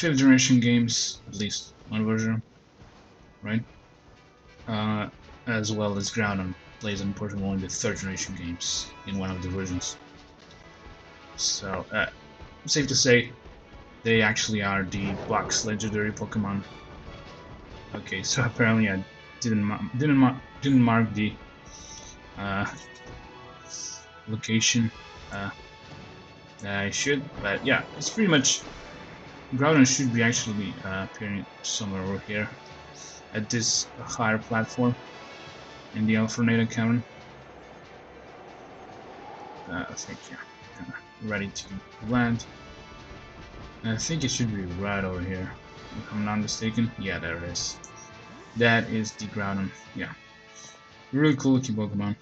5th generation games, at least one version, right? As well as Groudon plays an important role in the 3rd generation games in one of the versions. So, safe to say, they actually are the box legendary Pokemon. Okay, so apparently I didn't mark the location that I should, but yeah, it's pretty much Groudon should be actually appearing somewhere over here at this higher platform in the Alfornada Cavern. I think, yeah, kind of ready to land. And I think it should be right over here, if I'm not mistaken. Yeah, there it is. That is the Groudon. Yeah, really cool looking Pokemon.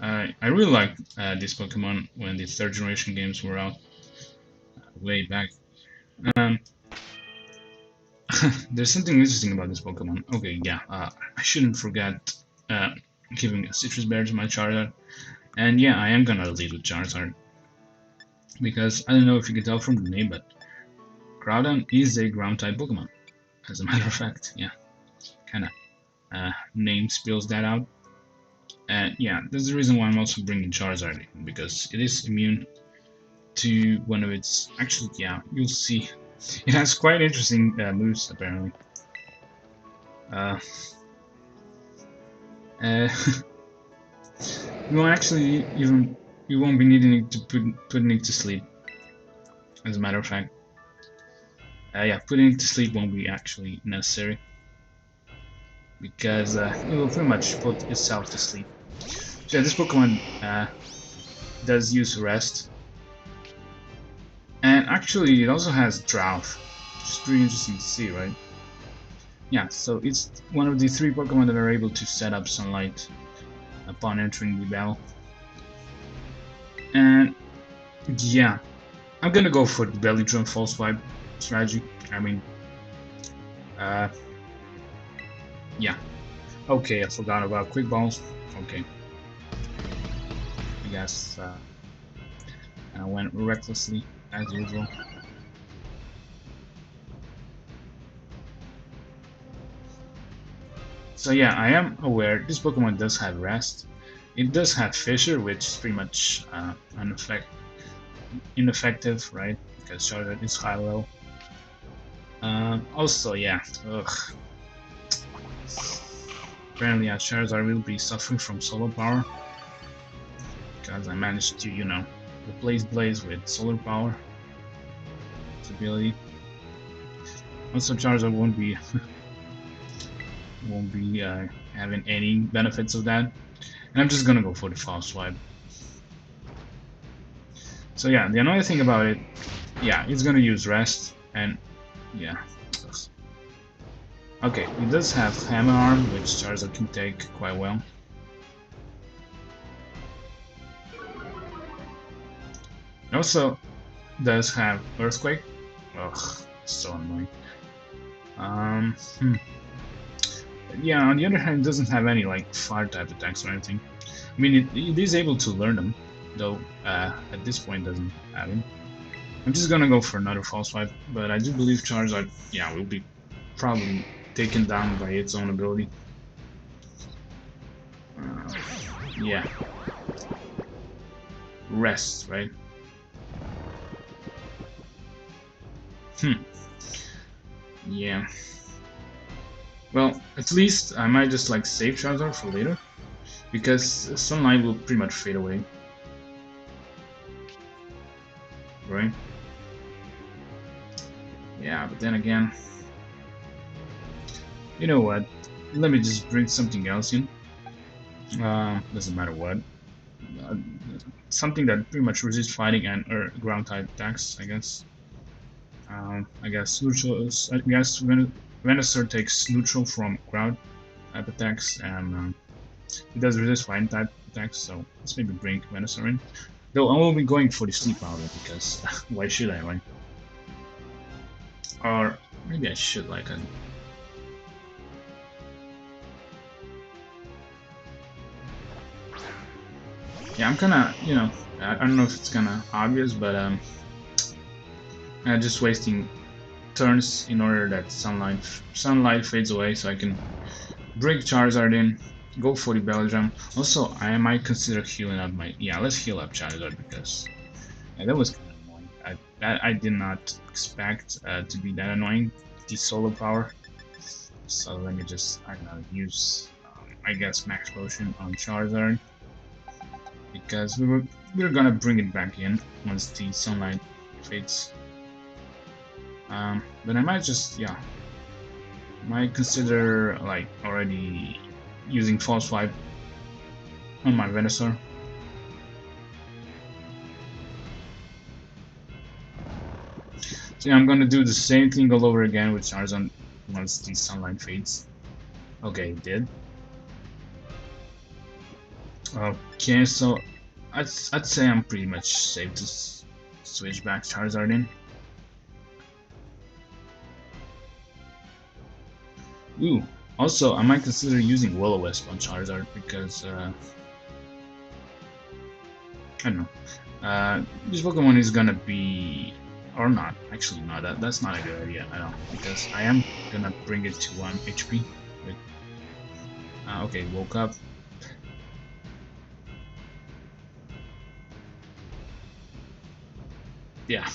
I really liked this Pokemon when the 3rd generation games were out way back. There's something interesting about this Pokemon. Okay, yeah, I shouldn't forget giving a Citrus Bear to my Charizard. And yeah, I am gonna lead with Charizard. Because I don't know if you can tell from the name, but Groudon is a ground-type Pokemon. As a matter of fact, yeah. Kinda name spells that out. And yeah, that's the reason why I'm also bringing Charizard in, because it is immune to one of its... Actually, yeah, you'll see. It has quite interesting moves, apparently. You won't actually even... You won't be needing to put it to sleep, as a matter of fact. Yeah, putting it to sleep won't be actually necessary, because it will pretty much put itself to sleep. So yeah, this Pokemon does use Rest, and actually it also has Drought, which is pretty interesting to see, right? Yeah, so it's one of the 3 Pokemon that are able to set up Sunlight upon entering the battle. And yeah, I'm gonna go for the Belly Drum False Vibe strategy. I mean, yeah. Okay, I forgot about Quick Balls. Okay. I guess I went recklessly, as usual. So yeah, I am aware this Pokemon does have Rest. It does have Fissure, which is pretty much ineffective, right? Because Charizard is high low. Also, yeah, apparently Charizard will be suffering from Solar Power, because I managed to, you know, replace Blaze with Solar Power. Its ability. Also, Charizard won't be having any benefits of that, and I'm just gonna go for the False Swipe. So yeah, the another thing about it, yeah, it's gonna use Rest, and yeah. Okay, it does have Hammer Arm, which Charizard can take quite well. It also does have Earthquake. Ugh, so annoying. Yeah, on the other hand, it doesn't have any like fire type attacks or anything. I mean, it is able to learn them, though at this point doesn't have them. I'm just gonna go for another False Swipe, but I do believe Charizard, yeah, will be probably taken down by its own ability. Yeah. Rest, right? Yeah. Well, at least I might just like save Charizard for later, because Sunlight will pretty much fade away. Right? Yeah, but then again, you know what? Let me just bring something else in. Doesn't matter what. Something that pretty much resists fighting and ground type attacks, I guess. I guess neutral. I guess Venusaur takes neutral from ground type attacks, and it does resist fighting type attacks. So let's maybe bring Venusaur in. Though I will be going for the sleep power, because why should I, right? Or maybe I should like it. Yeah, I'm kinda, you know, I don't know if it's kinda obvious, but just wasting turns in order that sunlight fades away, so I can break Charizard in, go for the Belly Drum. Also, I might consider healing up my... Yeah, let's heal up Charizard because that was kind of annoying. I did not expect to be that annoying, the solo power. So let me just, I don't know, use, I guess, Max Potion on Charizard. Because we're gonna bring it back in once the sunlight fades. But I might just, yeah, might consider like already using False Swipe on my Venusaur. So yeah, I'm gonna do the same thing all over again with Charizard once the sunlight fades. Okay, it did. Okay, so I'd say I'm pretty much safe to switch back Charizard in. Ooh, also I might consider using Will-O-Wisp on Charizard because I don't know. This Pokemon is gonna be, or not. Actually, no, that's not a good idea at all because I am gonna bring it to 1 HP. With, okay, woke up. Yeah.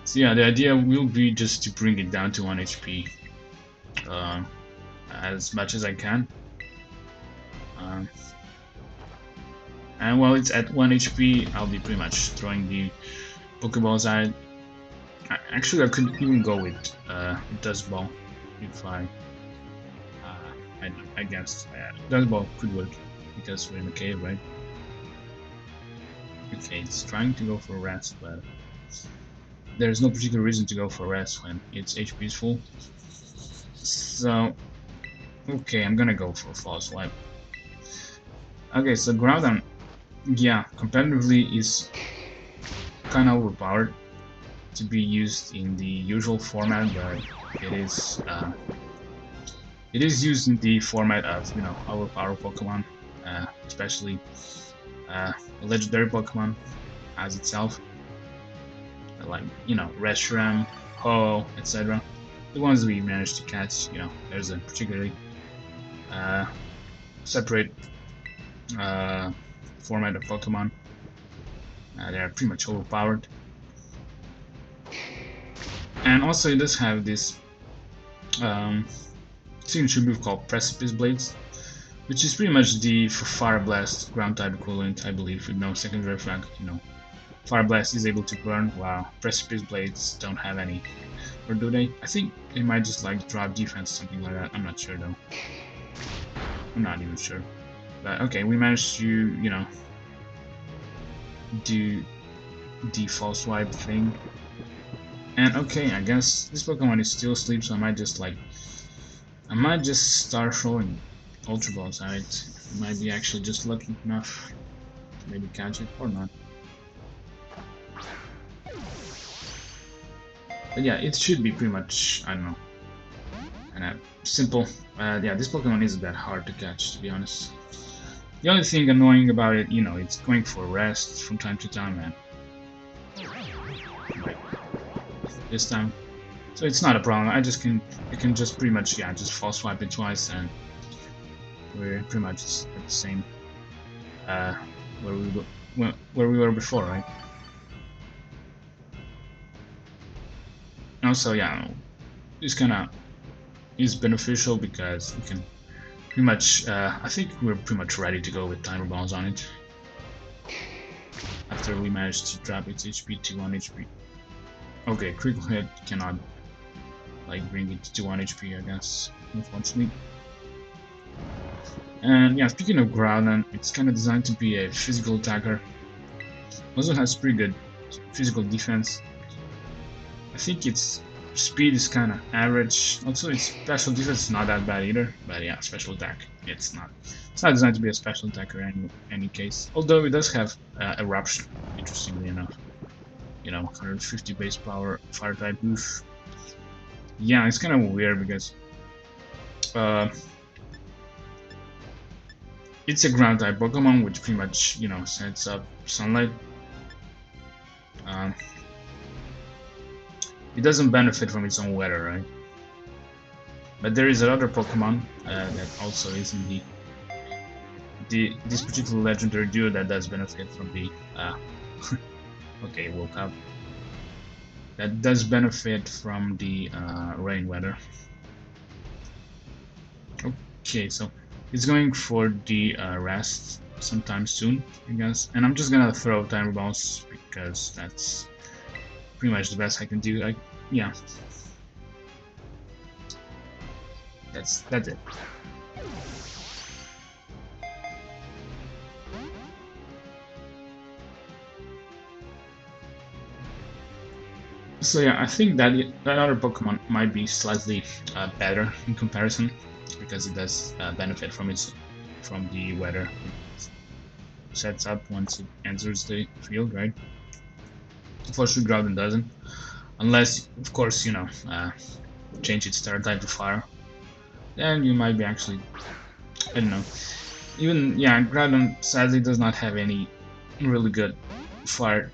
So yeah, the idea will be just to bring it down to 1 HP as much as I can. And while it's at 1 HP, I'll be pretty much throwing the Pokeballs at it. Actually, I could even go with Dust Ball if I guess Dust Ball could work because we're in a cave, right? Okay, it's trying to go for rest, but there's no particular reason to go for rest when its HP is full. So, okay, I'm gonna go for False Swipe. Okay, so Groudon, yeah, competitively is kind of overpowered to be used in the usual format, but it is used in the format of, you know, overpowered Pokemon, especially legendary Pokemon as itself, like, you know, Reshiram, Ho, etc. The ones we managed to catch, you know, there's a particularly separate format of Pokemon. They are pretty much overpowered. And also it does have this signature move called Precipice Blades, which is pretty much the Fire Blast ground type equivalent, I believe, with no secondary effect. You know, Fire Blast is able to burn, while Precipice Blades don't have any. Or do they? I think they might just like drop defense, something like that. I'm not sure though. I'm not even sure. But okay, we managed to, you know, do the False Swipe thing. And okay, I guess this Pokemon is still asleep, so I might just start throwing Ultra Balls at it. Might be actually just lucky enough to maybe catch it, or not. But yeah, it should be pretty much, I don't know, and simple. Yeah, this Pokemon isn't that hard to catch, to be honest. The only thing annoying about it, you know, it's going for rest from time to time, man. Like this time, so it's not a problem. I can just pretty much, yeah, just False Swipe it twice, and we're pretty much at the same where we were before, right? Also, yeah, this kind of is beneficial because we can pretty much, I think we're pretty much ready to go with Timer Bombs on it after we managed to drop its HP to 1 HP. Okay, critical hit cannot like bring it to 1 HP, I guess, unfortunately. And yeah, speaking of Groudon, it's kind of designed to be a physical attacker. Also has pretty good physical defense. I think its speed is kind of average. Also, its special defense is not that bad either. But yeah, special attack, it's not designed to be a special attacker in any case. Although it does have Eruption, interestingly enough. You know, 150 base power, fire type boost. Yeah, it's kind of weird because it's a ground type Pokemon, which pretty much, you know, sets up sunlight. Um, it doesn't benefit from its own weather, right? But there is another Pokemon that also is in this particular legendary duo that does benefit from the okay, woke up. That does benefit from the rain weather. Okay, so it's going for the rest sometime soon, I guess. And I'm just gonna throw Timer Balls because that's pretty much the best I can do. Yeah, that's it. So yeah, I think that other Pokemon might be slightly better in comparison because it does benefit from the weather it sets up once it enters the field, right? Unfortunately, Groudon doesn't, unless of course change its Terra type to fire. Then you might be actually, I don't know. Even yeah, Groudon sadly does not have any really good fire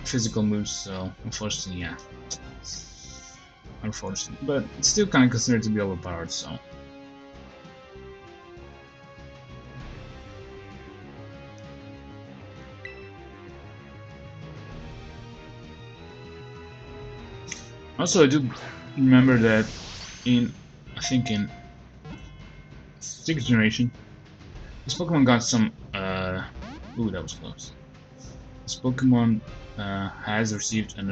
physical moves, so unfortunately, yeah. Unfortunate, but it's still kind of considered to be overpowered, so. Also, I do remember that I think in 6th generation, this Pokemon got some, ooh, that was close. This Pokemon has received an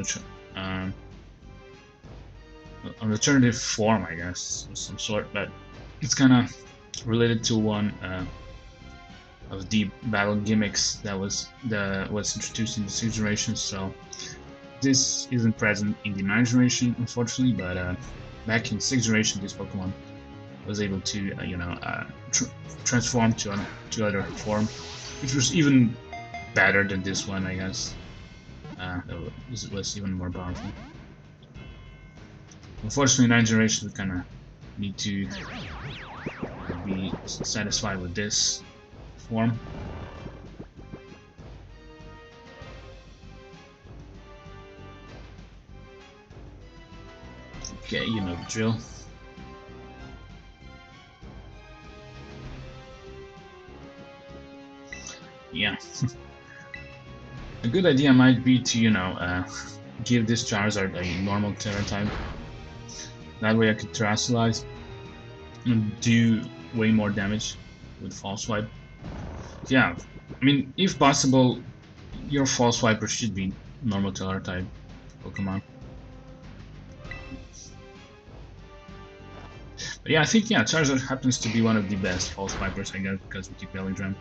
alternative form, I guess, of some sort, but it's kind of related to one of the battle gimmicks that was introduced in the 6th generation. So this isn't present in the 9th generation, unfortunately, but back in 6th generation, this Pokemon was able to, transform to other form, which was even better than this one, I guess. It was even more powerful. Unfortunately, 9th generation, we kind of need to be satisfied with this form. Okay, you know the drill. Yeah. A good idea might be to, give this Charizard a normal Terra type. That way I could Terrasilize and do way more damage with False Swipe. Yeah, I mean, if possible, your False Swiper should be normal Terra type Pokemon. But yeah, I think Charizard happens to be one of the best False Swipers, I guess, because of the Belly Drum.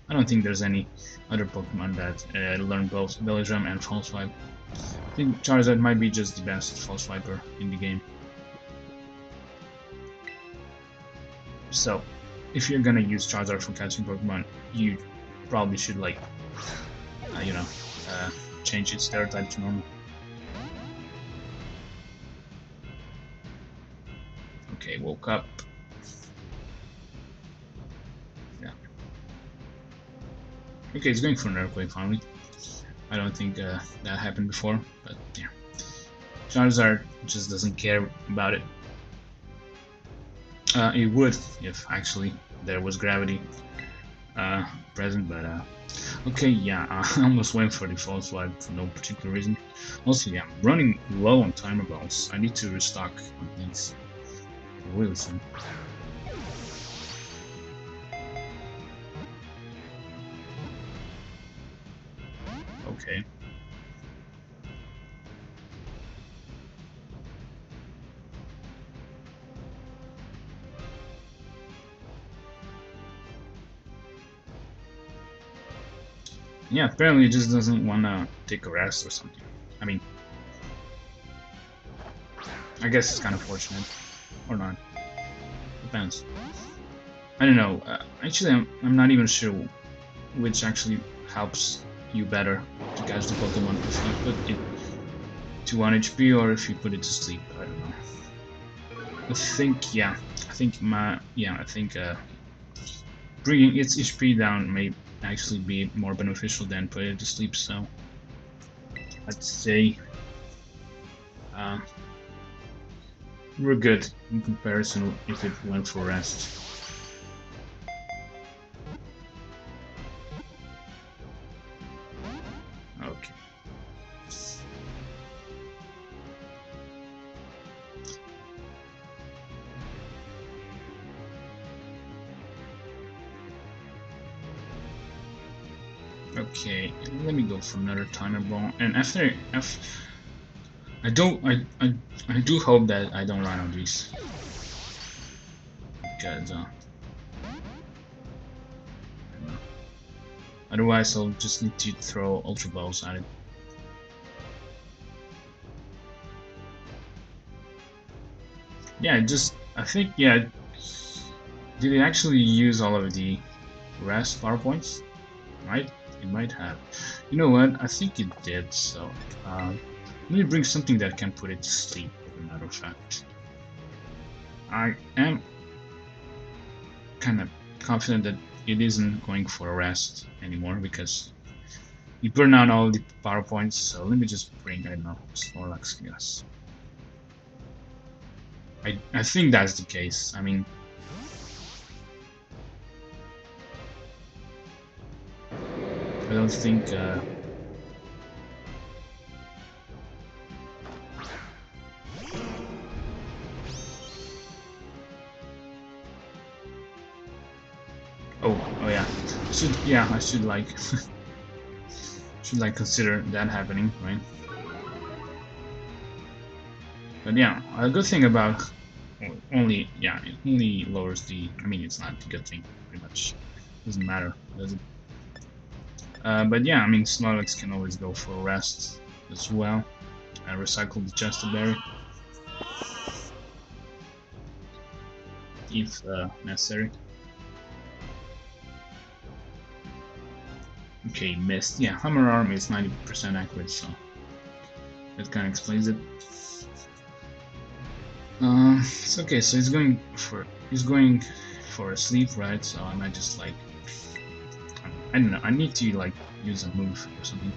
I don't think there's any other Pokemon that learn both Belly Drum and False Swipe. I think Charizard might be just the best False Swiper in the game. So, if you're gonna use Charizard for catching Pokemon, you probably should change its Terra type to normal. Okay, woke up. Yeah. Okay, it's going for an Earthquake finally. I don't think that happened before, but yeah. Charizard just doesn't care about it. It would if actually there was gravity present, but okay, yeah, I almost went for the False Swipe for no particular reason. Also, yeah, I'm running low on Timer Balls. I need to restock on these really soon. Okay. Yeah, apparently it just doesn't want to take a rest or something. I mean, I guess it's kind of fortunate. Or not. Depends. I don't know. Actually, I'm not even sure which actually helps you better to catch the Pokemon. If you put it to 1 HP or if you put it to sleep. I don't know. I think, yeah. I think bringing its HP down may actually be more beneficial than putting it to sleep, so I'd say uh, we're good in comparison if it went for rest. Okay. Okay, let me go for another timer ball, and after I do hope that I don't run out of these, because otherwise I'll just need to throw Ultra Balls at it. Yeah, I think, yeah, did it actually use all of the rest power points? Right? It might have. You know what? I think it did, so let me bring something that can put it to sleep, as a matter of fact. I am kind of confident that it isn't going for a rest anymore because you burn out all the power points, so let me just bring, I don't know, Snorlax, yes. I think that's the case. I mean, I don't think oh yeah. I should like should like consider that happening, right? But yeah, a good thing about it only lowers the, I mean, it's not a good thing, pretty much. Doesn't matter, does it? But yeah, I mean, Snorlax can always go for a rest as well. I recycle the Chesterberry if necessary. Okay, missed. Yeah, Hammer Arm is 90% accurate, so that kind of explains it. It's okay. So he's going for a sleep, right? So I might just like, I don't know. I need to like use a move or something.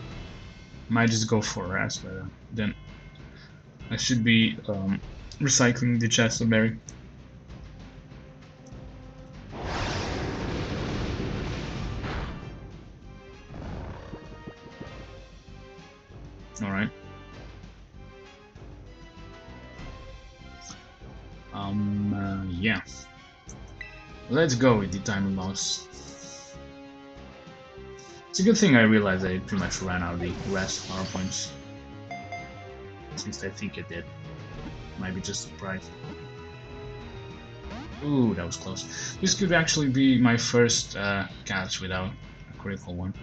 Might just go for a rest, but then I should be recycling the Chesterberry. All right. Yeah. Let's go with the time loss. It's a good thing I realized that it pretty much ran out of the rest power points. Since I think it did. Might be just a surprise. Ooh, that was close. This could actually be my first catch without a critical one.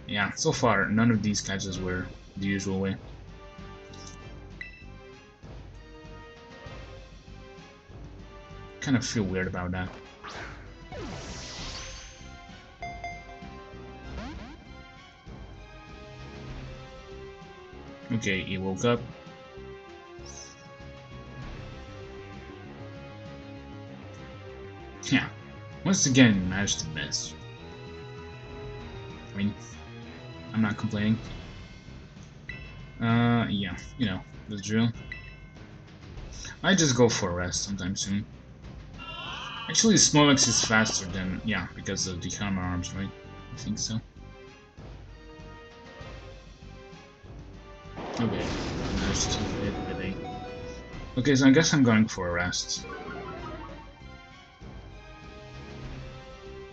Yeah, so far none of these catches were the usual way. Kind of feel weird about that. Okay, he woke up. Yeah, once again he managed to miss. I mean, I'm not complaining. Yeah, you know, the drill. I just go for a rest sometime soon. Actually, Snorlax is faster than, yeah, because of the hammer arms, right? I think so. Okay, managed to hit with a. Okay, so I guess I'm going for a rest.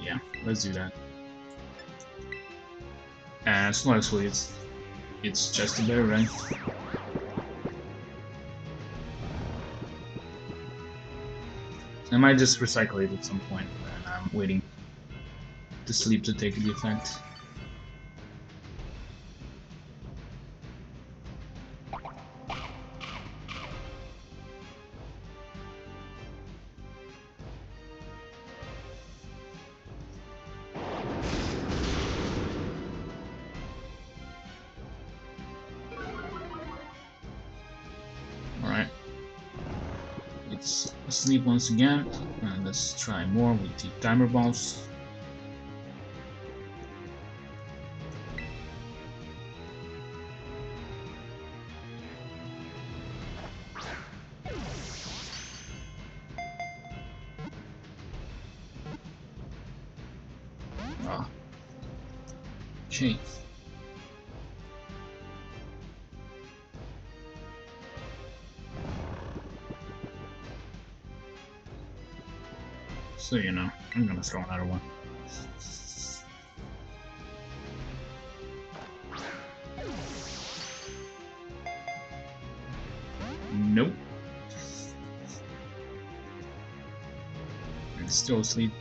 Yeah, let's do that. And Snorlax, it's just a bear, right? I might just recycle it at some point when I'm waiting to sleep to take the effect. Alright. It's asleep once again, and let's try more with the timer balls. Okay. So you know, I'm gonna throw another one. Nope. It's still asleep.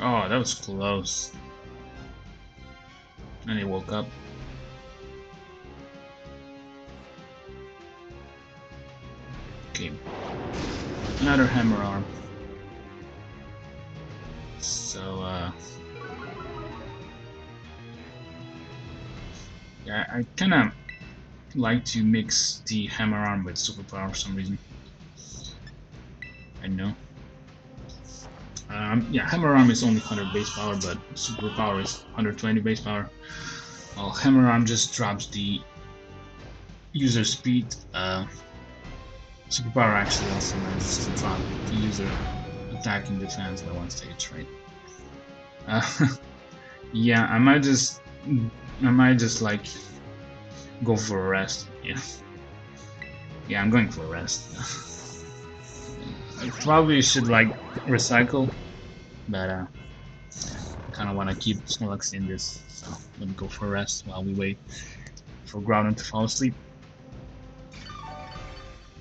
Oh, that was close. And he woke up. Okay. Another hammer arm. So, yeah, I kinda like to mix the hammer arm with superpower for some reason. I know. Yeah, hammer arm is only 100 base power, but superpower is 120 base power. While hammer arm just drops the user speed. Superpower actually also manages to drop the user attack and defense by one stage, right? Yeah, I might just like go for a rest. Yeah, I'm going for a rest. I probably should like recycle, but I kind of want to keep Snorlax in this, so let me go for a rest while we wait for Groudon to fall asleep.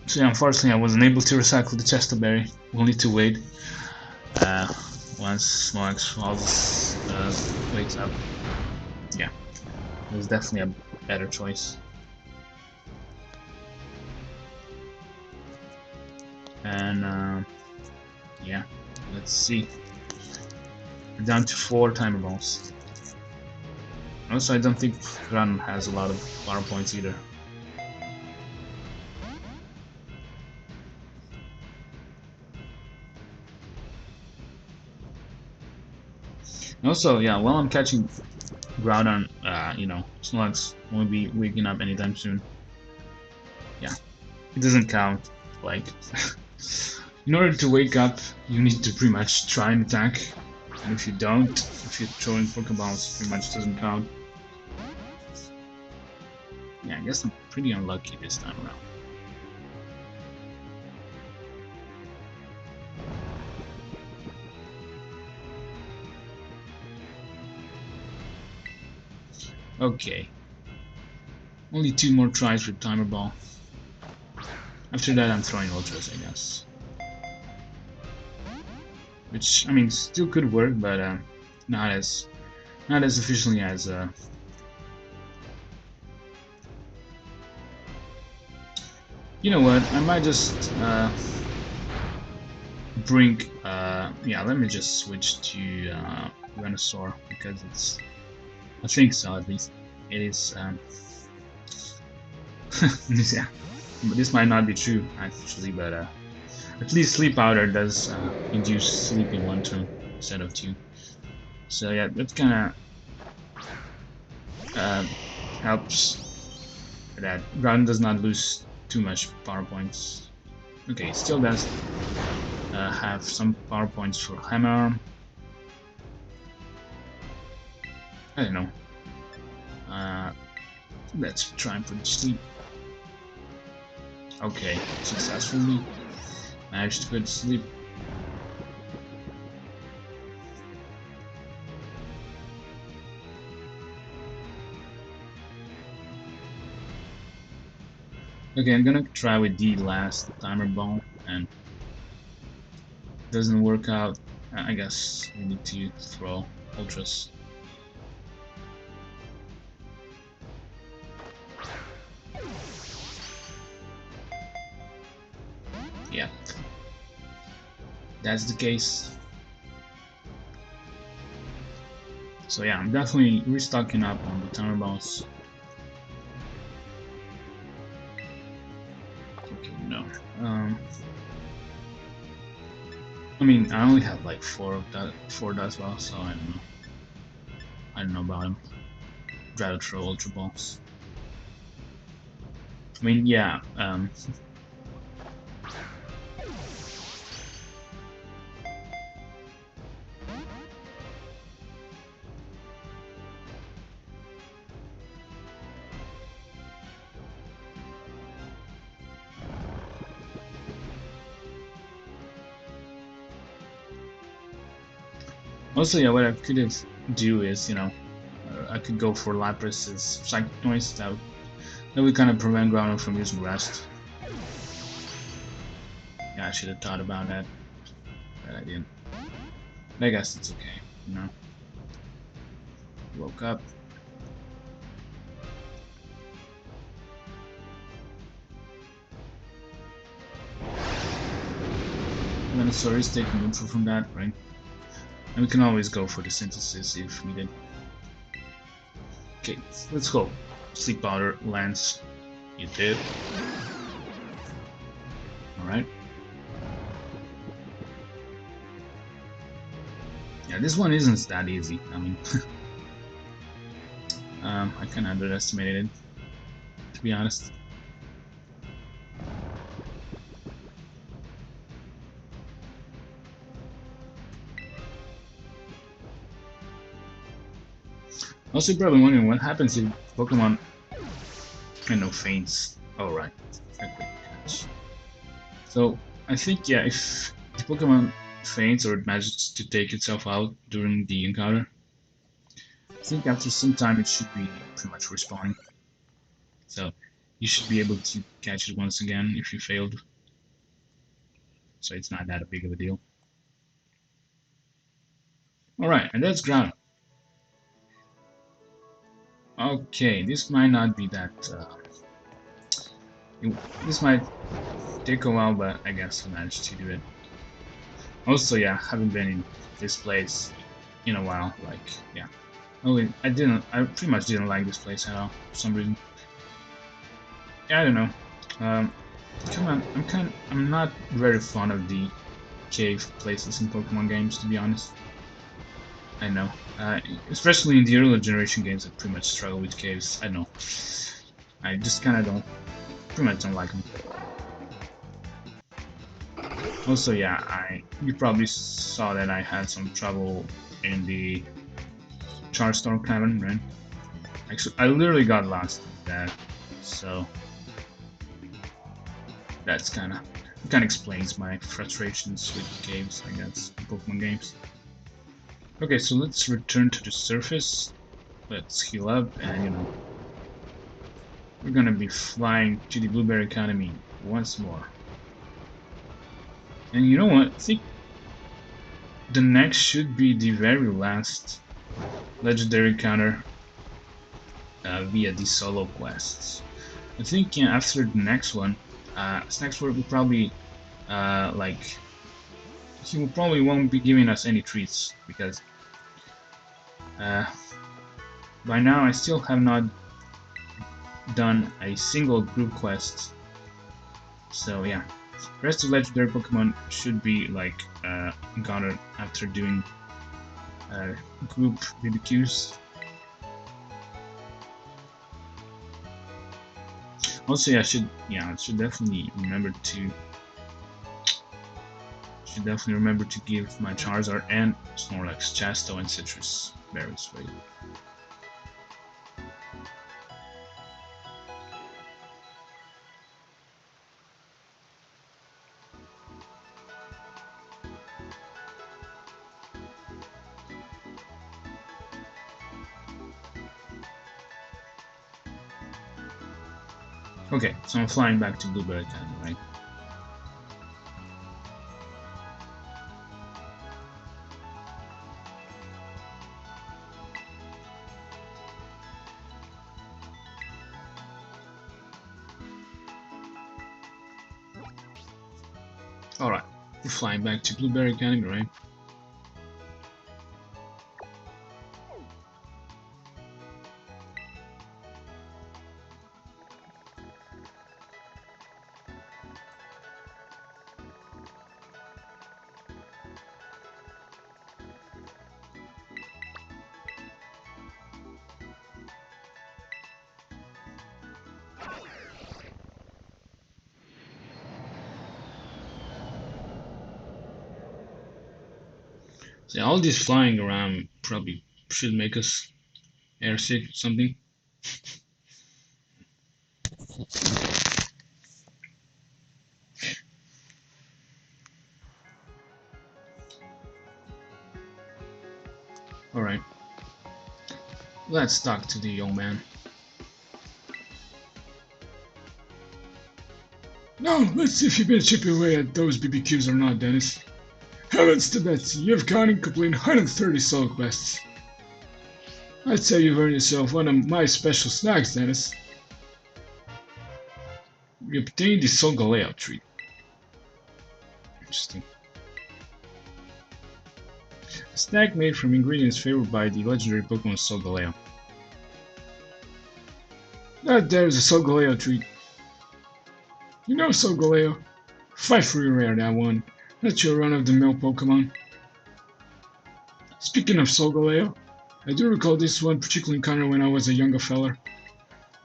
So yeah, unfortunately I wasn't able to recycle the Chesto Berry. We'll need to wait once Snorlax falls, wakes up. Yeah, it was definitely a better choice. And yeah, let's see. We're down to 4 timer balls. Also, I don't think Groudon has a lot of power points either. Also, yeah, while I'm catching Groudon, you know, Snorlax won't be waking up anytime soon. Yeah, it doesn't count. Like, in order to wake up, you need to pretty much try and attack. And if you don't, if you're throwing Pokeballs, pretty much doesn't count. Yeah, I guess I'm pretty unlucky this time around. Okay. Only 2 more tries with Timer Ball. After that I'm throwing Ultras, I guess. Which, I mean, still could work, but not as efficiently as you know what, I might just bring yeah, let me just switch to Venusaur, because it's, I think so at least, it is yeah, this might not be true actually, but at least Sleep Powder does induce sleep in 1 turn instead of 2. So yeah, that kind of helps that Groudon does not lose too much power points. Okay, it still does have some power points for Hammer Arm. I don't know. Let's try and put it to sleep. Okay, successfully managed to put it to sleep. Okay, I'm gonna try with the last Timer Ball, and doesn't work out. I guess we need to throw Ultras. Yeah, that's the case. So yeah, I'm definitely restocking up on the Timer Balls. Okay, no. mean, I only have like four as well, so I don't know. I don't know about him. Rather throw Ultra Balls. I mean, yeah. Also, yeah, what I could do is, you know, I could go for Lapras's Psychic Noise. That would kind of prevent Groudon from using Rest. Yeah, I should have thought about that, but I didn't. But I guess it's okay, you know. Woke up. Venusaur is taking neutral from that, right? And we can always go for the Synthesis if needed. Okay, let's go. Sleep Powder lands. You did. Alright. Yeah, this one isn't that easy. I mean, I kind of underestimated it, to be honest. Also, you're probably wondering what happens if Pokemon kind of faints. Oh, right. So, I think, yeah, if the Pokemon faints or it manages to take itself out during the encounter, I think after some time it should be pretty much respawning. So, you should be able to catch it once again if you failed. So, it's not that big of a deal. Alright, and that's Ground. Okay, this might not be that. This might take a while, but I guess I managed to do it. Also, yeah, haven't been in this place in a while. Like, yeah. Oh, I pretty much didn't like this place at all for some reason. Yeah, I don't know. Come on, I'm not very fond of the cave places in Pokemon games, to be honest. I know. Especially in the earlier generation games, I pretty much struggle with caves. I know. I just kind of pretty much don't like them. Also, yeah, you probably saw that I had some trouble in the Charstorm Cavern, right? Actually, I literally got lost in that, so that's kind of explains my frustrations with caves, I guess, in Pokemon games. Okay, so let's return to the surface. Let's heal up, and you know, we're gonna be flying to the Blueberry Academy once more. And you know what? I think the next should be the very last legendary encounter via the solo quests. I think after the next one, Snacksford will probably like he will probably won't be giving us any treats because by now I still have not done a single group quest. So yeah, the rest of legendary Pokemon should be like encountered after doing group BBQs. Also, yeah, I should definitely remember to give my Charizard and Snorlax Chasto and Citrus berries, right? Okay, so I'm flying back to Blueberry Academy, right? Alright, we're flying back to Blueberry Academy, right? So all this flying around probably should make us airsick or something. Alright. Let's talk to the young man. Now, let's see if you've been chipping away at those BBQs or not, Dennis. Heavens to Betsy, you've gone and completed 130 solo quests. I'd say you've earned yourself one of my special snacks, Dennis. We obtained the Solgaleo Treat. Interesting. A snack made from ingredients favored by the legendary Pokemon Solgaleo. That there's a Solgaleo Treat. You know Solgaleo. Fight for your rare, that one. Not your run-of-the-mill Pokemon. Speaking of Solgaleo, I do recall this one particular encounter when I was a younger fella.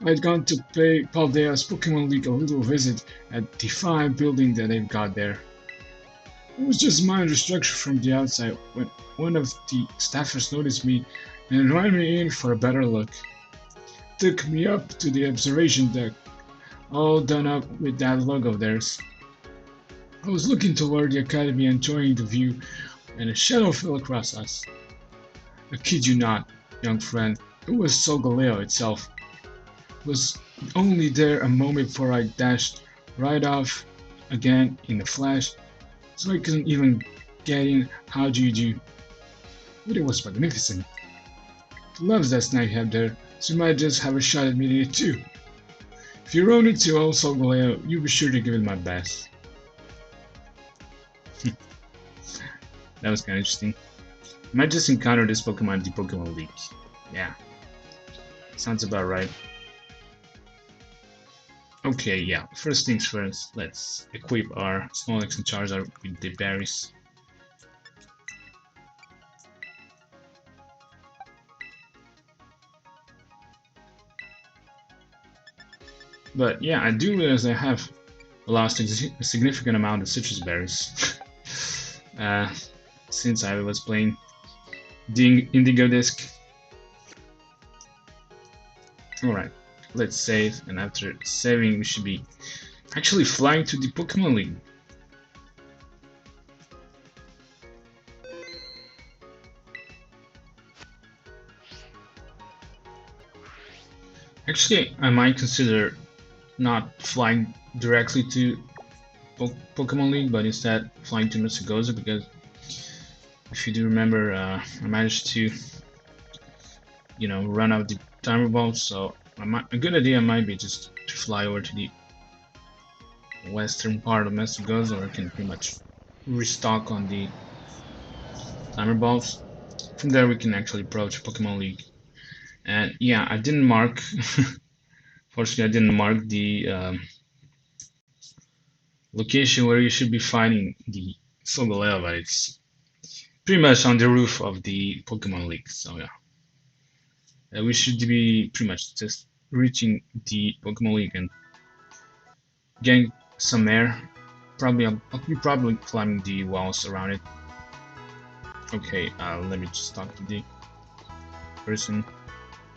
I'd gone to pay Paldea's Pokémon League a little visit at the fine building that they've got there. It was just minor structure from the outside when one of the staffers noticed me and invited me in for a better look. Took me up to the observation deck, all done up with that logo of theirs. I was looking toward the academy enjoying the view and a shadow fell across us. I kid you not, young friend, it was Solgaleo itself. It was only there a moment before I dashed right off again in a flash, so I couldn't even get in how do you do. But it was magnificent. Loves that snack you have there, so you might just have a shot at meeting it too. If you run into old Solgaleo, you be sure to give it my best. That was kinda interesting. I might just encounter this Pokemon in the Pokémon League. Yeah. Sounds about right. Okay, yeah. First things first, let's equip our Snorlax and Charizard with the berries. But yeah, I do realize I have lost a significant amount of citrus berries since I was playing the Indigo Disc. Alright, let's save, and after saving we should be actually flying to the Pokémon League. Actually, I might consider not flying directly to Pokémon League, but instead flying to Mesagoza, because if you do remember, I managed to, run out the timer balls, so a good idea might be just to fly over to the western part of Mesagoza, where I can pretty much restock on the timer balls. From there we can actually approach Pokémon League. And yeah, I didn't mark fortunately I didn't mark the location where you should be finding the Solgaleo, but it's pretty much on the roof of the Pokémon League, so yeah. We should be pretty much just reaching the Pokémon League and getting some air. Probably I'll be probably climbing the walls around it. Okay, let me just talk to the person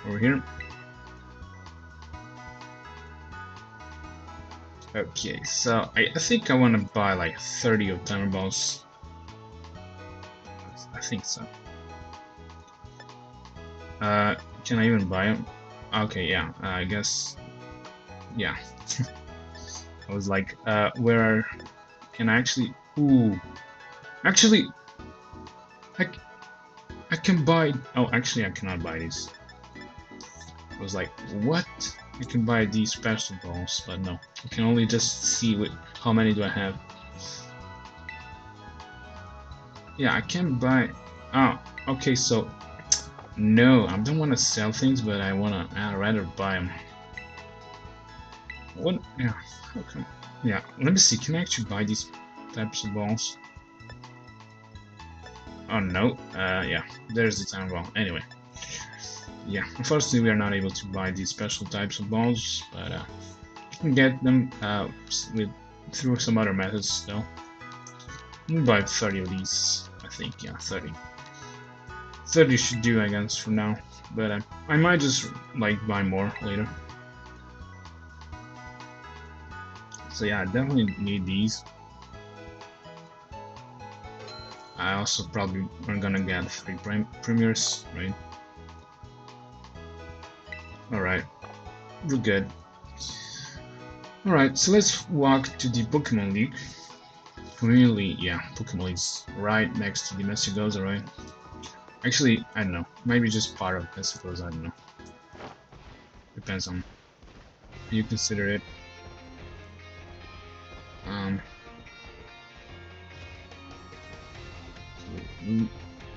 over here. Okay, so I think I want to buy like 30 of timer balls. I think so. Can I even buy them? Okay, yeah, I guess. Yeah. I was like, where can I actually? Ooh, actually, I can buy. Oh, actually, I cannot buy these. I was like, what? I can buy these special balls, but no, I can only just see how many do I have. Yeah, I can buy. Oh, okay, so no, I don't want to sell things, but I'd rather buy them. What? Yeah, okay. Yeah, let me see. Can I actually buy these types of balls? Oh no. Yeah, there's the time ball. Anyway, Yeah, unfortunately we are not able to buy these special types of balls, but you can get them with through some other methods though. You can buy 30 of these, I think, yeah, 30. 30 should do, I guess, for now, but I might just like buy more later. So yeah, I definitely need these. I also probably are gonna get 3 premiers, right? Alright, we're good. Alright, so let's walk to the Pokémon League. Really, yeah, Pokémon League is right next to the Mesagoza, right? Actually, I don't know. Maybe just part of Mesagoza, I don't know. Depends on how you consider it.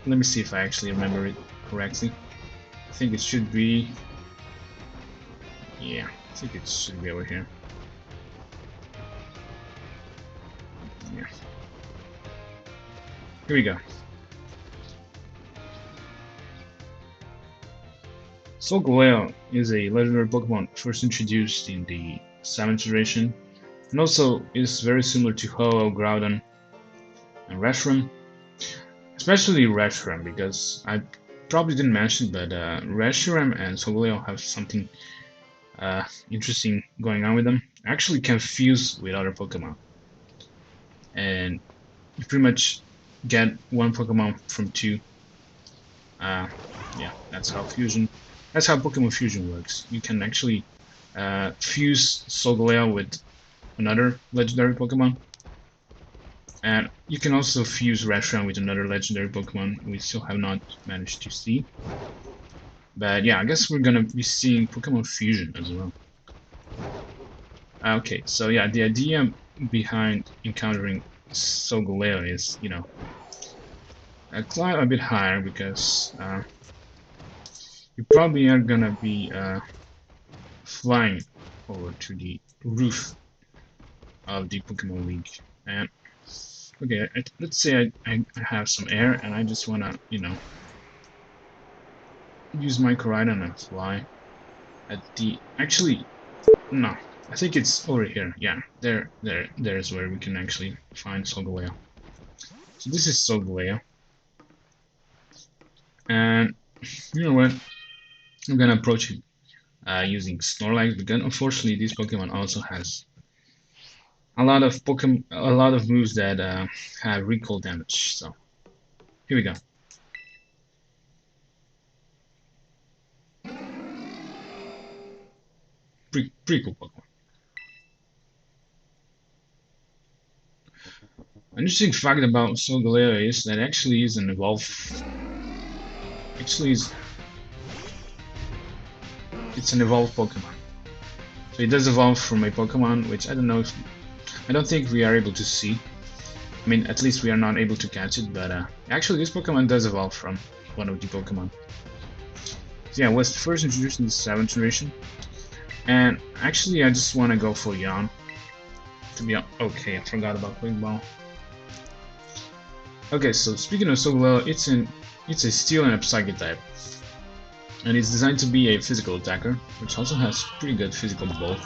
Let me see if I actually remember it correctly. I think it should be... Yeah, I think it should be over here. Yeah. Here we go. Solgaleo is a legendary Pokemon first introduced in the 7th generation, and also is very similar to Ho-Oh, Groudon, and Reshiram. Especially Reshiram, because I probably didn't mention, but Reshiram and Solgaleo have something interesting going on with them. Actually can fuse with other Pokemon. And you pretty much get one Pokemon from two. Yeah, that's how Pokemon Fusion works. You can actually fuse Solgaleo with another legendary Pokemon. And you can also fuse Reshiram with another legendary Pokemon we still have not managed to see. But yeah, I guess we're gonna be seeing Pokemon Fusion as well. Okay, so yeah, the idea behind encountering Solgaleo is, you know, climb a bit higher because you probably are gonna be flying over to the roof of the Pokémon League. And okay, let's say I have some air and I just wanna, you know, use my Koraidon and fly at the... Actually, no, I think it's over here. Yeah, there's where we can actually find Solgaleo. So this is Solgaleo. And you know what? I'm gonna approach it using Snorlax, because unfortunately this Pokemon also has a lot of moves that have recall damage. So here we go. Pretty cool Pokemon. An interesting fact about Solgaleo is that actually is an evolve. Actually, it's an evolved Pokemon. So it does evolve from a Pokemon, which I don't know if... I don't think we are able to see. I mean, at least we are not able to catch it, but actually this Pokemon does evolve from one of the Pokemon. So yeah, it was first introduced in the 7th generation. And actually I just want to go for Yawn. To be okay, I forgot about Quick Ball. Okay, so speaking of Solgaleo, it's a Steel and a Psychic type. And it's designed to be a physical attacker, which also has pretty good physical both.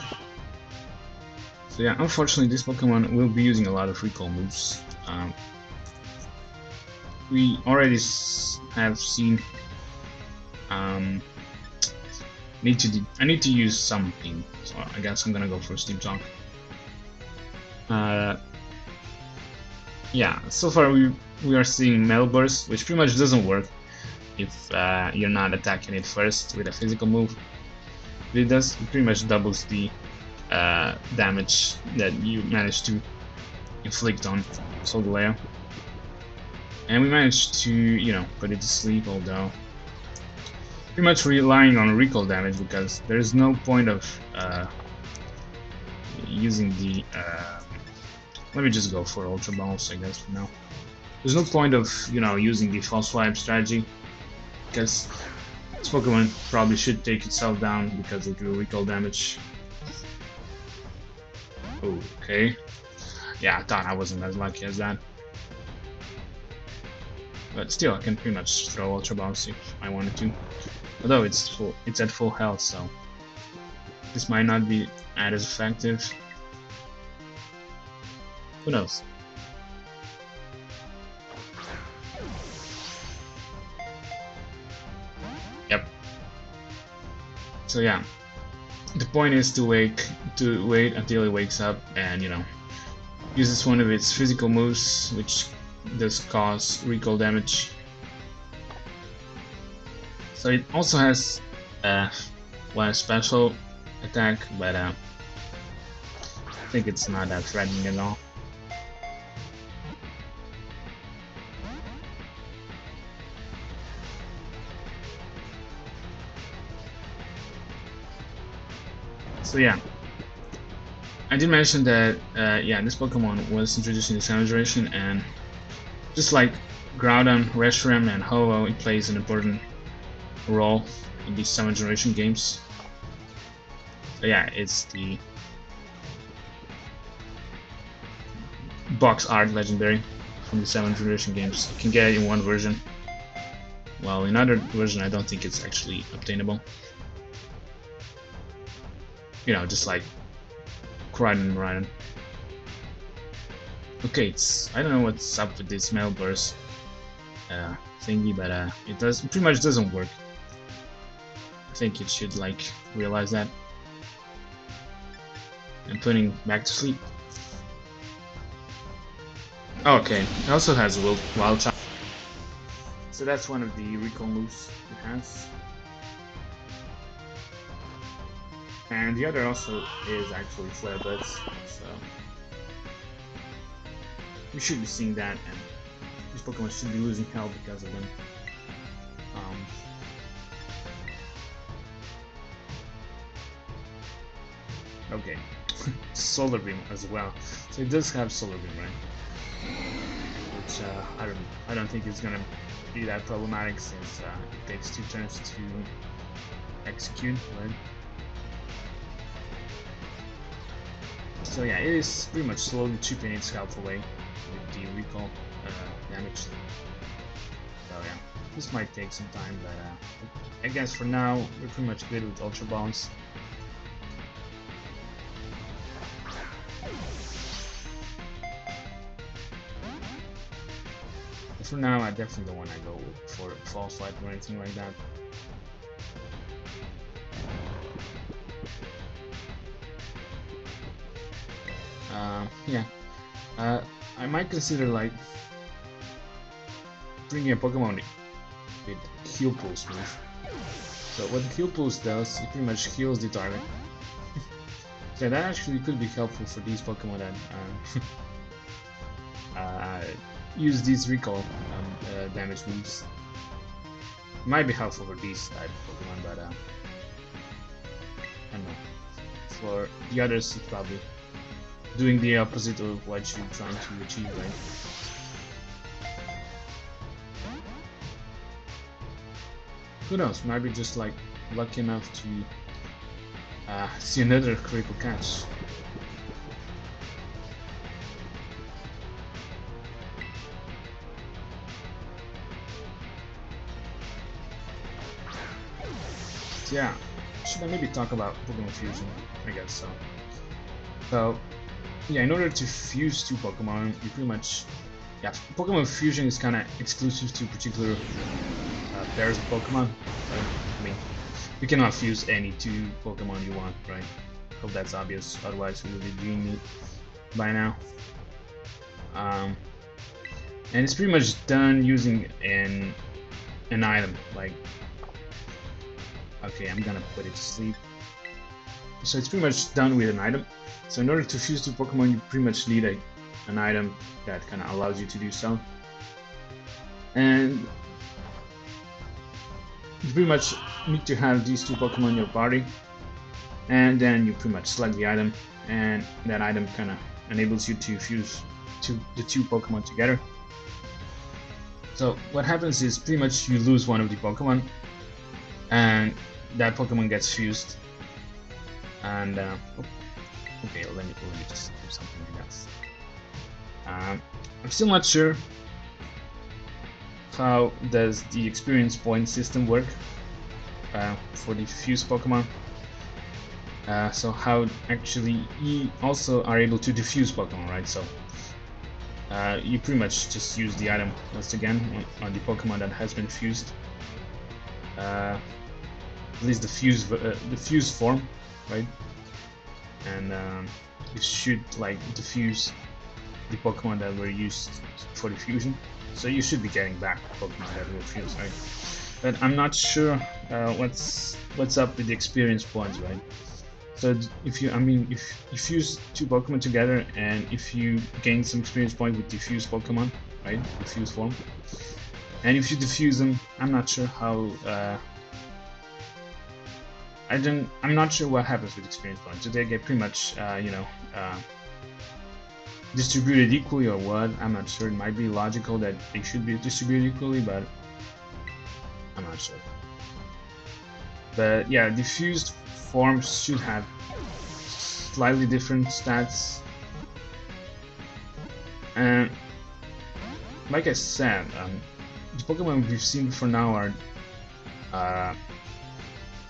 So yeah, unfortunately this Pokemon will be using a lot of recall moves. We already have seen... I need to use something, so I guess I'm gonna go for Steam Talk. Yeah, so far we are seeing Metal Burst, which pretty much doesn't work if you're not attacking it first with a physical move. But it pretty much doubles the damage that you managed to inflict on Solgaleo. And we managed to, you know, put it to sleep, although pretty much relying on recall damage, because there's no point of using the... let me just go for Ultra Balls, I guess, for now. There's no point of, you know, using the False Swipe strategy, because this Pokemon probably should take itself down because of the recall damage. Okay. Yeah, I thought I wasn't as lucky as that. But still, I can pretty much throw Ultra Balls if I wanted to. Although it's at full health, so this might not be as effective. Who knows? Yep. So yeah, the point is to wait until it wakes up and, you know, uses one of its physical moves, which does cause recall damage. So it also has one special attack, but I think it's not that threatening at all. So yeah, I did mention that yeah, this Pokemon was introduced in the 7th generation, and just like Groudon, Reshiram, and Ho-Oh, it plays an important role in these 7th generation games. So yeah, it's the box art legendary from the 7th generation games. You can get it in one version, while in other version I don't think it's actually obtainable. You know, just like Groudon and Rhydon. Okay, I don't know what's up with this Metal Burst thingy, but it pretty much doesn't work. I think it should like realize that and putting back to sleep. Okay, it also has Wild Child, so that's one of the recall moves it has. And the other also is actually Flare Blitz, so we should be seeing that, and these Pokemon should be losing health because of them. Okay, Solar Beam as well. So it does have Solar Beam, right? Which I don't think is gonna be that problematic, since it takes 2 turns to execute, right? So yeah, it is pretty much slowly chipping its health away with the recall damage. So yeah, this might take some time, but I guess for now we're pretty much good with Ultra Balls. But for now, I definitely don't want to go for False Light or anything like that. Yeah, I might consider like bringing a Pokemon with Heal Pulse move. So what the Heal Pulse does, it pretty much heals the target. So that actually could be helpful for these Pokemon that use these recall damage moves. It might be helpful for these type of Pokemon, but I don't know. For the others, it's probably doing the opposite of what you're trying to achieve, right? Who knows, maybe just like lucky enough to see another critical catch. So yeah, should I maybe talk about Pokemon Fusion? I guess so. So yeah, in order to fuse 2 Pokemon, you pretty much, yeah, Pokemon Fusion is kind of exclusive to particular pairs of Pokemon. Right? I mean, you cannot fuse any 2 Pokemon you want, right? Hope that's obvious. Otherwise, we would be doing it by now. And it's pretty much done using an item. Like, okay, I'm gonna put it to sleep. So it's pretty much done with an item. So in order to fuse 2 Pokemon, you pretty much need an item that kind of allows you to do so. And you pretty much need to have these 2 Pokemon in your party. And then you pretty much select the item, and that item kind of enables you to fuse the 2 Pokemon together. So what happens is pretty much you lose one of the Pokemon, and that Pokemon gets fused. And okay, let me just do something like that. I'm still not sure how does the experience point system work for the fused Pokemon. So how actually you also are able to diffuse Pokemon, right? So you pretty much just use the item once again on the Pokemon that has been fused. At least the fused form, right? And you should like diffuse the Pokemon that were used for the fusion. So you should be getting back Pokemon that were fused, right? But I'm not sure what's up with the experience points, right? So if you fuse two Pokemon together, and if you gain some experience point with diffused Pokemon, right, diffused form, and if you diffuse them, I'm not sure how. I'm not sure what happens with experience points. Do they get pretty much, distributed equally or what? I'm not sure. It might be logical that they should be distributed equally, but I'm not sure. But yeah, diffused forms should have slightly different stats. And like I said, the Pokemon we've seen for now are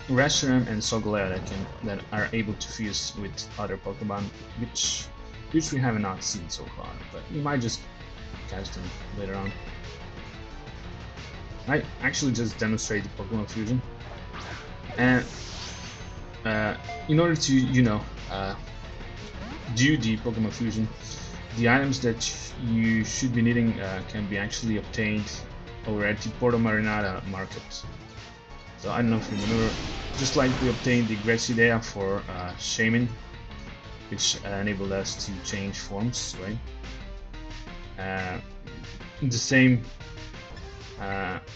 Reshiram and Solgaleo that are able to fuse with other Pokemon, which we have not seen so far, but we might just catch them later on. I actually just demonstrate the Pokemon fusion, and in order to do the Pokemon fusion, the items that you should be needing can be actually obtained over at the Porto Marinada market. So I don't know if you remember, just like we obtained the Glaseado for Shaman, which enabled us to change forms, right? The same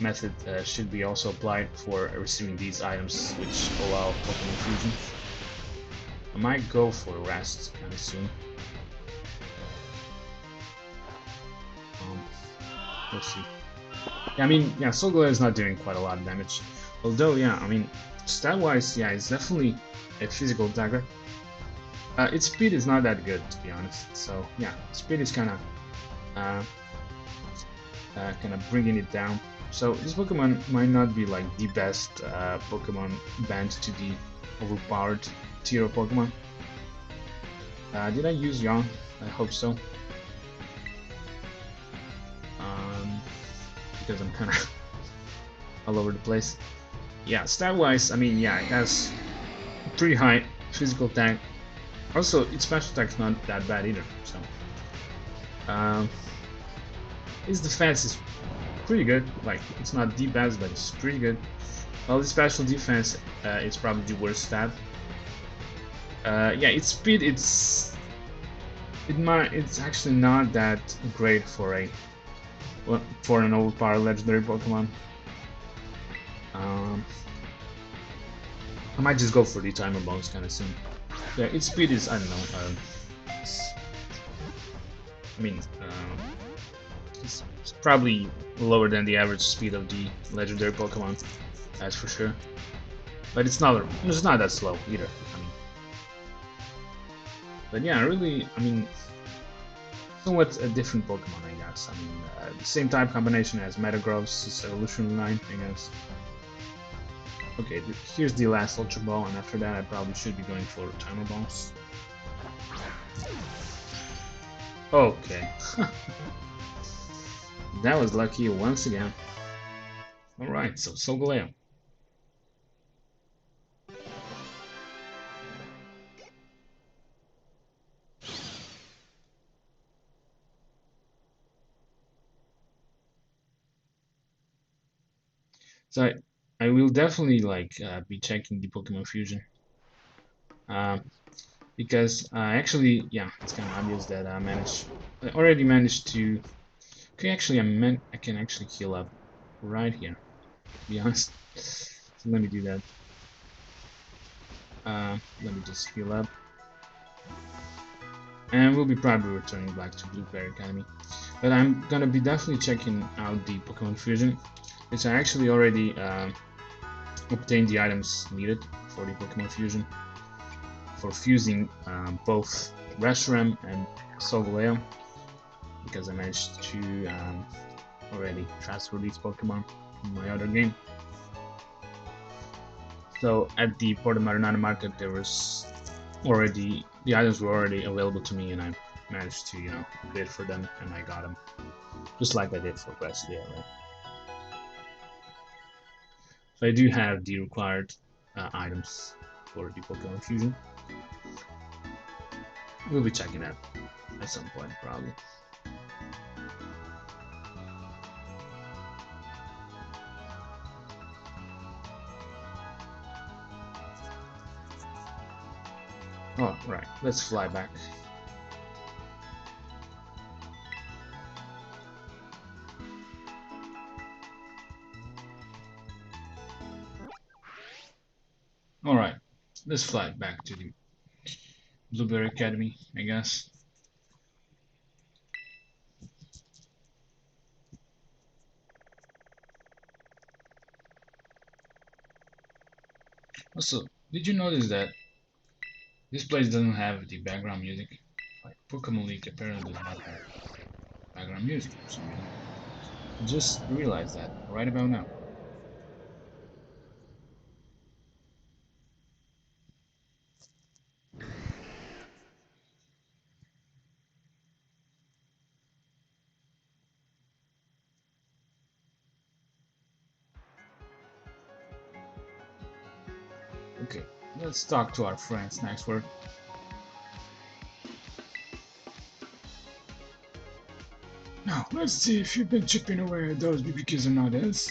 method should be also applied for receiving these items, which allow Pokemon fusion. I might go for rest kind of soon. Let's see. Yeah, I mean, yeah, Solgaleo is not doing quite a lot of damage. Although, yeah, I mean, stat-wise, yeah, it's definitely a physical attacker. Its speed is not that good, to be honest. So, yeah, speed is kind of bringing it down. So this Pokemon might not be like the best Pokemon banned to the overpowered tier of Pokemon. Did I use Yawn? I hope so. Because I'm kind of all over the place. Yeah, stat-wise, I mean, yeah, it has pretty high physical attack. Also, its special attack's not that bad either. So, its defense is pretty good. Like, it's not the best, but it's pretty good. Well, the special defense is probably the worst stat. Yeah, its speed, it's actually not that great for an overpowered legendary Pokemon. I might just go for the timer bones kind of soon. Yeah, its speed is, I don't know. It's probably lower than the average speed of the legendary Pokemon, that's for sure. But it's not that slow either. I mean, but yeah, really, I mean, somewhat a different Pokemon, I guess. I mean, the same type combination as Metagross' evolution line, I guess. Okay, here's the last Ultra Ball, and after that I probably should be going for Timer Balls. Okay. That was lucky once again. Alright, so Solgaleo. So I will definitely be checking the Pokemon Fusion, because actually, yeah, it's kind of obvious that I already managed to. Okay, actually, I can actually heal up right here. To be honest, so let me do that. Let me just heal up, and we'll be probably returning back to Blue Fairy Academy. But I'm gonna be definitely checking out the Pokemon Fusion, which I actually already obtained the items needed for the Pokemon Fusion for fusing both Reshiram and Solgaleo, because I managed to already transferred these Pokemon from my other game. So at the Port of Marinada market, there was already the items were already available to me, and I managed to bid for them, and I got them, just like I did for Glaseado. Right? So I do have the required items for the Pokemon Fusion. We'll be checking that at some point, probably. Oh, right. Let's fly back. Alright. Let's fly back to the Blueberry Academy, I guess. Also, did you notice that this place doesn't have the background music? Like Pokémon League apparently does not have background music for some reason. I just realized that right about now. Okay, let's talk to our friends next word. Now, let's see if you've been chipping away at those BBQs or not, Ez.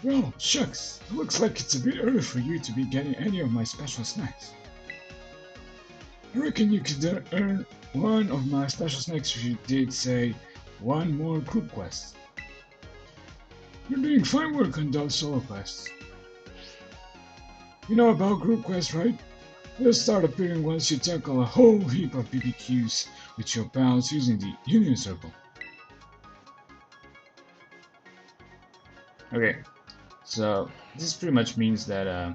Well, shucks, it looks like it's a bit early for you to be getting any of my special snacks. I reckon you could earn one of my special snacks if you did, say, one more group quest. You're doing fine work on those solo quests. You know about group quests, right? They'll start appearing once you tackle a whole heap of BBQs with your pals using the Union Circle. Okay, so this pretty much means that I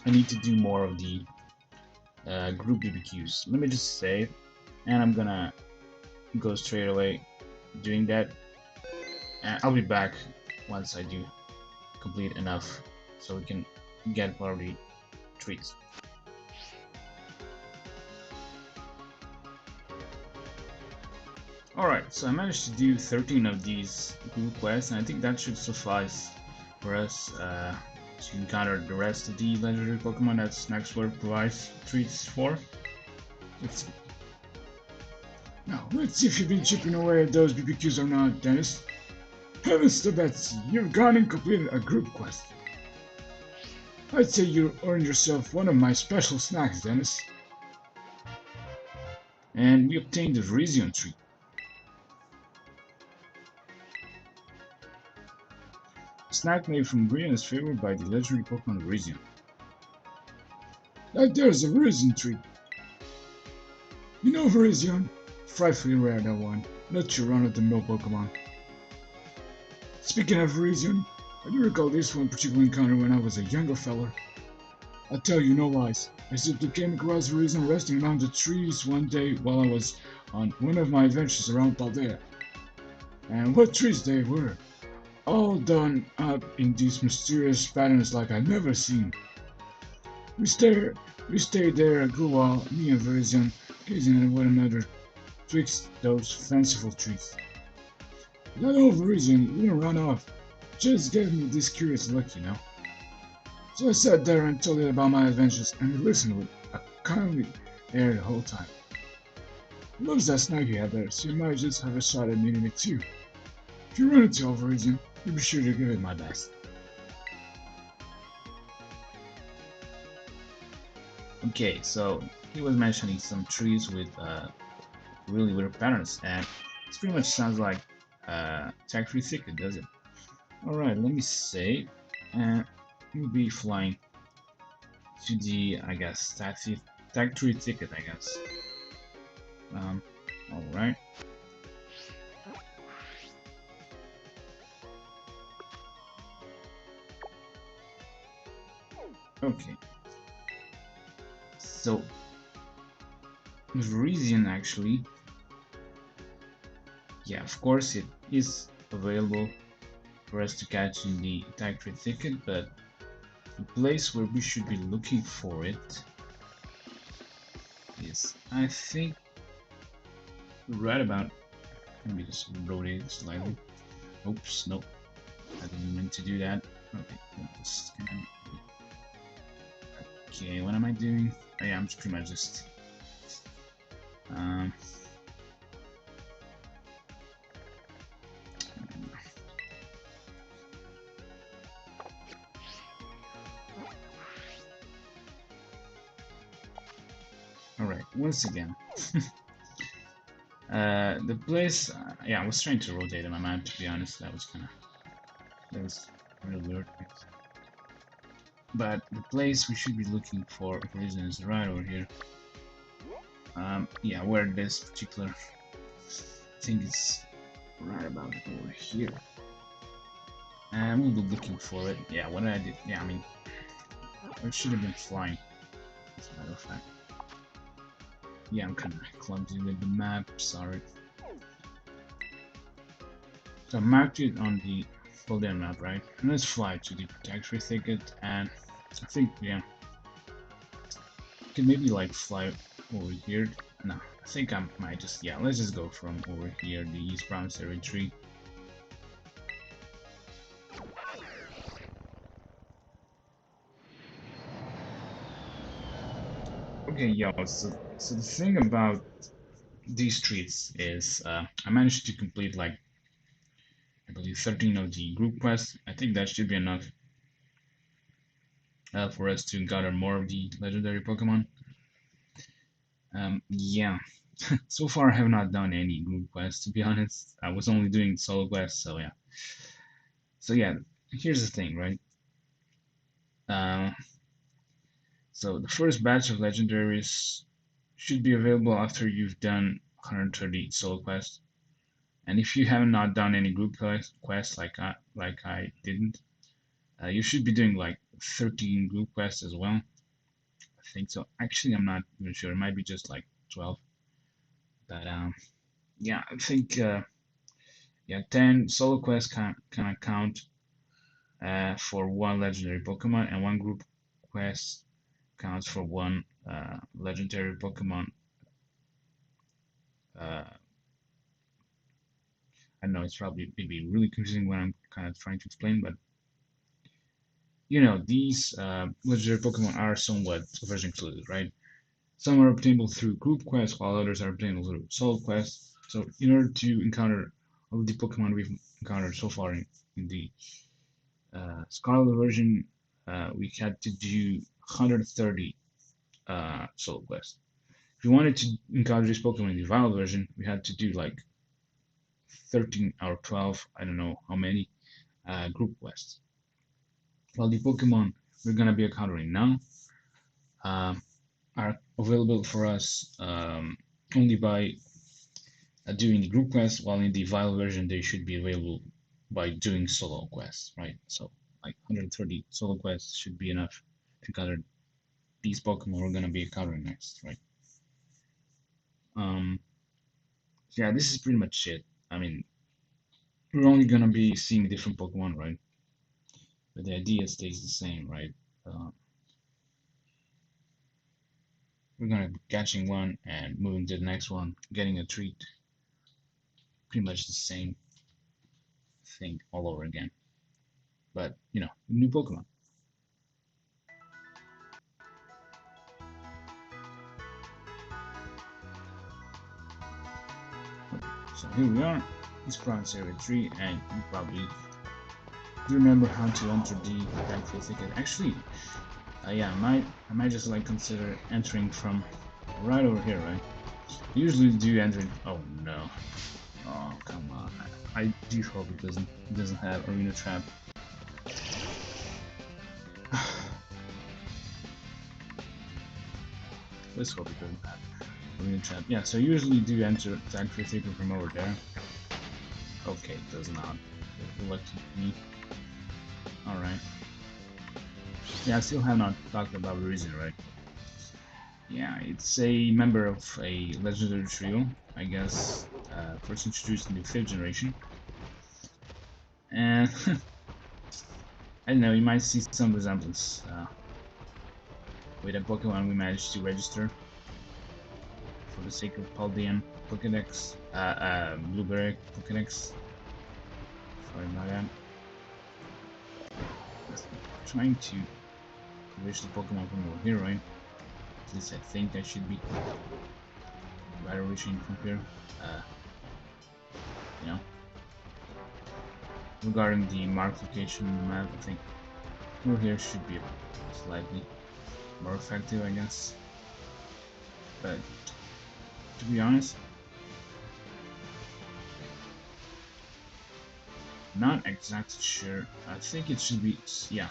need to do more of the group BBQs. Let me just save, and I'm gonna go straight away doing that. And I'll be back once I do complete enough so we can get more of the treats. Alright, so I managed to do 13 of these group quests, and I think that should suffice for us to encounter the rest of the legendary Pokemon that Snack Sword provides treats for. Now, let's see if you've been chipping away at those BBQs or not, Dennis. Heavens to Betsy, you've gone and completed a group quest. I'd say you earned yourself one of my special snacks, Dennis. And we obtained the Virizion Treat. A snack made from green is favored by the legendary Pokemon Virizion. That there's a Virizion Treat. You know Virizion? Frightfully rare, that one. Not your run-of-the-mill Pokemon. Speaking of Virizion, I do recall this one particular encounter when I was a younger fella. I tell you no lies, I simply came across Virizion resting among the trees one day while I was on one of my adventures around Paldea. And what trees they were! All done up in these mysterious patterns like I'd never seen. We stayed there a good while, me and Virizion, gazing at one another twixt those fanciful trees. That old Virizion wouldn't run off, just gave me this curious look, you know. So I sat there and told it about my adventures, and he listened with a kindly air the whole time. He loves that snack you had there, so you might just have a shot at meeting it too. If you run into old Virizion, you'll be sure to give it my best. Okay, so he was mentioning some trees with really weird patterns, and it pretty much sounds like Tagtree Thicket, does it? Alright, let me save, and we'll be flying to the, I guess, Tagtree Thicket, I guess. Alright. Okay. So, Virizion actually, yeah, of course it is available for us to catch in the Tagtree Thicket, but the place where we should be looking for it is, I think, right about. Let me just rotate it slightly. Oops, nope. I didn't mean to do that. Okay, okay, what am I doing? Oh, yeah, I'm just pretty much just alright, once again. The place, yeah, I was trying to rotate my map, to be honest. That was really weird. But the place we should be looking for Virizion is right over here. Yeah, where this particular thing is right about over here. And we'll be looking for it. Yeah, what I did, yeah, I mean, I should have been flying, as a matter of fact. Yeah, I'm kind of clumsy with the map, sorry. So I marked it on the Paldean map, right? And let's fly to the Tagtree Thicket, and I think, yeah, could maybe like fly over here. No, I think I might just, yeah, let's just go from over here, the East Promissory Tree. Okay, yo, so the thing about these treats is I managed to complete like I believe 13 of the group quests. I think that should be enough for us to gather more of the legendary Pokemon. Yeah, so far I have not done any group quests, to be honest. I was only doing solo quests, so yeah. So yeah, here's the thing, right? So the first batch of legendaries should be available after you've done 130 solo quests. And if you have not done any group quests like I didn't, you should be doing like 13 group quests as well. I think so. Actually, I'm not even sure. It might be just like 12. But yeah, I think yeah, 10 solo quests can count for one legendary Pokemon, and one group quest counts for one legendary Pokemon. I know it's probably maybe really confusing when I'm kind of trying to explain, but you know, these legendary Pokemon are somewhat version exclusive, right? Some are obtainable through group quests, while others are obtainable through solo quests. So, in order to encounter all of the Pokemon we've encountered so far in the Scarlet version, we had to do 130 solo quests. If we wanted to encounter this Pokemon in the Violet version, we had to do like 13 or 12, I don't know how many, group quests. While the Pokemon we're gonna be encountering now are available for us only by doing the group quests, while in the Violet version they should be available by doing solo quests, right? So like 130 solo quests should be enough to encounter these Pokemon we're gonna be encountering next, right? Yeah, this is pretty much it. I mean, we're only gonna be seeing different Pokemon, right? But the idea stays the same, right? We're gonna be catching one and moving to the next one, getting a treat. Pretty much the same thing all over again. But, you know, new Pokemon. So here we are, it's Casseroya Tree, and you probably do remember how to enter the Tagtree Thicket. Actually, yeah, I might just like consider entering from right over here, right? I usually do enter. Oh no! Oh come on! I do hope it doesn't have Arena Trap. Let's hope it doesn't have Arena Trap. Yeah, so I usually do enter Tagtree Thicket from over there. Okay, it does not. Lucky me. Alright. Yeah, I still have not talked about Virizion, right? Yeah, it's a member of a legendary trio, I guess, first introduced in the 5th generation. And I don't know, you might see some resemblance with a Pokemon we managed to register for the sake of Paldean Pokédex, Blueberry Pokédex. Sorry about that. I'm trying to wish the Pokemon from over here, right? At least I think I should be rather wishing from here. You know, regarding the mark location on the map, I think over here should be slightly more effective, I guess. But to be honest, not exactly sure. I think it should be, yeah.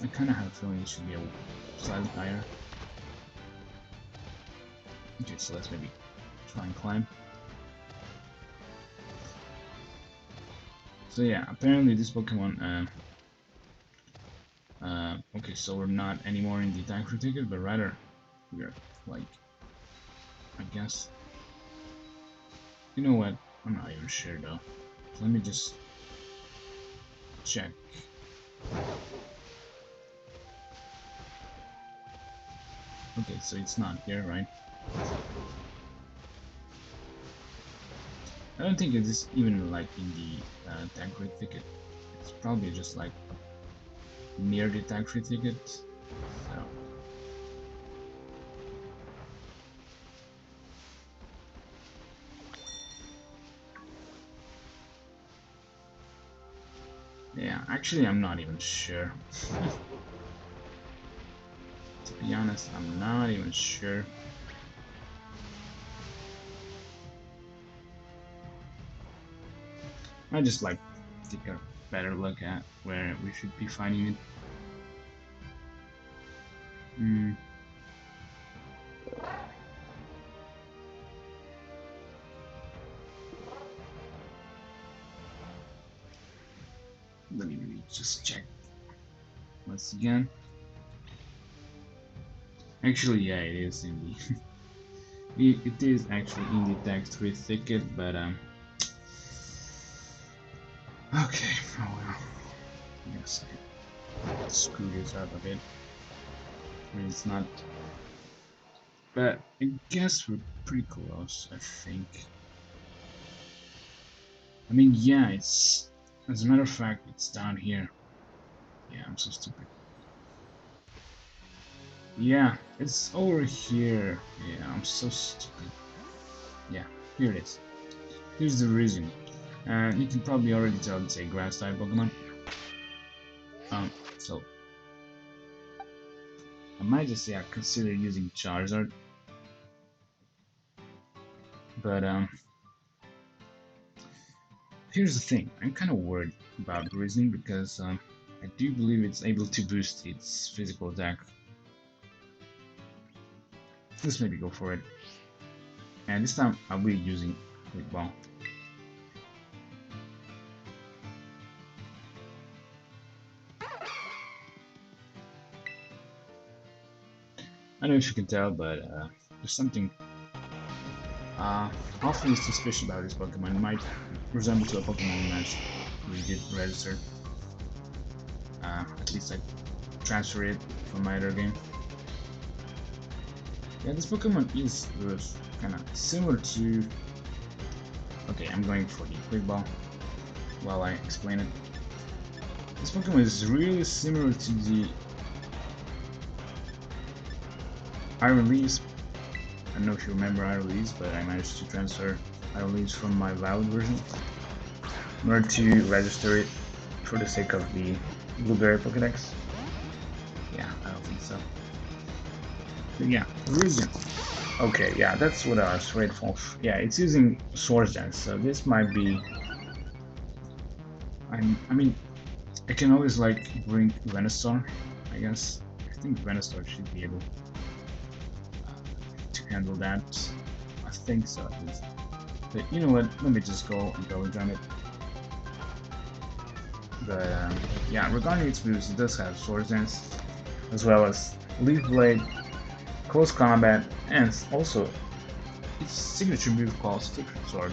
I kind of have a feeling it should be slightly higher. Okay, so let's maybe try and climb. So yeah, apparently this Pokemon, okay, so we're not anymore in the Tagtree Thicket, but rather we're like, I guess, you know what, I'm not even sure though. So let me just check. Okay, so it's not here, right? I don't think it is even like in the Tagtree Thicket. It's probably just like near the Tagtree Thicket. So yeah, actually I'm not even sure. To be honest, I'm not even sure. I just like take a better look at where we should be finding it. Let me just check once again. Actually, yeah, it is in the it is actually in the Tagtree Thicket, but okay, oh well. I guess I screw this up a bit. I mean, it's not, but I guess we're pretty close, I think. I mean, yeah, it's, as a matter of fact, it's down here. Yeah, I'm so stupid. Yeah, it's over here. Yeah, I'm so stupid. Yeah, here it is. Here's the Virizion. You can probably already tell it's a grass type Pokemon. So I might just consider using Charizard. But here's the thing. I'm kind of worried about Virizion because I do believe it's able to boost its physical attack. Let's maybe go for it. And this time I'll be using Quick Ball. I don't know if you can tell, but there's something awfully suspicious about this Pokemon. It might resemble to a Pokemon match we did register. At least I transferred it from my other game. Yeah, this Pokemon is kind of similar to... Okay, I'm going for the Quick Ball while I explain it. This Pokemon is really similar to the Iron Leaves. I don't know if you remember Iron Leaves, but I managed to transfer Iron Leaves from my valid version in order to register it for the sake of the Blueberry Pokédex. Yeah, I don't think so. But yeah, Virizion. Okay, yeah, that's what I was waiting for. Yeah, it's using Swords Dance, so this might be... I mean, I can always like bring Venusaur, I guess. I think Venusaur should be able to handle that. I think so at least. But you know what, let me just go and double jump it. But yeah, regarding its moves, it does have Swords Dance, as well as Leaf Blade, Close Combat, and also its signature move called Stick Sword,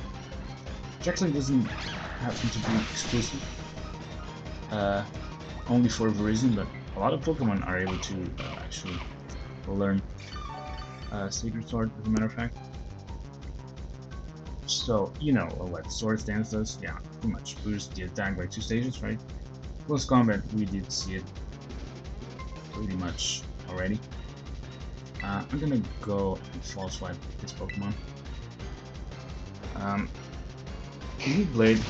which actually doesn't happen to be exclusive only for Virizion, but a lot of Pokemon are able to actually learn Secret Sword, as a matter of fact. So, you know what Sword Dance does? Yeah, pretty much boost the attack by 2 stages, right? Close combat, we did see it pretty much already. I'm gonna go and False Swipe this Pokemon. Elite Blade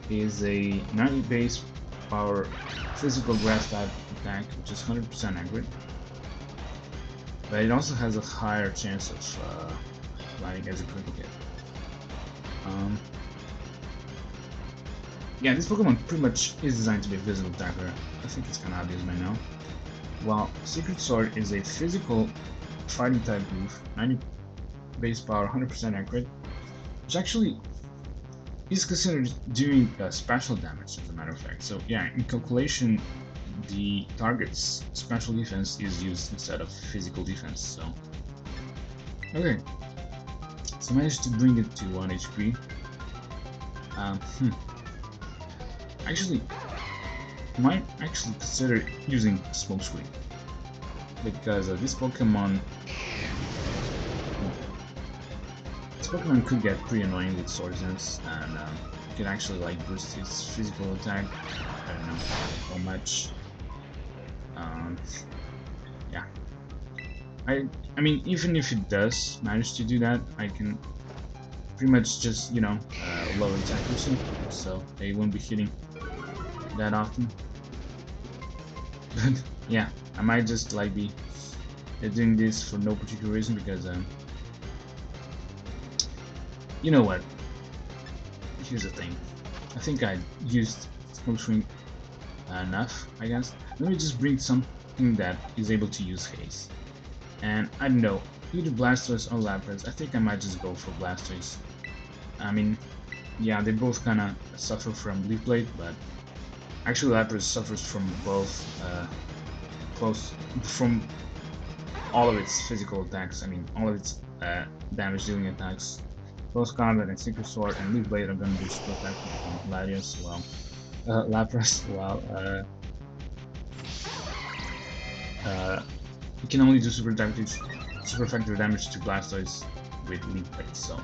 is a 90 base power physical grass type attack, which is 100% accurate. But it also has a higher chance of landing as a critical hit. Yeah, this Pokemon pretty much is designed to be a physical attacker. I think it's kind of obvious by now. While Secret Sword is a physical fighting type move, 90 base power, 100% accurate, which actually is considered doing special damage, as a matter of fact. So yeah, in calculation, the target's special defense is used instead of physical defense. So okay, so I managed to bring it to 1 HP. Actually, might actually consider using Smoke Screen, because this Pokemon could get pretty annoying with Sword Dance, and could actually like boost its physical attack. I don't know how much. Yeah, I mean, even if it does manage to do that, I can pretty much just, you know, lower its accuracy, so they won't be hitting that often. But yeah, I might just like be doing this for no particular reason, because you know what? Here's the thing. I think I used Smoke Screen enough, I guess. Let me just bring something that is able to use haste. And I don't know, either Blastoise or Lapras. I think I might just go for Blastoise. I mean, yeah, they both kind of suffer from Leaf Blade, but actually Lapras suffers from both from all of its physical attacks. I mean, all of its damage dealing attacks. Close Combat and Secret Sword and Leaf Blade are going to do split attack on Latias, while Lapras, while you can only do super effective damage to Blastoise with Leaf Blade. So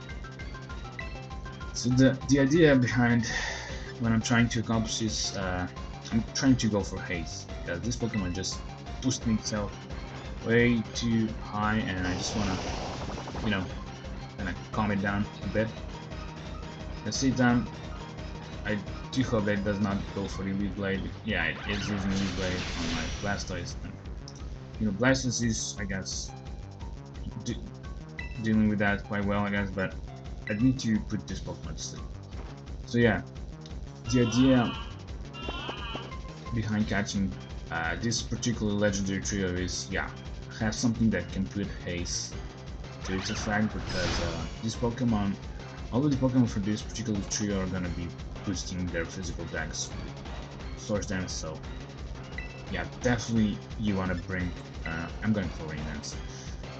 the idea behind when I'm trying to accomplish this, I'm trying to go for haste, because this Pokemon just boosting itself way too high, and I just wanna, you know, kind of calm it down a bit. At the same time, I do hope that it does not go for the Leaf Blade. Yeah, it is using Leaf Blade on my Blastoise. And, you know, Blastoise is, I guess, dealing with that quite well, I guess, but I need to put this Pokemon to sleep. So yeah, the idea behind catching this particular legendary trio is, yeah, have something that can put haste to its effect, because this Pokemon, all of the Pokemon for this particular trio are gonna be boosting their physical attacks with Source Dance. So yeah, definitely you wanna bring, I'm going for Rain Dance.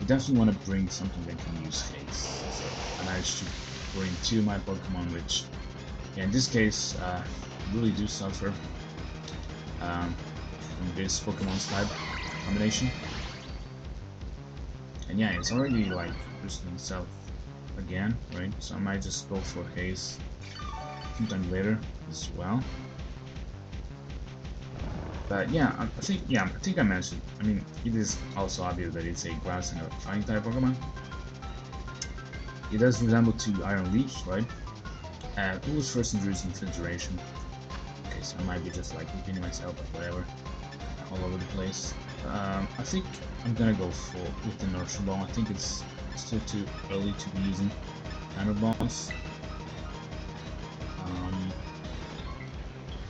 You definitely wanna bring something that can use haste. So I managed to bring 2 of my Pokemon, which, yeah, in this case, really do suffer from this Pokemon's type combination. And yeah, it's already like boosting itself again, right? So I might just go for haste sometime later as well. But yeah, I think I mentioned. I mean, it is also obvious that it's a grass and a flying type Pokemon. It does resemble to Iron Leaf, right? It was first introduced in 5th generation. Okay, so I might be just like repeating myself, but whatever, all over the place. I think I'm gonna go with the Nurture Ball. I think it's still too early to be using Hammer Balls.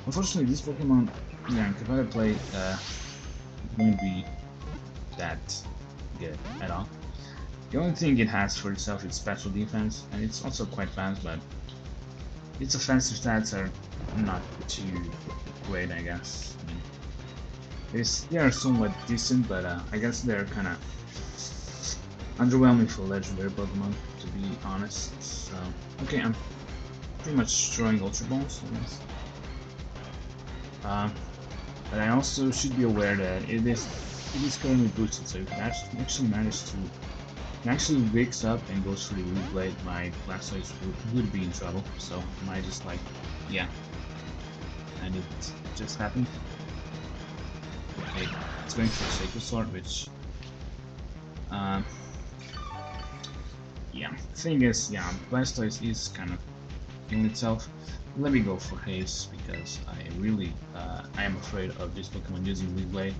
Unfortunately, this Pokemon, yeah, in competitive play, won't be that good at all. The only thing it has for itself is special defense, and it's also quite fast, but its offensive stats are not too great, I guess. I mean, they are somewhat decent, but I guess they're kind of underwhelming for legendary Pokemon, to be honest. So, okay, pretty much throwing Ultra Balls, I guess. But I also should be aware that it is currently boosted, so if it actually manages to actually wakes up and goes for the League Blade, my Blastoise would be in trouble. So I might just like, yeah, and it just happened. Okay, it's going for Sacred Sword, which, yeah, the thing is, yeah, Blastoise is kind of killing itself. Let me go for Haze because I really, I am afraid of this Pokemon using League Blade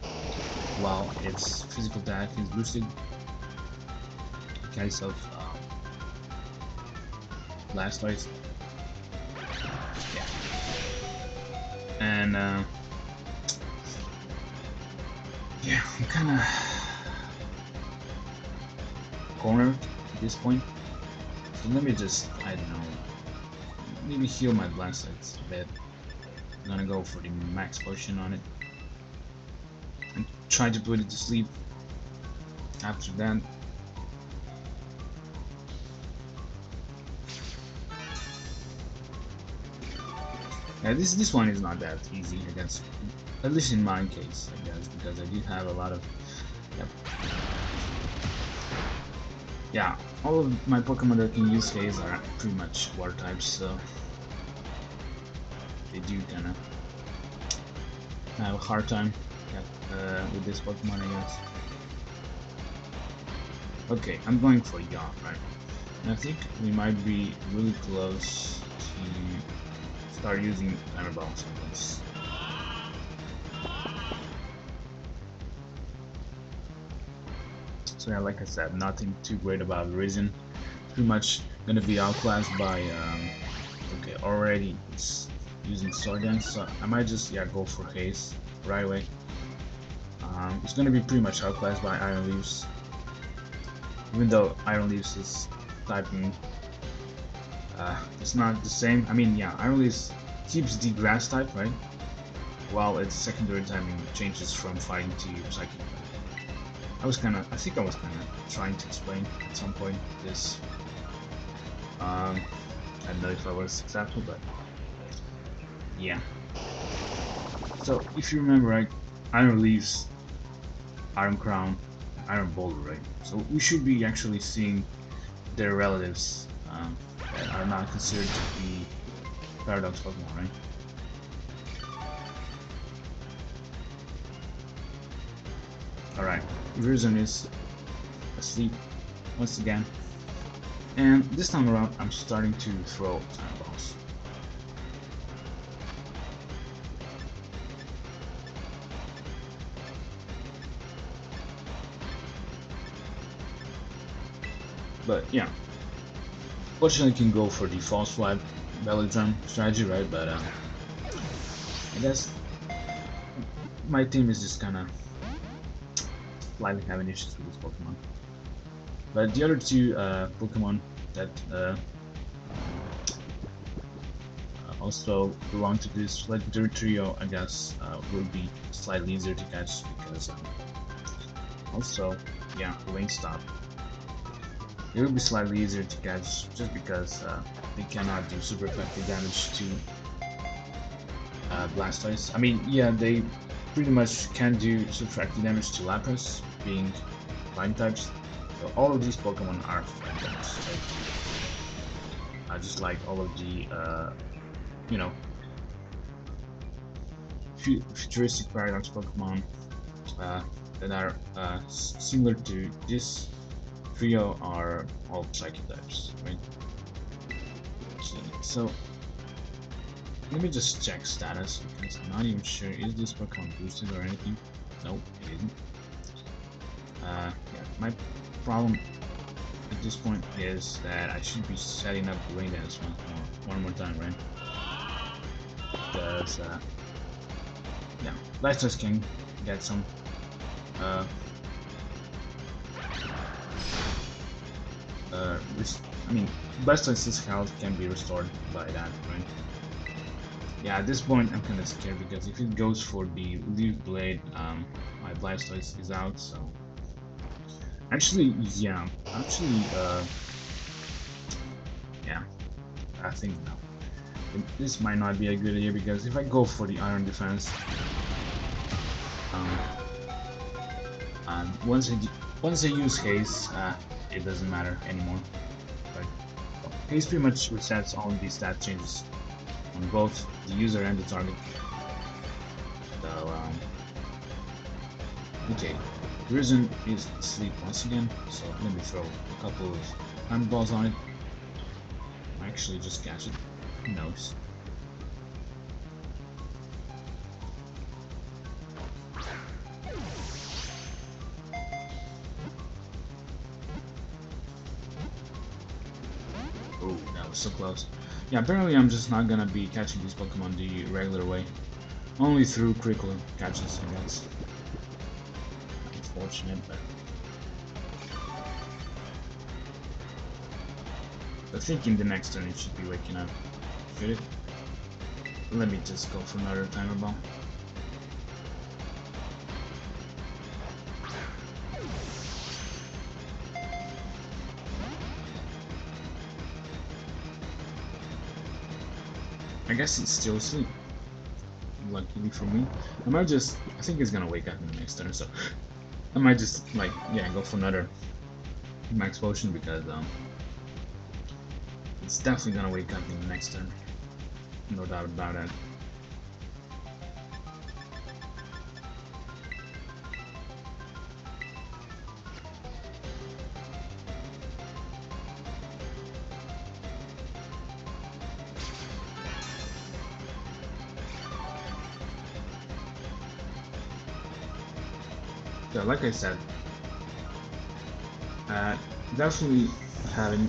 while its physical attack is boosted. In case of Blastoise, yeah, and yeah, I'm kind of cornered at this point. So let me just, I don't know, maybe heal my Blastoise a bit. I'm gonna go for the max potion on it and try to put it to sleep after that. Yeah, this one is not that easy, I guess. At least in my case, I guess, because I do have a lot of... Yep. Yeah, all of my Pokemon that can use Haze are pretty much water types, so... They do kinda have a hard time with this Pokemon, I guess. Okay, I'm going for Yaw, right? And I think we might be really close to start using Hammer Balls on this. So yeah, like I said, nothing too great about Virizion. Pretty much gonna be outclassed by, okay, already it's using Sword Dance, so I might just, yeah, go for Haze right away. It's gonna be pretty much outclassed by Iron Leaves. Even though Iron Leaves is typing, it's not the same. I mean, yeah, Iron Leaves keeps the grass type, right? While its secondary typing changes from fighting to psychic. I think I was kinda trying to explain at some point this. I don't know if I was successful, but yeah. So if you remember, right, Iron Leaves, Iron Crown, Iron Boulder, right? So we should be actually seeing their relatives that are not considered to be Paradox Pokemon, right? Alright, Virizion is asleep once again. And this time around, I'm starting to throw Time Balls. But yeah, fortunately, can go for the False Swipe Belly Drum strategy, right? But I guess my team is just kind of slightly having issues with this Pokemon. But the other two Pokemon that also belong to this legendary trio, I guess, will be slightly easier to catch because also, yeah, Wingstop. It will be slightly easier to catch just because they cannot do super effective damage to Blastoise. I mean, yeah, they pretty much can do super effective damage to Lapras, being Flying types. So all of these Pokemon are Flying types. Just like all of the, you know, futuristic Paradox Pokemon that are similar to this trio are all Psychic types, right? Okay, so let me just check status because I'm not even sure is this Pokemon boosted or anything. Nope, it isn't. Yeah, my problem at this point is that I should be setting up Rain Dance one more time, right? Because yeah, Blastoise can get some I mean, Blastoise's health can be restored by that, right? Yeah, at this point I'm kinda scared because if it goes for the Leaf Blade, my Blastoise is out, so... Actually, yeah, yeah, I think no. This might not be a good idea because if I go for the iron defense, um, once I use haste, it doesn't matter anymore. But haste pretty much resets all of these stat changes on both the user and the target. So okay, Virizion is asleep once again, so let me throw a couple of hand balls on it. Actually, just catch it. Who knows? Oh, that was so close. Yeah, apparently I'm just not gonna be catching these Pokemon the regular way. Only through critical catches, I guess. Unfortunate, but I think in the next turn it should be waking up. Should it? Let me just go for another timer bomb. I guess it's still asleep. Luckily for me. I think it's gonna wake up in the next turn, so I might just, like, yeah, go for another max potion because, it's definitely gonna wake up in the next turn. No doubt about that. So, like I said, definitely having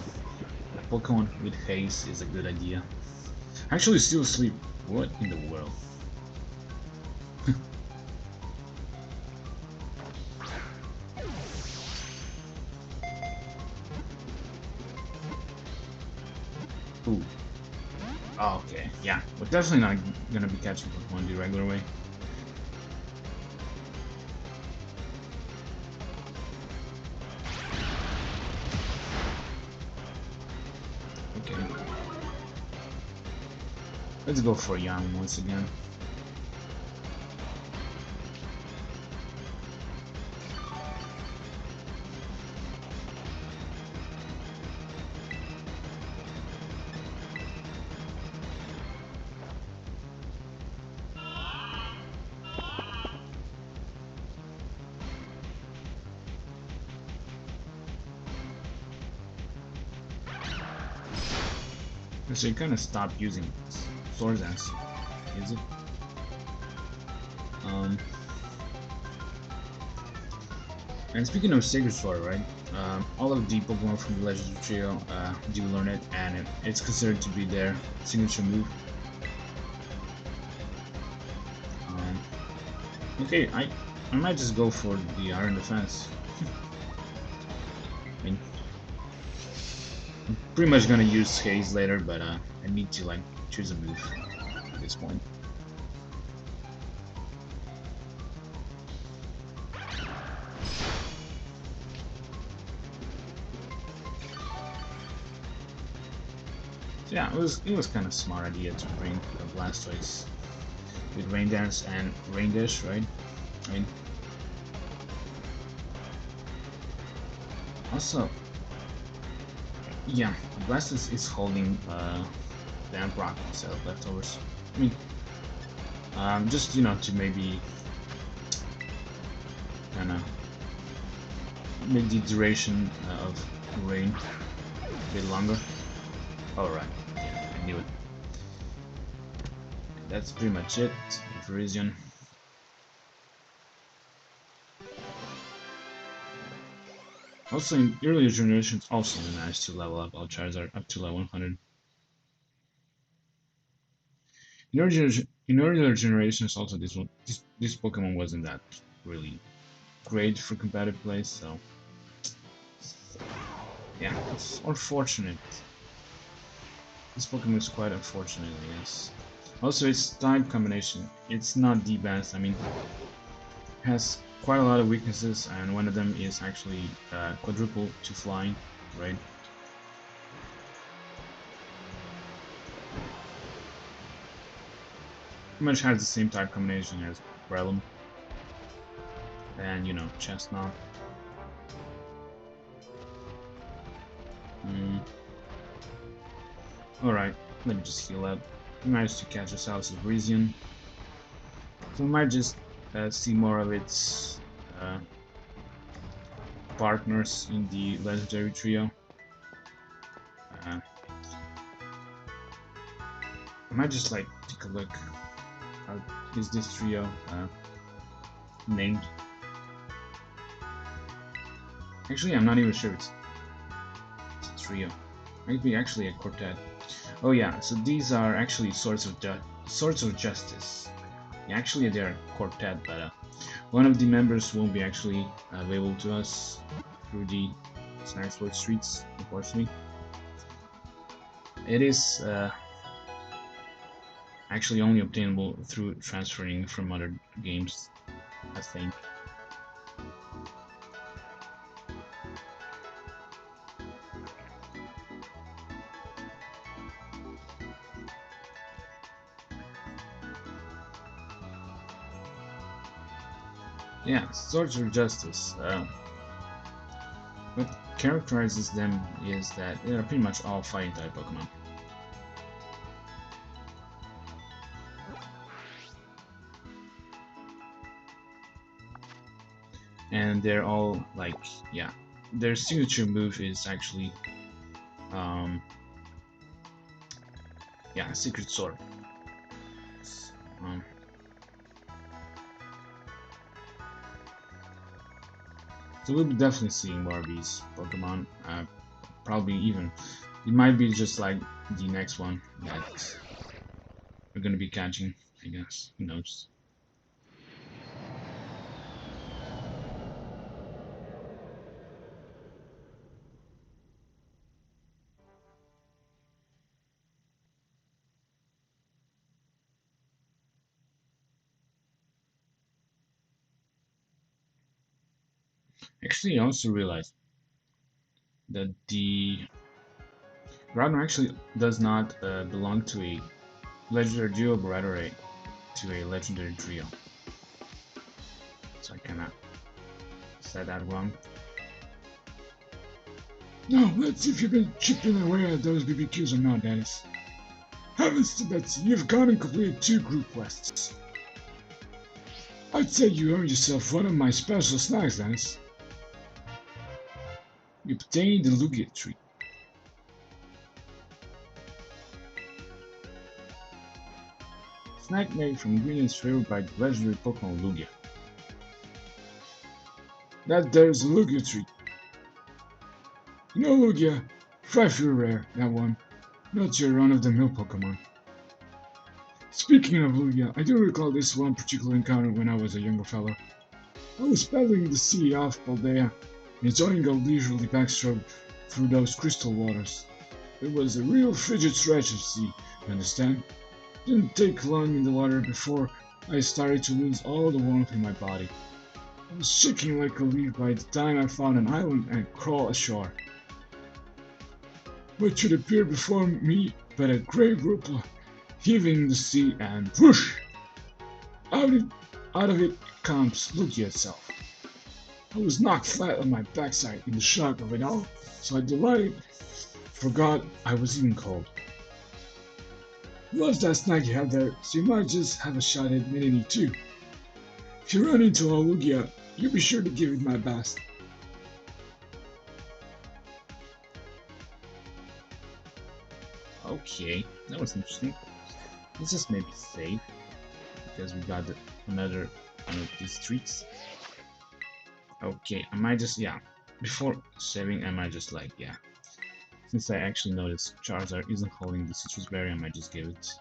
a Pokemon with haste is a good idea. Actually, still asleep. What in the world? Ooh. Oh, okay. Yeah, we're definitely not gonna be catching Pokemon the regular way. Okay. Let's go for Young once again. So you kind of stop using Swords Dance, is it? And speaking of Sacred Sword, right? All of the Pokemon from the Legendary Trio do learn it, and it's considered to be their signature move. Okay, I might just go for the Iron Defense. I mean, I'm pretty much gonna use Haze later, but I need to, like, choose a move at this point. So yeah, it was kind of smart idea to bring the Blastoise with Rain Dance and Rain Dish, right? I mean, also, yeah, Blastoise is holding Damp Rock instead of Leftovers. I mean, just, you know, to maybe kind of make the duration of rain a bit longer. Alright, yeah, I knew it. That's pretty much it. Virizion. Also, in earlier generations, also managed to level up our Charizard up to level 100. In earlier generations, also this Pokemon wasn't that really great for competitive play, so yeah, it's unfortunate. This Pokemon is quite unfortunate, I guess. Also, its type combination, it's not the best. I mean, it has quite a lot of weaknesses, and one of them is actually quadruple to flying, right? much has the same type combination as Relum and, you know, Chestnut. Alright, let me just heal up. We managed to catch ourselves a Virizion. So we might just see more of its partners in the legendary trio. I might just like take a look. How is this trio named? Actually, I'm not even sure it's a trio. Might be actually a quartet. Oh yeah, so these are actually Swords of Justice. Yeah, actually they're a quartet, but one of the members won't be actually available to us through the Snarksworth streets, unfortunately. It is actually only obtainable through transferring from other games, I think. Yeah, Swords of Justice. What characterizes them is that they are pretty much all fighting type Pokemon. And they're all like, yeah, their signature move is actually, yeah, Secret Sword. So we'll be definitely seeing more of these Pokemon. Probably even, it might be just like the next one that we're gonna be catching, I guess. Who knows? Actually, I also realized that the Groudon actually does not belong to a legendary duo, but rather to a legendary trio. So I kinda said that wrong. Now, let's see if you've been chipping away at those BBQs or not, Dennis. Heavens to Betsy, you've gone and completed 2 group quests. I'd say you earned yourself one of my special snacks, Dennis. You obtained the Lugia Treat. Snack made from ingredients favored by the legendary Pokemon Lugia. That there's a Lugia Treat. You know Lugia, frightfully rare, that one. Not your run-of-the-mill Pokemon. Speaking of Lugia, I do recall this one particular encounter when I was a younger fellow. I was paddling the sea off Paldea, enjoying a leisurely backstroke through those crystal waters. It was a real frigid stretch of sea, you understand? Didn't take long in the water before I started to lose all the warmth in my body. I was shaking like a leaf by the time I found an island and crawled ashore. What should appear before me but a grey whirlpool heaving the sea, and whoosh! Out of it comes Lugia itself. I was knocked flat on my backside in the shock of it all, so I forgot I was even cold. Loves that snack you have there, so you might just have a shot at winning it too. If you run into a Lugia, you be sure to give it my best. Okay, that was interesting. Let's just maybe save, because we got another one of these treats. Okay, I might just, yeah, before saving, I might just like, yeah. Since I actually noticed Charizard isn't holding the Citrus Berry, I might just give it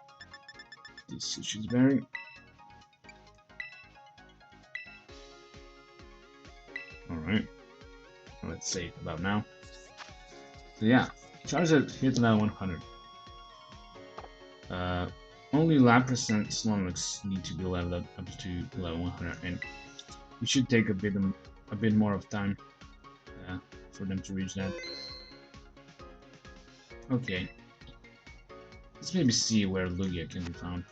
this Citrus Berry. Alright, let's save about now. So yeah, Charizard hit level 100. Only Lapras and Snorlax need to be leveled up to level 100, and it should take a bit more of time for them to reach that. Okay, let's maybe see where Lugia can be found.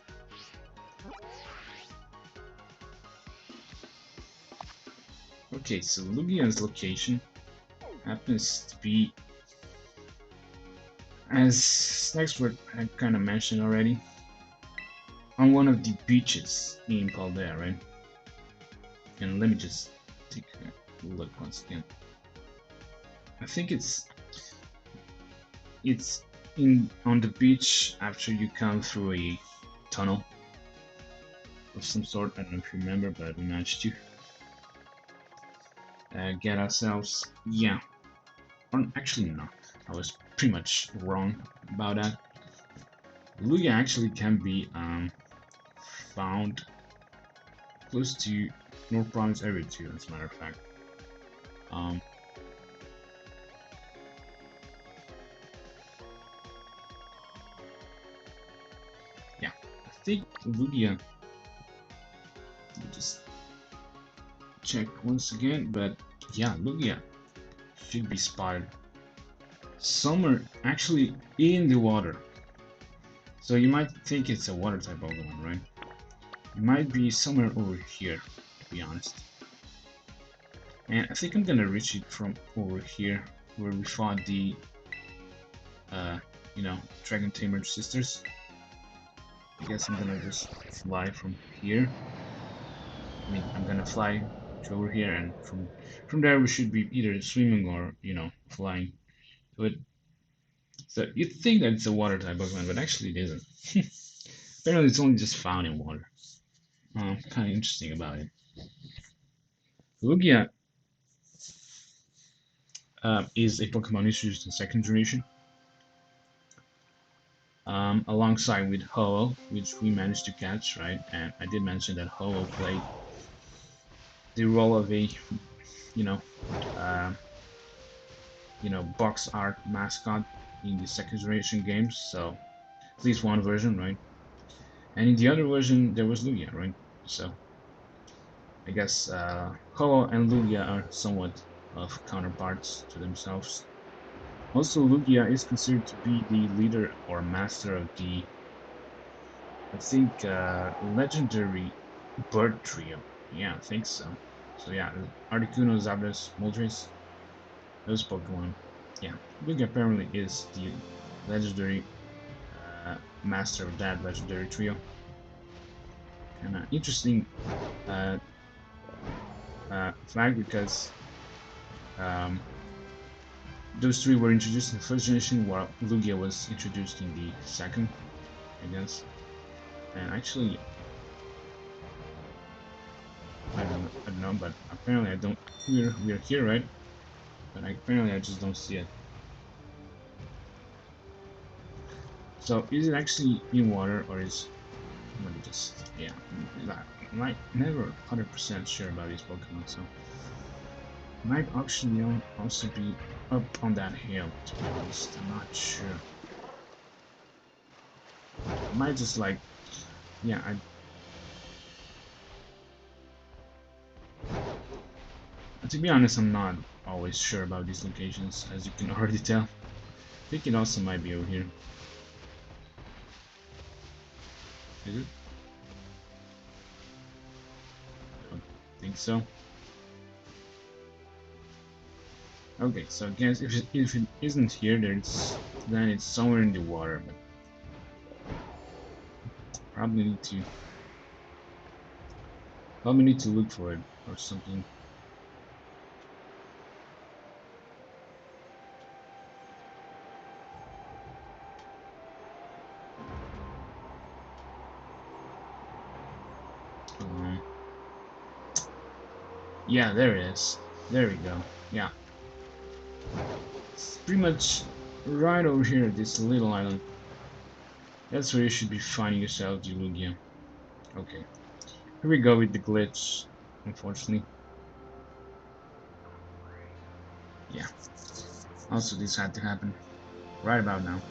Okay, so Lugia's location happens to be, as Snexpert had kind of mentioned already, on one of the beaches in Paldea, right? And let me just take a look once again. I think it's in on the beach after you come through a tunnel of some sort. I don't know if you remember, but we managed to get ourselves, yeah. Or actually, no, I was pretty much wrong about that. Lugia actually can be found close to North Province Area 2, as a matter of fact. Um, yeah, I think Lugia, let me just check once again, but yeah, Lugia should be spotted somewhere actually in the water. So you might think it's a water type Pokemon, right? It might be somewhere over here, to be honest. And I think I'm gonna reach it from over here, where we fought the, you know, Dragon Tamer sisters. I guess I'm gonna just fly from here. I mean, I'm gonna fly to over here, and from there we should be either swimming or, you know, flying. But so you'd think that it's a water type Pokemon, but actually it isn't. Apparently, it's only just found in water. Kind of interesting about it. Lugia is a Pokemon introduced in second generation, alongside with Ho-Oh, which we managed to catch, right? And I did mention that Ho-Oh played the role of a, you know, uh, box art mascot in the second generation games. So at least one version, right? And in the other version, there was Lugia, right? So I guess Ho-Oh and Lugia are somewhat of counterparts to themselves. Also, Lugia is considered to be the leader or master of the, I think, legendary bird trio. Yeah, I think so. So yeah, Articuno, Zapdos, Moltres, those Pokemon. Yeah, Lugia apparently is the legendary master of that legendary trio. And interesting uh, fact, because um, those three were introduced in the first generation, while Lugia was introduced in the second, I guess. And actually, I don't know, but apparently I don't. We're here, right? But apparently I just don't see it. So is it actually in water, or is? Let me just, yeah, I'm like never 100% sure about these Pokemon, so might actually also be up on that hill. To be honest, I'm not sure. I might just like, yeah, to be honest, I'm not always sure about these locations, as you can already tell. I think it also might be over here. Is it? I don't think so. Okay, so I guess if it isn't here, then it's somewhere in the water, but probably need to look for it or something. Um, yeah, there it is. There we go. Yeah, it's pretty much right over here at this little island. That's where you should be finding yourself, Lugia. Okay, here we go with the glitch, unfortunately. Yeah, also this had to happen right about now.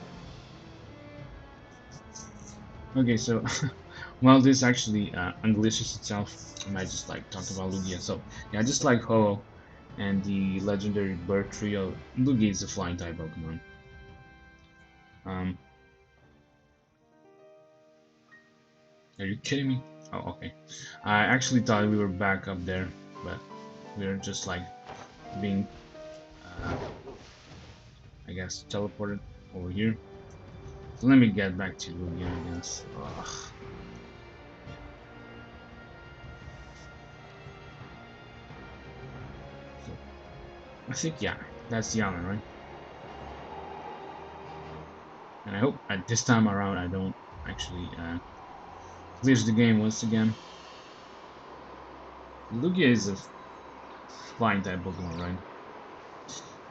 Okay, so while this actually unglitches itself, I might just like talk about Lugia. So yeah, just like Ho and the legendary bird trio, Lugia is a flying type Pokemon. Um, are you kidding me? Oh, okay. I actually thought we were back up there, but we're just like being, I guess, teleported over here. So let me get back to Lugia, I guess. Ugh. So, I think, yeah, that's the island, right? And I hope at this time around I don't actually glitch the game once again. Lugia is a flying type Pokemon,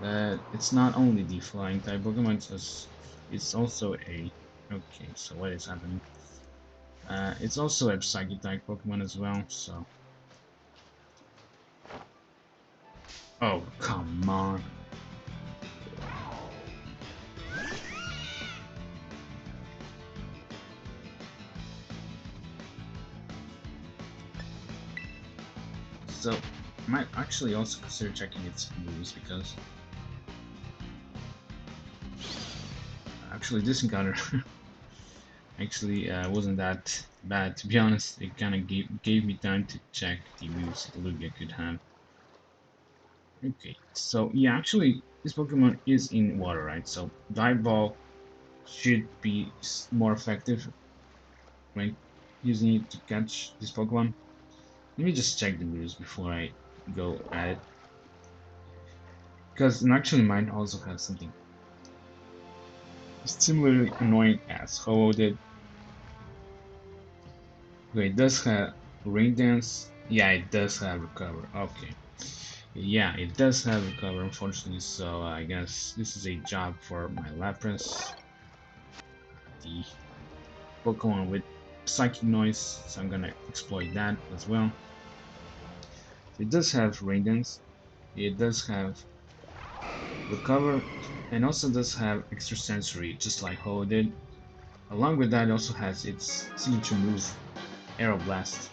right? It's not only the flying type Pokemon, it's also a... Okay, so what is happening? It's also a Psychic type Pokemon as well, so... Oh, come on. So, I might actually also consider checking its moves because... Actually, this encounter actually wasn't that bad, to be honest. It kind of gave me time to check the moves Lugia could have. Okay, so yeah, actually, this Pokemon is in water, right? So Dive Ball should be more effective when using it to catch this Pokemon. Let me just check the moves before I go at it. Because actually mine also has something similarly annoying as Ho-Oh did. Okay, it does have Rain Dance. Yeah, it does have Recover. Okay. Yeah, it does have Recover, unfortunately, so I guess this is a job for my Lapras. The Pokemon with Psychic Noise, so I'm gonna exploit that as well. It does have Rain Dance. It does have Recover, and also does have Extrasensory, just like Ho did. Along with that, it also has its signature move, Aeroblast,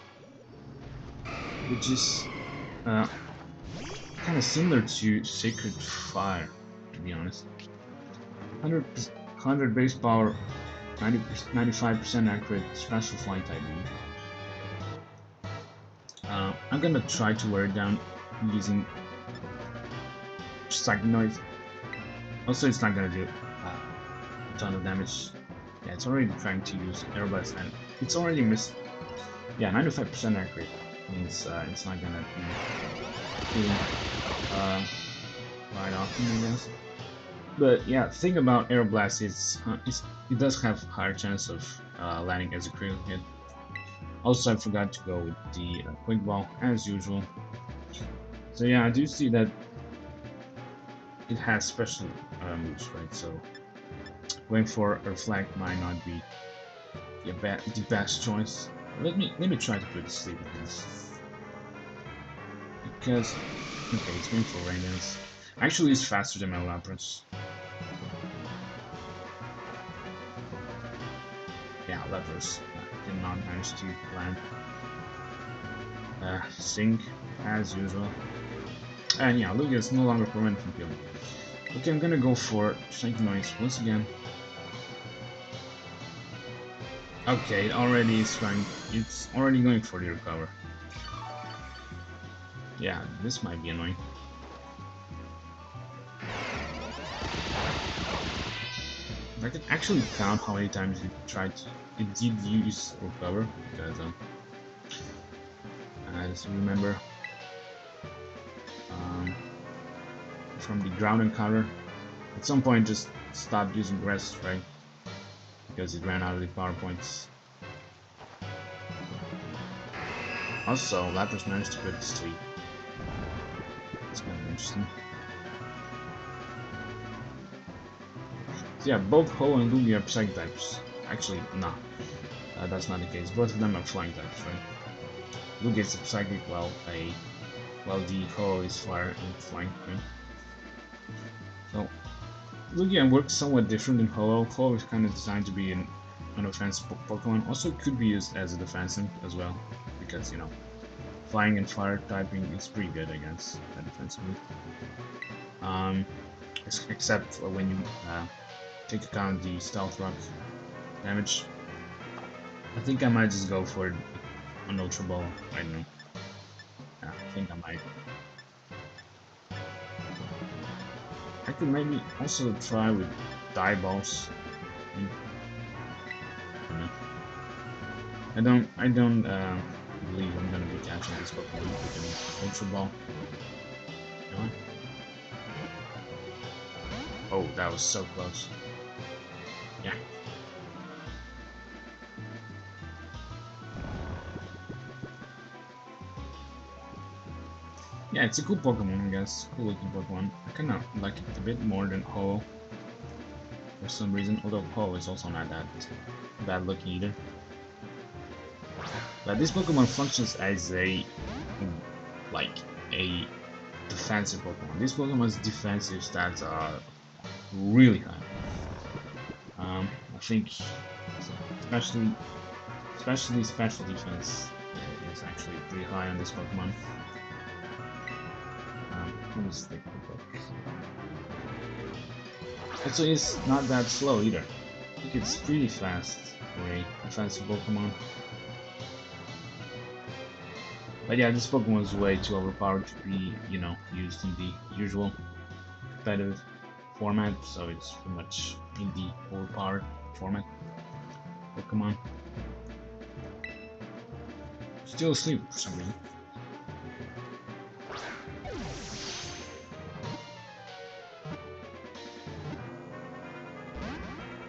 which is kind of similar to Sacred Fire, to be honest. 100 base power, 95% accurate, special flying type move. I'm gonna try to wear it down using Psychic Noise. Also, it's not gonna do a ton of damage. Yeah, it's already trying to use Aeroblast and it's already missed. Yeah, 95% accurate means it's not gonna be hitting right often, I guess. But yeah, the thing about Aeroblast is it does have higher chance of landing as a critical hit. Also, I forgot to go with the Quick Ball as usual. So yeah, I do see that it has special moves, right? So going for a Reflect might not be the best choice. Let me try to put it to sleep because okay, it's going for Rain Dance. Actually, it's faster than my Lapras. Yeah, Lapras did not manage to land. Sink as usual. And yeah, Lugia is no longer prevented from killing. Okay, I'm gonna go for Psychic Noise once again. Okay, it already is trying. It's already going for the Recover. Yeah, this might be annoying. I can actually count how many times it did use Recover, because I just remember from the ground encounter, at some point just stopped using Rest, right? Because it ran out of the power points. Also, Lapras managed to put it to sleep. It's kind of interesting. So yeah, both Ho and Lugia are Psychic types. Actually, nah, that's not the case. Both of them are Flying types, right? Lugia is a Psychic, while the Ho is Fire and Flying, right? So Lugia works somewhat different than Ho. Ho is kind of designed to be an offensive Pokemon. Also, it could be used as a defensive as well, because you know, Flying and Fire typing is pretty good against defensively. Except for when you take account the Stealth Rock damage. I think I might just go for an Ultra Ball right now. Yeah, I think I might. could maybe also try with die balls. I don't believe I'm gonna be catching this Pokemon with an Ultra Ball. Am I? Oh, that was so close. Yeah. Yeah, it's a cool Pokemon, I guess. Cool looking Pokemon. I kinda like it a bit more than Ho for some reason, although Ho is also not that bad looking either. But this Pokemon functions as a a defensive Pokemon. This Pokemon's defensive stats are really high. I think especially special defense is actually pretty high on this Pokemon. Let me just take a quick look. Also, it's not that slow either. I think it's pretty fast for a defensive Pokemon. But yeah, this Pokemon is way too overpowered to be, you know, used in the usual competitive format, so it's pretty much in the overpowered format Pokemon. Still asleep for some reason.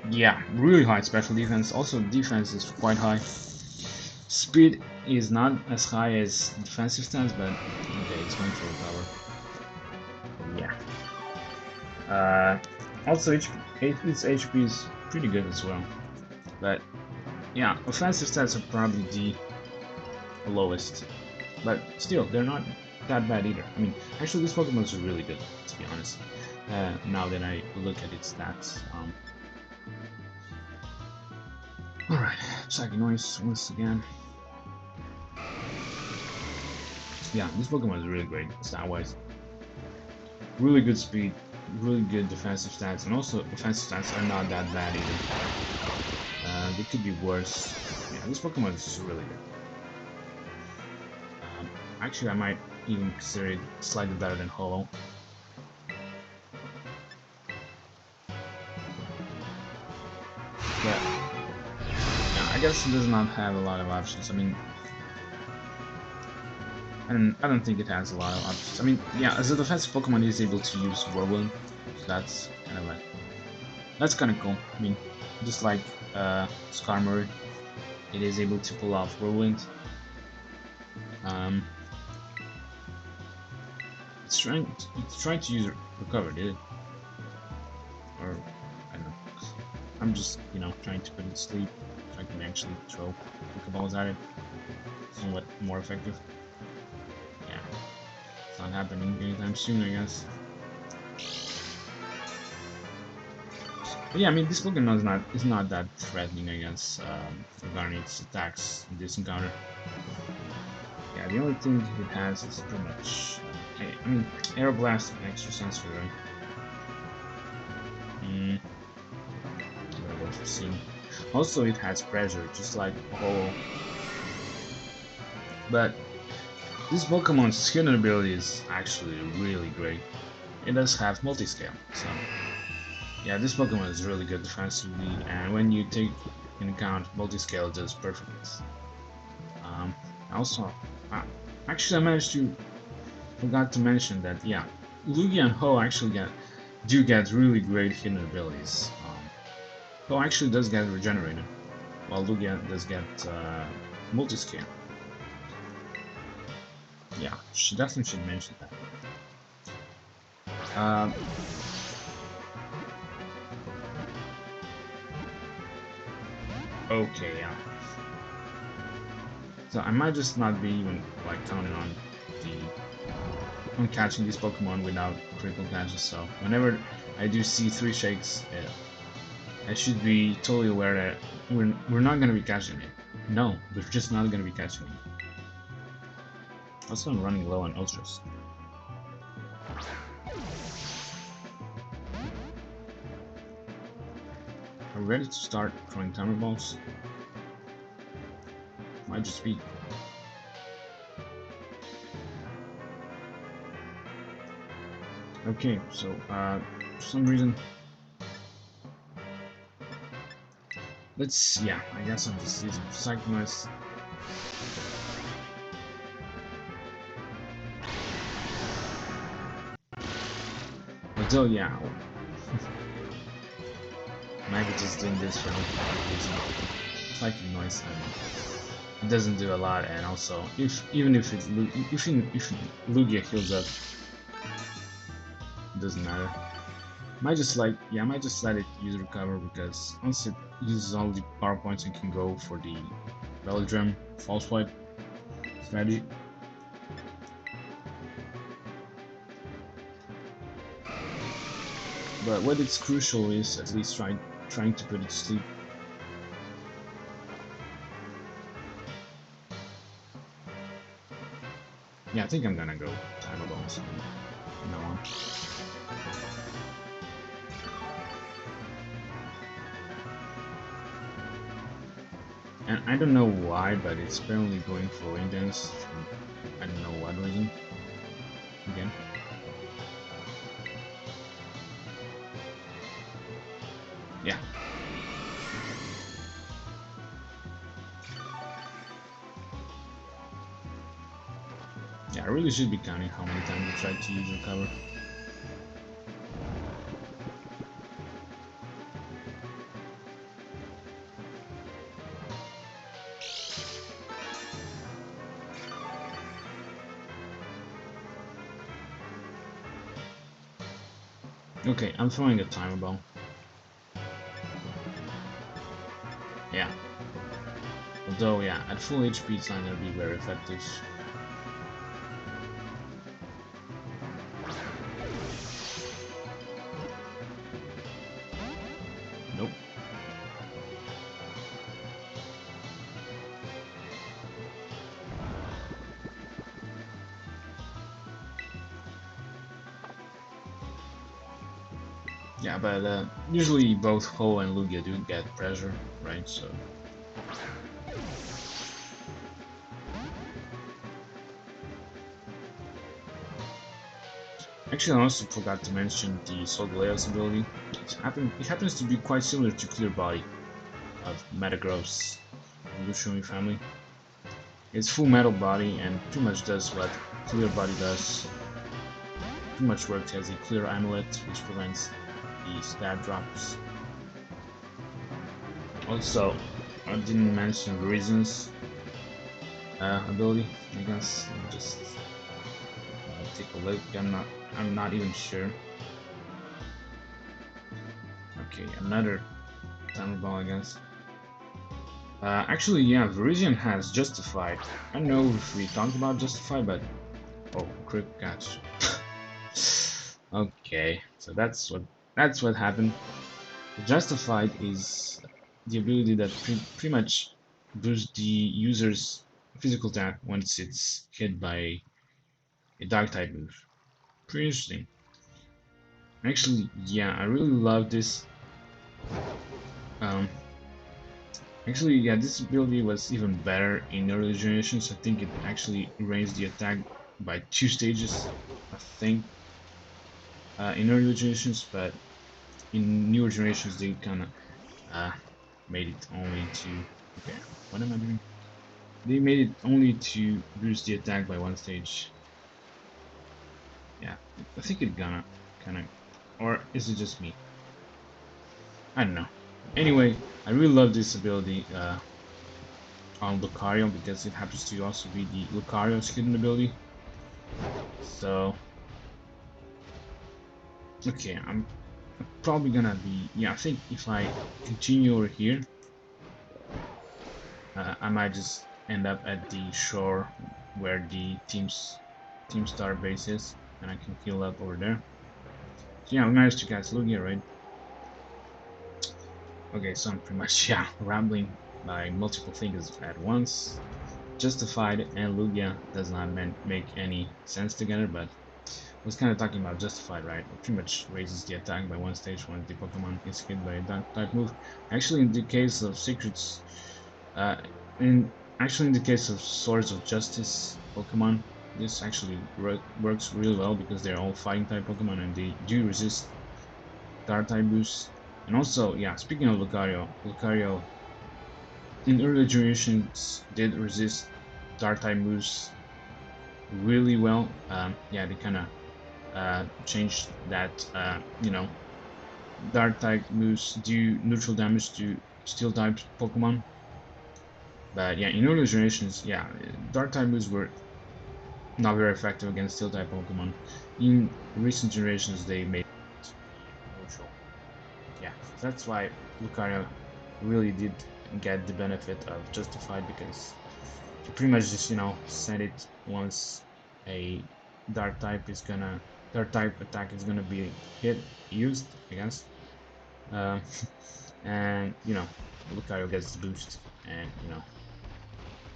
Yeah, really high special defense. Also, defense is quite high. Speed is not as high as defensive stats, but okay, it's going to recover. Yeah. Also, its HP is pretty good as well. But yeah, offensive stats are probably the lowest. But still, they're not that bad either. I mean, actually, this Pokemon is really good, to be honest. Now that I look at its stats. Alright, Psychic Noise once again. Yeah, this Pokemon is really great stat-wise. Really good speed, really good defensive stats, and also offensive stats are not that bad either. They could be worse. Yeah, this Pokemon is really good. Actually, I might even consider it slightly better than Hollow. But yeah, I guess it does not have a lot of options. I mean, and I don't think it has a lot of options. I mean, yeah, as a defensive Pokemon, it is able to use Whirlwind, so that's kind of cool. I mean, just like Skarmory, it is able to pull off Whirlwind. It's trying to use Recover, did it? Or I don't know. I'm just, you know, trying to put it to sleep so I can actually throw Pokeballs at it. Somewhat more effective. Yeah. It's not happening anytime soon, I guess. But yeah, I mean, this Pokemon is not that threatening, I guess, regarding its attacks in this encounter. Yeah, the only thing it has is pretty much... I mean, Aeroblast and Extra Sensory, right? What else we've seen. Also, it has Pressure, just like Hollow. But this Pokemon's hidden ability is actually really great. It does have multi-scale, so... Yeah, this Pokemon is really good defensively, and when you take into account multi-scale, it does perfect. Also, actually I forgot to mention that, yeah, Lugia and Ho actually do get really great hidden abilities. Ho actually does get regenerated, while Lugia does get multi-scale. Yeah, she definitely should mention that. Okay, yeah. So I might just not be even like counting on catching these Pokemon without critical catches. So whenever I do see 3 shakes, I should be totally aware that we're not gonna be catching it. No, we're just not gonna be catching it. Also, I'm running low on Ultras. Are we ready to start throwing Timer Balls? Might just be. Okay, so for some reason, yeah, I guess I'm just using Psychic Noise. Although, yeah, maybe just doing this for no reason. Psychic Noise, and it doesn't do a lot, and also, even if Lugia heals up, it doesn't matter. Might just like, yeah, I might just let it use recover because once it uses all the power points, it can go for the Velodrome False Swipe strategy. But what it's crucial is at least trying to put it to sleep. Yeah, I think I'm gonna go Timer Bones from now on. And I don't know why, but it's apparently going for Rain Dance. I don't know what reason. Again. Yeah. Yeah, I really should be counting how many times I tried to use recover. Okay, I'm throwing a Timer Ball. Yeah. Although, yeah, at full HP it's not gonna be very effective. Nope. Yeah, but usually both Ho and Lugia do get pressure, right? So. Actually, I also forgot to mention the Solgaleo's ability. It happens to be quite similar to Clear Body of Metagross evolutionary family. It's full metal body and pretty much does what Clear Body does. Pretty much works as a clear amulet, which prevents the stat drops. Also, I didn't mention Virizion's ability. I guess let me just take a look. I'm not even sure. Okay, another Timer Ball, I guess. Actually, yeah, Virizion has Justified. I don't know if we talked about Justified, but oh, quick catch. Okay, so that's what happened. Justified is the ability that pretty much boosts the user's physical attack once it's hit by a dark type move. Pretty interesting. Actually, yeah, I really love this. Um, Actually, yeah, this ability was even better in early generations. I think it actually raised the attack by 2 stages, I think, in early generations, but in newer generations they kind of uh, made it only to. Okay, what am I doing? They made it only to boost the attack by 1 stage. Yeah, I think it gonna kind of, or is it just me? I don't know. Anyway, I really love this ability on Lucario because it happens to also be the Lucario's hidden ability. So, okay, I'm probably gonna be, yeah, I think if I continue over here, I might just end up at the shore where the Team Star base is, and I can heal up over there. So yeah, we managed to catch Lugia, right? Okay, so I'm pretty much, yeah, rambling by multiple things at once. Justified and Lugia does not make any sense together, but was kind of talking about Justified, right? It pretty much raises the attack by 1 stage when the Pokemon is hit by a dark type move. Actually, in the case of Secrets, uh, in actually in the case of Swords of Justice Pokemon, This actually works really well because they're all fighting type Pokemon and they do resist Dark type boosts. And also, yeah, speaking of Lucario in earlier generations did resist Dark type boosts really well. Yeah, they kind of changed that. Dark type moves do neutral damage to Steel type Pokemon. But yeah, in earlier generations, yeah, Dark type moves were not very effective against Steel type Pokemon. In recent generations, they made it neutral. Yeah, that's why Lucario really did get the benefit of Justified because you pretty much just send it once a dark type attack is gonna be used, I guess. Uh, and Lucario gets the boost and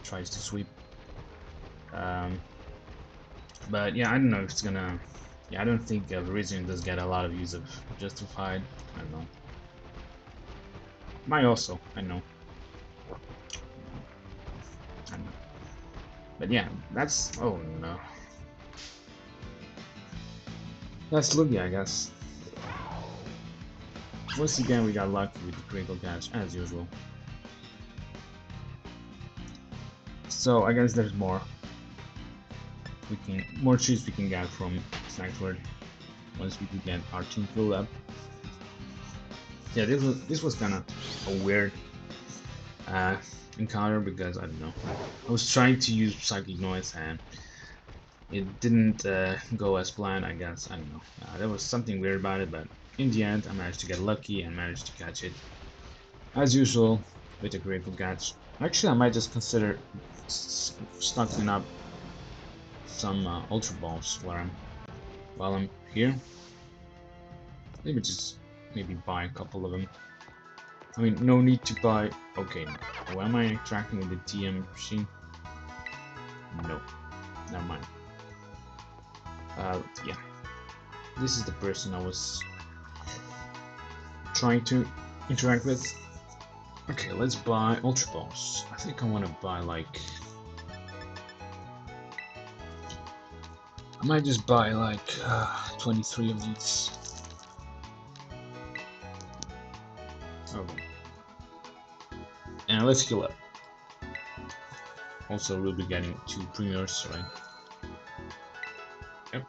tries to sweep. Um, but yeah, I don't know if it's gonna. Yeah, I don't think Virizion does get a lot of use of Justified. I don't know. Might also. I know. I know. But yeah, that's. Oh no. That's Lugia, I guess. Once again, we got lucky with the critical catch, as usual. So I guess there's more. More treats we can get from Snackford once we can get our team filled up. Yeah, this was kind of a weird encounter because I don't know. I was trying to use Psychic Noise and it didn't go as planned. I guess I don't know. There was something weird about it, but in the end, I managed to get lucky and managed to catch it as usual with a critical catch. Actually, I might just consider stocking up some Ultra Balls while I'm here. Maybe buy a couple of them. I mean, no need to buy. Okay, who am I interacting with the TM machine? No, never mind. Yeah, this is the person I was trying to interact with. Okay, let's buy Ultra Balls. I think I want to buy like. I might just buy like 23 of these. Okay. And let's heal up. Also, we'll be getting 2 premiers, right? Yep.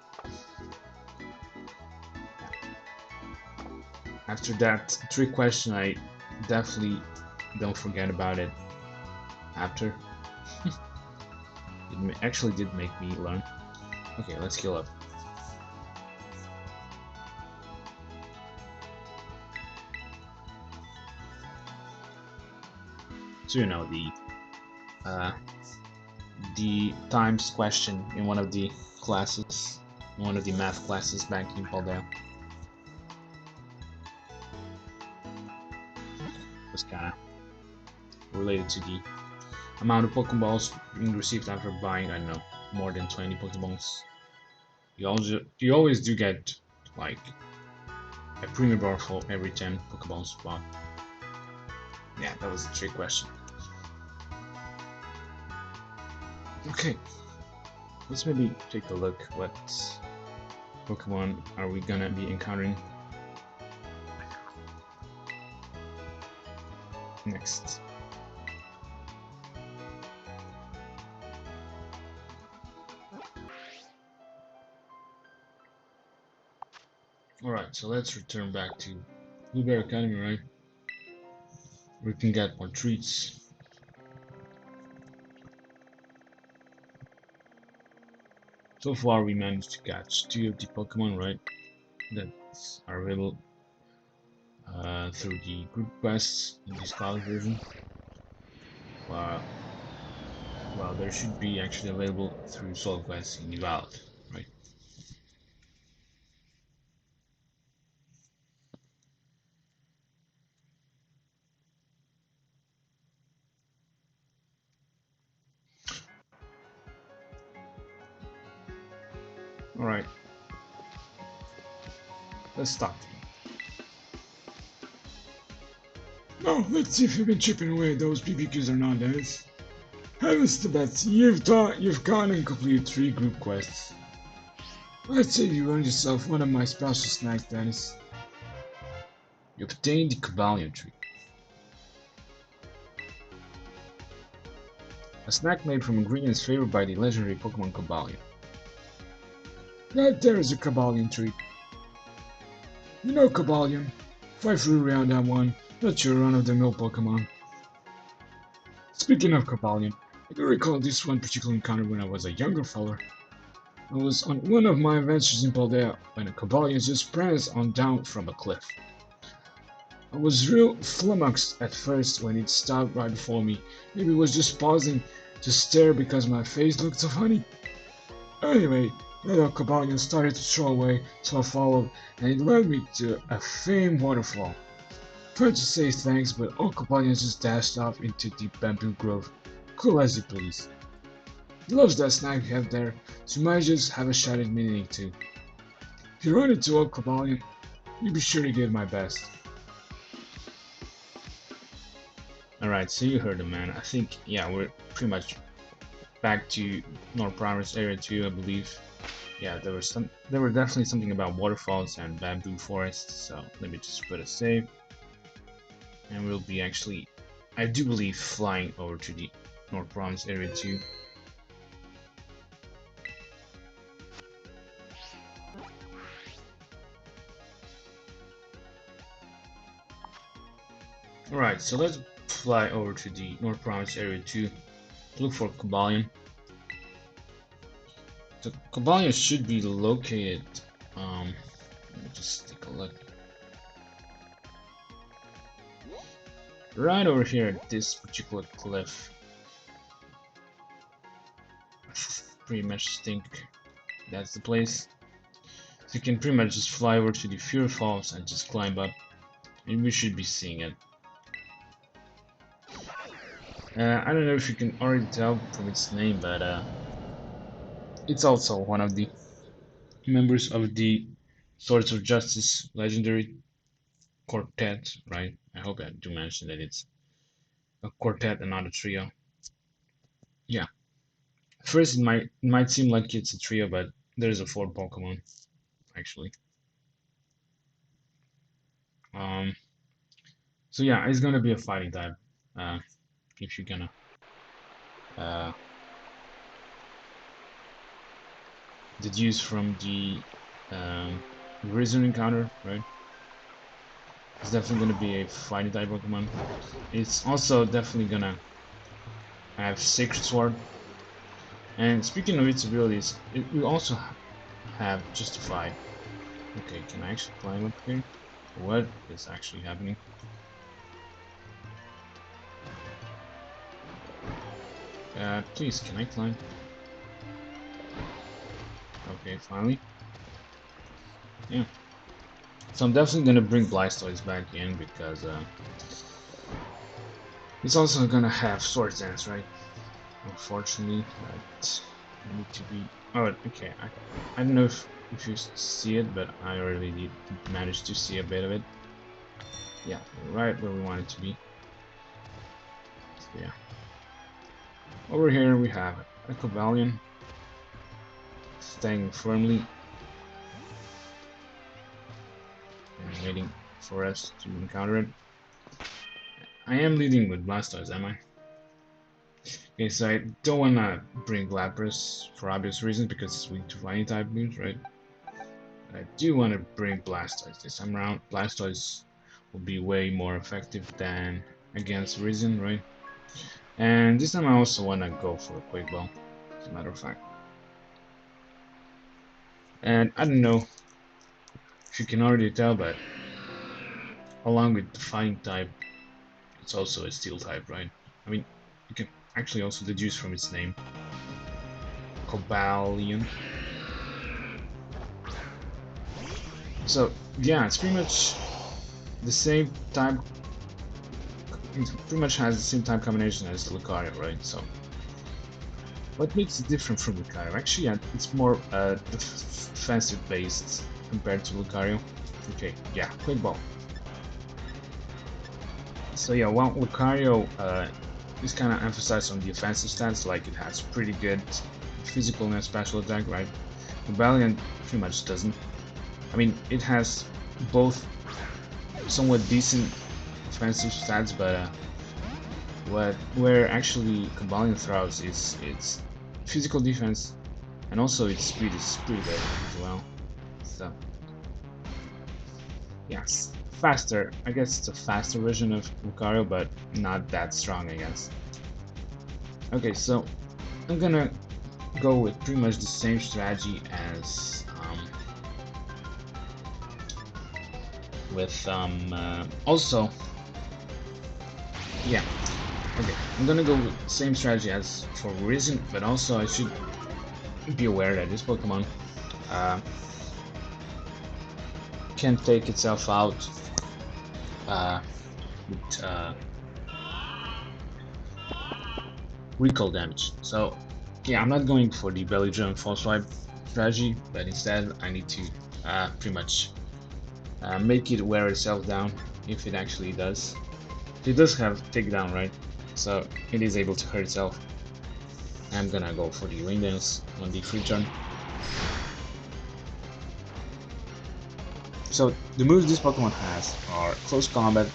After that trick question, I definitely don't forget about it after. It actually did make me learn. Okay, let's heal up. So the times question in one of the classes, one of the math classes back in Paldea was kind of related to the amount of Pokeballs being received after buying, I don't know, more than 20 Pokeballs. You always do get like a premium bar for every 10 Pokeballs bought. Yeah, that was a trick question. Okay, let's maybe take a look what Pokemon are we gonna be encountering next. Alright, so let's return back to Blueberry Academy, right? We can get more treats. So far we managed to catch 2 of the Pokemon, right? That are available through the group quests in the Scarlet version. While there should be actually available through Soul quests in the Violet, right? Alright. Let's start. Oh, let's see if we've been chipping away at those PPQs or not, guys. Heavens to Betsy, you've gone and completed 3 group quests. I'd say you earned yourself one of my special snacks, Dennis. You obtained the Cobalion Treat. A snack made from ingredients favored by the legendary Pokemon Cobalion. That there is a Cobalion Treat. You know Cobalion. If I flew around that one, not your run-of-the-mill Pokemon. Speaking of Cobalion, I do recall this one particular encounter when I was a younger feller. I was on one of my adventures in Paldea when a Cobalion just pranced on down from a cliff. I was real flummoxed at first when it stopped right before me. Maybe it was just pausing to stare because my face looked so funny. Anyway, little Cobalion started to throw away, so I followed, and it led me to a famed waterfall. Tried to say thanks, but all Cobalion just dashed off into deep bamboo grove. Cool as you please. He loves that snack you have there, so you might just have a shot at meeting it too. If you run into old Cobalion, you be sure to give my best. Alright, so you heard him, man. I think, yeah, we're pretty much back to North Province Area 2, I believe. Yeah, there were definitely something about waterfalls and bamboo forests, so let me just put a save. And we'll be actually, I do believe, flying over to the North Province Area 2. Alright, so let's fly over to the North Province Area 2 to look for Cobalion. The Cobalion should be located, let me just take a look. Right over here at this particular cliff. I pretty much think that's the place. So you can pretty much just fly over to the Fury Falls and just climb up. And we should be seeing it. I don't know if you can already tell from its name, but it's also one of the members of the Swords of Justice legendary quartet, right? I hope I do mention that it's a quartet and not a trio. Yeah. First, it might seem like it's a trio, but there's a 4 Pokemon, actually. Um, so yeah, it's gonna be a fighting type. If you're gonna uh, deduce from the Virizion encounter, right? It's definitely gonna be a fighting type Pokemon. It's also definitely gonna have Sacred Sword. And speaking of its abilities, it will also have Justified. Okay, can I actually climb up here? What is actually happening? Please, can I climb? Okay, finally. Yeah. So I'm definitely gonna bring Blastoise back in because it's also gonna have Sword Dance, right? Unfortunately, but I need to be. Oh, okay. I don't know if you see it, but I already did manage to see a bit of it. Yeah, right where we want it to be. So yeah. Over here we have a Cobalion staying firmly and waiting for us to encounter it. I am leading with Blastoise, am I? Okay, so I don't wanna bring Lapras for obvious reasons because it's weak to flying type moves, right? I do want to bring Blastoise this time around. Blastoise will be way more effective than against Virizion, right? And this time I also want to go for a Quick Ball, as a matter of fact. And I don't know if you can already tell, but along with the Fighting type, it's also a Steel type, right? I mean, you can actually also deduce from its name. Cobalion. So, yeah, it's pretty much the same type. It pretty much has the same type combination as Lucario, right? So, what makes it different from Lucario? Actually, yeah, it's more defensive based compared to Lucario. Okay, yeah, Quick Ball. So yeah, while Lucario This kind of emphasizes on the offensive stats, like it has pretty good physical and special attack, right? Cobalion pretty much doesn't. I mean, it has both somewhat decent offensive stats, but where actually Cobalion thrives is its physical defense, and also its speed is pretty good as well. So, yes, faster. I guess it's a faster version of Lucario, but not that strong, I guess. Okay, so I'm gonna go with pretty much the same strategy as also, yeah. Okay, I'm gonna go with the same strategy as for Virizion, but also I should be aware that this Pokemon can take itself out with recall damage. So yeah, I'm not going for the belly drum false swipe strategy, but instead I need to pretty much make it wear itself down if it actually does. It does have takedown, right? So it is able to hurt itself. I'm gonna go for the Rain Dance on the free turn. So the moves this Pokemon has are Close Combat,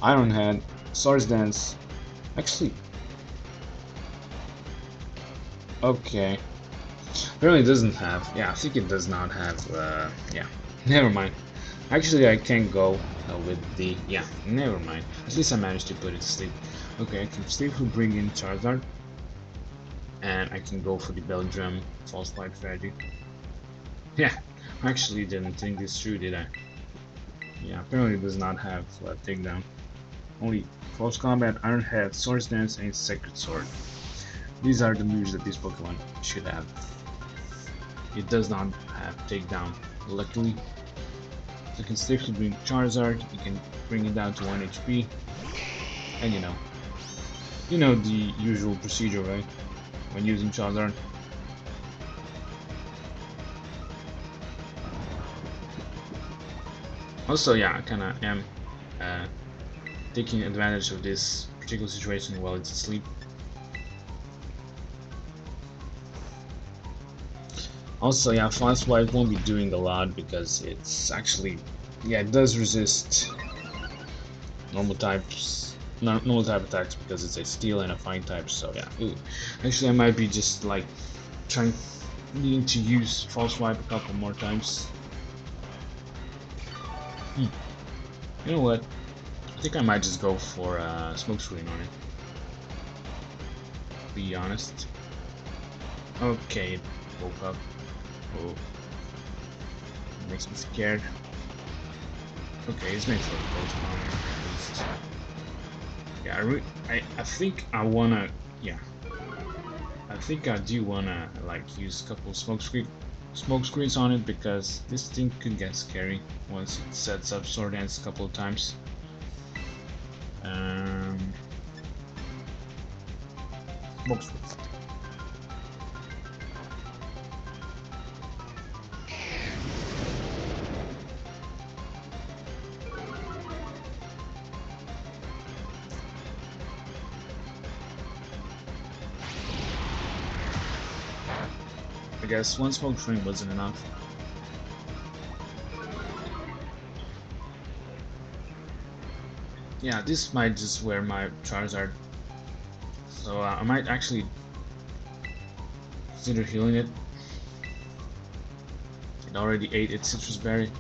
Iron Head, Swords Dance. Actually, okay. Apparently it doesn't have. Yeah, I think it does not have. Yeah, never mind. Actually, I can go with the. Yeah, never mind. At least I managed to put it to sleep. Okay, I can safely bring in Charizard, and I can go for the Belly Drum False Swipe strategy. Yeah, I actually didn't think this through, did I? Yeah, apparently it does not have takedown. Only Close Combat, Iron Head, Swords Dance, and Sacred Sword. These are the moves that this Pokemon should have. It does not have takedown, luckily. So you can safely bring Charizard, you can bring it down to 1 HP, and you know the usual procedure, right? When using Charizard. Also, yeah, I kinda am taking advantage of this particular situation while it's asleep. Also, yeah, Fast Swipe won't be doing a lot because it's actually, yeah, it does resist normal types, normal type attacks because it's a Steel and a Fire type. So yeah, actually I might be just like needing to use False Swipe a couple more times. You know what? I think I might just go for Smoke Screen on it. To be honest. Okay, it woke up. Oh, it makes me scared. Okay, it's going for the Ghost Bomb at least. Yeah, I think I wanna. Yeah, I think I do wanna like use a couple smoke screens on it because this thing could get scary once it sets up Sword Dance a couple of times. Smoke screens. I guess one smoke screen wasn't enough. Yeah, this might just wear my Charizard. So I might actually consider healing it. It already ate its citrus berry.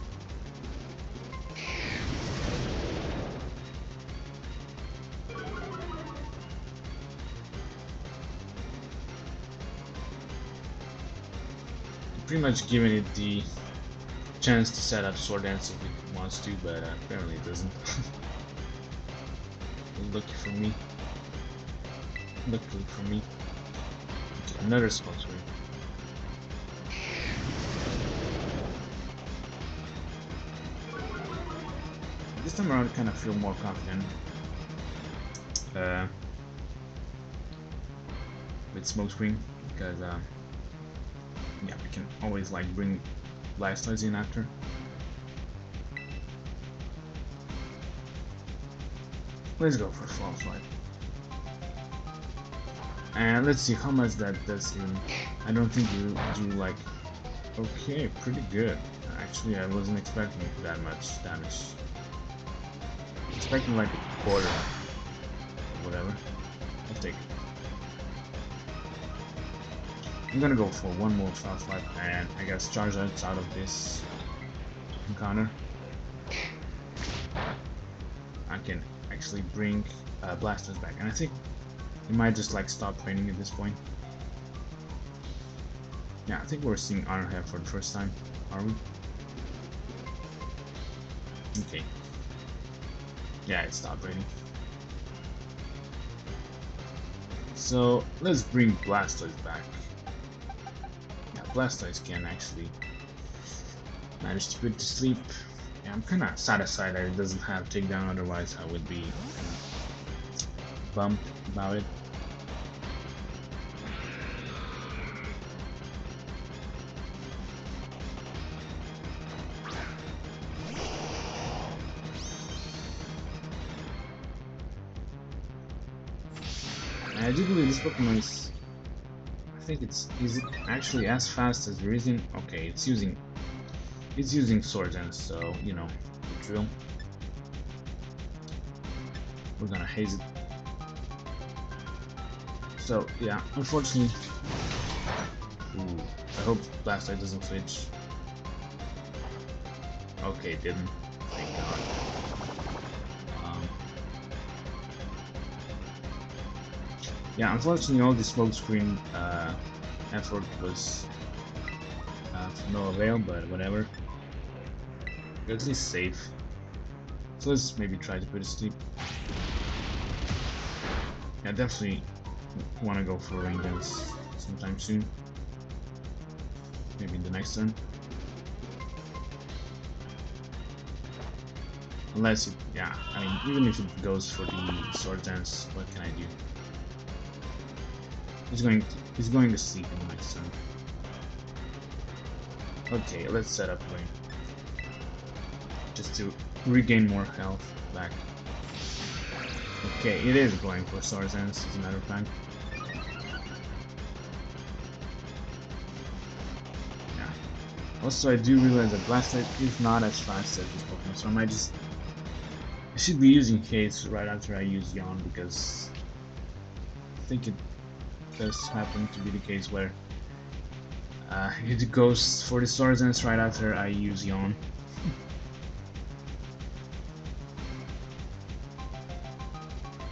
Pretty much giving it the chance to set up Sword Dance if it wants to, but apparently it doesn't. Lucky for me. Luckily for me. Okay, another smoke screen. This time around I kind of feel more confident with smoke screen because yeah, we can always like bring Blastoise in after. Let's go for False Swipe. And let's see how much that does even. I don't think you do like. Okay, pretty good. Actually, I wasn't expecting that much damage. Expecting like a quarter. Or whatever. I'll take it. I'm gonna go for one more fast fight and I guess Charizard's out of this encounter. I can actually bring Blastoise back, and I think he might just like stop training at this point. Yeah, I think we're seeing Iron Hair for the first time, are we? Okay. Yeah, it stopped raining. So let's bring Blastoise back. Yeah, Blastoise can actually manage to put to sleep. Yeah, I'm kinda satisfied that it doesn't have takedown, otherwise I would be bummed about it. And I do believe this Pokemon is, I think is it actually as fast as Virizion? Okay, it's using Sword Dance, so you know the drill. We're gonna haze it. So yeah, unfortunately, ooh, I hope Blastoise doesn't switch. Okay, it didn't. Thank God. Yeah, unfortunately, all this smokescreen effort was of no avail, but whatever. We're at least safe. So let's maybe try to put it to sleep. Yeah, definitely want to go for Rain Dance sometime soon. Maybe in the next turn. Unless it, yeah, I mean, even if it goes for the Sword Dance, what can I do? He's going to sleep in the next turn. Okay, let's set up Rain. Just to regain more health back. Okay, it is going for Sword Dance, as a matter of fact. Yeah. Also, I do realize that Blastoise is not as fast as this Pokemon, so I should be using Haste right after I use Yawn, because I think it does happen to be the case where it goes for the Sword Dance right after I use Yawn.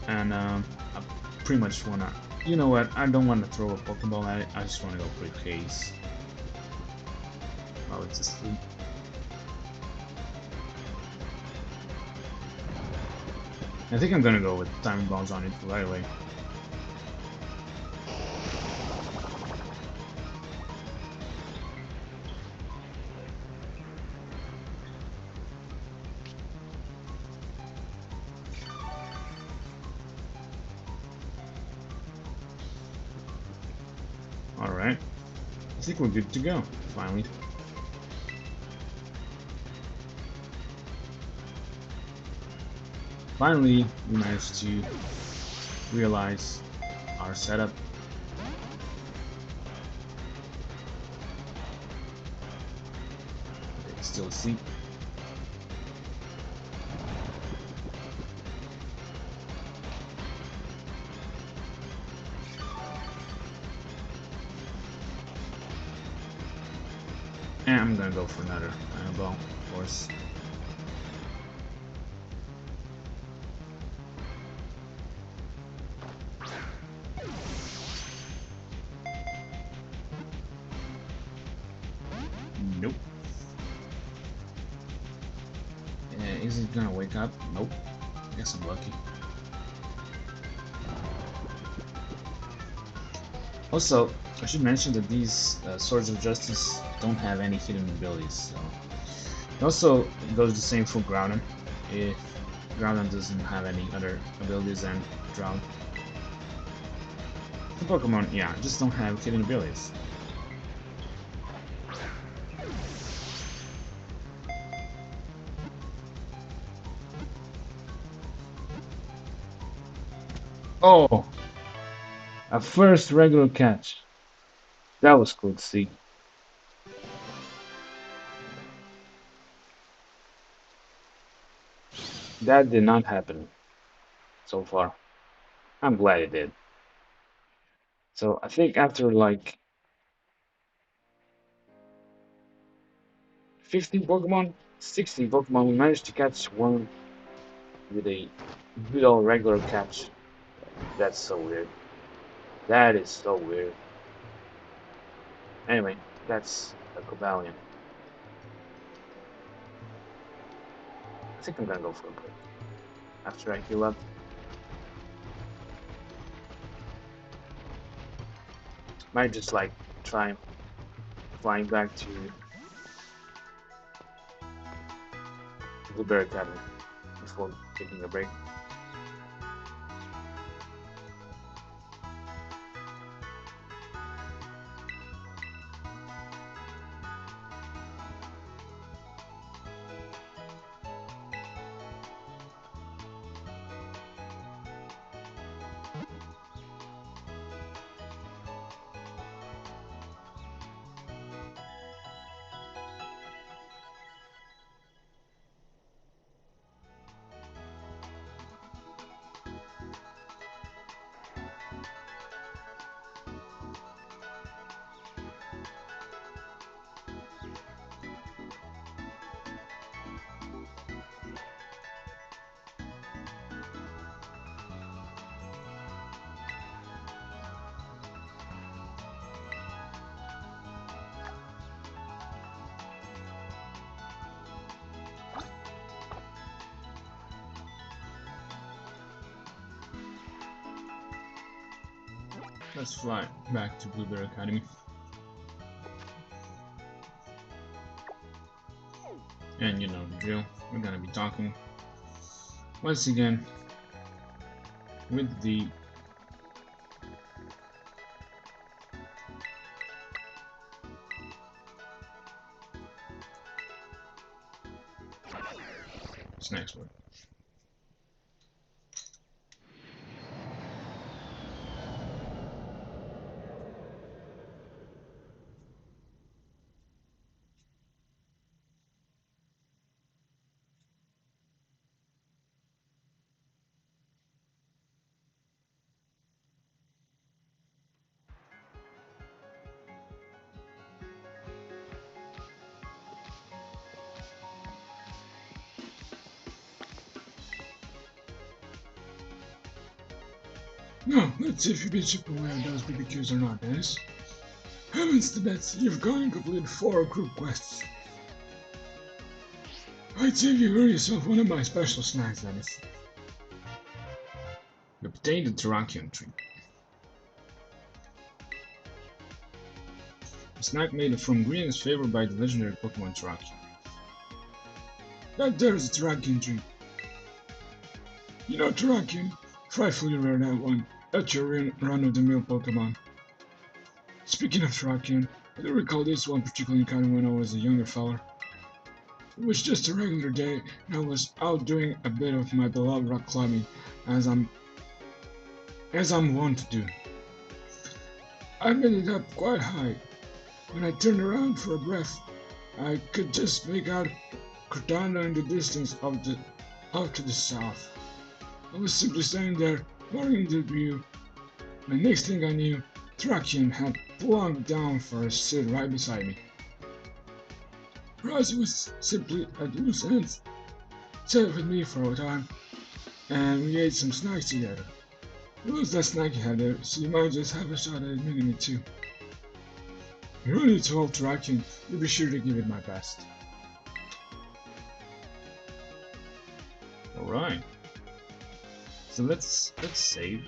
And I pretty much wanna, you know what, I don't want to throw a Pokeball at it, I just want to go for Haze while it's asleep. I think I'm gonna go with Timing Bombs on it right away. Alright, I think we're good to go, finally. Finally, we managed to realize our setup. Okay, it's still asleep. And I'm gonna go for another Ball, of course. Nope. Is it gonna wake up? Nope. I guess I'm lucky. Also, I should mention that these Swords of Justice don't have any hidden abilities, so... It also goes the same for Groudon. If Groudon doesn't have any other abilities than Drown. The Pokemon, yeah, just don't have hidden abilities. Oh! A first regular catch. That was cool to see. That did not happen so far. I'm glad it did. So I think after like 15 Pokemon, 16 Pokemon, we managed to catch one with a good old regular catch. That's so weird. That is so weird. Anyway, that's a Cobalion. I think I'm gonna go for a break after I heal up. Might just like try flying back to Blueberry Academy before taking a break. Let's fly back to Blueberry Academy. And you know the drill, we're gonna be talking once again with the next one. Now, let's see if you've been super aware those BBQs or not, Dennis. Heavens to bets, you've gone and completed 4 group quests. I'd say you earn yourself one of my special snacks, Dennis. You obtained the Terrakion Treat. A snack made from green is favored by the legendary Pokemon Terrakion. That there's a Terrakion Treat. You know Terrakion? Frightfully rare, that one. That's your run-of-the-mill Pokemon. Speaking of Terrakion, I do recall this one particular encounter when I was a younger fella. It was just a regular day, and I was out doing a bit of my beloved rock climbing, as I'm wont to do. I made it up quite high. When I turned around for a breath, I could just make out Cortana in the distance off to the south. I was simply standing there, watching the view. The next thing I knew, Terrakion had plunked down for a sit right beside me. Raz was simply at loose ends, sat with me for a time, and we ate some snacks together. It was that snack you had there, so you might just have a shot at admitting it too. You're only 12 Terrakion, you'll be sure to give it my best. Alright. So let's save.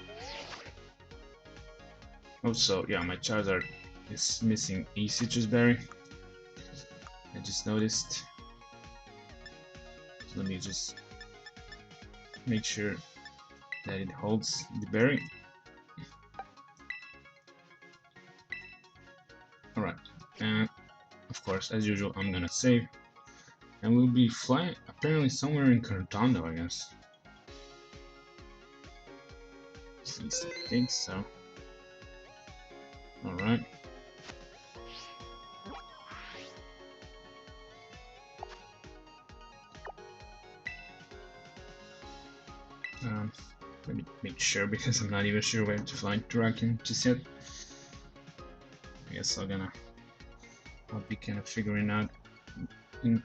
Also, yeah, my Charizard is missing a citrus berry. I just noticed. So let me just make sure that it holds the berry. Alright, and of course, as usual, I'm gonna save. And we'll be flying apparently somewhere in Cortana, I guess. At least I think so. Alright. Let me make sure because I'm not even sure where to find Terrakion just yet. I guess I'll be kind of figuring out in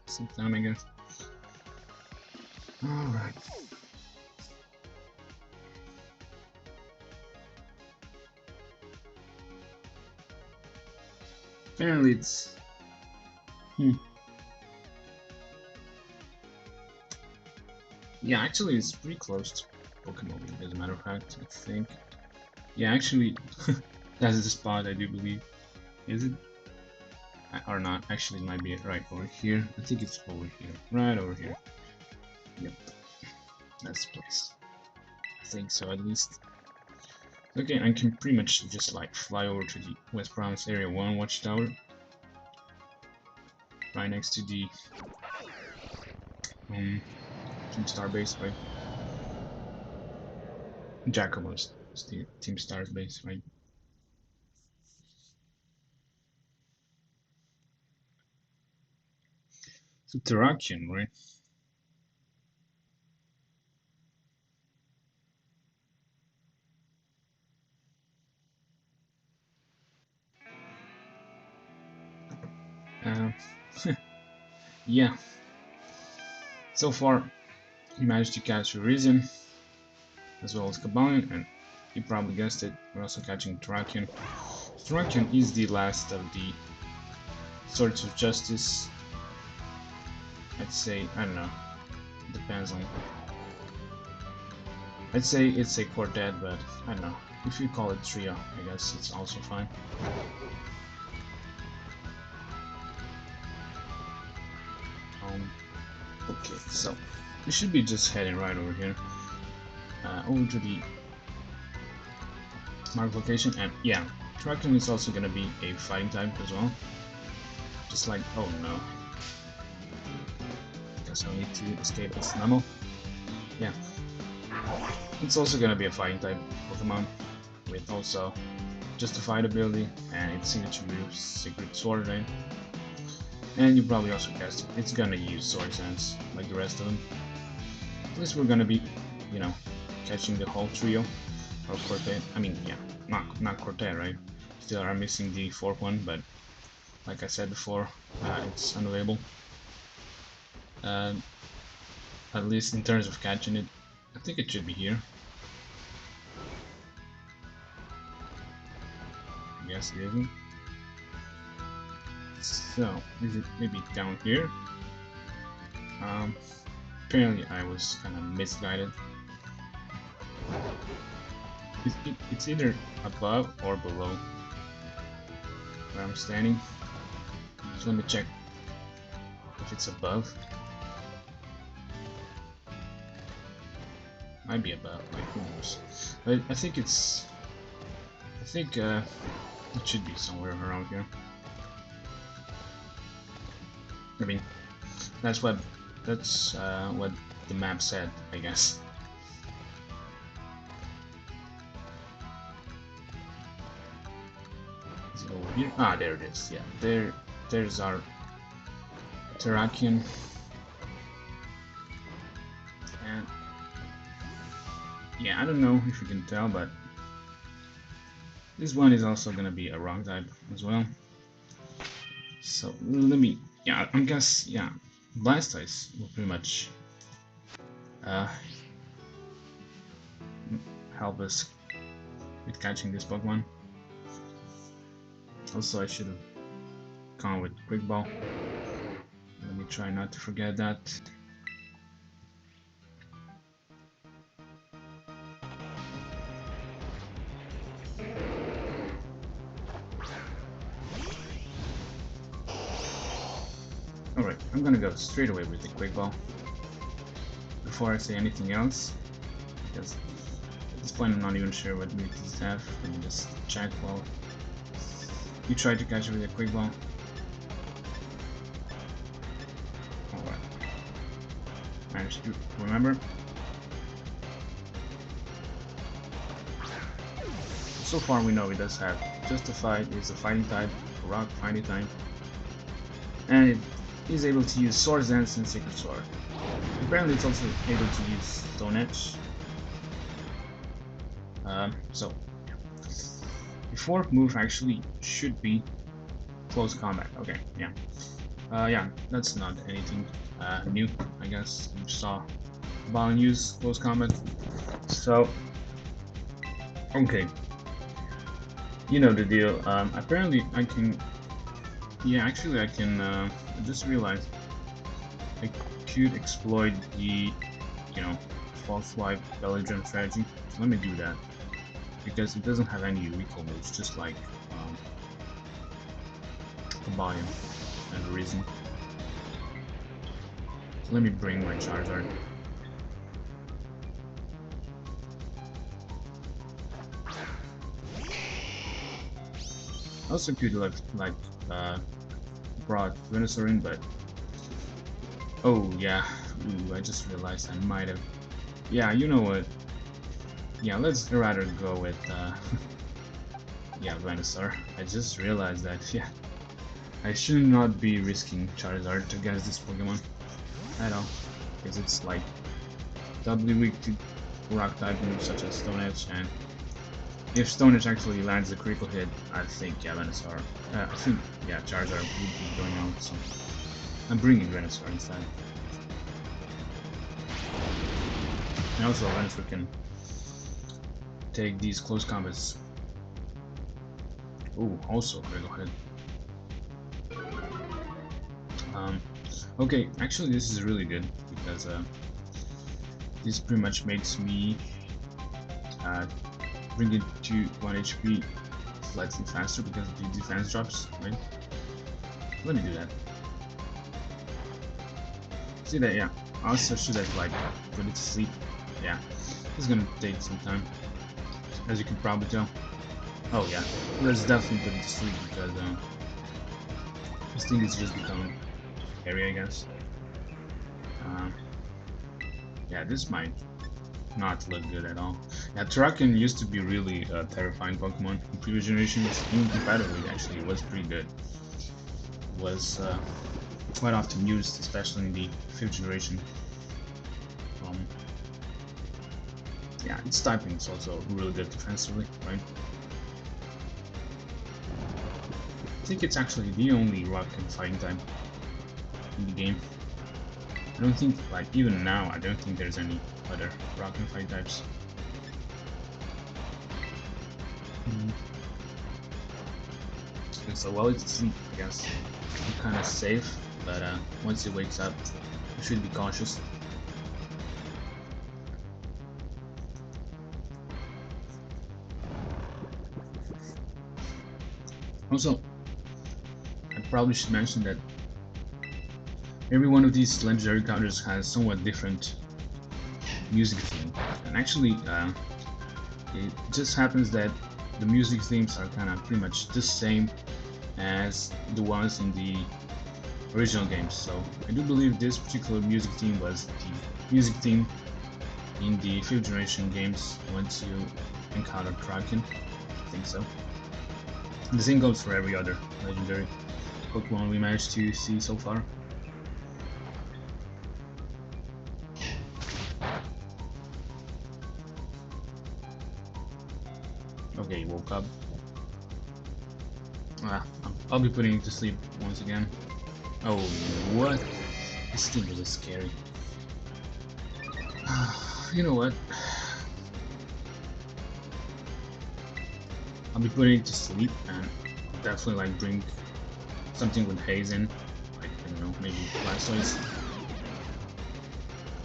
some time, I guess. Alright. Apparently it's... Yeah, actually it's pretty close to Pokémon League, as a matter of fact, I think. Yeah, actually, that's the spot, I do believe. Is it? Or not, actually it might be right over here. I think it's over here, right over here. Yep, that's the place. I think so, at least. Okay, I can pretty much just like fly over to the West Province Area 1 watchtower. Right next to the Team Star base, right? Giacomo's the Team Star's base, right? So Terrakion, right? Yeah. So far, you managed to catch Virizion, as well as Cobalion, and you probably guessed it, we're also catching Terrakion. Terrakion is the last of the Swords of Justice. I'd say, I don't know, depends on... I'd say it's a quartet, but I don't know. If you call it trio, I guess it's also fine. Okay, so we should be just heading right over here, over to the marked location, and yeah, Terrakion is also gonna be a fighting type as well. Just like, oh no, guess I need to escape this normal. Yeah, it's also gonna be a fighting type Pokemon with also Justified ability and its signature move, Secret Sword, right? And you probably also guessed it, it's gonna use Sword Sense like the rest of them. At least we're gonna be, you know, catching the whole trio or quartet. I mean, yeah, not quartet, right? Still are missing the fourth one, but like I said before, it's unavailable. At least in terms of catching it, I think it should be here. Yes, it isn't. So, is it maybe down here? Apparently I was kind of misguided. It's either above or below where I'm standing. So let me check if it's above. Might be above, like who knows. But I think it's... it should be somewhere around here. I mean, that's what the map said, I guess. Is it over here? Ah, there it is. Yeah, there's our Terrakion. And yeah, I don't know if you can tell, but this one is also gonna be a rock type as well. So let me, yeah, I guess, yeah, Blastoise will pretty much help us with catching this Pokemon. Also, I should have gone with Quick Ball. Let me try not to forget that. Alright, I'm gonna go straight away with the Quick Ball before I say anything else, because at this point I'm not even sure what abilities have. Let me just check while you try to catch it with a Quick Ball. Alright. Managed to remember. so far we know it does have Justified is a fighting type, rock fighting type, and it is able to use Swords Dance and Sacred Sword. Apparently it's also able to use Stone Edge. So, the fourth move actually should be Close Combat. Okay, yeah. Yeah, that's not anything new, I guess. We saw Cobalion use Close Combat. So, okay. You know the deal. Apparently I can... Yeah, actually I can... I just realized I could exploit the, you know, false swipe Belgium strategy. So let me do that. Because it doesn't have any recall moves, just like Cobalion and Virizion. So let me bring my Charizard. Also could like brought Venusaur in, but oh yeah, ooh, I just realized I might have. Yeah, you know what? Yeah, let's rather go with yeah, Venusaur. I just realized that, yeah, I should not be risking Charizard against this Pokemon at all, because it's like doubly weak to rock type moves such as Stone Edge, and if Stone Edge actually lands a critical hit, I think, yeah, Venusaur, I think, yeah, Charizard would be going out, so I'm bringing Venusaur instead. And also, Venusaur can take these close combats. Ooh, also critical hit. Okay, actually this is really good, because this pretty much makes me bring it to 1 HP slightly faster because the defense drops, right? Let me do that. See that, yeah. I also should have like put it to sleep. Yeah, this is gonna take some time, as you can probably tell. Oh yeah, let's definitely put it to sleep because this thing is just becoming scary, I guess. Yeah, this might not look good at all. Yeah, Terrakion used to be really a terrifying Pokemon in previous generations. Even competitively, actually, it was pretty good. It was quite often used, especially in the 5th generation. Yeah, its typing is also really good defensively, right? I think it's actually the only rock and fighting type in the game. I don't think, like, even now, I don't think there's any other rock and fight types. And so while it's asleep, I guess, I'm kind of safe, but once it wakes up, you should be cautious. Also, I probably should mention that every one of these legendary counters has somewhat different music theme, and actually it just happens that the music themes are kind of pretty much the same as the ones in the original games. So I do believe this particular music theme was the music theme in the 5th generation games once you encounter Terrakion. I think so. And the same goes for every other legendary Pokemon we managed to see so far. Okay, woke up. I'll be putting it to sleep once again. Oh, what? This thing is scary. You know what? I'll be putting it to sleep and definitely like bring something with haze in. Like, I don't know, maybe Blastoise.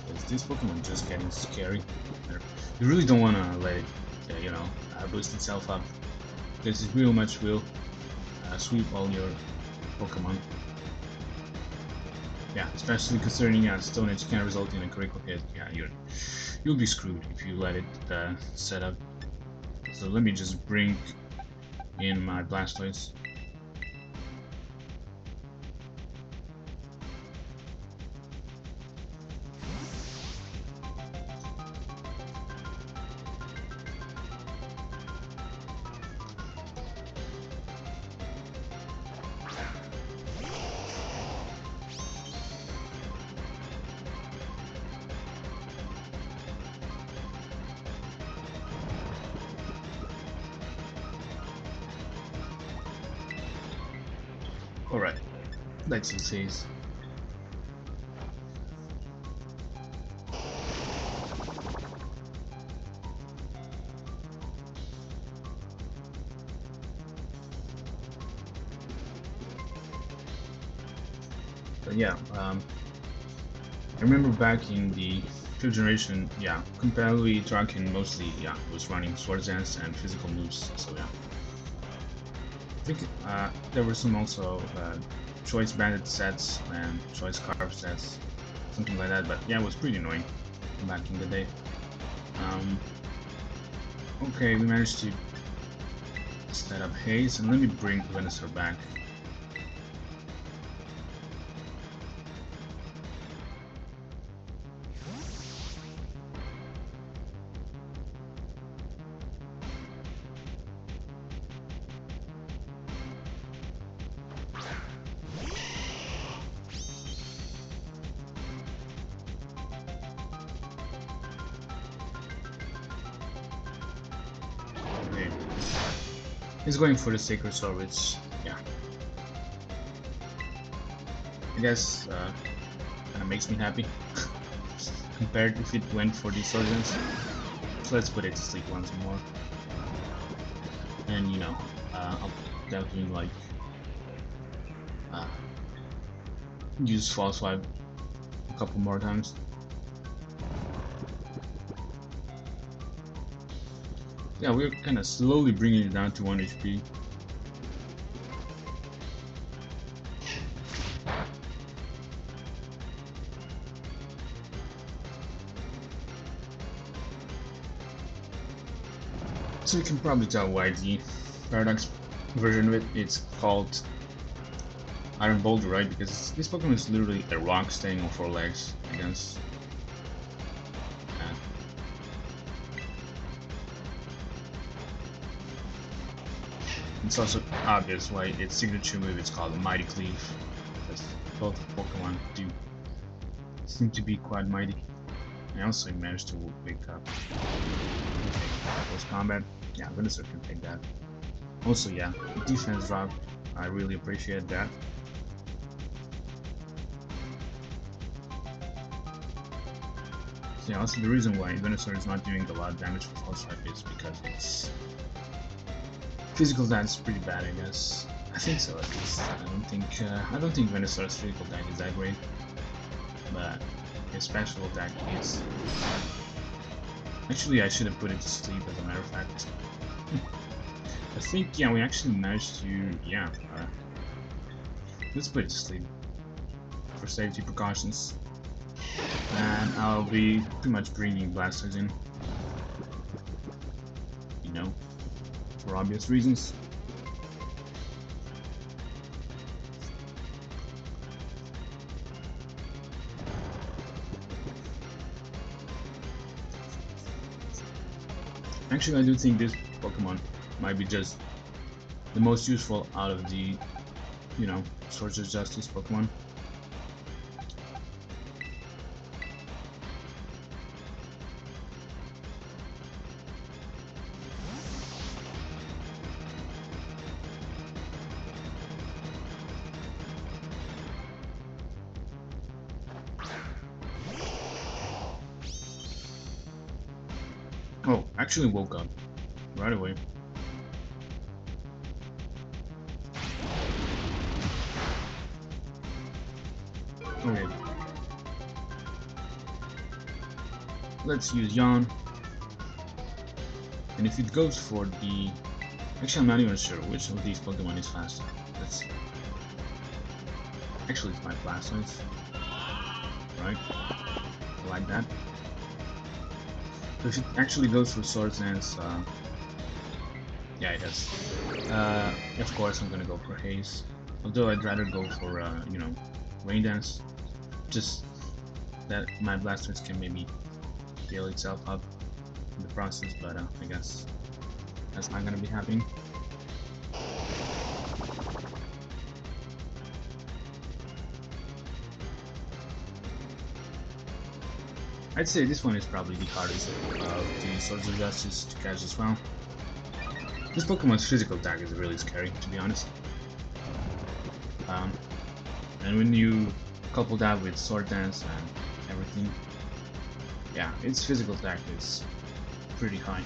Because this Pokemon is just getting scary. You really don't want to let it, you know, boost itself up. Because it real much will sweep all your Pokemon. Yeah, especially considering Stone Edge can result in a critical hit. Yeah, you'll be screwed if you let it set up. So let me just bring in my Blastoise. Alright, let's see phase. But yeah, I remember back in the 5th generation, yeah, comparatively Terrakion mostly, yeah, was running Sword Dance and physical moves, so yeah. I think there were some also choice bandit sets and choice carve sets, something like that, but yeah, it was pretty annoying back in the day. Okay, we managed to set up Haze, and let me bring Venusaur back. He's going for the Sacred Sword, which, yeah, I guess kind of makes me happy compared if it went for the Swords. So let's put it to sleep once more, and you know, I'll definitely like use False Swipe a couple more times. Yeah, we're kind of slowly bringing it down to 1 HP. So you can probably tell why the Paradox version of it it's called Iron Boulder, right? Because this Pokemon is literally a rock standing on 4 legs against. It's also obvious why its signature move is called Mighty Cleave, because both Pokemon do seem to be quite mighty. I also managed to wake up. Close combat. Yeah, Venusaur can take that. Also, yeah, defense drop. I really appreciate that. So yeah, also the reason why Venusaur is not doing a lot of damage with False Swipe is because it's physical attack is pretty bad, I guess. I think so, at least. I don't think Venusaur's physical attack is that great, but his special attack is. Actually, I should have put it to sleep, as a matter of fact. I think, yeah, we actually managed to, yeah. Let's put it to sleep for safety precautions, and I'll be pretty much bringing Blastoise in. You know, for obvious reasons. Actually, I do think this Pokemon might be just the most useful out of the, you know, Swords of Justice Pokemon. Oh, actually woke up right away. Okay. Let's use Yawn. And if it goes for the... Actually, I'm not even sure which of these Pokemon is faster. Let's see. Actually, it's my Blastoise. Right? Like that. So if it actually goes for Swords Dance, yeah, it does. Of course, I'm gonna go for Haze. Although I'd rather go for, you know, Rain Dance. Just that my Blastoise can maybe heal itself up in the process, but I guess that's not gonna be happening. I'd say this one is probably the hardest of the Swords of Justice to catch as well. This Pokemon's physical attack is really scary, to be honest. And when you couple that with Sword Dance and everything, yeah, its physical attack is pretty high.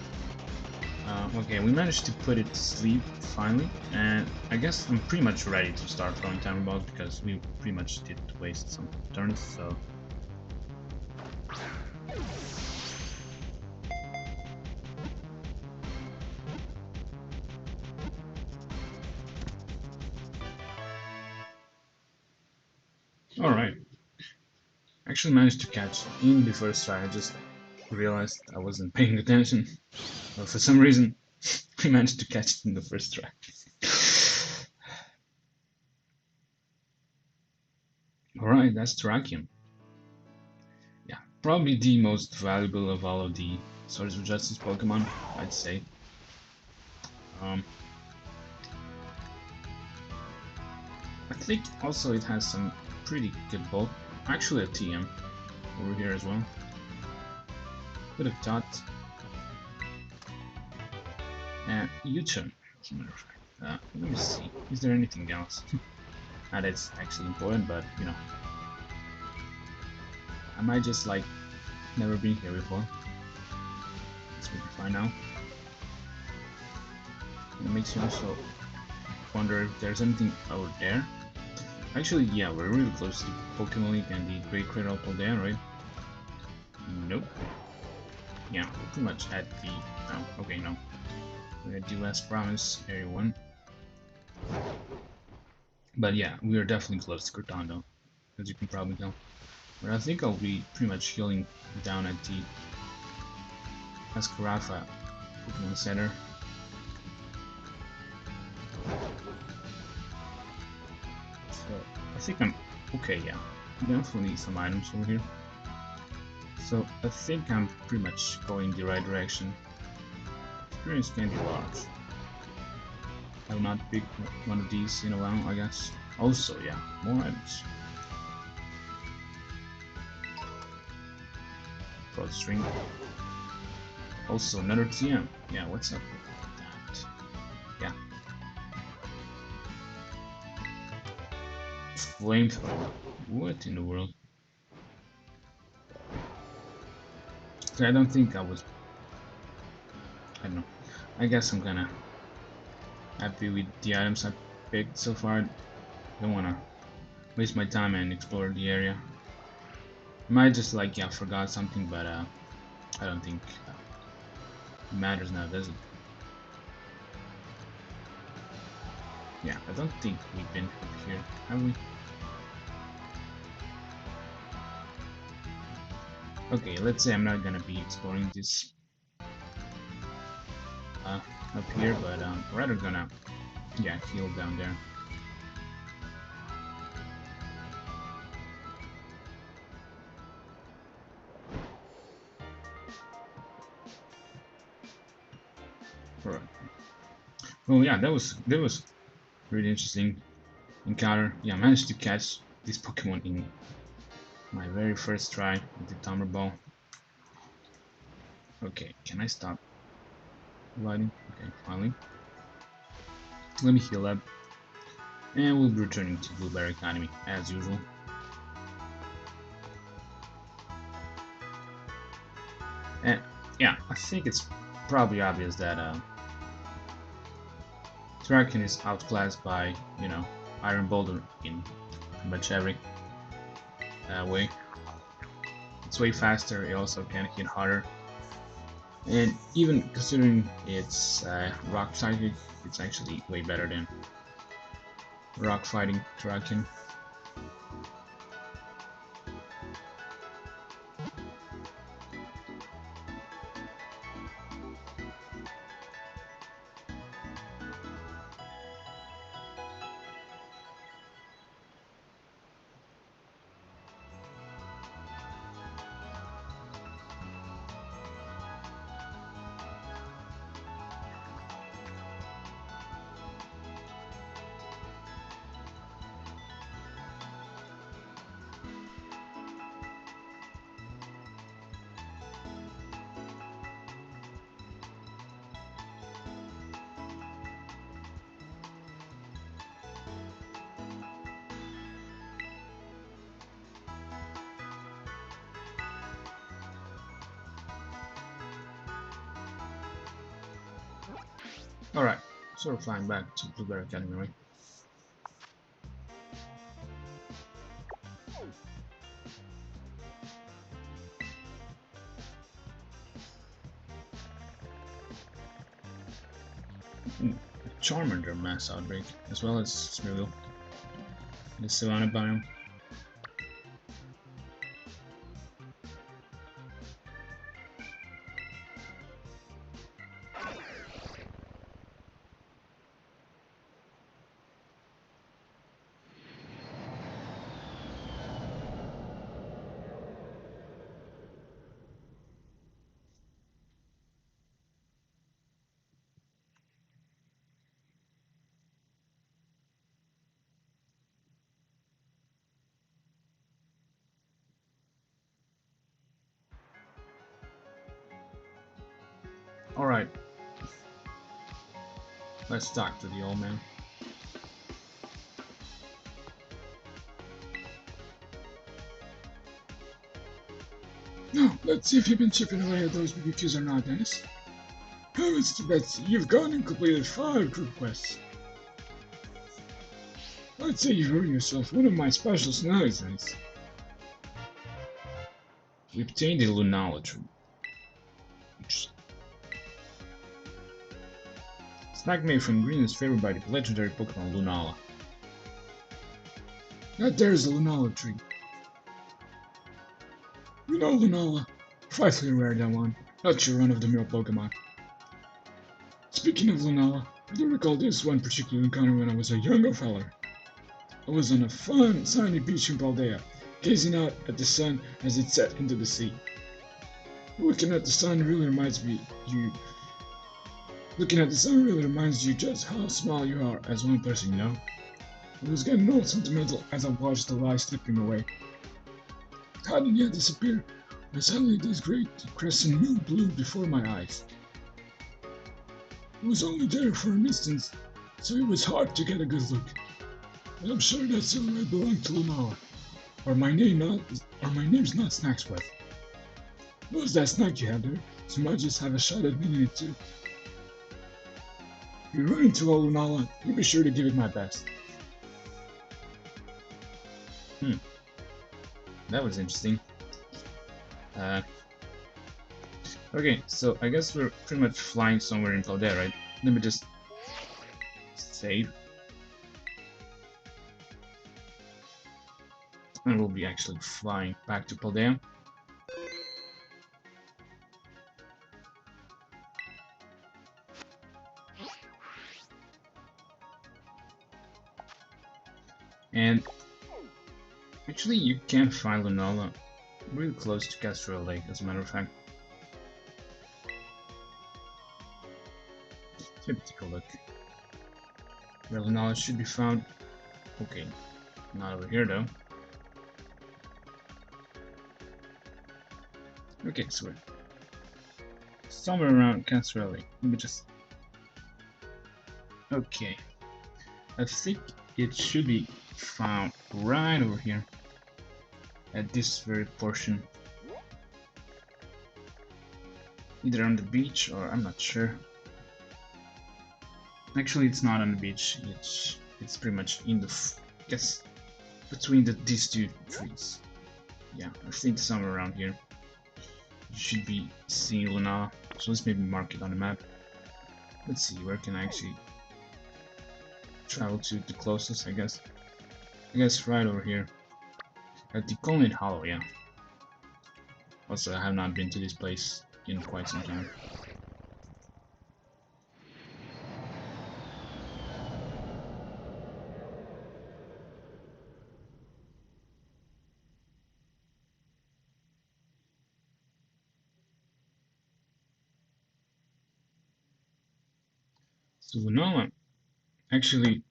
Okay, we managed to put it to sleep finally, and I guess I'm pretty much ready to start throwing Timer Balls because we pretty much did waste some turns, so. Alright. Actually managed to catch in the first try. I just realized I wasn't paying attention. But for some reason, I managed to catch it in the first try. Alright, that's Terrakion. Yeah, probably the most valuable of all of the Swords of Justice Pokemon, I'd say. I think also it has some pretty good bulk. Actually a TM over here as well. Could have thought. U-turn, as a matter of fact. Let me see. Is there anything else? That's actually important, but you know. I might just like never been here before. Let's maybe find out. And it makes you also wonder if there's anything out there. Actually, yeah, we're really close to Pokémon League and the Great Cradle Paldea, right? Nope. Yeah, we're pretty much at the... Oh, okay, no. We're at the last promise, area 1. But yeah, we are definitely close to Cortando, as you can probably tell. But I think I'll be pretty much healing down at the Cascarrafa Pokemon Center. So, I think I'm okay, yeah. Definitely need some items over here. So, I think I'm pretty much going the right direction. Experience can be large. I have not picked one of these in a while, I guess. Also, yeah, more items. Broad string. Also, another TM. Yeah, what's up with that? Yeah. Flamethrower. What in the world? So I don't think I was... I don't know. I guess I'm kinda happy with the items I picked so far. Don't wanna waste my time and explore the area. I might just like, yeah, forgot something, but I don't think it matters now, does it? Yeah, I don't think we've been up here, have we? Okay, let's say I'm not gonna be exploring this up here, but rather gonna, yeah, heal down there. Alright. Well, yeah, that was really interesting encounter. Yeah, I managed to catch this Pokemon in my very first try with the Timer Ball. Okay, can I stop riding? Okay, finally. Let me heal up. And we'll be returning to Blueberry Academy, as usual. And yeah, I think it's probably obvious that Terrakion is outclassed by, you know, Iron Boulder in pretty much every way. It's way faster, it also can hit harder. And even considering its rock psychic, it's actually way better than rock fighting Terrakion. Alright, so we're flying back to Blueberry Academy, right? Charmander mass outbreak, as well as Smeargle. The Savannah biome. Alright. Let's talk to the old man. Now, let's see if you've been chipping away at those BBQs or not, Dennis. Oh, Mr. Betsy, you've gone and completed 5 group quests. I'd say you've earned yourself one of my special snacks, Dennis. We obtained the Lunala Treat. Snack made from green is favored by the legendary Pokemon Lunala. That there is a Lunala Treat. You know Lunala, frightfully rare that one, not your run-of-the-mill Pokemon. Speaking of Lunala, I do recall this one particular encounter when I was a younger feller. I was on a fun, sunny beach in Paldea, gazing out at the sun as it set into the sea. Looking at the sun really reminds you just how small you are as one person, you know? I was getting all sentimental as I watched the light slipping away. It hadn't yet disappeared when suddenly this great crescent moon blew before my eyes. It was only there for an instant, so it was hard to get a good look. And I'm sure that silhouette belonged to Lunala, or my name's not Snacksworth. What was that snack you had there? So might just have a shot at meeting it too. If you run into a Lunala, you be sure to give it my best. That was interesting. Okay, so I guess we're pretty much flying somewhere in Paldea, right? Let me just save. And we'll be actually flying back to Paldea. And actually you can find Lunala really close to Casseroya Lake, as a matter of fact. Let me take a look. Where Lunala should be found. Okay, not over here though. Okay, so we're somewhere around Casseroya Lake. Let me just... Okay. I think it should be found right over here. At this very portion. Either on the beach or I'm not sure. Actually, it's not on the beach. It's pretty much in the guess between these two trees. Yeah, I think somewhere around here. You should be seeing Lunala. So let's maybe mark it on the map. Let's see, where can I actually travel to the closest, I guess. I guess right over here. At the Colonnade Hollow, yeah. Also, I have not been to this place in quite some time. So Lunala actually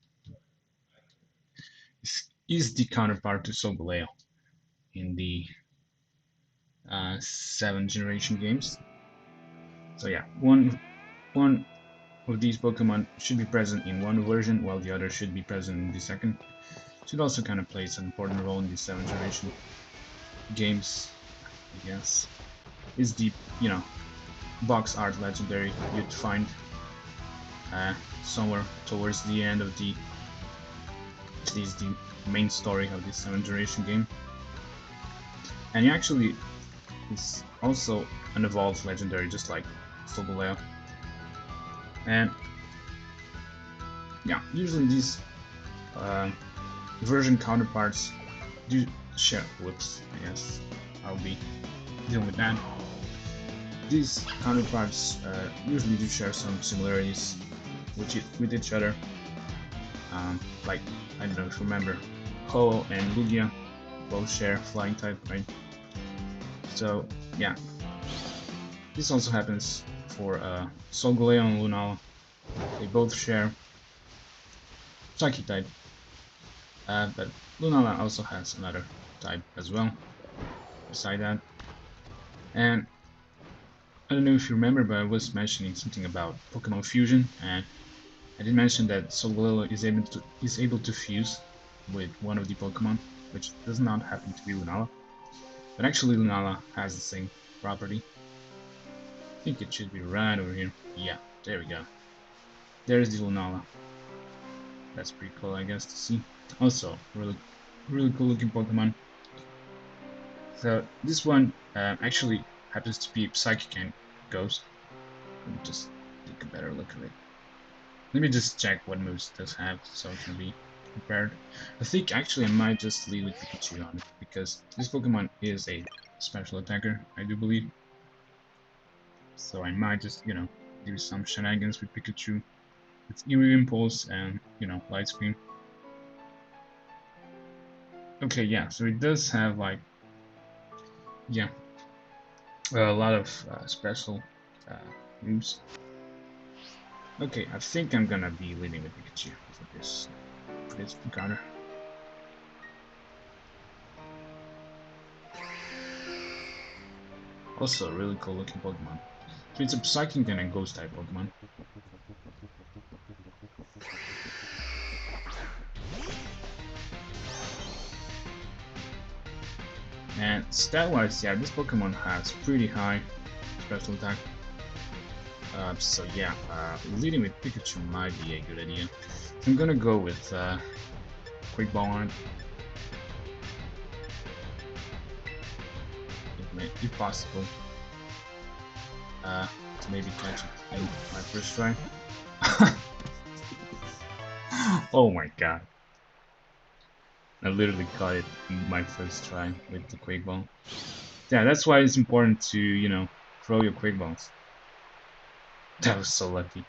is the counterpart to Solgaleo in the 7th generation games. So yeah, one of these Pokemon should be present in one version, while the other should be present in the second. Should also kind of plays an important role in the 7th generation games, I guess. Is the, box art legendary you'd find somewhere towards the end of at least the main story of this 7th generation game. And he actually is also an evolved legendary, just like Solgaleo. And yeah, usually these version counterparts do share. Whoops, I guess I'll be dealing with that. These counterparts usually do share some similarities with each other. Like, I don't know if you remember, Ho and Lugia both share flying type, right? So yeah, this also happens for Solgaleo and Lunala. They both share Psychic type, but Lunala also has another type as well, beside that. And I don't know if you remember, but I was mentioning something about Pokemon Fusion, and I did mention that Solgaleo is able to fuse with one of the Pokemon, which does not happen to be Lunala. But actually Lunala has the same property. I think it should be right over here. Yeah, there we go. There's the Lunala. That's pretty cool, I guess, to see. Also, really cool looking Pokemon. So this one actually happens to be Psychic and Ghost. Let me just take a better look at it. Let me just check what moves it does have so it can be compared. I think actually I might just lead with Pikachu on it, because this Pokemon is a special attacker, I do believe. So I might just, you know, do some shenanigans with Pikachu. It's Eerie Impulse and, you know, Light Screen. Okay, yeah, so it does have, like, yeah, a lot of special moves. Okay, I think I'm gonna be leading with Pikachu for this encounter. Also, a really cool looking Pokemon. So it's a Psychic and a Ghost type Pokemon. And stat-wise, yeah, this Pokemon has pretty high special attack. So yeah, leading with Pikachu might be a good idea. So I'm gonna go with Quick Ball on it, if possible, to maybe catch it in my first try. Oh my god. I literally caught it in my first try with the Quick Ball. Yeah, that's why it's important to, you know, throw your Quick Balls. That was so lucky.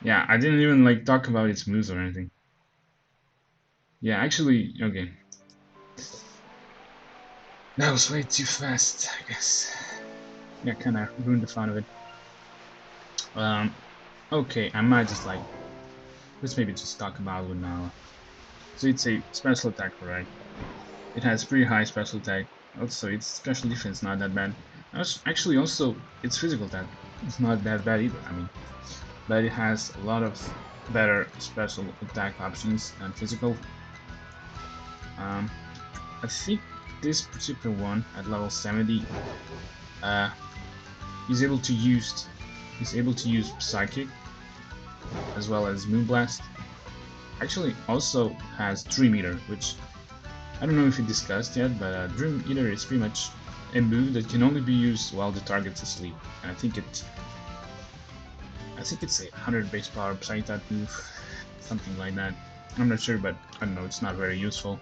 Yeah, I didn't even like talk about its moves or anything. Yeah, actually, okay. That was way too fast, I guess. Yeah, kinda ruined the fun of it. Okay, I might just like, let's maybe just talk about Lunala. So it's a special attack, right? It has pretty high special attack. Also, its special defense not that bad. Actually, also its physical attack is not that bad either. I mean, but it has a lot of better special attack options than physical. I think this particular one at level 70 is able to use Psychic as well as Moonblast. Actually, also has Dream Eater, which I don't know if we discussed yet, but Dream Eater is pretty much a move that can only be used while the target's asleep, and I think it's a 100 base power Psychic type move, something like that. I'm not sure, but I don't know, it's not very useful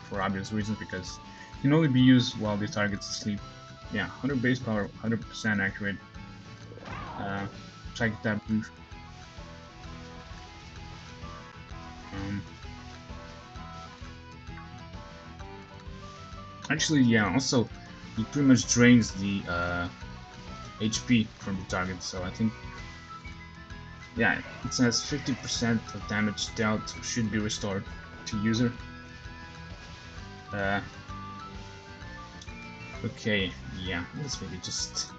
for obvious reasons, because it can only be used while the target's asleep. Yeah, 100 base power, 100% accurate Psychic type move. Actually, yeah, also it pretty much drains the HP from the target, so I think, yeah, it says 50% of damage dealt should be restored to user. Okay, yeah, let's maybe just,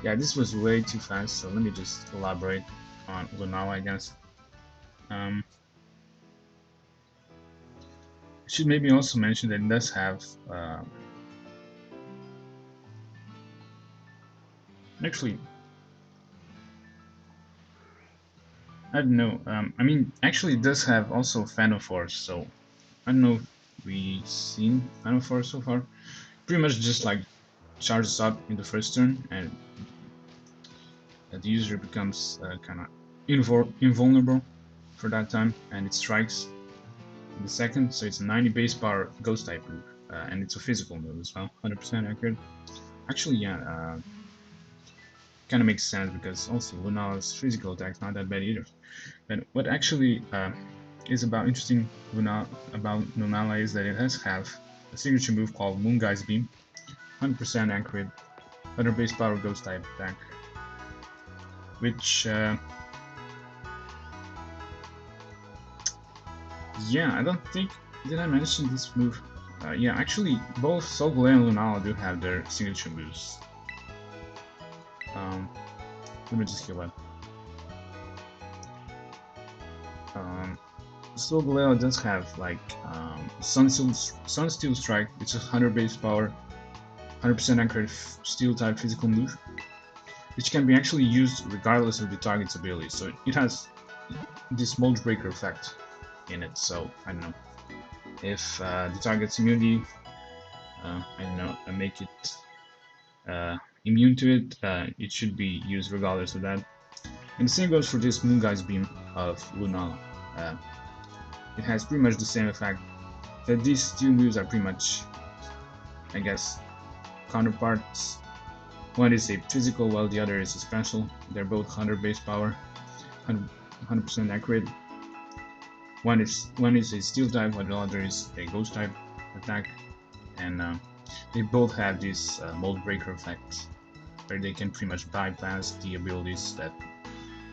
yeah, this was way too fast, so let me just elaborate on Lunala, I guess. I should maybe also mention that it does have actually, I don't know. I mean, actually, it does have also Phantom Force, so I don't know if we've seen Phantom Force so far. Pretty much just like charges up in the first turn, and the user becomes kind of invulnerable for that time, and it strikes in the second. So it's a 90 base power Ghost type move, and it's a physical move as well, 100% accurate. Actually, yeah, kind of makes sense because also Lunala's physical attack's not that bad either. But what actually is interesting about Lunala is that it has a signature move called Moonguy's Beam, 100% accurate, 100 base power Ghost type attack, which yeah, I don't think did I mention this move. Yeah, actually, both Solgaleo and Lunala do have their signature moves. Let me just heal up. Solgaleo does have like Sunsteel Strike, which is 100 base power, 100% accurate Steel type physical move, which can be actually used regardless of the target's ability. So it has this Mold Breaker effect in it. So I don't know if the target's immunity, I don't know, make it immune to it. It should be used regardless of that. And the same goes for this Moonguy's Beam of Lunala. It has pretty much the same effect. That these two moves are pretty much, I guess, counterparts. One is a physical while the other is a special. They're both 100 base power, 100% accurate. One is a steel type while the other is a ghost type attack. And they both have this mold breaker effect where they can pretty much bypass the abilities that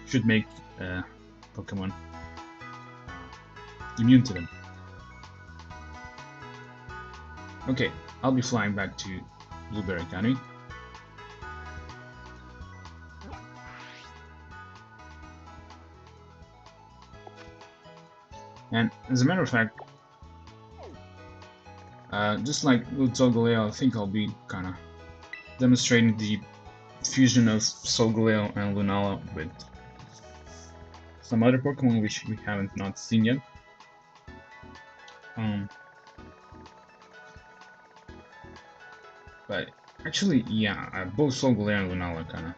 should make Pokemon immune to them. Okay, I'll be flying back to Blueberry Academy. And as a matter of fact, just like with Solgaleo, I think I'll be kind of demonstrating the fusion of Solgaleo and Lunala with some other Pokemon which we haven't not seen yet. But actually, yeah, both Solgaleo and Lunala are kind of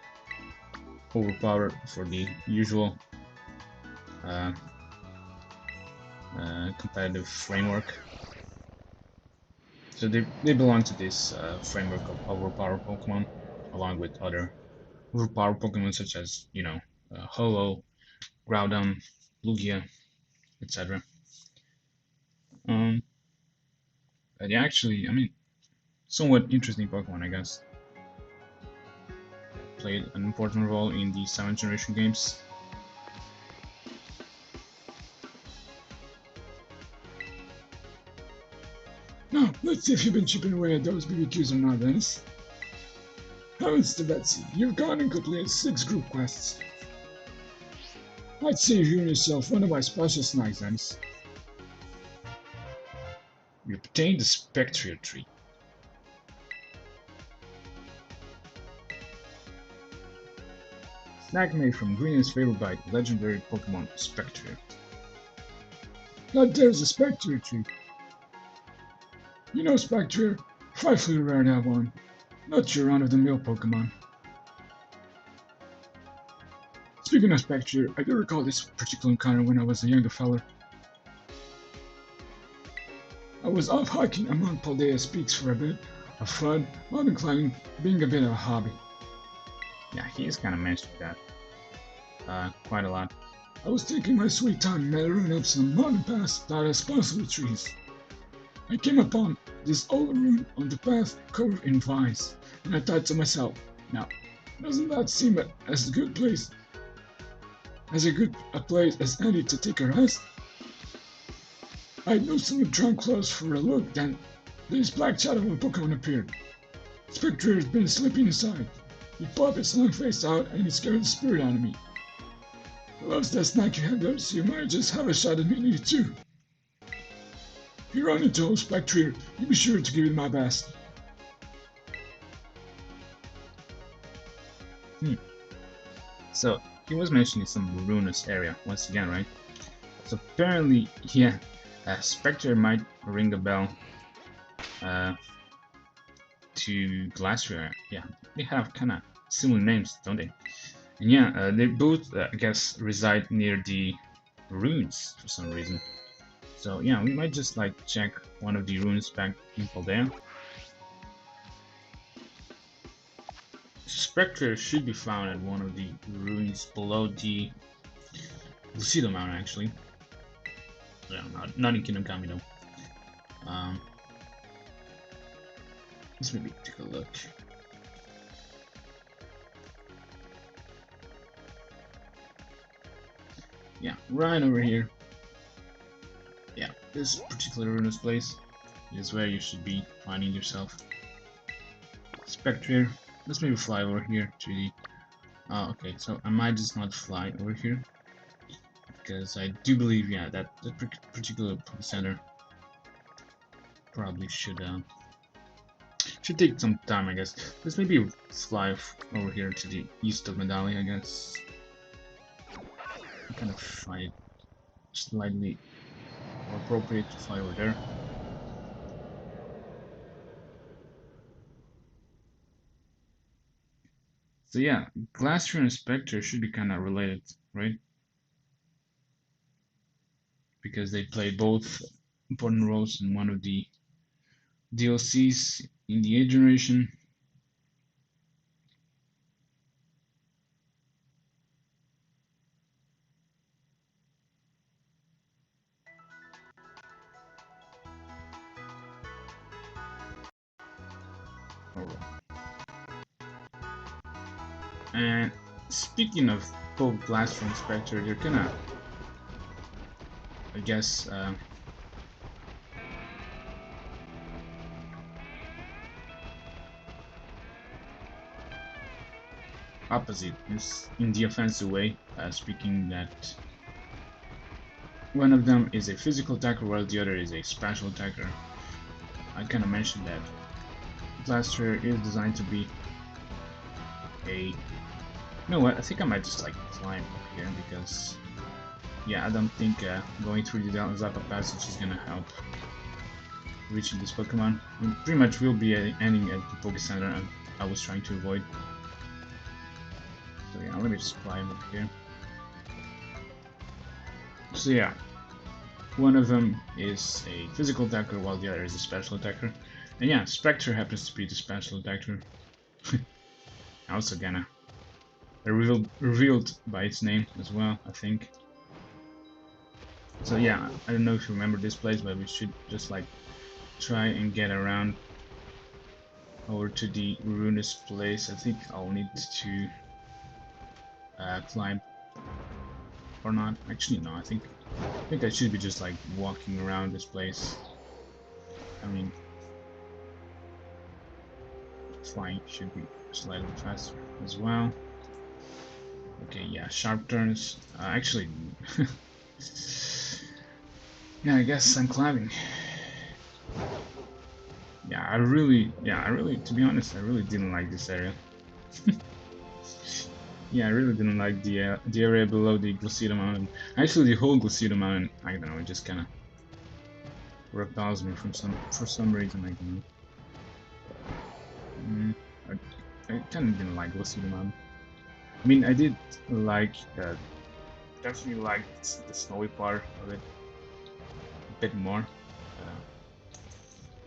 overpowered for the usual competitive framework. So they belong to this framework of overpowered Pokemon, along with other overpowered Pokemon such as, you know, Ho-Oh, Groudon, Lugia, etc. But yeah, actually, I mean, somewhat interesting Pokemon, I guess. Played an important role in the 7th generation games. Now, let's see if you've been chipping away at those BBQs or not, Dennis. Heavens to Betsy, you've gone and completed 6 group quests. I'd say you've earned yourself one of my special snacks, Dennis. You obtained the Spectrier Treat. Snack made from Green's favorite bite, legendary Pokemon Spectrier. Now there's a Spectrier Treat. You know Spectrier, frightfully rare to have one. Not your run-of-the-mill Pokemon. Speaking of Spectrier, I do recall this particular encounter when I was a younger fella. I was off hiking among Paldea peaks for a bit of fun, mountain climbing being a bit of a hobby. Yeah, he's kind of mentioned that quite a lot. I was taking my sweet time meandering up some mountain paths that are sponsored with trees. I came upon this old ruin on the path covered in vines, and I thought to myself, now, doesn't that seem as a good place as any to take a rest? I had no sooner drawn close for a look than this black shadow of a Pokemon appeared. Spectrier had been slipping aside. He popped its long face out and he scared the spirit out of me. Loves that snack you have there, so you might just have a shot at me too. If you run into old Spectrier, you be sure to give it my best. So, he was mentioning some ruinous area once again, right? So apparently, yeah, Spectre might ring a bell to Glassware. Yeah, they have kind of similar names, don't they? And yeah, they both, I guess, reside near the ruins for some reason. So yeah, we might just like check one of the ruins back in Paldea. Spectre should be found at one of the ruins below the Glaseado Mountain, actually. Yeah, not in Kingdom Kami though. Let's maybe take a look. Yeah, right over here. Yeah, this particular ruinous place is where you should be finding yourself. Spectrier. Let's maybe fly over here to the... Oh, okay, so I might just not fly over here. Because I do believe, yeah, that particular center probably should take some time, I guess. Let's maybe fly over here to the east of Medali, I guess. I kind of find it slightly more appropriate to fly over there. So yeah, Glassware and Spectre should be kind of related, right? Because they play both important roles in one of the DLCs in the 8th generation. And speaking of both Glassware and Spectre, they're kind of, I guess, opposite in the offensive way, speaking that one of them is a physical attacker while the other is a special attacker. I kind of mentioned that Glassware is designed to be a... You know what, I think I might just like climb up here because, yeah, I don't think going through the Dalizappa Passage is gonna help reaching this Pokemon. We pretty much will be ending at the Poké Center I was trying to avoid. So yeah, let me just climb up here. So yeah, one of them is a physical attacker while the other is a special attacker. And yeah, Spectre happens to be the special attacker. Also gonna revealed by its name as well, I think. So yeah, I don't know if you remember this place, but we should just like try and get around over to the ruinous place. I think I'll need to climb or not. Actually, no. I think I should be just like walking around this place. I mean, flying should be slightly faster as well. Okay, yeah, sharp turns. Actually, yeah, I guess I'm climbing. Yeah, I really, to be honest, I really didn't like this area. Yeah, I really didn't like the area below the Glaseado Mountain. Actually, the whole Glaseado Mountain, I don't know, it just kind of repels me for some reason. I don't know. I kind of didn't like Glaseado Mountain. I mean, I did like, definitely liked the snowy part of it a bit more.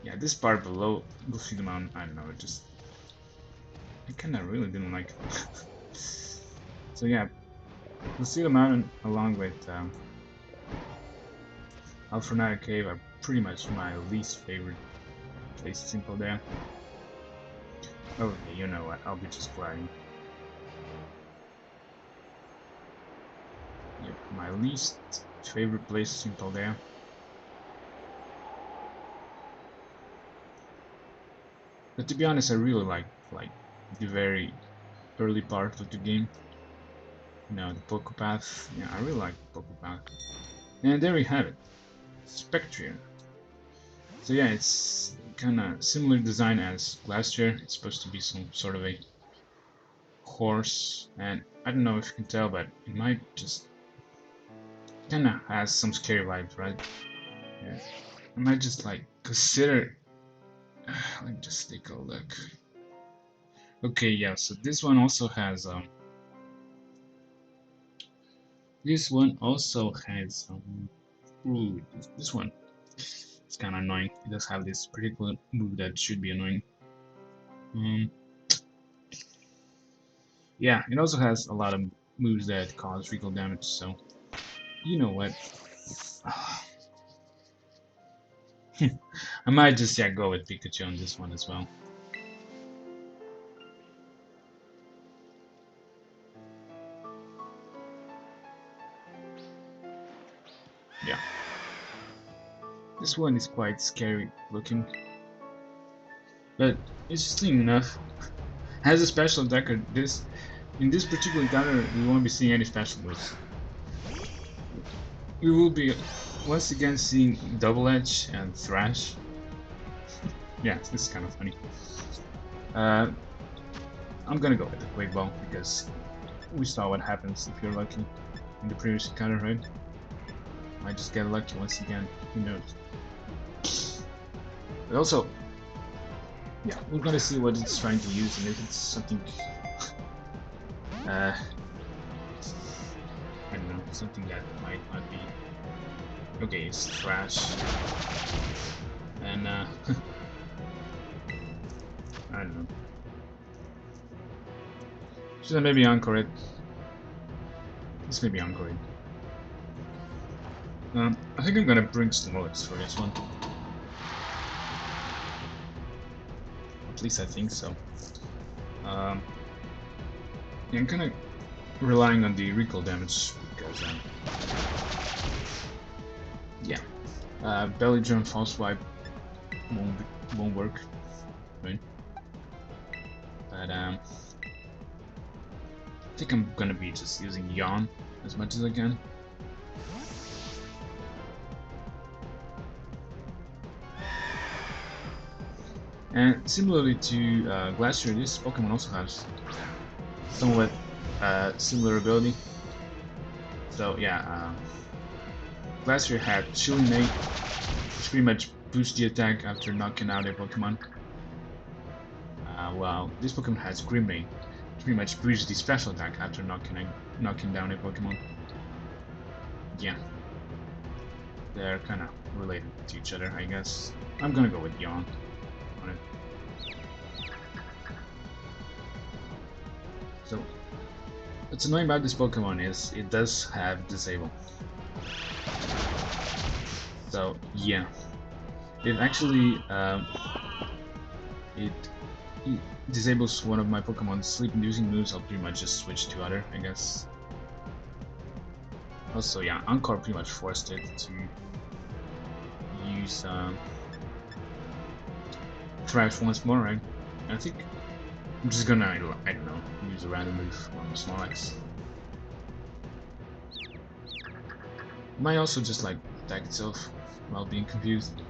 Yeah, this part below Glaseado Mountain, I don't know, I kind of really didn't like it. So yeah, Glaseado Mountain along with Alfornada Cave are pretty much my least favorite places in Paldea. Okay, you know what, I'll be just gliding. Yep, my least favorite places in Paldea. But to be honest, I really like the very early part of the game. You know, the Poké Path. Yeah, I really like the Poké Path. And there we have it, Spectrier. So yeah, it's kind of similar design as Glassware. It's supposed to be some sort of a horse, and I don't know if you can tell, but it might just kinda has some scary vibes, right? Yeah. I might just like consider. Let me just take a look. Okay, yeah. So this one also has This one also has ooh, this one. It's kind of annoying. It does have this particular move that should be annoying. Um, yeah, it also has a lot of moves that cause recall damage. So you know what? I might just go with Pikachu on this one as well. Yeah, this one is quite scary looking, but interesting enough, has a special attacker. In this particular encounter, we won't be seeing any special moves. We will be once again seeing Double Edge and Thrash. Yeah, this is kind of funny. I'm gonna go with the Quick Ball because we saw what happens if you're lucky in the previous encounter, right? Might just get lucky once again, who knows. But also, yeah, we're gonna see what it's trying to use and if it's something, I don't know, something that might not be. Okay, it's Thrash. And, I don't know. Should I maybe Encore it? This may be Encore it. I think I'm gonna bring Snorlax for this one. At least I think so. Yeah, I'm kinda relying on the recall damage because, yeah. Belly Drum False Swipe won't work, right? But, I think I'm gonna be just using Yawn as much as I can. And similarly to Glacier, this Pokemon also has somewhat similar ability. So yeah, Glacier had Chilling Nate, which pretty much boosts the attack after knocking out a Pokemon. While this Pokemon has Grimnate, which pretty much boosts the special attack after knocking down a Pokemon. Yeah, they're kind of related to each other, I guess. I'm gonna go with Yawn on it. So, what's annoying about this Pokemon is it does have Disable. So, yeah. It actually, it disables one of my Pokemon's sleep-inducing moves. I'll pretty much just switch to other, I guess. Also, yeah, Encore pretty much forced it to use Thrash once more, right? I think I'm just gonna, I don't know, use a random move on the Snorlax. Might also just like attack itself while being confused.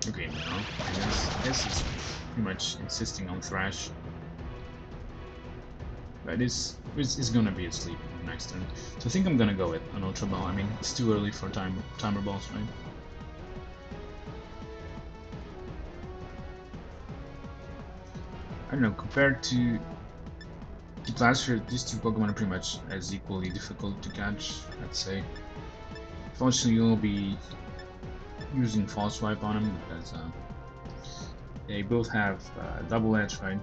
Okay, no, I guess it's pretty much insisting on Thrash. But it's gonna be asleep next turn. So I think I'm gonna go with an Ultra Ball. I mean, it's too early for timer balls, right? I don't know, compared to Glacier, these two Pokemon are pretty much as equally difficult to catch, I'd say. Fortunately, you'll be using False Swipe on them because they both have Double Edge, right?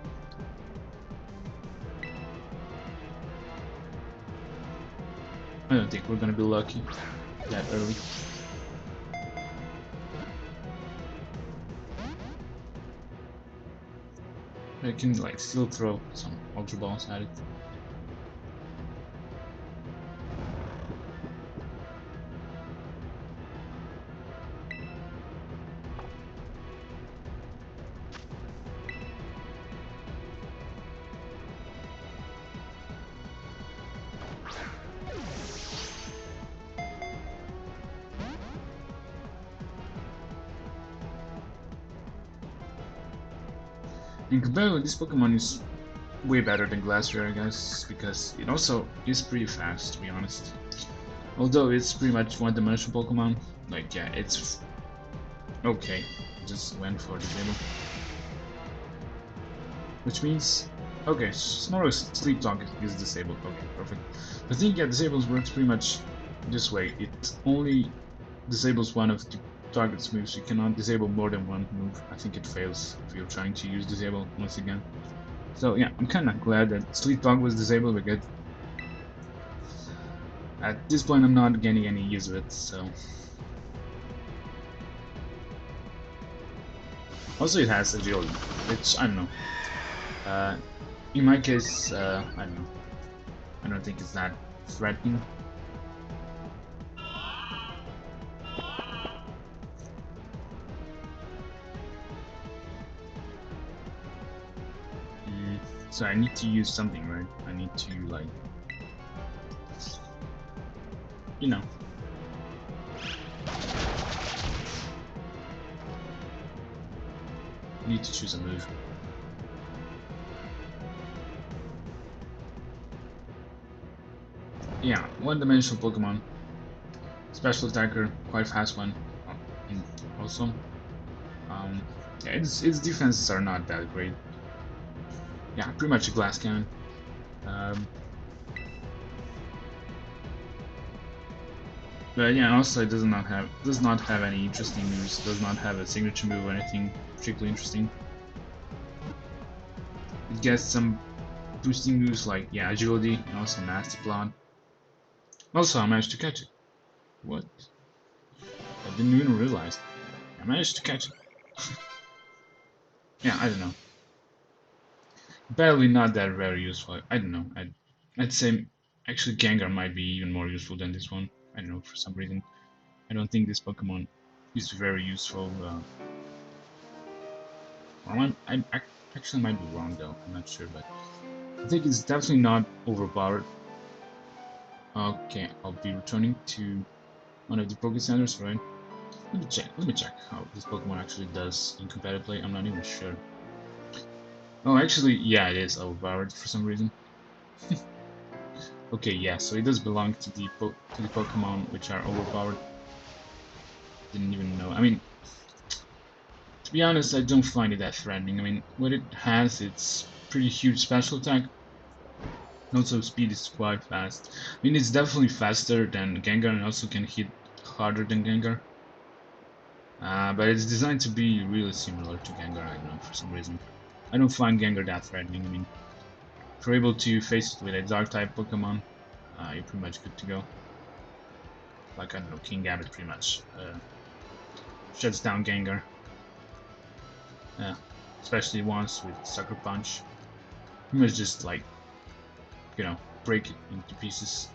I don't think we're gonna be lucky that early. I can like still throw some Ultra Balls at it. And compared with this Pokemon is way better than Glassware, I guess, because it also is pretty fast, to be honest. Although it's pretty much one-dimensional Pokemon, like, yeah, it's okay. Just went for disable. Which means, okay, Snorlax Sleep Talk is disabled. Okay, perfect. The thing, yeah, disables works pretty much this way. It only disables one of the target's moves. You cannot disable more than one move. I think it fails if you're trying to use disable once again. So yeah, I'm kind of glad that Sleep Talk was disabled because at this point I'm not getting any use of it. So also it has agility, which I don't know. In my case, I don't know. I don't think it's that threatening. So I need to use something, right? I need to, like, you know. I need to choose a move. Yeah, one-dimensional Pokemon. Special attacker, quite fast one. Also, yeah, its defenses are not that great. Yeah, pretty much a glass cannon. But yeah, also it does not have any interesting moves. Does not have a signature move or anything particularly interesting. It gets some boosting moves like, yeah, agility and also nasty plot. Also, I managed to catch it. What? I didn't even realize. I managed to catch it. Yeah, I don't know. Barely not that very useful. I don't know. I'd say actually Gengar might be even more useful than this one. I don't know, for some reason. I don't think this Pokemon is very useful. I actually might be wrong though. I'm not sure, but I think it's definitely not overpowered. Okay, I'll be returning to one of the Poké Centers, right? Let me check how this Pokemon actually does in competitive play. I'm not even sure. Oh, actually, yeah, it is overpowered for some reason. Okay, yeah, so it does belong to the Pokemon which are overpowered. Didn't even know. I mean, to be honest, I don't find it that threatening. I mean, what it has, it's pretty huge special attack. Also, speed is quite fast. I mean, it's definitely faster than Gengar and also can hit harder than Gengar. But it's designed to be really similar to Gengar, I don't know, for some reason. I don't find Gengar that threatening. I mean, if you're able to face it with a Dark-type Pokemon, you're pretty much good to go. Like, I don't know, King Gambit pretty much shuts down Gengar. Especially once with Sucker Punch. Pretty much just, like, you know, break it into pieces.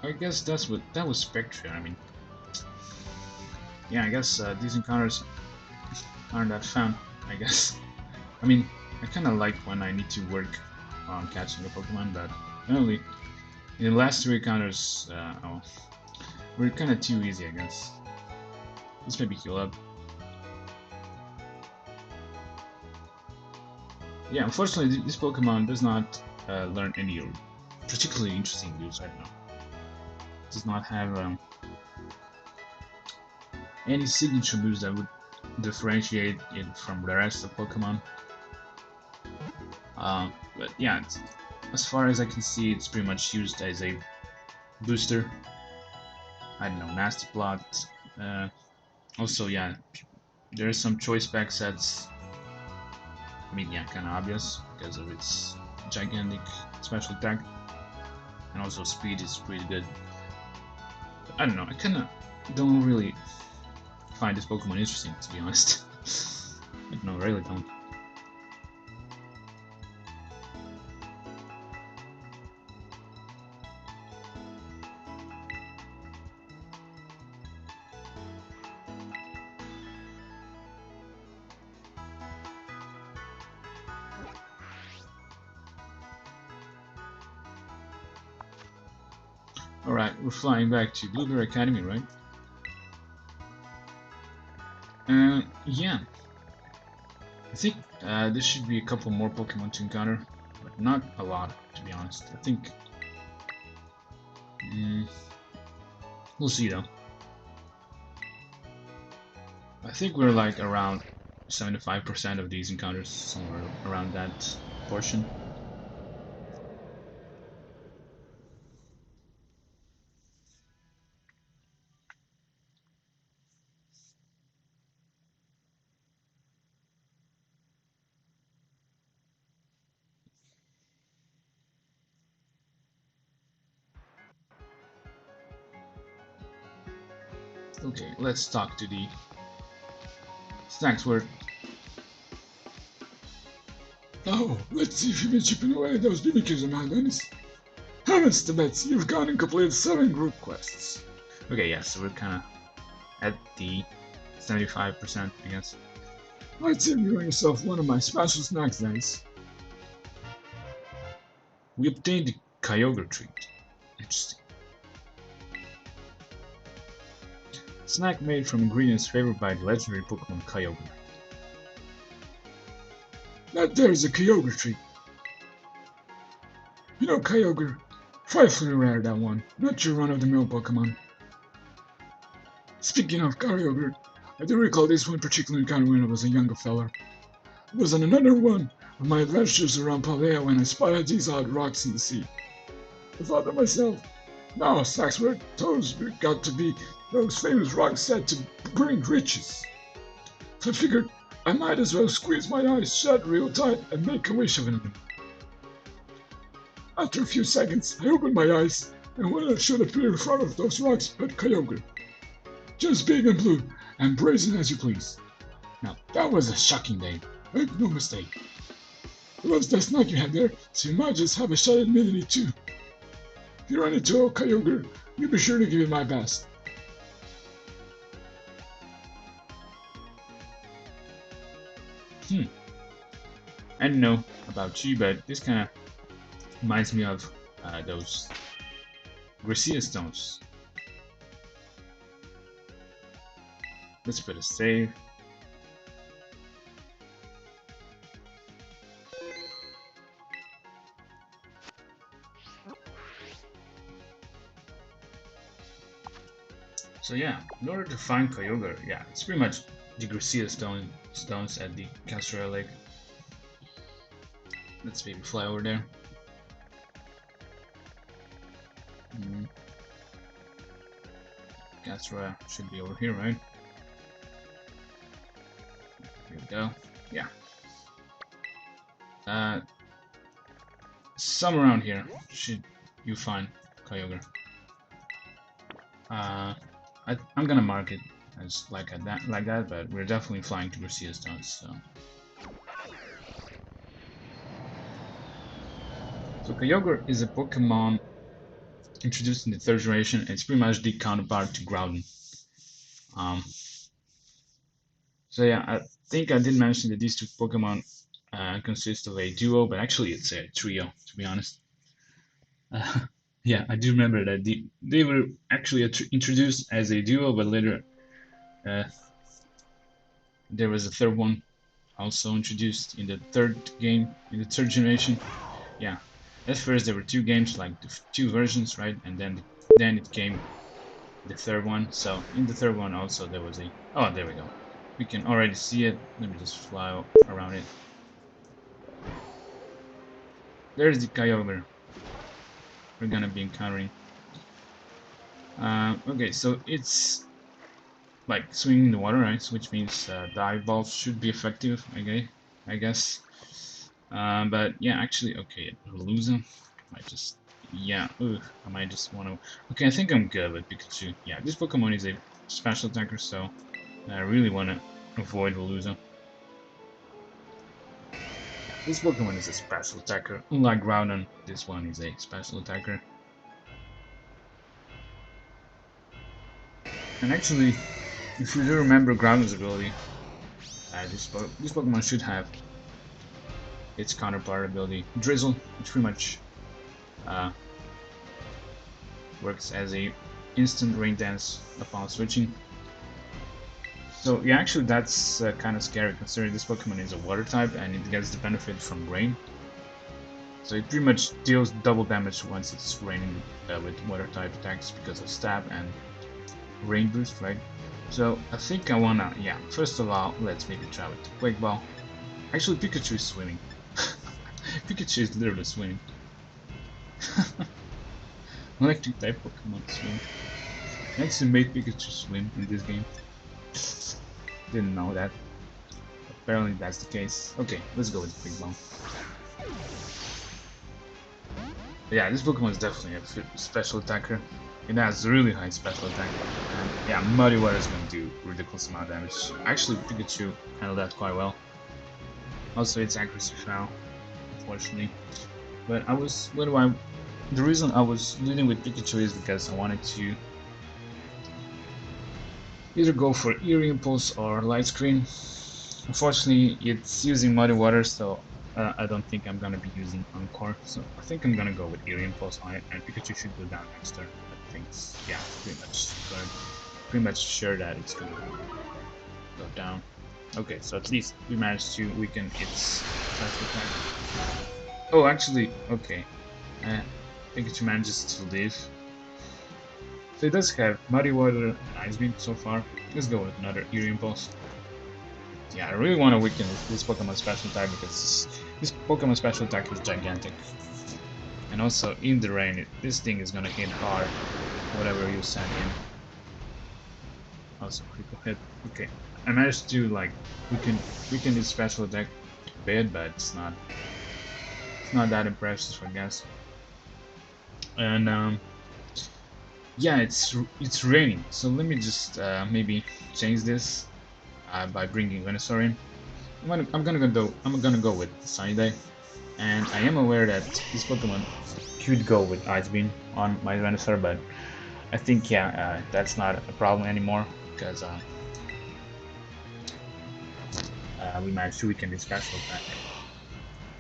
I guess that was Spectrier. I mean, yeah, I guess these encounters aren't that fun, I guess. I mean, I kind of like when I need to work on catching a Pokemon, but only in the last three encounters, were kind of too easy, I guess. Let's maybe heal up. Yeah, unfortunately, this Pokemon does not learn any particularly interesting moves. I don't know. It does not have any signature moves that would differentiate it from the rest of Pokemon. But yeah, as far as I can see, it's pretty much used as a booster. I don't know, Nasty Plot. Also, yeah, there are some choice pack sets. I mean, yeah, kind of obvious because of its gigantic special attack, and also speed is pretty good. But I don't know, I kind of don't really find this Pokemon interesting, to be honest. I don't know, I really don't. Alright, we're flying back to Blueberry Academy, right? Yeah. I think there should be a couple more Pokemon to encounter, but not a lot, to be honest. I think we'll see though. I think we're like around 75% of these encounters, somewhere around that portion. Okay, let's talk to the Snacks word. Oh, let's see if you've been chipping away at those BBQs of mine, Dennis. Heavens to bets, you've gone and completed 7 group quests. Okay, yeah, so we're kinda at the 75%, I guess. I'd say you earn yourself one of my special snacks, Dennis. We obtained the Kyogre Treat. Interesting. Snack made from ingredients favored by the legendary Pokemon Kyogre. That there's a Kyogre Treat. You know, Kyogre, frightfully rare, that one. Not your run-of-the-mill Pokemon. Speaking of Kyogre, I do recall this one particular encounter when I was a younger feller. It was on another one of my adventures around Paldea when I spotted these odd rocks in the sea. I thought to myself, now, Saxford, those got to be those famous rocks said to bring riches. So I figured I might as well squeeze my eyes shut real tight and make a wish of them. After a few seconds, I opened my eyes, and what should appear in front of those rocks but Kyogre. Just big and blue, and brazen as you please. Now, that was a shocking day. Make no mistake. It was that snack you had there, so you might just have a shot at me too. If you run into a Kyogre, you be sure to give it my best. I don't know about you, but this kind of reminds me of those Gracia stones. Let's put a save. So yeah, in order to find Kyogre, yeah, it's pretty much the Gracia stones at the Casseroya Lake. Let's maybe fly over there. Casseroya should be over here, right? Here we go. Yeah. Somewhere around here should you find Kyogre. I'm gonna mark it as like that, but we're definitely flying to Gracia stones, so. So Kyogre is a Pokemon introduced in the 3rd generation, and it's pretty much the counterpart to Groudon. So yeah, I think I did mention that these two Pokemon consist of a duo, but actually it's a trio, to be honest. Yeah, I do remember that they were actually introduced as a duo, but later there was a 3rd one also introduced in the 3rd game, in the 3rd generation. Yeah, at first there were 2 games, like the 2 versions, right? And then it came the 3rd one. So in the 3rd one also there was a... Oh, there we go. We can already see it. Let me just fly around it. There's the Kyogre we're gonna be encountering. Okay, so it's like swimming in the water, right? Which means dive balls should be effective, okay, I guess. But yeah, actually, okay, Veluza. I might just want to. Okay, I think I'm good with Pikachu. Yeah, this Pokemon is a special attacker, so I really want to avoid Veluza. This Pokemon is a special attacker. Unlike Groudon, this one is a special attacker. And actually, if you do remember Groudon's ability, this Pokemon should have its counterpart ability, Drizzle, which pretty much works as a instant rain dance upon switching. So yeah, actually that's kind of scary considering this Pokemon is a water type and it gets the benefit from rain. So it pretty much deals double damage once it's raining with water type attacks because of stab and rain boost, right? So I think I wanna, yeah, first of all, let's maybe try with the Quake Ball. Actually, Pikachu is swimming. Pikachu is literally swimming. Electric type Pokemon swim. I actually made Pikachu swim in this game. Didn't know that. Apparently that's the case. Okay, let's go with the Quake Ball. Yeah, this Pokemon is definitely a special attacker. It has really high special attack. And yeah, Muddy Water is going to do ridiculous amount of damage. Actually, Pikachu handled that quite well. Also, its accuracy fell, unfortunately. But the reason I was leading with Pikachu is because I wanted to either go for Eerie Impulse or Light Screen. Unfortunately, it's using Muddy Water, so I don't think I'm gonna be using Encore. So I think I'm gonna go with Eerie Impulse on it, and Pikachu should go down next turn. I think, yeah, pretty much sure that it's gonna go down. Okay, so at least we managed to weaken its special attack. Oh, actually, okay. Pikachu manages to live. So it does have Muddy Water and Ice Beam so far. Let's go with another Eerie Impulse. Yeah, I really want to weaken this Pokemon special attack because this Pokemon special attack is gigantic. And also, in the rain, this thing is gonna hit hard, whatever you send in. Also, critical hit. Okay, I managed to like weaken this special attack a bit, but it's not that impressive, I guess. And yeah, it's raining, so let me just maybe change this by bringing Venusaur in. I'm gonna go with Sunny Day, and I am aware that this Pokemon could go with Ice Beam on my Venusaur, but I think yeah, that's not a problem anymore because we managed to weaken this special attack.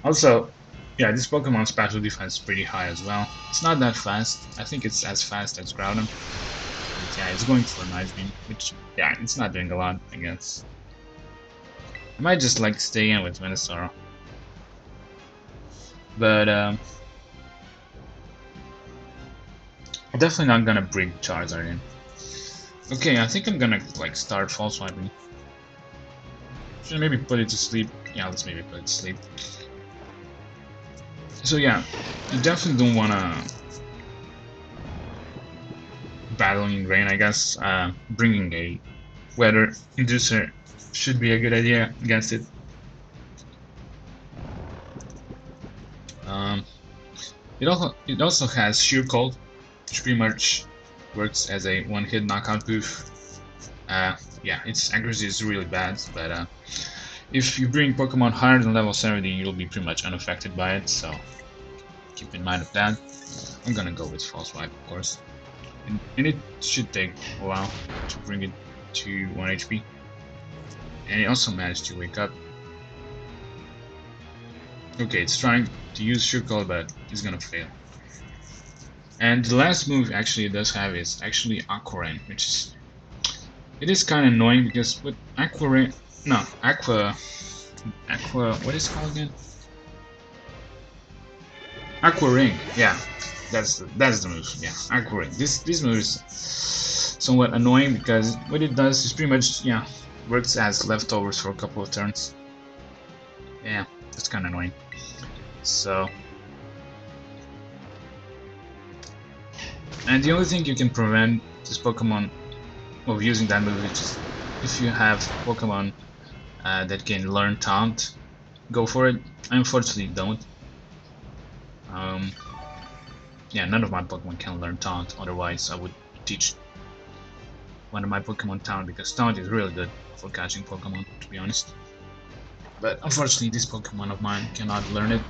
Also, yeah, this Pokemon's special defense is pretty high as well. It's not that fast. I think it's as fast as Groudon. But yeah, it's going for an Ice Beam, which, yeah, it's not doing a lot, I guess. I might just like stay in with Venusaur. But I'm definitely not gonna bring Charizard in. Okay, I think I'm gonna like start False Swiping. Should maybe put it to sleep. Yeah, let's maybe put it to sleep. So yeah, you definitely don't wanna battle in rain, I guess. Bringing a weather inducer should be a good idea against it. It also has Sheer Cold, which pretty much works as a one-hit knockout move. Yeah, its accuracy is really bad, but if you bring Pokemon higher than level 70, you'll be pretty much unaffected by it, so keep in mind of that. I'm gonna go with False Swipe, of course. And it should take a while to bring it to 1 HP. And it also managed to wake up. Okay, it's trying to use Sheer Cold, but it's gonna fail. And the last move actually it does have is actually Aqua Rain, which is... It is kind of annoying because with Aqua Rain... No, Aqua... What is it called again? Aqua Ring, yeah. That's the move, yeah. Aqua Ring. This move is somewhat annoying because what it does is pretty much, yeah, works as leftovers for a couple of turns. Yeah, that's kind of annoying. So... And the only thing you can prevent this Pokemon of using that move is if you have Pokemon that can learn Taunt, go for it. I unfortunately don't. Yeah, none of my Pokemon can learn Taunt, otherwise I would teach one of my Pokemon Taunt, because Taunt is really good for catching Pokemon, to be honest. But unfortunately this Pokemon of mine cannot learn it.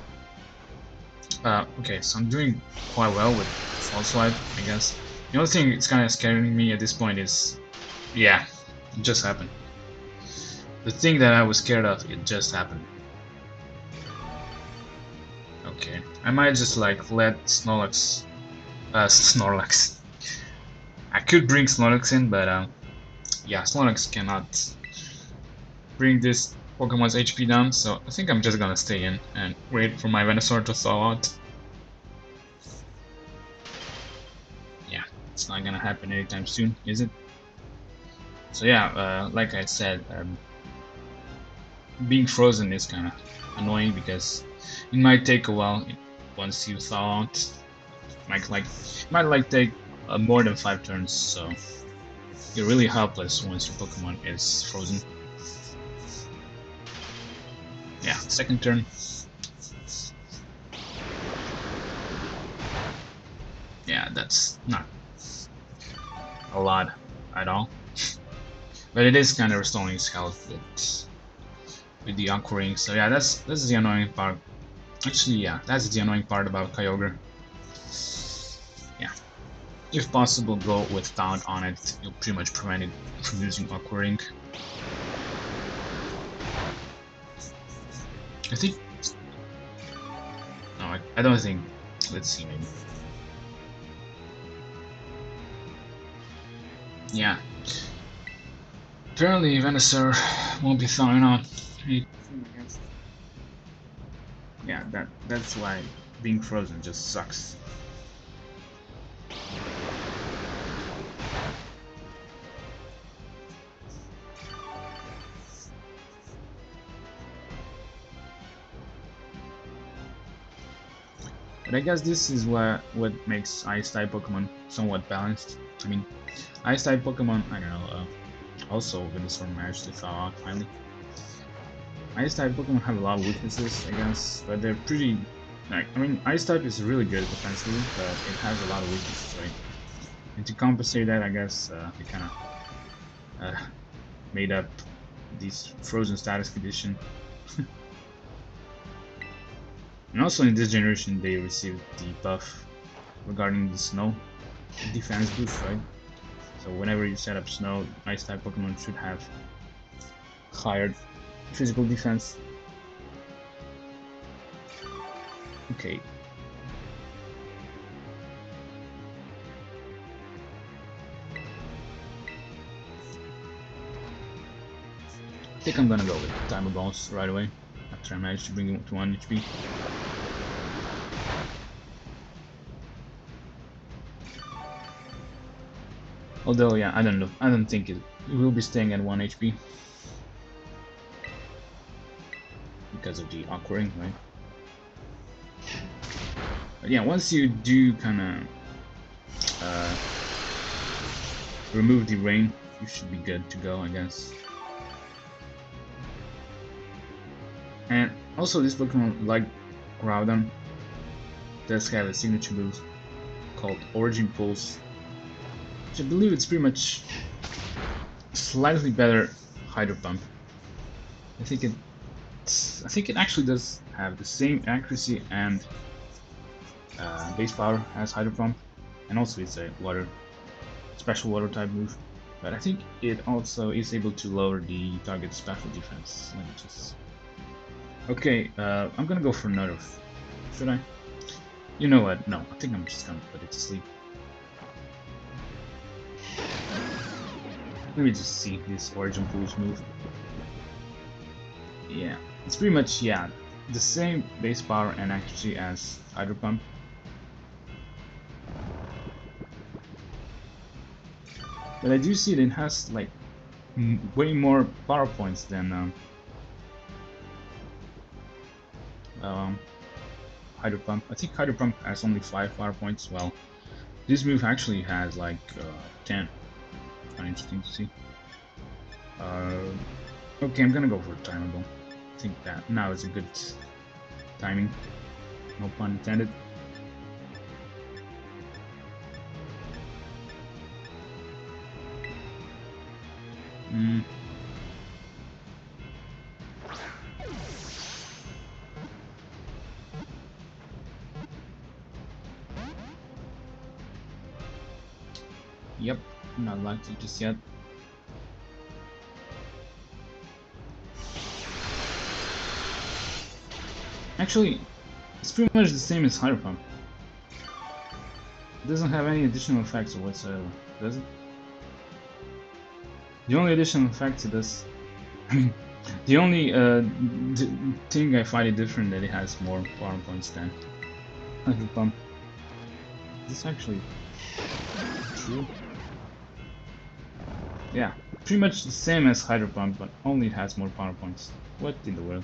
Okay, so I'm doing quite well with False Swipe, I guess. The only thing that's kind of scaring me at this point is... Yeah, it just happened. The thing that I was scared of, it just happened. Okay, I might just like let Snorlax... Snorlax. I could bring Snorlax in, but yeah, Snorlax cannot bring this Pokemon's HP down, so I think I'm just gonna stay in and wait for my Venusaur to thaw out. Yeah, it's not gonna happen anytime soon, is it? So yeah, like I said, being frozen is kind of annoying because it might take a while once you thaw out. Might take more than 5 turns, so you're really helpless once your Pokemon is frozen. Yeah, second turn. Yeah, that's not a lot at all, but it is kind of restoring his health with the Aqua Ring. So yeah, that's the annoying part. Actually, yeah, that's the annoying part about Kyogre. Yeah, if possible, go with Taunt on it. You'll pretty much prevent it from using Aqua Ring. I think. No, I don't think. Let's see, maybe. Yeah. Apparently, Venusaur won't be thawing out. Yeah, that's why being frozen just sucks. But I guess this is what makes Ice-type Pokemon somewhat balanced. I mean, Ice-type Pokemon, I don't know, also Venusaur managed to thaw out finally. Ice-type Pokemon have a lot of weaknesses, I guess, but they're pretty... I mean, Ice-type is really good defensively, but it has a lot of weaknesses, right? And to compensate that, I guess, they kind of made up this frozen status condition. And also in this generation they received the buff regarding the snow defense boost, right? So whenever you set up snow, ice type Pokemon should have higher physical defense. Okay. I think I'm gonna go with Timer Balls right away after I manage to bring him to 1 HP. Although, yeah, I don't know. I don't think it will be staying at 1 HP because of the Aqua Ring, right? But yeah, once you do kind of remove the rain, you should be good to go, I guess. And also, this Pokemon, like Groudon, does have a signature move called Origin Pulse, which I believe it's pretty much slightly better Hydro Pump. I think it actually does have the same accuracy and base power as Hydro Pump, and also it's a special water type move. But I think it also is able to lower the target's special defense. Let me just. Okay, I'm gonna go for another. Should I? You know what? No, I think I'm just gonna put it to sleep. Let me just see this Origin Pulse move. Yeah, it's pretty much, yeah, the same base power and accuracy as Hydro Pump. But I do see that it has like way more power points than Hydro Pump. I think Hydro Pump has only 5 power points. Well, this move actually has like 10. Kind of interesting to see. Okay, I'm gonna go for Timeable. I think that now is a good timing. No pun intended. Yep, not likely just yet. Actually, it's pretty much the same as Hydro Pump. It doesn't have any additional effects whatsoever, does it? The only additional effect to this, I mean, The only thing I find it different that it has more power points than Hydro Pump. Is this actually true? Yeah, pretty much the same as Hydro Pump, but only it has more power points. What in the world?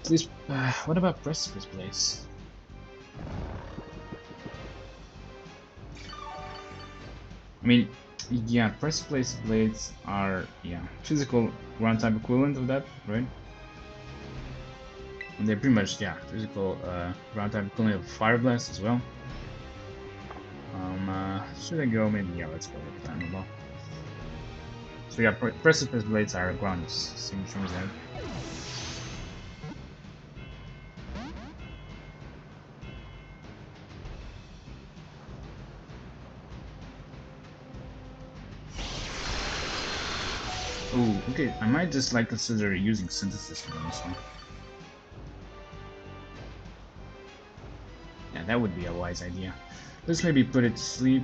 Please, what about Precipice Blaze? I mean, yeah, Precipice Blades are, physical ground type equivalent of that, right? And they're pretty much, physical ground type equivalent of Fire Blast as well. Should I go? Maybe, let's go with Dynamo Ball. So yeah, Precipice Blades are ground signature there. Oh, okay, I might just consider using Synthesis on this one. Yeah, that would be a wise idea. Let's maybe put it to sleep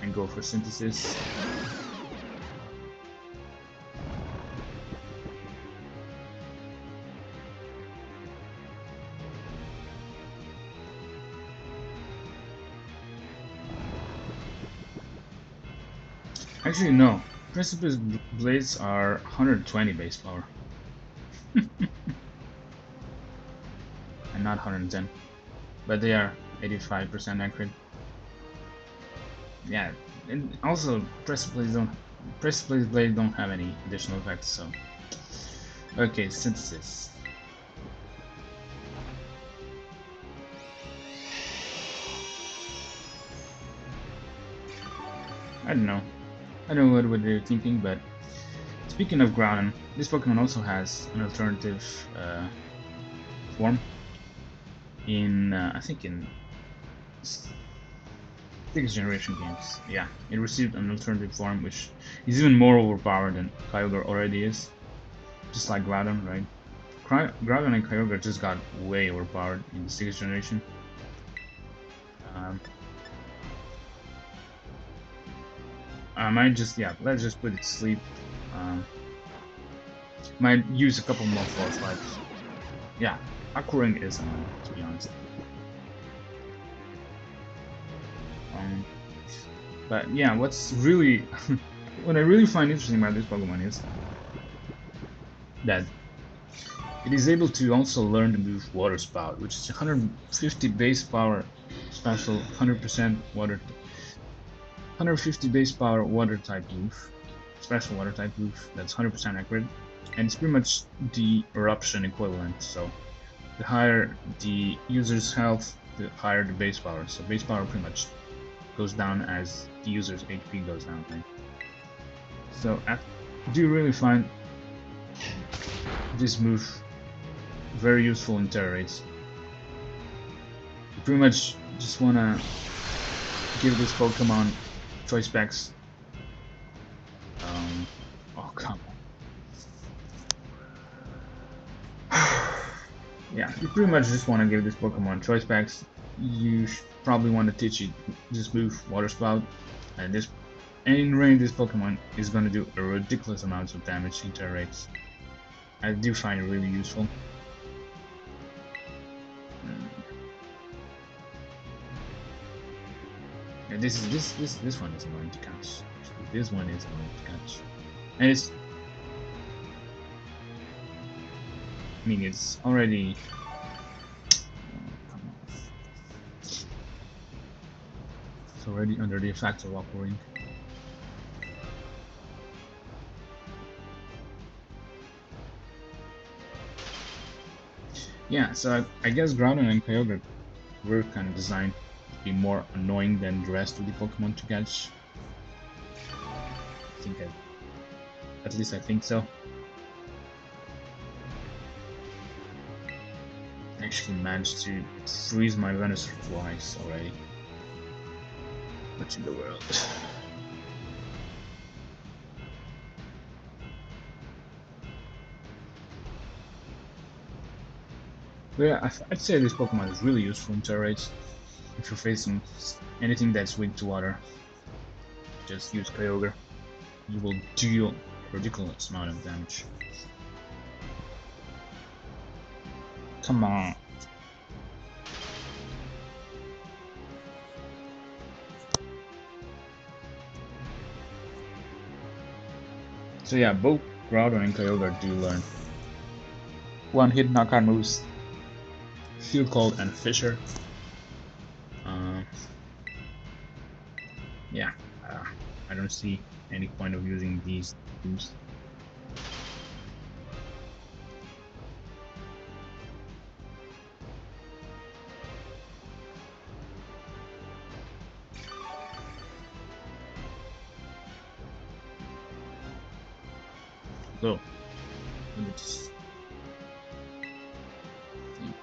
and go for Synthesis. Actually, no. Precipice Blades are 120 base power. And not 110. But they are 85% accurate. Yeah, and also Precipice Blades don't have any additional effects, so. Okay, Synthesis. I don't know what they're thinking, but speaking of ground, this Pokemon also has an alternative form in, I think in 6th generation games. Yeah, it received an alternative form which is even more overpowered than Kyogre already is. Just like Groudon, right? Groudon and Kyogre just got way overpowered in the 6th generation. I might just, let's just put it to sleep. Might use a couple more false lives. Yeah, Aquaring is annoying, to be honest. But yeah, what's really, what I really find interesting about this Pokemon is that it is able to also learn the move Water Spout, which is 150 base power special, 100% water, 150 base power water type move, special water type move that's 100% accurate, and it's pretty much the eruption equivalent. So the higher the user's health, the higher the base power. So base power pretty much goes down as the user's HP goes down, right? So I do really find this move very useful in Terra Raids. You pretty much just wanna give this Pokemon choice packs. Oh come on. Yeah, you pretty much just wanna give this Pokemon choice packs. You probably want to teach it this move, Water Spout, and in rain this Pokemon is gonna do a ridiculous amounts of damage in Terra Raids. I do find it really useful. And this one is going to catch. This one is going to catch, and it's. I mean, it's already. Come on. It's already under the effect of Aquaring. Yeah, so I guess Groudon and Kyogre were kind of designed to be more annoying than the rest of the Pokemon to catch. At least I think so. I actually managed to freeze my Venusaur twice already. What in the world? But yeah, I'd say this Pokemon is really useful in Terra Raids. If you're facing anything that's weak to water, just use Kyogre. you will deal a ridiculous amount of damage. Come on. So yeah, both Groudon and Kyogre do learn one-hit knockout moves, Field Cold and Fissure. Yeah, I don't see any point of using these moves. So, let me just think.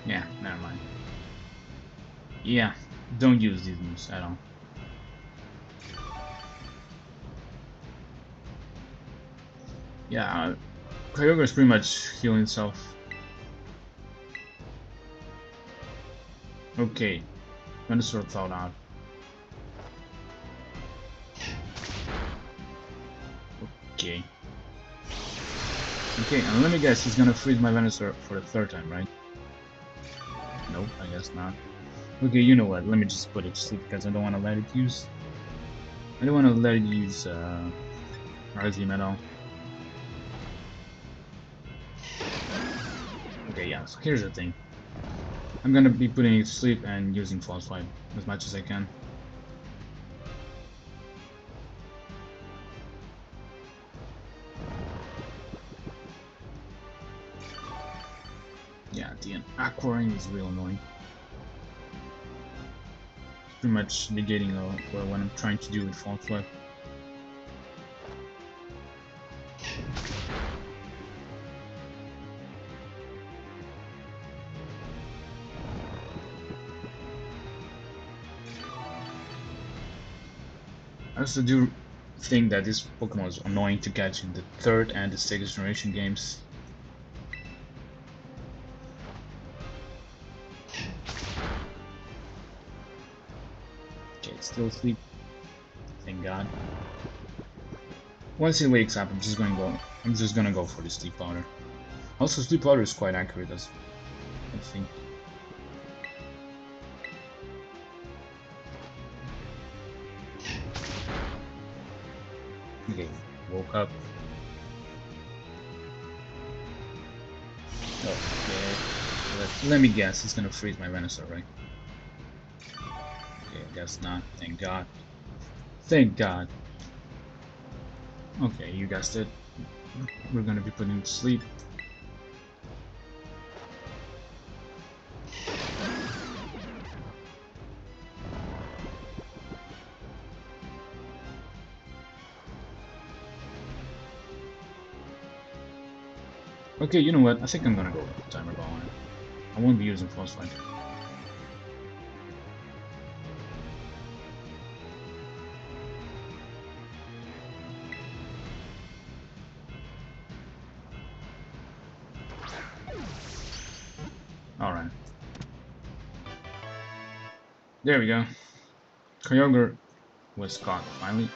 Yeah, never mind. Yeah, don't use these moves at all. Yeah, Kyogre is pretty much healing itself. Okay, Venusaur thawed out. Okay. Okay, and let me guess, he's gonna freeze my Venusaur for the third time, right? Nope, I guess not. Okay, you know what? Let me just put it to sleep because I don't want to let it use. I don't want to let it use Arzium at all. Okay, yeah. So here's the thing. I'm gonna be putting it to sleep and using False Swipe as much as I can. Yeah, the Aquaring is real annoying. It's pretty much negating what I'm trying to do with False Swipe. I also do think that this Pokemon is annoying to catch in the 3rd and the 6th generation games. Okay, it's still asleep. Thank God. Once he wakes up, I'm just gonna go for the sleep powder. Also, sleep powder is quite accurate, as I think. Okay, woke up. Okay, let me guess, he's gonna freeze my Venusaur, right? Okay, I guess not. Thank God. Thank God. Okay, you guessed it. We're gonna be putting him to sleep. Okay, you know what? I think I'm gonna go with Timer Ball. I won't be using False Swipe. Alright. There we go. Kyogre was caught, finally.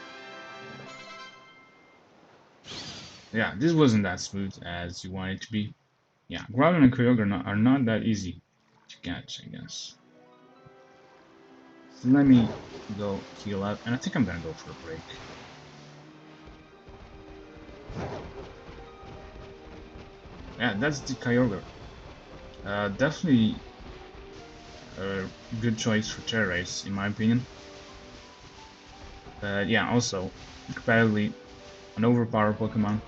Yeah, this wasn't that smooth as you want it to be. Yeah, Groudon and Kyogre are not that easy to catch, I guess. So let me go heal up, and I think I'm gonna go for a break. Yeah, that's the Kyogre. Definitely a good choice for Terra Race, in my opinion. But yeah, also, comparatively, an overpowered Pokemon.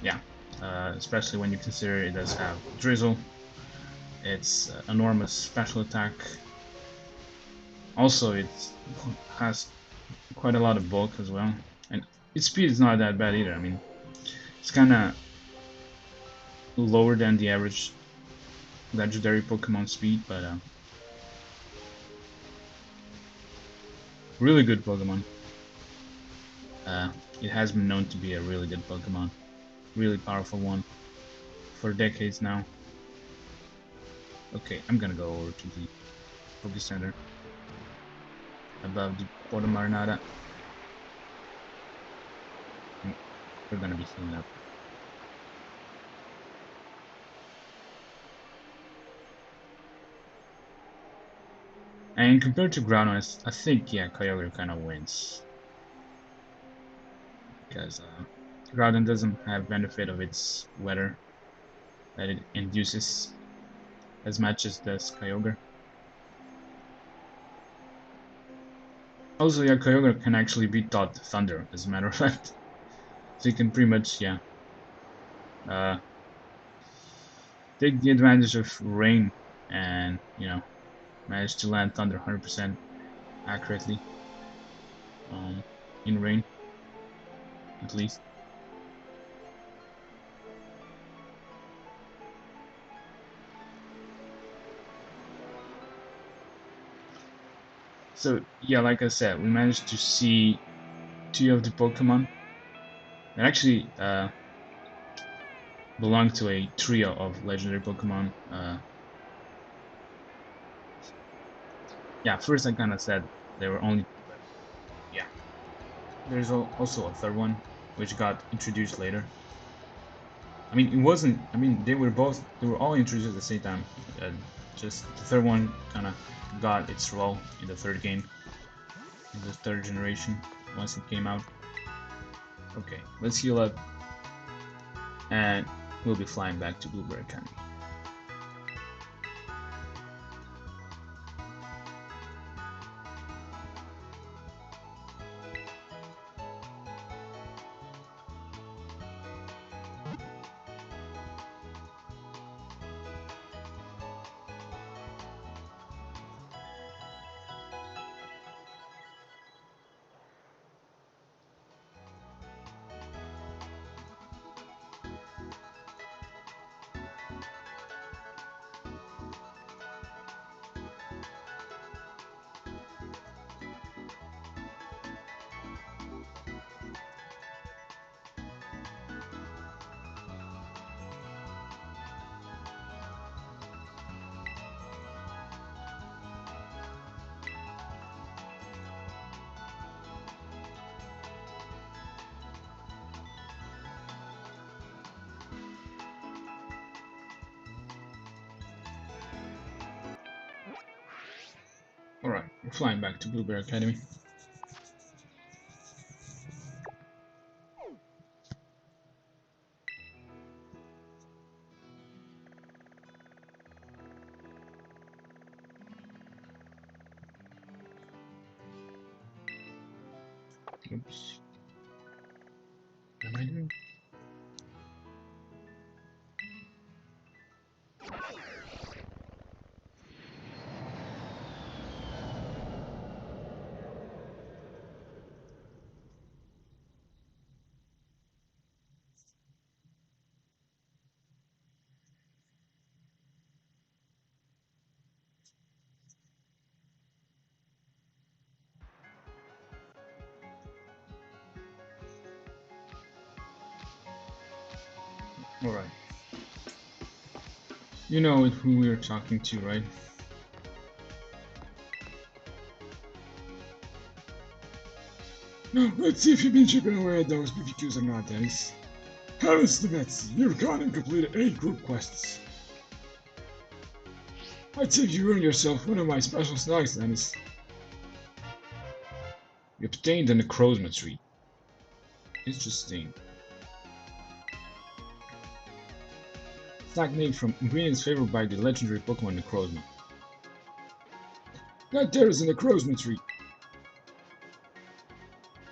Yeah, especially when you consider it does have Drizzle, its enormous special attack. Also, it has quite a lot of bulk as well, and its speed is not that bad either. I mean, it's kind of lower than the average legendary Pokemon speed, but really good Pokemon. It has been known to be a really good Pokemon, really powerful one. for decades now. Okay, I'm gonna go over to the Poké Center above the Porta Marinada. And we're gonna be healing up. And compared to Groundblight, I think, yeah, Kyogre kind of wins. Because Groudon doesn't have benefit of its weather that it induces as much as does Kyogre. Also, yeah, Kyogre can actually be taught Thunder, as a matter of fact. So you can pretty much, yeah, take the advantage of Rain and, you know, manage to land Thunder 100% accurately in Rain, at least. So yeah, like I said, we managed to see 2 of the Pokemon that actually belong to a trio of legendary Pokemon. Yeah, first I kind of said there were only, yeah. There's also a third one which got introduced later. I mean, it wasn't. I mean, they were all introduced at the same time. Just the third one kind of got its role in the third game, in the third generation once it came out. Okay, let's heal up, and we'll be flying back to Blueberry Academy. Alright, we're flying back to Blueberry Academy. Oops. What am I doing? Alright. You know who we're talking to, right? Now, let's see if you've been chipping away at those BBQs or not, Dennis. Heavens to Betsy, you've gone and completed 8 group quests. I think you earned yourself one of my special snacks, Dennis. You obtained the Necrozma Treat. Interesting. Snack made from ingredients favored by the legendary Pokemon Necrozma. That there is a Necrozma Treat.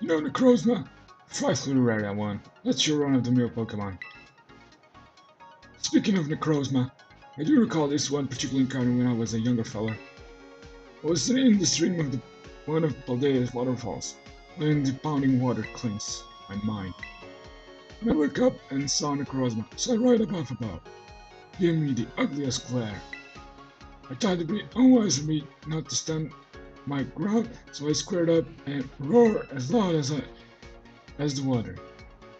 You know Necrozma? Fly through the area one. That's your run-of-the-mill Pokemon. Speaking of Necrozma, I do recall this one particular encounter when I was a younger fella. I was sitting in the stream of one of Paldea's waterfalls, when the pounding water cleansed my mind. When I woke up and saw Necrozma sat right above, giving me the ugliest glare. I thought it'd be unwise of me not to stand my ground, so I squared up and roared as loud as the water.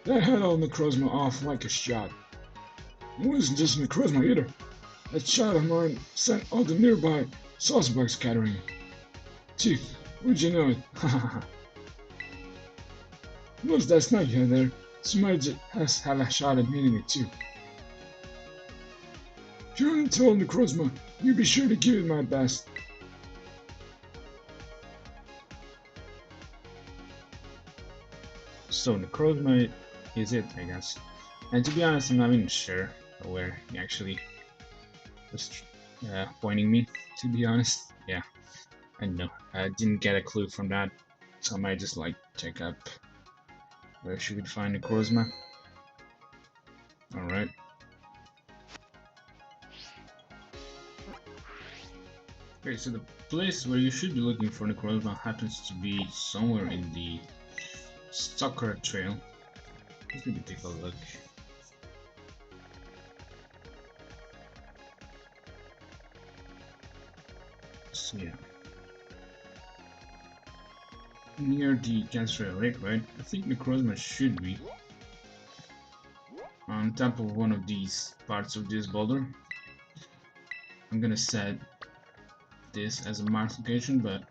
That had all Necrozma off like a shot. It wasn't just Necrozma either. That child of mine sent all the nearby sauce bugs scattering. Chief, would you know it? Notice that snag you had there. Somebody has had a shot at meeting it too. If you're going to tell Necrozma, you be sure to give it my best. So Necrozma is it, I guess. And to be honest, I'm not even sure where he actually was pointing me, to be honest. Yeah, I don't know. I didn't get a clue from that, so I might just like check up where she would find Necrozma. Alright. Okay, so the place where you should be looking for Necrozma happens to be somewhere in the Socarrat Trail. Let's maybe take a look. So yeah, near the Casseroya Lake, right? I think Necrozma should be on top of one of these parts of this boulder. I'm gonna set this as a marked location, but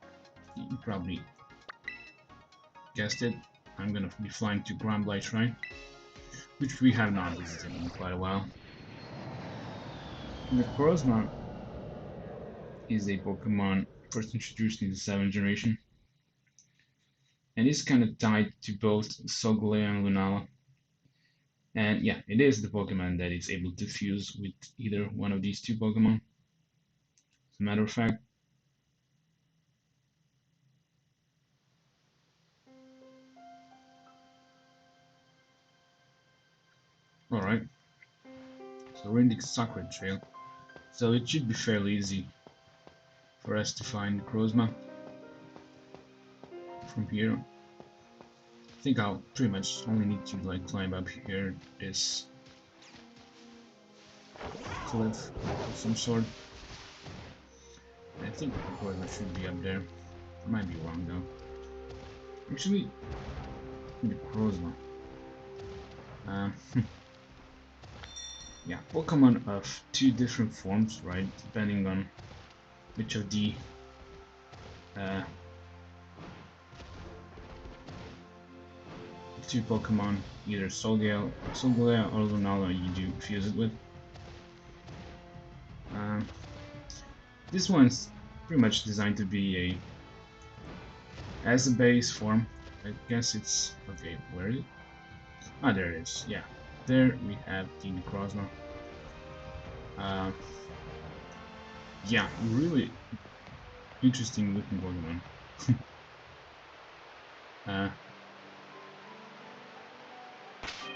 you probably guessed it. I'm gonna be flying to Groundblight Shrine, which we have not visited in quite a while. Necrozma is a Pokemon first introduced in the 7th generation, and is kind of tied to both Solgaleo and Lunala. And yeah, it is the Pokemon that is able to fuse with either one of these two Pokemon. As a matter of fact, alright, so we're in the Socarrat Trail, so it should be fairly easy for us to find Necrozma from here. I think I'll pretty much only need to like climb up here this cliff of some sort. I think Necrozma should be up there. I might be wrong though. Actually, Necrozma. Yeah, Pokemon of two different forms, right? Depending on which of the two Pokemon, either Solgaleo or Lunala, you do fuse it with. This one's pretty much designed to be as a base form. I guess it's okay. Where is it? Ah, there it is. Yeah, there we have the Necrozma. Yeah, really interesting looking Pokemon.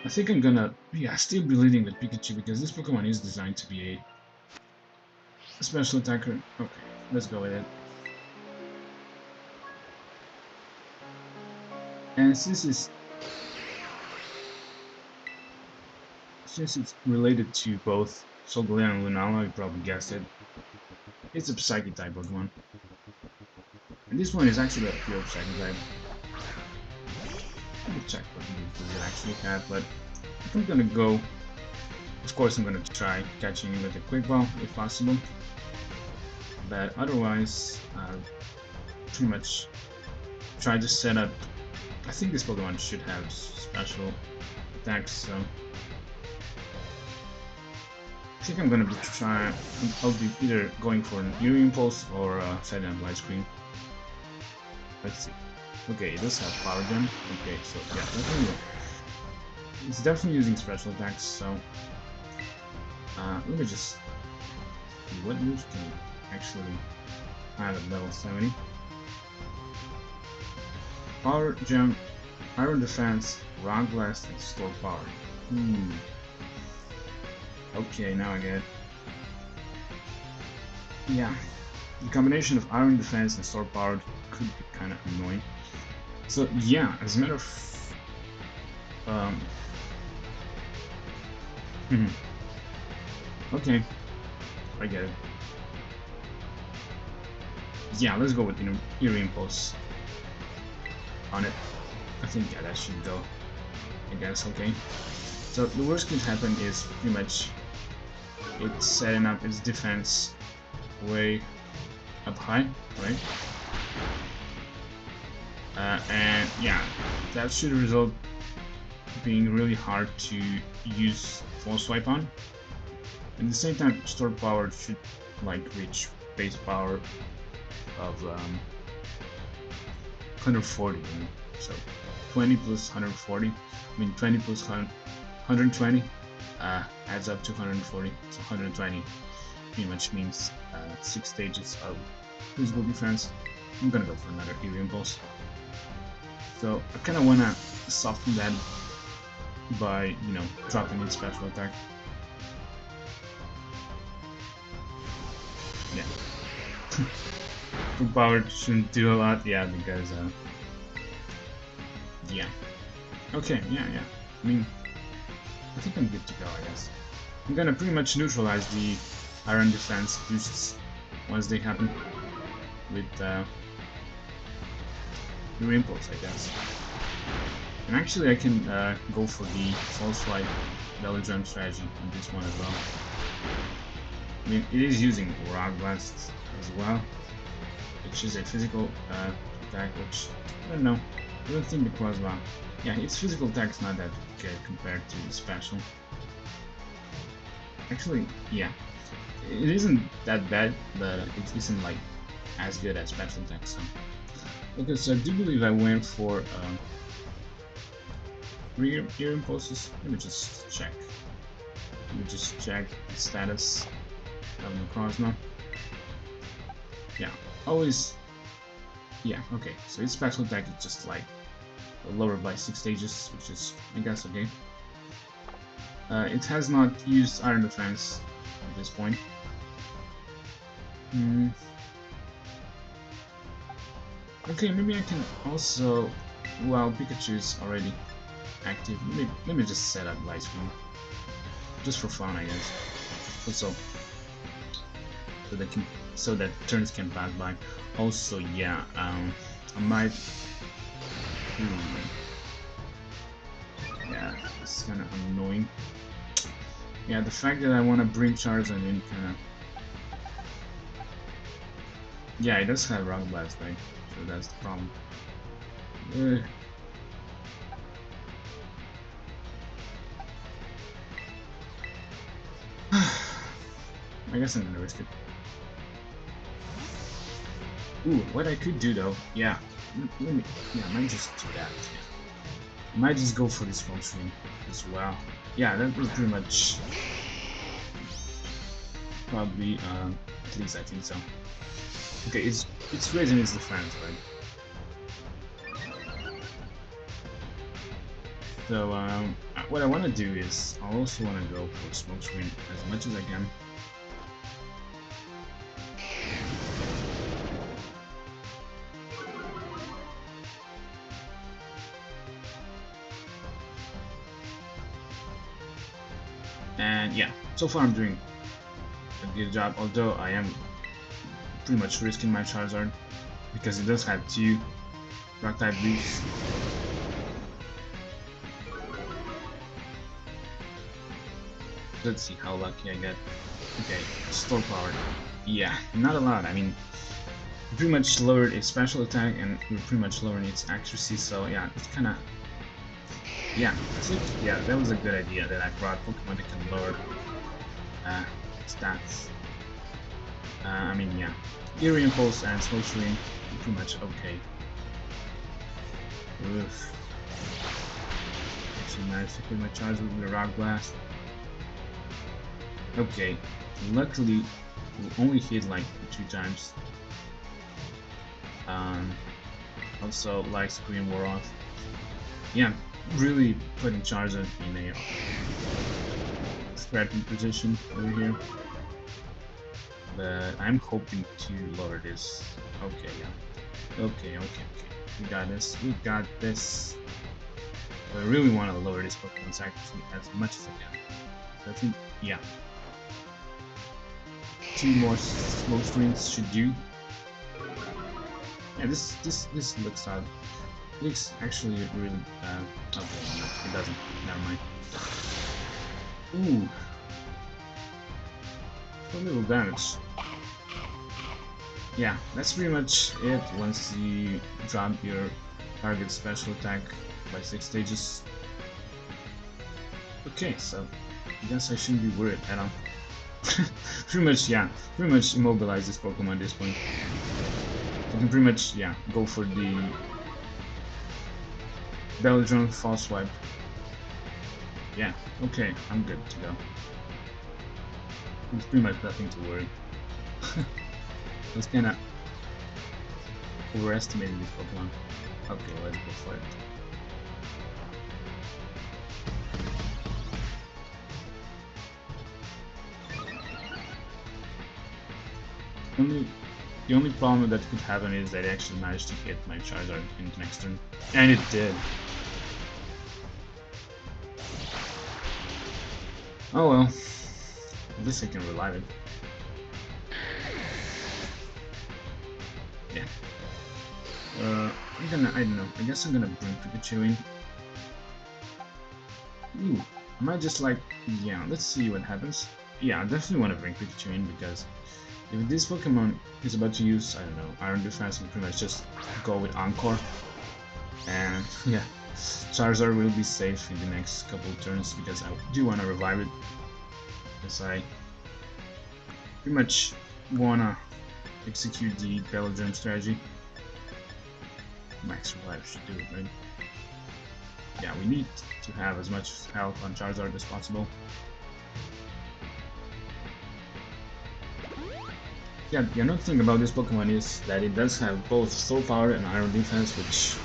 I think I'm gonna still be leading with Pikachu because this Pokemon is designed to be a special attacker. Okay, let's go with it. And since it's related to both Solgaleo and Lunala, you probably guessed it. It's a Psychic type Pokemon. And this one is actually a pure Psychic type. Let me check what moves it actually have, but I'm gonna go. Of course, I'm gonna try catching it with a Quick Ball if possible. But otherwise, pretty much try to set up. I think this Pokemon should have special attacks, so I think I'm gonna be trying. I'll be either going for an Eerie Impulse or a Fed-Up Light Screen. Let's see. Okay, it does have Power Gem. Okay, so yeah, definitely. It's definitely using special attacks, so let me just see what moves can actually have at level 70. Power Gem, Iron Defense, Rock Blast, and Store Power. Okay, now I get it. Yeah, the combination of Iron Defense and Store Power could be kind of annoying. So yeah, as a matter of okay, I get it. Yeah, let's go with Eerie Impulse on it. I think yeah, that should go. I guess okay. So the worst could happen is pretty much it's setting up its defense way up high, right? And yeah, that should result being really hard to use full swipe on. At the same time, store power should like reach base power of 140, so 20 plus 140, I mean 20 plus 120 adds up to 140, so 120 pretty much means 6 stages of physical defense. I'm gonna go for another Eerie Impulse. So I kinda wanna soften that by, you know, dropping its special attack. Yeah. Full power shouldn't do a lot, yeah, because yeah. Okay, yeah. I mean, I think I'm good to go, I guess. I'm gonna pretty much neutralize the iron defense boosts once they happen with your impulse, I guess. And actually I can go for the false light belly drum strategy on this one as well. I mean, it is using Rock Blast as well, which is a physical attack, which, I don't know, I don't think the Necrozma, yeah, its physical attack is not that good compared to the special. Actually, yeah, it isn't that bad, but it isn't like as good as special attack, so. Okay, so I do believe I went for rear impulses. Let me just check. Let me just check the status of Necrozma. Yeah, always. Yeah, okay. So its special attack is just like lowered by 6 stages, which is, I guess, okay. It has not used Iron Defense at this point. Okay, maybe I can also, well, Pikachu is already active. Let me just set up Light Screen, just for fun, I guess. Also, so that turns can pass by. Also, yeah, I might. Yeah, it's kind of annoying. Yeah, the fact that I want to bring Charizard in kind of. Yeah, it does have Rock Blast, right? So that's the problem. I guess I'm gonna risk it. Ooh, what I could do though, yeah, I might just do that. I might just go for this Smoke Screen as well. Yeah, that was pretty much probably at least I think so. Okay, it's raising its defense, right? So what I want to do is I also want to go for Smoke Screen as much as I can. And yeah, so far I'm doing a good job, although I am pretty much risking my Charizard because it does have 2 Rock type boosts. Let's see how lucky I get. Okay, Store Power. Yeah, not a lot. I mean, we pretty much lowered its special attack and we're pretty much lowering its accuracy, so yeah, it's kinda. Yeah, I think, yeah, that was a good idea that I brought Pokemon that can lower stats. I mean, yeah, Eerie Impulse and Smoke Screen are pretty much okay. Oof. Actually managed to kill my Charizard with a Rock Blast. Okay, luckily we only hit like 2 times. Also, Light Screen wore off. Yeah, really putting Charizard in a threatening position over here. But I'm hoping to lower this. Okay, yeah. Okay. We got this. But I really want to lower this Pokemon's accuracy as much as I can. So I think, yeah. 2 more Smoke Screens should do. Yeah, this looks odd. Looks actually really okay, no, it doesn't. Never mind. Ooh. a little damage. Yeah, that's pretty much it once you drop your target special attack by 6 stages. Okay, so I guess I shouldn't be worried at all. Pretty much immobilize this Pokemon at this point. You can pretty much, yeah, go for the Belgian False Swipe. Yeah, okay, I'm good to go. There's pretty much nothing to worry. I was kinda overestimating this Pokemon. Okay, let's go for it. The only problem that could happen is that I actually managed to hit my Charizard in the next turn. And it did. Oh well. At least I can relive it. Yeah. I don't know. I guess I'm gonna bring Pikachu in. Ooh. I might just like, yeah, let's see what happens. Yeah, I definitely want to bring Pikachu in because if this Pokemon is about to use, I don't know, Iron Defense, I can pretty much just go with Encore. And yeah, Charizard will be safe in the next couple of turns because I do want to revive it. Because I pretty much want to execute the Belgium strategy. Max revive should do it, right? Yeah, we need to have as much health on Charizard as possible. Yeah, the another thing about this Pokemon is that it does have both Soul Power and Iron Defense, which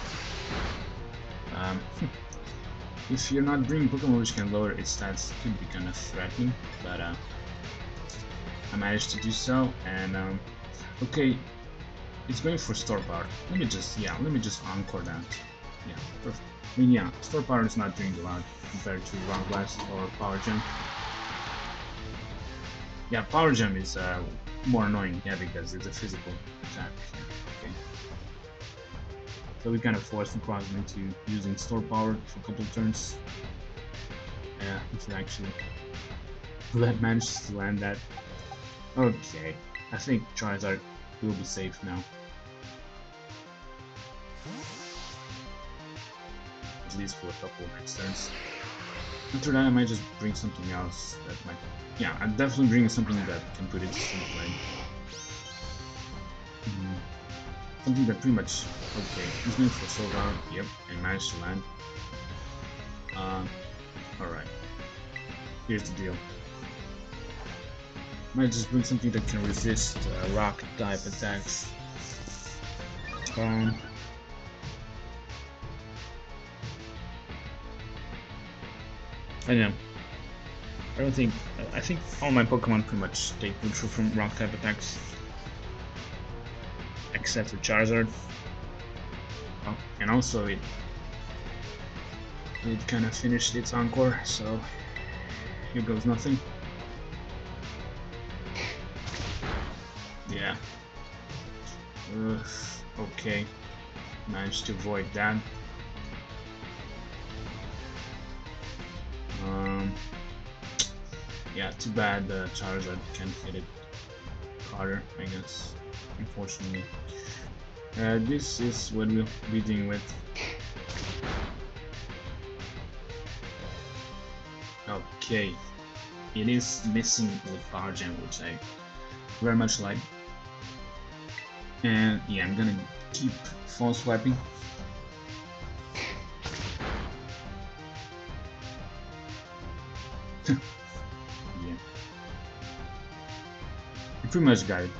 if you're not bringing Pokemon which can lower its stats, could be kind of threatening, but I managed to do so, and okay, it's going for Store Power. Let me just Encore that. Yeah, perfect. I mean, yeah, Store Power is not doing a lot compared to Rock Blast or Power Gem. Yeah, Power Gem is more annoying, yeah, because it's a physical attack. Yeah, okay. So we kind of forced Necrozma into using Store Power for a couple of turns. Yeah, if it actually manages to land that. Okay, I think Charizard will be safe now. At least for a couple of next turns. After that, I might just bring something else that might. Yeah, I'm definitely bringing something that can put it in play. Something that pretty much. Okay, he's going for Solgaleo. Yep, and managed to land. Alright. Here's the deal. Might just bring something that can resist rock type attacks. I don't know. I think all my Pokemon pretty much take neutral from rock type attacks. Except for Charizard. Oh, and also it kind of finished its Encore, so here goes nothing. Yeah. Okay. Managed to avoid that. Yeah, too bad the Charizard can't hit it harder, I guess, unfortunately. This is what we'll be dealing with. Okay, it is missing with Power Gem, which I very much like. And yeah, I'm gonna keep False Swiping. Yeah. You pretty much got it.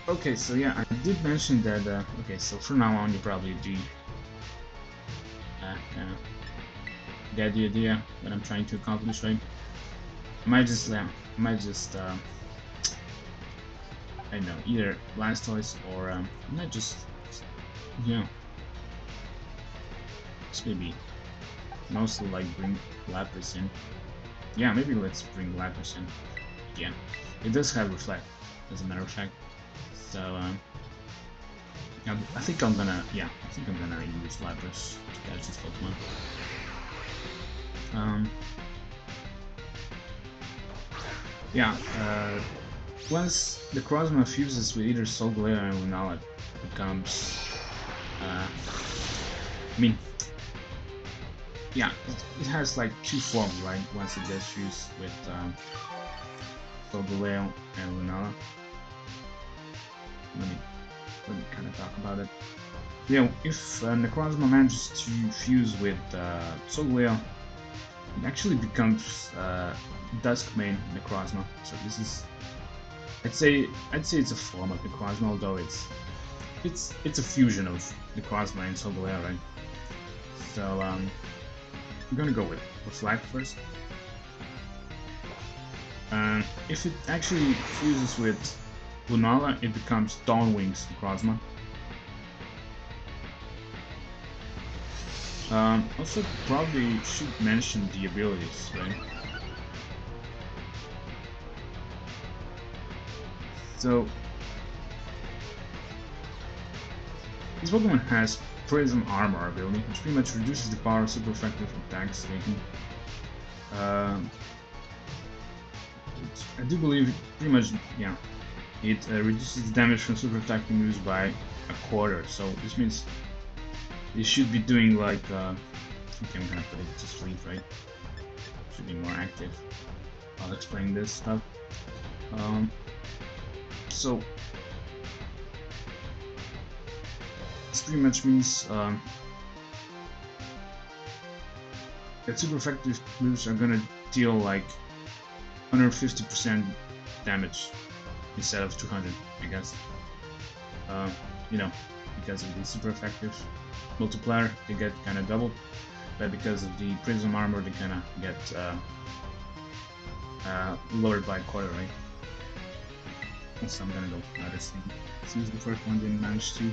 Okay, so yeah, I did mention that, okay, so from now on you probably do get the idea what I'm trying to accomplish, right? I might just, I don't know, either Blastoise or, not just, yeah, just maybe mostly like bring Lapras in. Yeah, maybe let's bring Lapras in. Yeah, it does have Reflect, as a matter of fact. So, I think I'm gonna, yeah, I think I'm gonna use Lapras to catch this Pokemon. Yeah, once the Necrozma fuses with either Solgaleo and Lunala, it becomes, I mean, yeah, it has like two forms, right? Once it gets fused with Solgaleo and Lunala. Let me kind of talk about it. Yeah, if Necrozma manages to fuse with Solgaleo, it actually becomes Duskmane Necrozma. So this is, I'd say it's a form of Necrozma, although it's a fusion of Necrozma and Solgaleo, right? So I'm gonna go with Reflect first. If it actually fuses with Lunala, it becomes Dawnwings Necrozma. Also, probably should mention the abilities, right? So, this Pokemon has Prism Armor ability, which pretty much reduces the power of super effective attacks taken. I do believe it pretty much, yeah, it reduces damage from super effective moves by a quarter. So this means it should be doing like, okay, I'm gonna put it to sleep, right? Should be more active. I'll explain this stuff. So this pretty much means that super effective moves are gonna deal like 150% damage instead of 200, I guess. You know, because of the super effective multiplier, they get kind of doubled, but because of the Prism Armor, they kind of get lowered by a quarter, right? So I'm gonna go another thing. Since the first one didn't manage to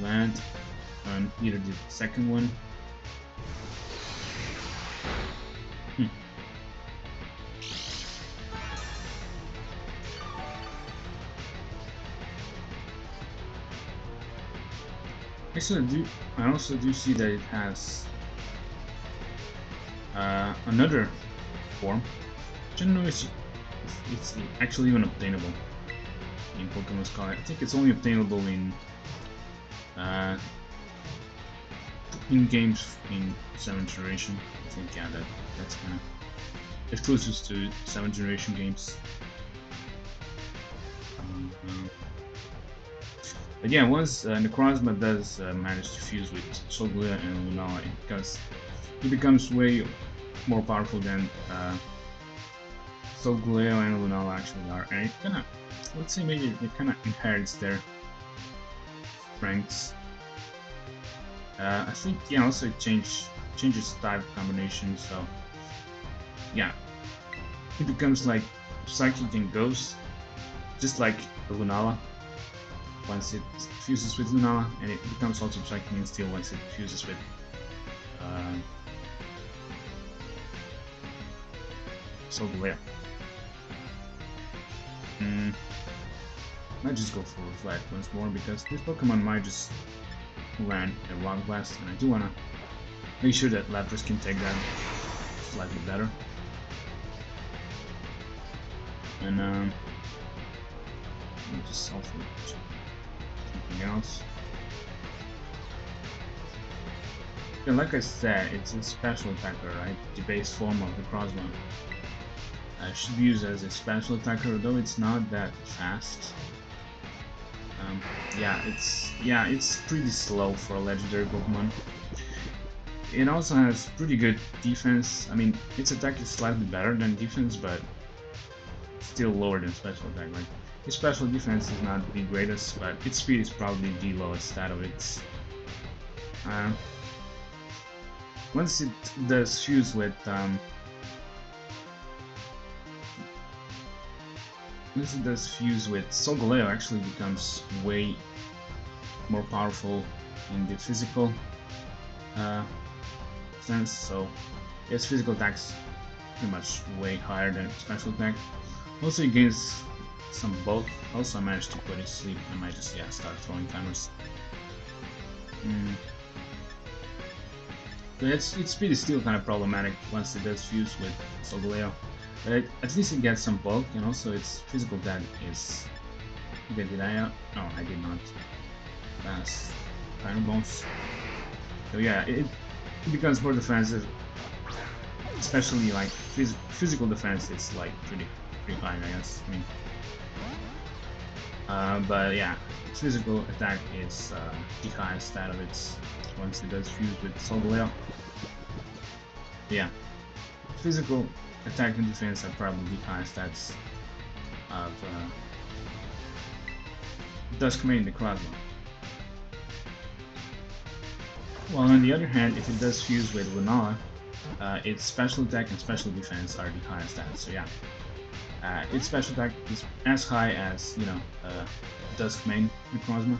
land on either the second one. Actually, I also do see that it has another form. I don't know if it's actually even obtainable in Pokémon Scarlet. I think it's only obtainable in games in 7th generation. I think, yeah, that's kind of exclusive to 7th generation games. But yeah, once Necrozma does manage to fuse with Solgaleo and Lunala, it becomes way more powerful than Solgaleo and Lunala actually are, and it kinda, let's say maybe it kinda inherits their strengths. I think, yeah, also it changes type combination, so yeah, it becomes like Psychic and Ghost, just like Lunala. Once it fuses with Lunala, and it becomes also Psychic and Steel once it fuses with Solgaleo. Might just go for Reflect once more because this Pokemon might just land a Rock Blast, and I do wanna make sure that Lapras can take that slightly better. And let me just also something else. And like I said, it's a special attacker, right? The base form of the Necrozma should be used as a special attacker, although it's not that fast. Yeah, it's pretty slow for a legendary Pokemon. It also has pretty good defense. I mean, its attack is slightly better than defense, but still lower than special attack, right? Its special defense is not the greatest, but its speed is probably the lowest out of its. Once it does fuse with Solgaleo, actually becomes way more powerful in the physical sense. So its physical attacks pretty much way higher than special attack. Also, it gains some bulk. Also, I managed to put it to sleep. I might just start throwing timers. But its speed is still kind of problematic once it does fuse with Solgaleo. But at least it gets some bulk, and also its physical tag is. Did I? No, I did not. That's kind of bones. So yeah, it becomes more defensive, especially like physical defense. It's like pretty high, I guess. I mean, but yeah, its physical attack is the highest stat of its once it does fuse with Solgaleo. Yeah, physical attack and defense are probably the highest stats of Duskmane Necrozma. While on the other hand, if it does fuse with Lunala, its special attack and special defense are the highest stats. So yeah, its special attack is as high as Duskmane Necrozma,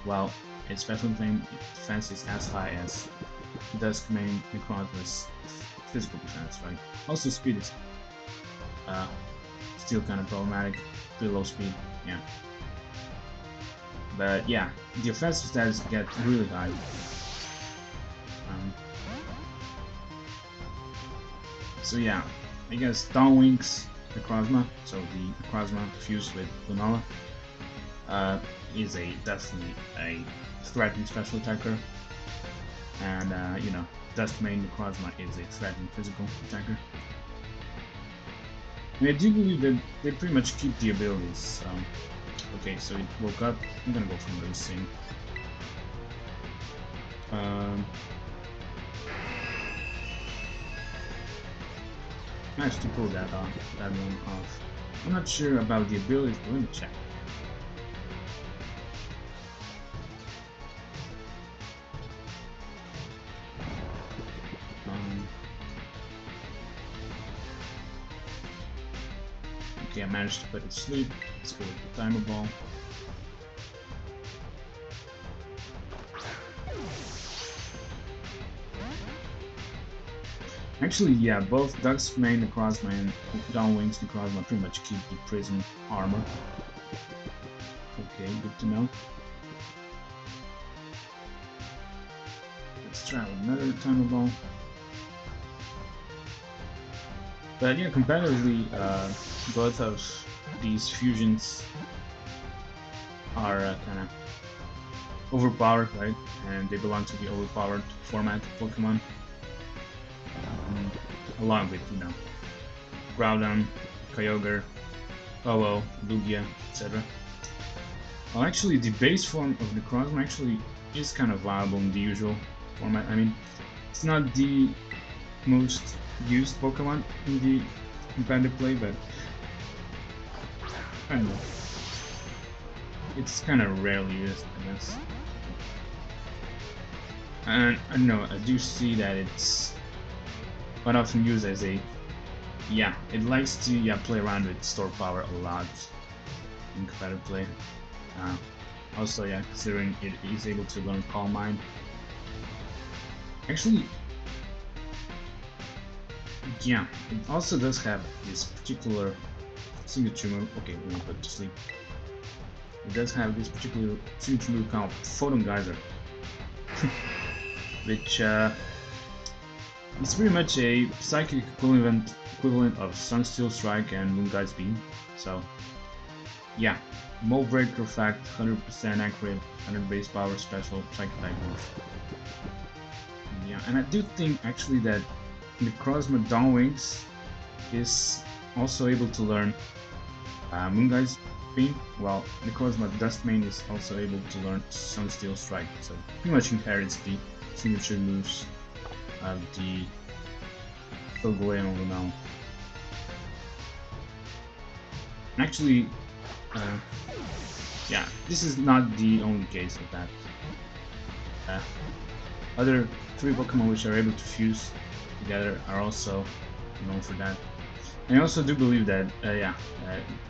while its special defense is as high as Duskmane Necrozma's physical defense. Right. Also, speed is still kind of problematic, pretty low speed. Yeah. But yeah, the offensive stats get really high. So yeah, I guess Downwings Necrozma, so the Necrozma fused with Lunala, is definitely a threatening special attacker, and Duskmane Necrozma is a threatening physical attacker. And I do believe that they pretty much keep the abilities. Okay, so it woke up. I'm gonna go from racing. Managed to pull that one off. I'm not sure about the abilities, but let me check. Okay, I managed to put it to sleep. Let's go with the timer ball. Actually, yeah, both Duskmane Necrozma and Downwings Necrozma pretty much keep the Prism armor. Okay, good to know. Let's try another timer ball. But yeah, competitively, both of these fusions are kind of overpowered, right? And they belong to the overpowered format of Pokemon. Along with, Groudon, Kyogre, Olo, Lugia, etc. Well, actually, the base form of Necrozma actually is kind of viable in the usual format. I mean, it's not the most used Pokemon in the competitive play, but I don't know. It's kind of rarely used, I guess. And I don't know, I do see that it's quite often used as a, it likes to play around with store power a lot in competitive play. Also, considering it is able to learn Calm Mind. Actually, it also does have this particular signature move. Okay, let me put it to sleep. It does have this particular signature move called Photon Geyser, which it's pretty much a psychic equivalent of Sunsteel Strike and Moonguise Beam. So, Mold Breaker effect, 100% accurate, 100 base power, special, psychic type move. Yeah, and I do think actually that Necrozma Downwings is also able to learn Moonguise Beam, while Necrozma Duskmane is also able to learn Sunsteel Strike. So, pretty much inherits the signature moves of the Solgaleo and Lunala. Actually, this is not the only case of that. Other 3 Pokemon which are able to fuse together are also known for that. And I also do believe that,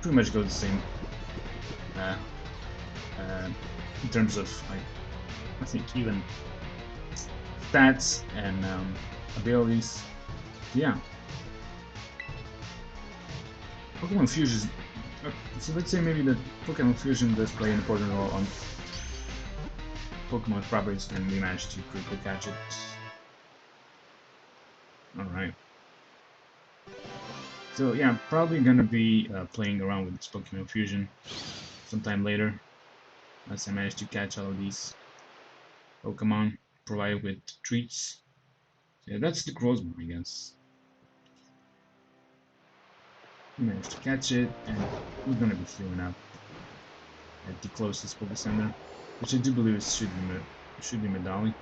pretty much goes the same in terms of, like, I think even stats and abilities. Yeah. Pokemon fusions So let's say maybe that Pokemon Fusion does play an important role on Pokemon properties, and we managed to quickly catch it. Alright. So yeah, probably gonna be playing around with this Pokemon Fusion sometime later, as I managed to catch all of these Pokemon provided with treats. So yeah, that's the Necrozma, I guess. We managed to catch it, and we're gonna be healing up at the closest Poké Center, which I do believe should be Medali.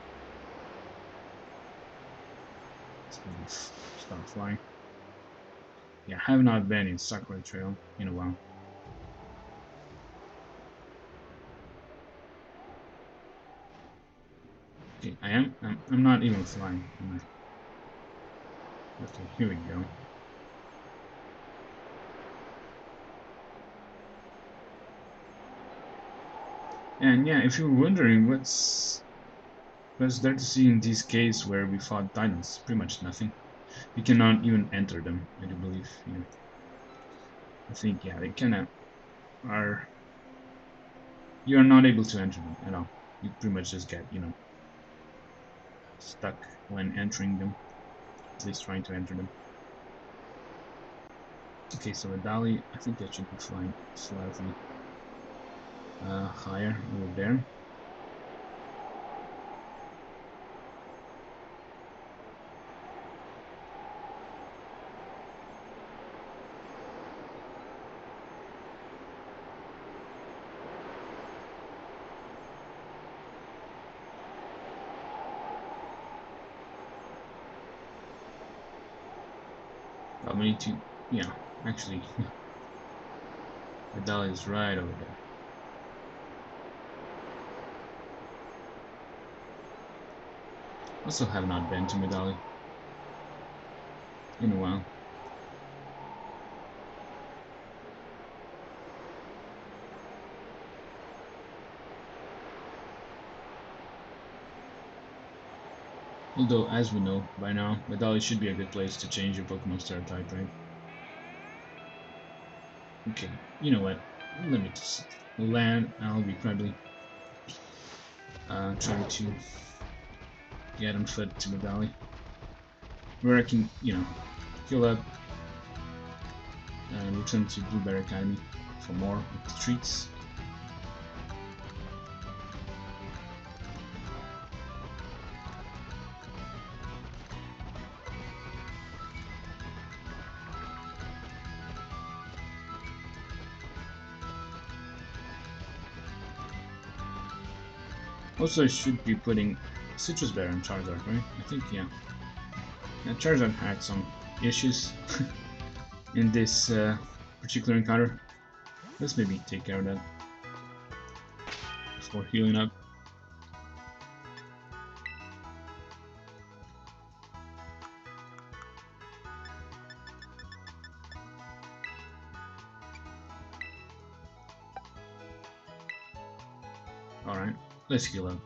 Let's start flying. Yeah, I have not been in Socarrat Trail in a while. Okay, I'm not even flying, am I? Okay, here we go. And yeah, if you're wondering what's there to see in these caves where we fought Titans, pretty much nothing. You cannot even enter them, I do believe. Yeah. I think, yeah, they kinda are... You are not able to enter them at all. You pretty much just get, you know, stuck when entering them. At least trying to enter them. Okay, so with Dali, I think that should be flying slightly higher over there. We need to, yeah, actually, Medali is right over there. Also have not been to Medali in a while. Although, as we know by now, Medali should be a good place to change your Pokemon Star type, right? Okay, you know what? Let me just land. I'll be probably trying to get on foot to Medali, where I can, you know, heal up and return to Blueberry Academy for more of the treats. Also, I should be putting Citrus Berry on Charizard, right? I think, yeah. Yeah, Charizard had some issues in this particular encounter. Let's maybe take care of that before healing up. Alright, let's heal up.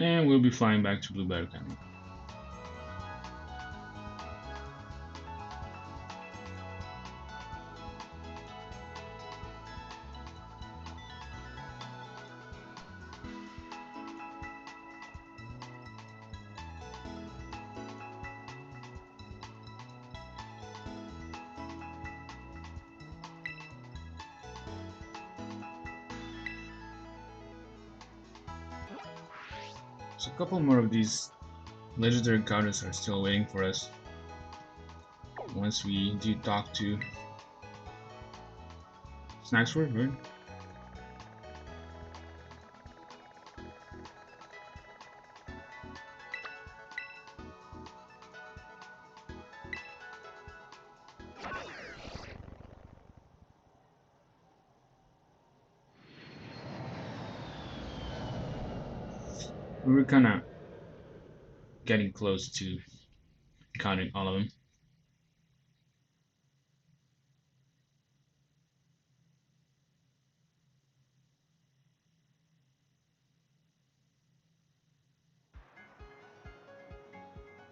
And we'll be flying back to Blueberry Academy. So a couple more of these legendary encounters are still waiting for us once we do talk to Snacksword, right? We were kind of getting close to counting all of them.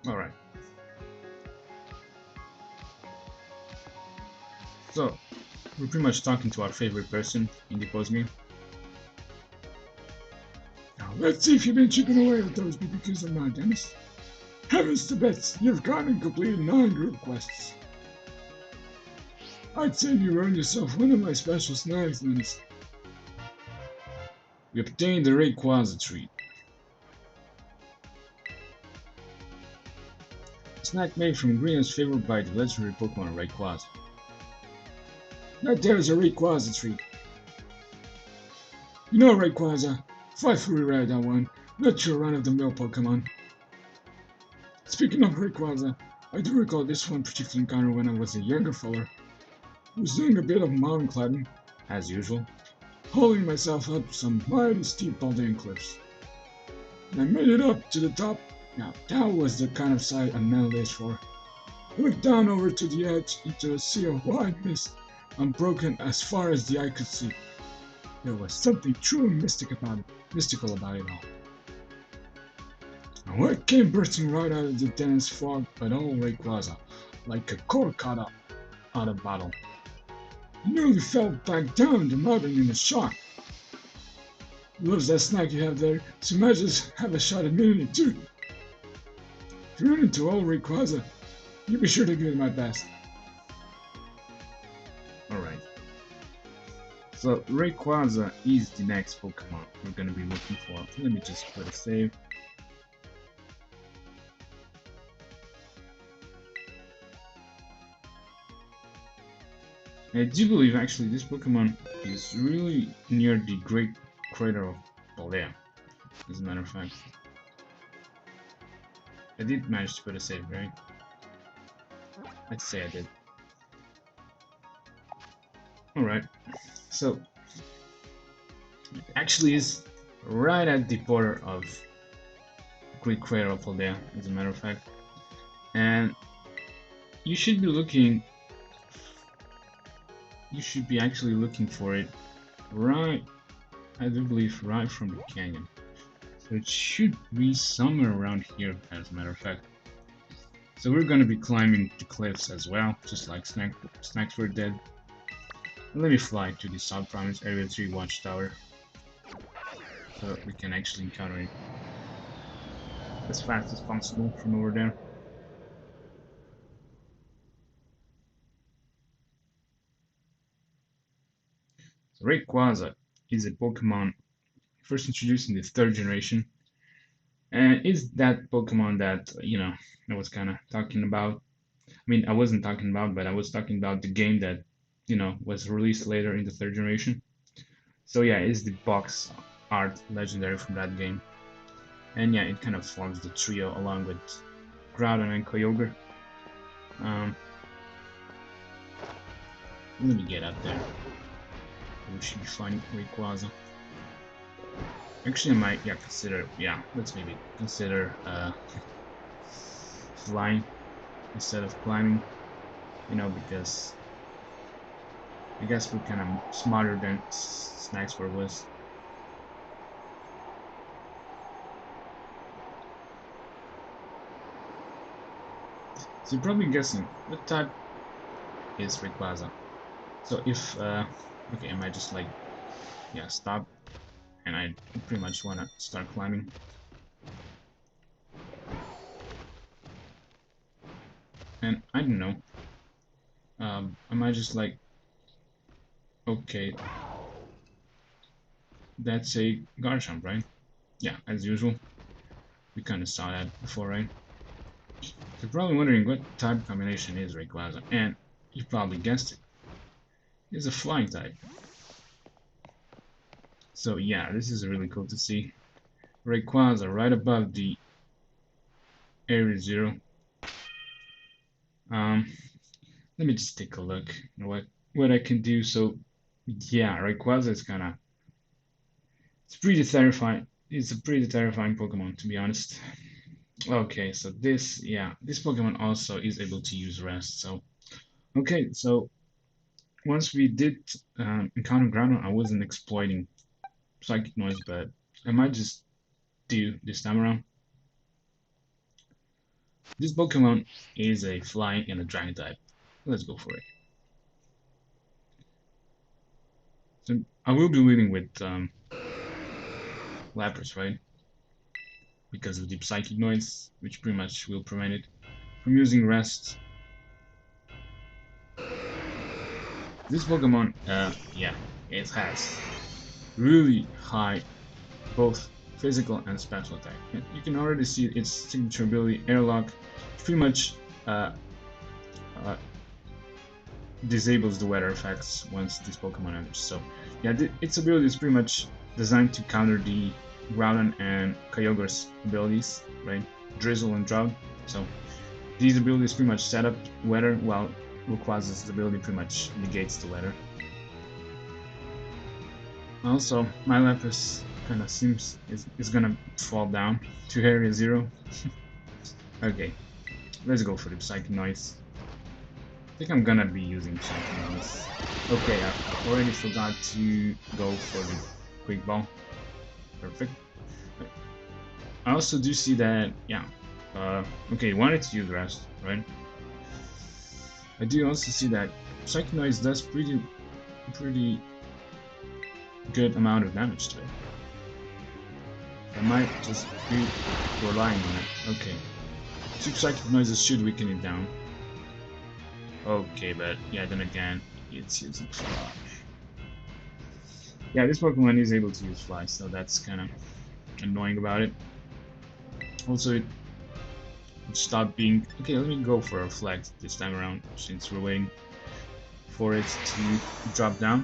Alright. So, we're pretty much talking to our favorite person in the postgame. Now let's see if you've been chipping away with those BBQs or not, Dennis. Heavens to bets, you've gotten and completed 9 group quests. I'd say you earned yourself one of my special snacks, Dennis. We obtained the Rayquaza Treat. A snack made from ingredients favored by the legendary Pokemon Rayquaza. That there's a Rayquaza treat. You know, Rayquaza, fight for rare that one, not your run-of-the-mill Pokemon. Speaking of Rayquaza, I do recall this one particular encounter when I was a younger fella. I was doing a bit of mountain climbing, As usual. hauling myself up some mighty steep Paldean cliffs. And I made it up to the top. Now, that was the kind of sight a man lives for. I looked down over to the edge into a sea of white mist, unbroken as far as the eye could see. There was something truly mystical about it all. And what came bursting right out of the dense fog but old Rayquaza, like a cork out of bottle. He nearly fell back down the mountain in a shock. Loves that snack you have there, so might just have a shot at me it too. If you run into old Rayquaza, you be sure to give it my best. Alright. So Rayquaza is the next Pokemon we're gonna be looking for. Let me just put a save. I do believe actually this Pokemon is really near the Great Crater of Paldea, as a matter of fact. I did manage to put a save, right? I'd say I did. Alright, so it actually is right at the border of Great Crater of Paldea, as a matter of fact. And you should be looking, you should be actually looking for it right, I do believe, right from the canyon. So it should be somewhere around here, as a matter of fact. So we're gonna be climbing the cliffs as well, just like Snacks were dead. And let me fly to the South Province Area 3 Watchtower, so we can actually encounter it as fast as possible from over there. So Rayquaza is a Pokemon first introduced in the 3rd generation, and is that Pokemon that, you know, I was kind of talking about. I mean, I wasn't talking about, but I was talking about the game that, you know, was released later in the 3rd generation. So yeah, it's the box art legendary from that game. And yeah, it kind of forms the trio along with Groudon and Kyogre. Let me get up there. We should be finding Rayquaza. Actually, I might, let's maybe consider flying instead of climbing, you know, because I guess we're kind of smarter than Snacks was. So you're probably guessing, what type is Rayquaza? So if, okay, I might just like, yeah, stop, and I pretty much want to start climbing. And I don't know, I might just like, okay, that's a Garchomp, right? Yeah, as usual. We kind of saw that before, right? You're probably wondering what type combination is Rayquaza, and you probably guessed it. It's a flying type. So yeah, this is really cool to see. Rayquaza right above the Area 0. Let me just take a look at what I can do. So yeah, Rayquaza is it's pretty terrifying. It's a pretty terrifying Pokemon, to be honest. Okay, so this, yeah, this Pokemon also is able to use Rest. So, okay, so once we did encounter Groudon, I wasn't exploiting Psychic Noise, but I might just do this time around. This Pokemon is a Flying and a Dragon type. Let's go for it. So I will be leading with Lapras, right? Because of the Psychic Noise, which pretty much will prevent it from using Rest. This Pokemon, yeah, it has really high both physical and special attack. And you can already see its signature ability, Airlock, pretty much uh, disables the weather effects once this Pokemon enters. So yeah, its ability is pretty much designed to counter the Groudon and Kyogre's abilities, right? Drizzle and Drought. So these abilities pretty much set up weather, while Rayquaza's ability pretty much negates the weather. Also, my Lapras kind of seems is gonna fall down to Area 0. Okay, let's go for the Psychic Noise. I think I'm gonna be using Psychic Noise. Okay, I already forgot to go for the Quick Ball. Perfect. I also do see that, yeah. Okay, wanted to use Rest, right? I do also see that Psychic Noise does pretty good amount of damage to it. I might just be relying on it. Okay. 2 Psychic Noises should weaken it down. Okay, but yeah, then again, it's using Fly. Yeah, this Pokemon is able to use Fly, so that's kind of annoying about it. Also, it stopped being... Okay, let me go for a Flex this time around, since we're waiting for it to drop down.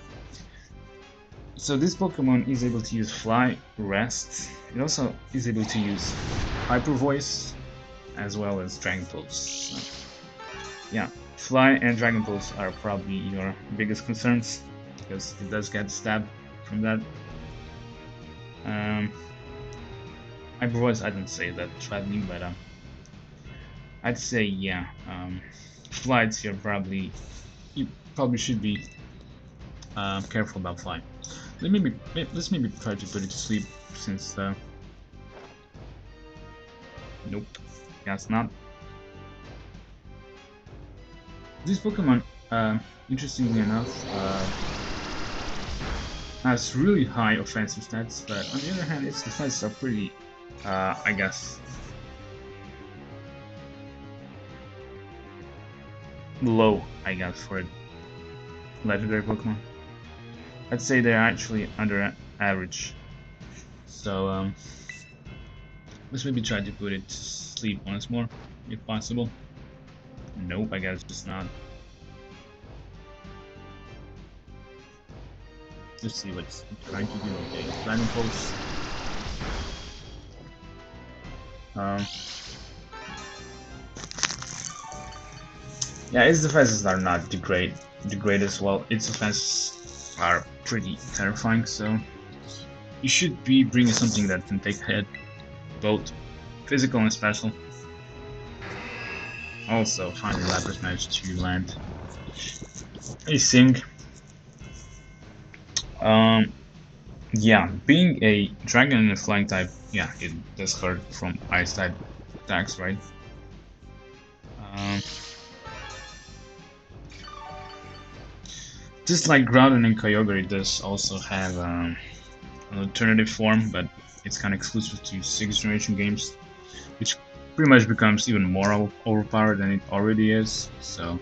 So this Pokemon is able to use Fly, Rest. It also is able to use Hyper Voice, as well as Dragon Pulse. So, yeah, Fly and Dragon Pulse are probably your biggest concerns, because it does get stabbed from that. Hyper Voice, I don't say that threatening, but I'd say yeah. Flights here probably you probably should be careful about Fly. Let's maybe try to put it to sleep, since nope, guess not. This Pokemon, interestingly enough, has really high offensive stats, but on the other hand, its defenses are pretty, I guess, low, I guess, for a legendary Pokemon. I'd say they're actually under average. So, let's maybe try to put it to sleep once more, if possible. Nope, I guess it's not. Let's see what's trying to do. Okay, Dragon Pulse. Yeah, its defenses are not the greatest. Well, its offenses are pretty terrifying, so you should be bringing something that can take hit, both physical and special. Also, finally, Lapras managed to land a Sing. Yeah, being a dragon and a flying type, yeah, it does hurt from ice type attacks, right? Just like Groudon and Kyogre, it does also have an alternative form, but it's kind of exclusive to 6th generation games, which pretty much becomes even more overpowered than it already is. So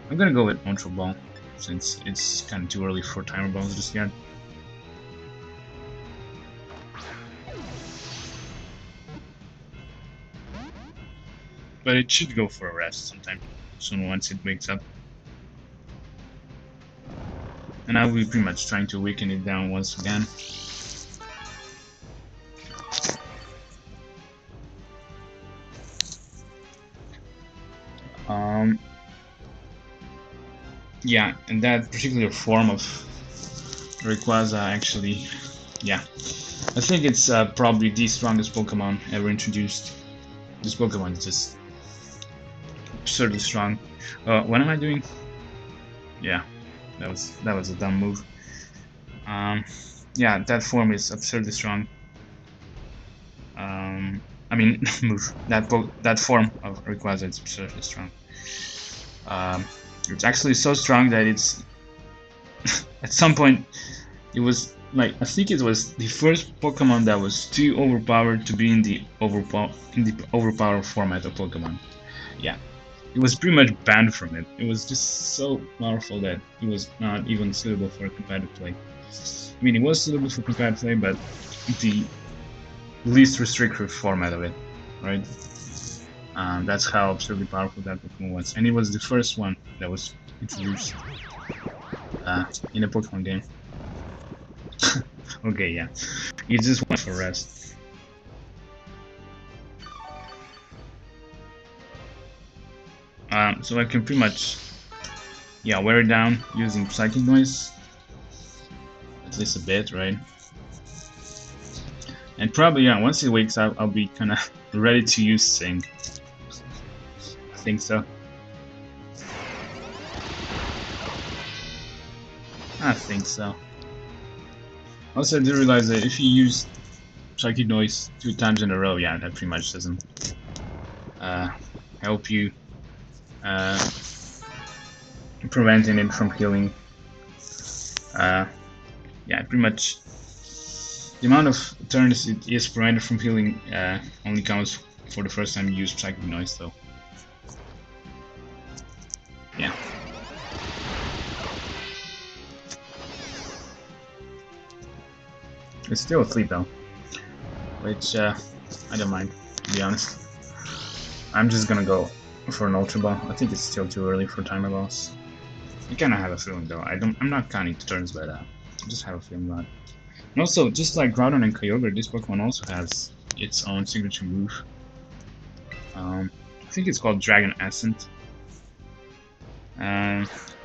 I'm gonna go with Ultra Ball, since it's kind of too early for Timer Balls just yet. But it should go for a rest sometime soon once it wakes up. And I will be pretty much trying to weaken it down once again. Yeah, and that particular form of Rayquaza actually yeah, I think it's probably the strongest Pokemon ever introduced. This Pokemon is just absurdly strong. What am I doing? Yeah, that was a dumb move. Yeah, that form is absurdly strong. I mean, move that form of Rayquaza is absurdly strong. It's actually so strong that it's at some point it was like I think it was the first Pokemon that was too overpowered to be in the overpowered format of Pokemon. Yeah, it was pretty much banned from it. It was just so powerful that it was not even suitable for competitive play. I mean, it was suitable for competitive play, but the least restrictive format of it, right? That's how absurdly powerful that Pokemon was, and it was the first one that was introduced in a Pokemon game. Okay, yeah, you just went for rest. So I can pretty much, yeah, wear it down using Psychic Noise, at least a bit, right? And probably, yeah, once it wakes up, I'll be kind of ready to use Sing. I think so. I think so. Also, I did realize that if you use Psychic Noise 2 times in a row, yeah, that pretty much doesn't help you preventing it from healing. Yeah, pretty much the amount of turns it is prevented from healing only counts for the first time you use Psychic Noise, though. Yeah. It's still asleep though, which I don't mind, to be honest. I'm just gonna go for an Ultra Ball. I think it's still too early for Timer Balls. I kind of have a feeling though. I'm not counting the turns, but I just have a feeling that. And also, just like Groudon and Kyogre, this Pokemon also has its own signature move. I think it's called Dragon Ascent.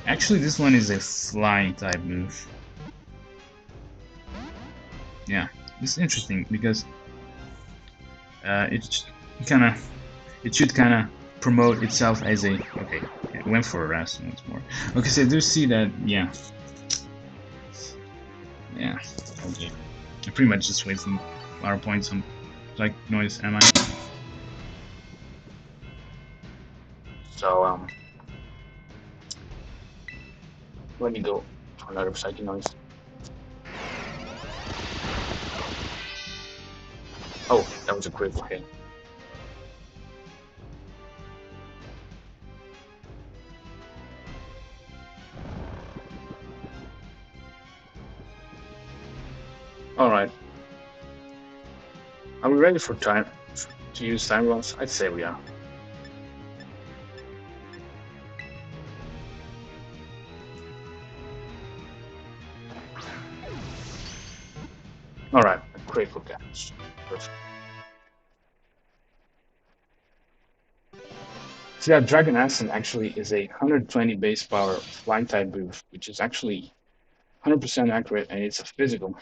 Actually, this one is a flying type move. Yeah, this is interesting because it should kind of promote itself as a okay. It went for a rest once more. Okay, so I do see that. Yeah. Okay. I pretty much just wasting power points on like noise, am I? So let me go for another psychic noise. Oh, that was a critical hit. Alright. Are we ready for time to use time runs? I'd say we are. Alright, a critical catch. Perfect. So yeah, Dragon Ascent actually is a 120 base power flying type move, which is actually 100% accurate, and it's a physical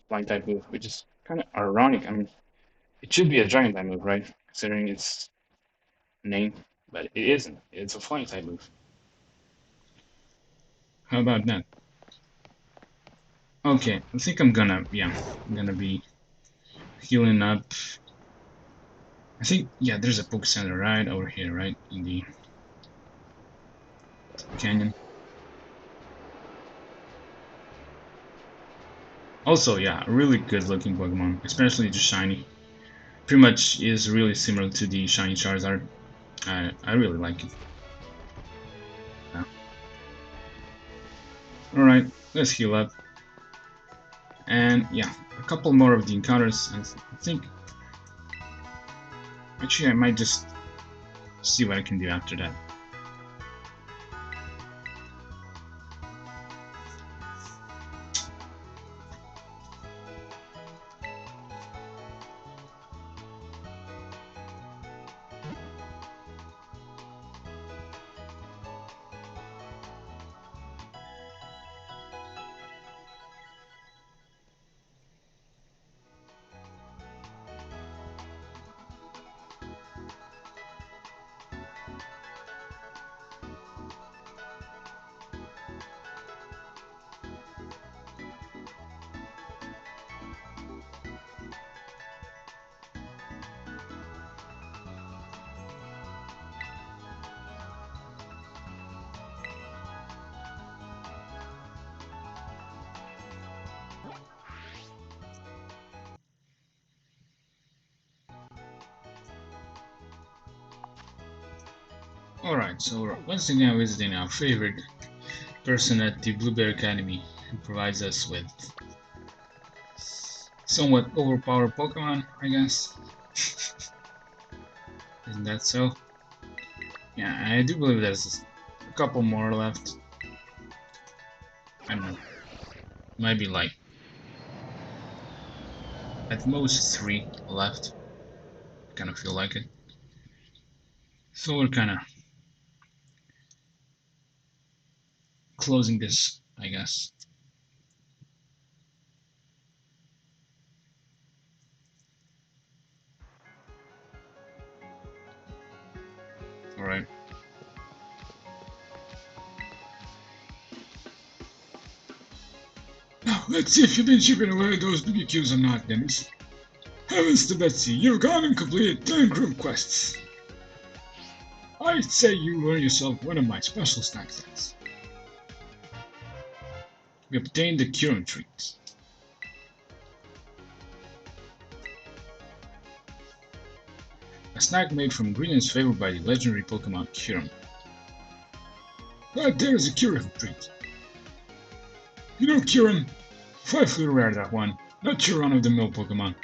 flying type move, which is kind of ironic. I mean, it should be a dragon type move, right? Considering its name, but it isn't. It's a flying type move. How about that? Okay, I think I'm gonna be healing up. I think there's a Poke Center right over here, right in the canyon. Also, yeah, really good looking Pokemon, especially the shiny. Pretty much is really similar to the shiny Charizard. I really like it. Yeah. All right, let's heal up. And yeah, a couple more of the encounters, and I think actually I might just see what I can do after that. Alright, so we're once again visiting our favorite person at the Blueberry Academy who provides us with somewhat overpowered Pokemon, I guess. Isn't that so? Yeah, I do believe there's a couple more left. I don't know. Maybe like at most 3 left. I kind of feel like it. So we're kind of closing this, I guess. Alright. Now, let's see if you've been chipping away at those BBQs or not, Dennis. Heavens to Betsy, you've gone and completed 10 group quests. I'd say you earned yourself one of my special snack sets. We obtained the Kyurem Treat. A snack made from ingredients favored by the legendary Pokemon Kyurem. Right there is a Kyurem Treat. You know Kyurem, 5 foot rare that one, not your run-of-the-mill Pokemon.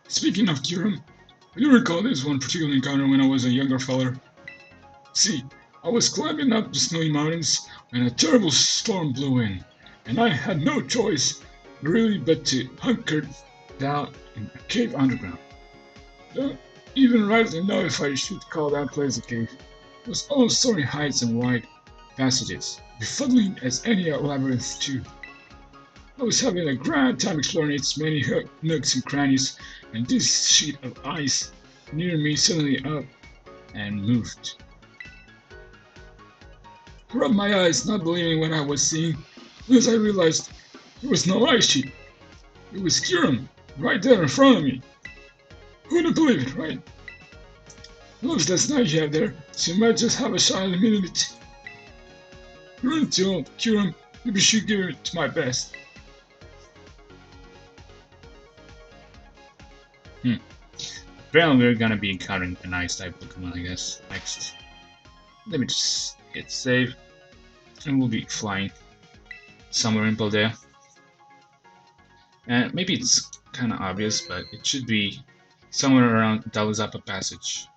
Speaking of Kyurem, I do recall this one particular encounter when I was a younger feller. See, I was climbing up the snowy mountains when a terrible storm blew in, and I had no choice really but to hunker down in a cave underground. Don't even rightly know if I should call that place a cave. It was all stormy heights and wide passages, befuddling as any labyrinth too. I was having a grand time exploring its many nooks and crannies, and this sheet of ice near me suddenly up and moved. I rubbed my eyes, not believing what I was seeing, as I realized it was no ice sheet. It was Kyurem, right there in front of me. Who would have believed it, right? Looks that's nice you have there, so you might just have a shot in a minute. You're until Kyurem, maybe you should give it my best. Apparently we're gonna be encountering an ice type Pokemon, I guess, next. Let me just hit save, and we'll be flying somewhere in Paldea. And maybe it's kinda obvious, but it should be somewhere around Dalizappa Passage.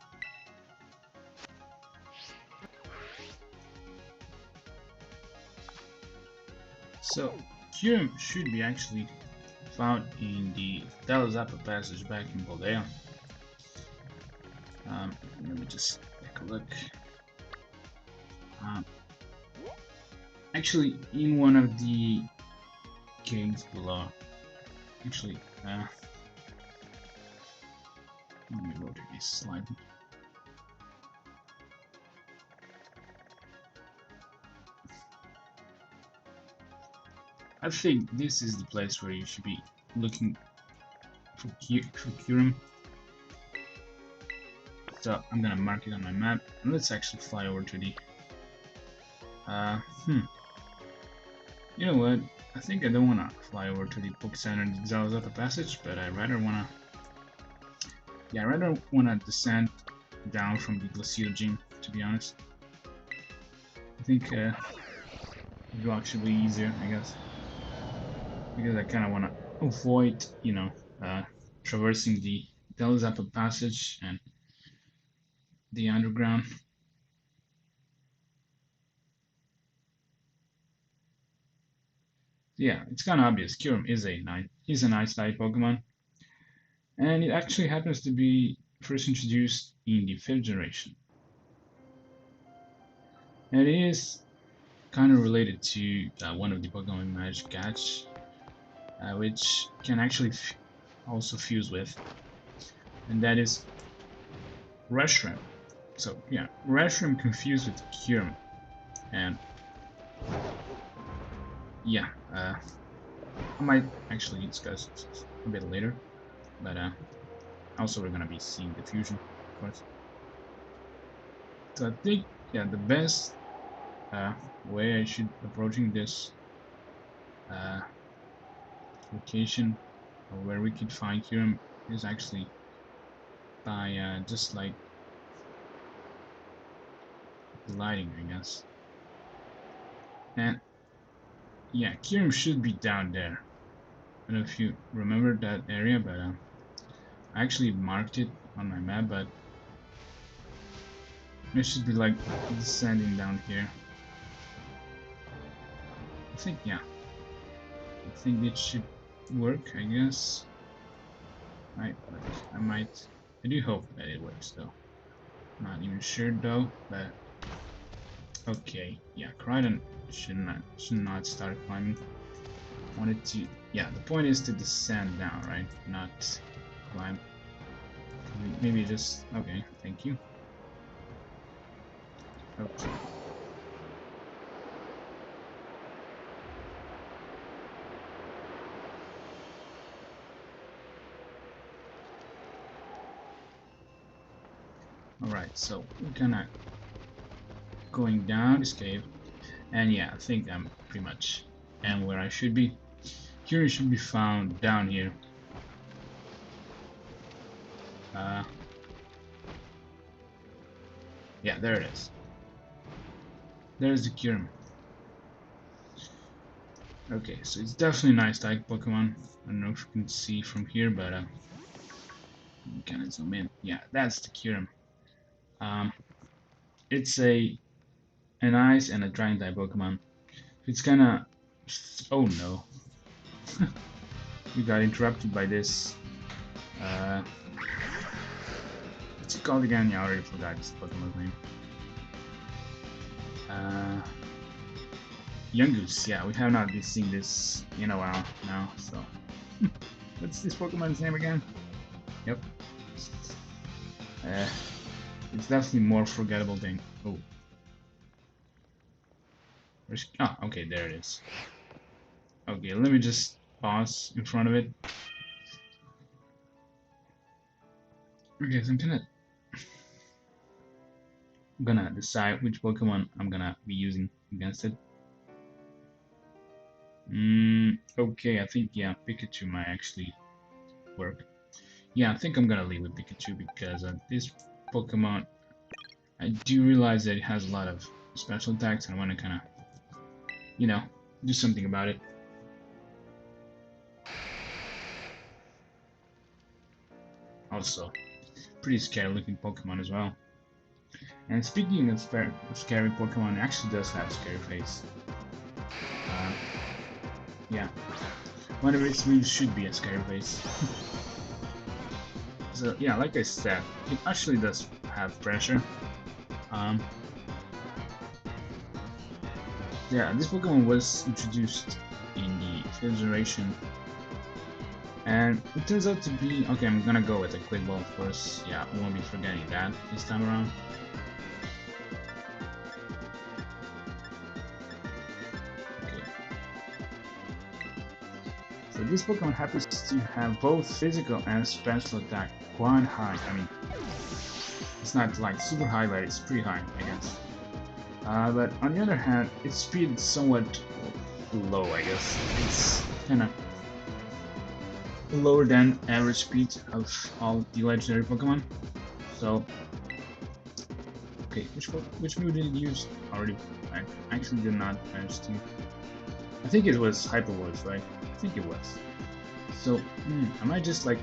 So, Kyurem should be actually found in the Dalizappa Passage back in Paldea. Let me just take a look. Actually, in one of the caves below. Actually, let me rotate this slide. I think this is the place where you should be looking for Kyurem. So I'm gonna mark it on my map, and let's actually fly over to the. You know what? I think I don't wanna fly over to the Poke Center and the Dalizappa Passage, but I rather wanna. Yeah, I rather wanna descend down from the Glaseado Gym, to be honest. I think it will actually be easier, I guess. Because I kind of want to avoid, traversing the Dalizappa Passage and the underground. Yeah, it's kind of obvious. Kyurem is an ice type Pokemon, and it actually happens to be first introduced in the 5th generation. And it is kind of related to one of the Pokemon Magic Catch, which can actually also fuse with, and that is Reshiram. So yeah, Reshiram confused with Kyurem, and yeah, I might actually discuss it a bit later, but also we're gonna be seeing the fusion, of course. So I think, yeah, the best way I should approaching this location, or where we could find Kyurem, is actually by just like, I don't know, maybe like 2 or 3 miles away. But yeah, I think the best way I should approaching this location, or where we could find Kyurem, is actually by just like, 2 or 3 miles away. But yeah, I think the best way I should approaching this location, or where we could find Kyurem, is actually by just like gliding, I guess. And yeah, Kyurem should be down there. I don't know if you remember that area, but I actually marked it on my map, but it should be like descending down here. I think, yeah. I think it should work, I guess. I do hope that it works though. Not even sure though, but okay, yeah, Crichton should not start climbing. Wanted to, yeah, the point is to descend down, right? Not climb. Maybe just, okay, thank you. Okay. Alright, so we're gonna going down this cave, and yeah, I think I'm pretty much am where I should be. Kyurem should be found down here. Yeah, there it is. There's the Kyurem. Okay, so it's definitely a nice type Pokemon. I don't know if you can see from here, but you can zoom in. Yeah, that's the Kyurem. It's an ice and a dragon type Pokemon. It's gonna. Oh no. We got interrupted by this. What's it called again? Yeah, I already forgot this Pokemon's name. Yungoos, yeah, we have not been seeing this in a while now, so. What's this Pokemon's name again? Yep. It's definitely more forgettable than. Oh. Oh, okay, there it is. Okay, let me just pause in front of it. Okay, so I'm gonna decide which Pokemon I'm gonna be using against it. Okay, I think, yeah, Pikachu might actually work. Yeah, I think I'm gonna leave with Pikachu because this Pokemon, I do realize that it has a lot of special attacks and I want to kind of, you know, do something about it. Also, pretty scary looking Pokemon as well. And speaking of scary Pokemon, it actually does have a scary face. Yeah, one of its moves should be a scary face. So yeah, like I said, it actually does have pressure. Yeah, this Pokemon was introduced in the 5th generation, and it turns out to be okay. I'm gonna go with a Quick Ball, of course. Yeah, I won't be forgetting that this time around. So this Pokemon happens to have both physical and special attack quite high. I mean, it's not like super high, but it's pretty high, I guess. But on the other hand, its speed is somewhat low, I guess. It's kinda lower than average speed of all the legendary Pokemon. So, okay, which move did it use? Already, I actually did not manage to. I think it was Hyper Voice, right? I think it was. So, I might just like.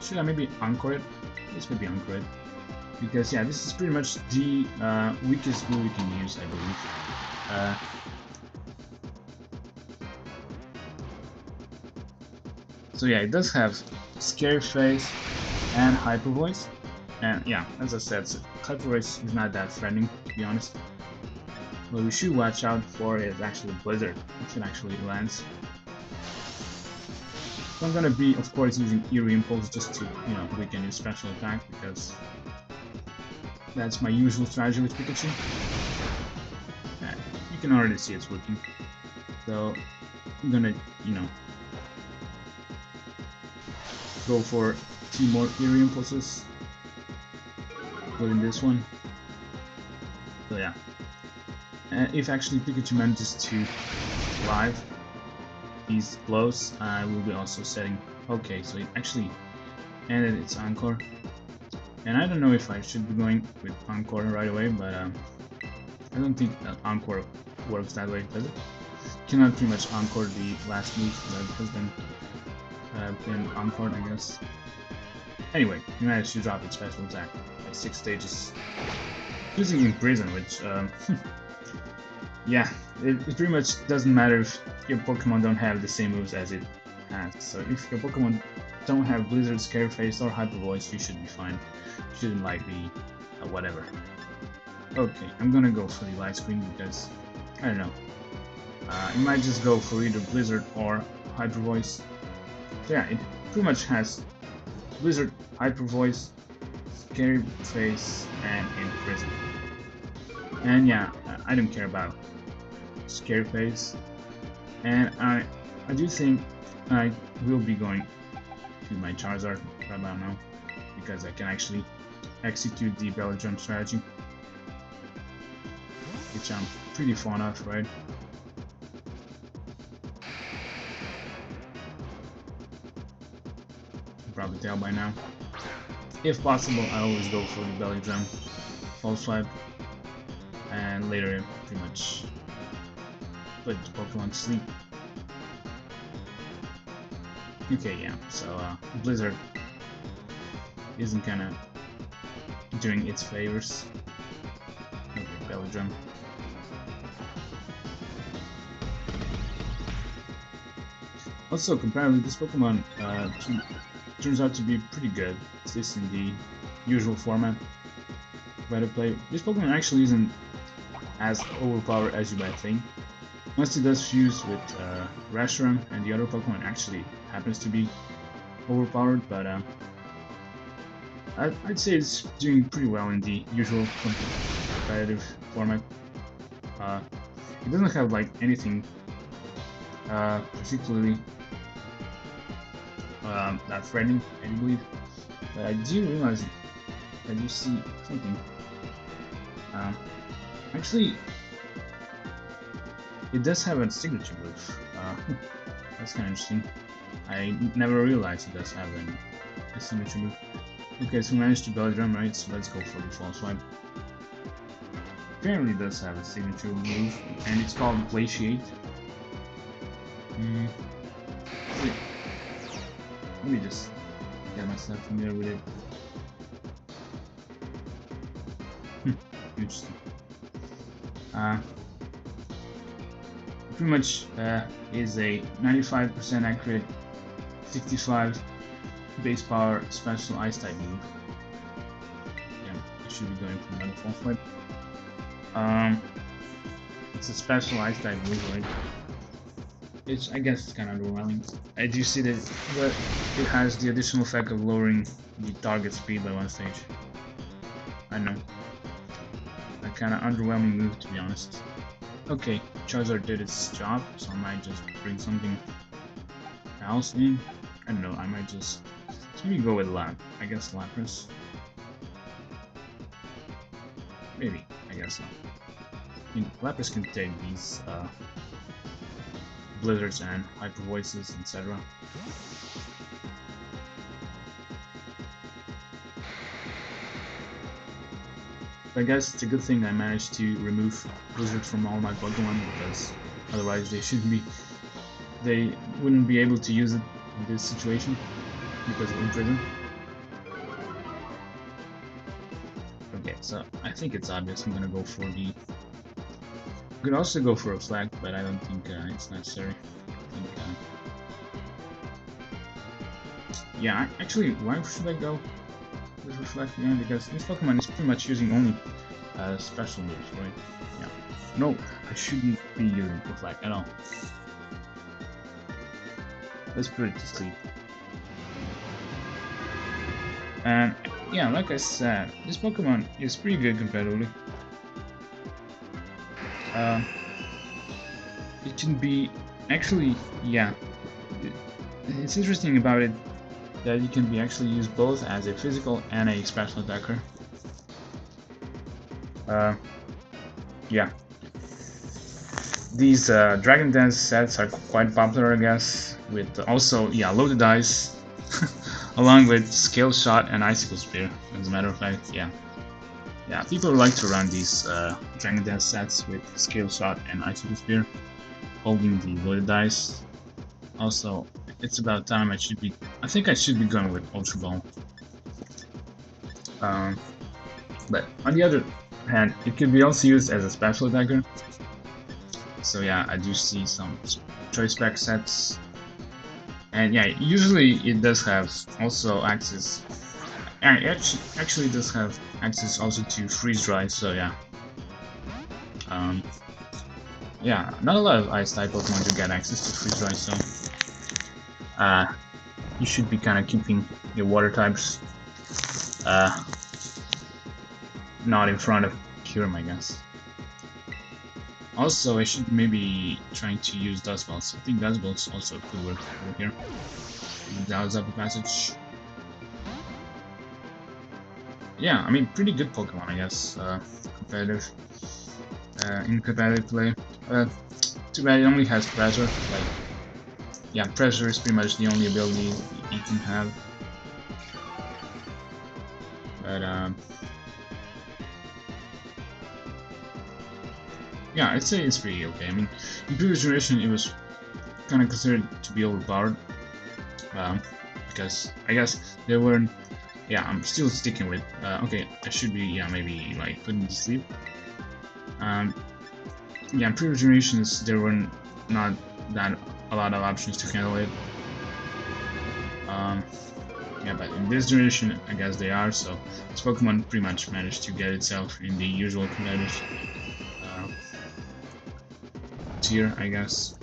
Should I maybe Encore it? Let's maybe Encore it. Because, yeah, this is pretty much the weakest move we can use, I believe. So, yeah, it does have Scary Face and Hyper Voice. And, yeah, as I said, so Hyper Voice is not that threatening, to be honest. What we should watch out for is actually Blizzard, which it actually lands. So I'm gonna be, of course, using Eerie Impulse just to, you know, weaken his special attack, because that's my usual strategy with Pikachu. And you can already see it's working. So I'm gonna, you know, go for 2 more Eerie Impulses, including this one. So yeah. If actually Pikachu manages to survive these blows, I will be also setting. Okay, so it actually ended its Encore. And I don't know if I should be going with Encore right away, but I don't think that Encore works that way, does it? Cannot pretty much Encore the last move that has been Encored, I guess. Anyway, you managed to drop its special attack by 6 stages. Using Imprison, which, yeah, it pretty much doesn't matter if your Pokemon don't have the same moves as it has. So if your Pokemon don't have Blizzard, Scare Face, or Hyper Voice, you should be fine. You shouldn't like the whatever. Okay, I'm gonna go for the light screen because, I don't know, it might just go for either Blizzard or Hyper Voice. So yeah, it pretty much has Blizzard, Hyper Voice, Scary Face, and Imprison. And yeah, I don't care about Scary Face, and I do think I will be going to my Charizard right about now because I can actually execute the Belly Jump strategy, which I'm pretty fond of, right? You can probably tell by now. If possible, I always go for the Belly Jump, False Swipe, and later pretty much put the Pokemon to sleep. Okay, yeah, so Blizzard isn't kinda doing its favors. Okay, Belly Drum. Also, comparatively, this Pokemon turns out to be pretty good. It's just in the usual format way to play. This Pokemon actually isn't as overpowered as you might think. Once it does fuse with Reshiram, and the other Pokemon actually happens to be overpowered, but I'd say it's doing pretty well in the usual competitive format. It doesn't have like anything particularly that threatening, I believe, but I do realize I do see something. Actually, it does have a signature move. That's kind of interesting. I never realized it does have a signature move. Okay, so we managed to Belly Drum, right? So let's go for the False Swipe. Apparently it does have a signature move, and it's called Glaseado. Let me just get myself familiar with it. Interesting. Pretty much is a 95% accurate, 65 base power special ice type move. Yeah, I should be going for another False Swipe. It's a special ice type move, right? It's, I guess it's kind of underwhelming. I do see that it has the additional effect of lowering the target speed by 1 stage. I know. A kind of underwhelming move, to be honest. Okay, Charizard did its job, so I might just bring something else in. I don't know, I might just maybe go with I guess Lapras. Maybe, I guess not. I mean, Lapras can take these Blizzards and Hyper Voices, etc. I guess it's a good thing I managed to remove Blizzard from all my Pokemon, because otherwise they wouldn't be able to use it in this situation because of Imprison. Okay, so I think it's obvious I'm gonna go for the... I could also go for a Flag, but I don't think it's necessary. I think, yeah, actually, why should I go with Reflect again? Because this Pokemon is pretty much using only special moves, right? Yeah. No, I shouldn't be using Reflect at all. Let's put it to sleep. And yeah, like I said, this Pokemon is pretty good competitively. It can be actually, yeah. It's interesting about it that it can be actually used both as a physical and a special attacker. Yeah. These Dragon Dance sets are quite popular, I guess, with also, yeah, Loaded Ice, along with Scale Shot and Icicle Spear, as a matter of fact, yeah. Yeah, people like to run these Dragon Dance sets with Scale Shot and Icicle Spear, holding the loaded dice. Also, it's about time I think I should be going with Ultra Ball. But on the other hand, it could be also used as a special attacker. So yeah, I do see some choice spec sets. And yeah, usually it does have also access. And it actually does have access also to freeze dry. So yeah, yeah, not a lot of ice type Pokemon to get access to freeze dry. So you should be kind of keeping your water types not in front of Kyurem, I guess. Also, I should maybe trying to use Dust Balls. I think Dust Balls also could work over here. Dalizappa Passage. Yeah, I mean, pretty good Pokemon, I guess. Competitive. In competitive play. Too bad it only has Pressure. Like, yeah, Pressure is pretty much the only ability you can have. But yeah, I'd say it's pretty okay. I mean, in previous generation, it was kind of considered to be overpowered, because I guess there weren't. Yeah, I'm still sticking with. Okay, I should be maybe like putting it to sleep. Yeah, in previous generations there were not that a lot of options to handle it. Yeah, but in this generation, I guess they are. So this Pokemon pretty much managed to get itself in the usual competitive tier, I guess.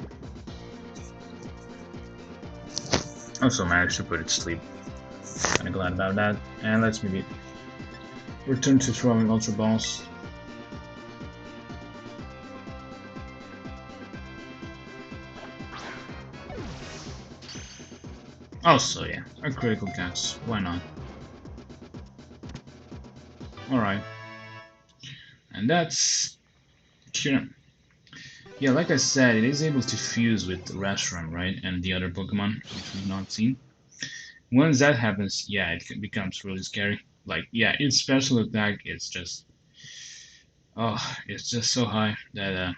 Also managed to put it to sleep. Kinda glad about that. And let's maybe return to throwing Ultra Balls. Also, yeah, a critical catch. Why not? Alright. And that's Kyurem. Yeah, like I said, it is able to fuse with Reshiram, right? And the other Pokemon, which we've not seen. Once that happens, yeah, it becomes really scary. Like, yeah, its special attack is just... Oh, it's just so high that...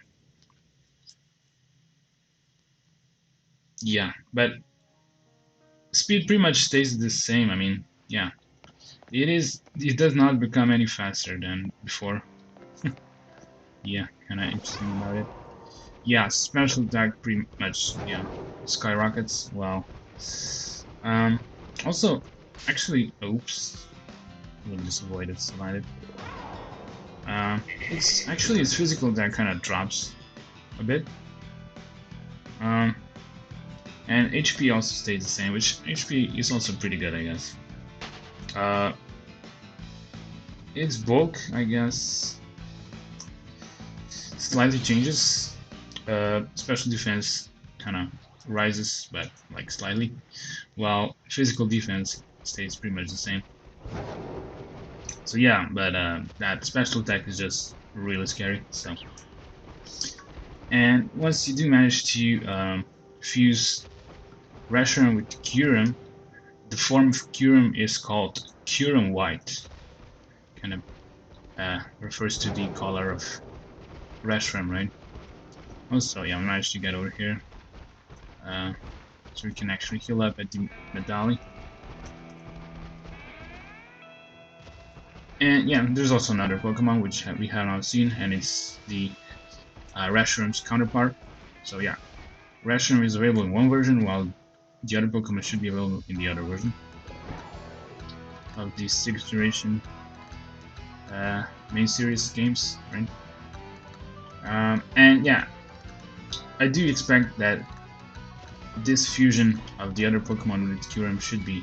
yeah, but... Speed pretty much stays the same, I mean, yeah. It does not become any faster than before. Yeah, kinda interesting about it. Yeah, special attack pretty much, yeah, skyrockets. Wow. Also, actually, oops. We'll just avoid it, slide it. It's actually its physical attack kind of drops a bit. And HP also stays the same, which HP is also pretty good, I guess. Its bulk, I guess, slightly changes. Special defense kind of rises, but like slightly, while physical defense stays pretty much the same. So yeah, but that special attack is just really scary. So, and once you do manage to fuse Reshiram with Kyurem, the form of Kyurem is called Kyurem White. Kind of refers to the color of Reshiram, right? Also, yeah, I managed to get over here, so we can actually heal up at the Medali. And yeah, there's also another Pokemon which we have not seen, and it's the Reshiram's counterpart. So yeah, Reshiram is available in one version, while the other Pokemon should be available in the other version of the 6th generation main series games, right? And yeah, I do expect that this fusion of the other Pokemon with Kyurem should be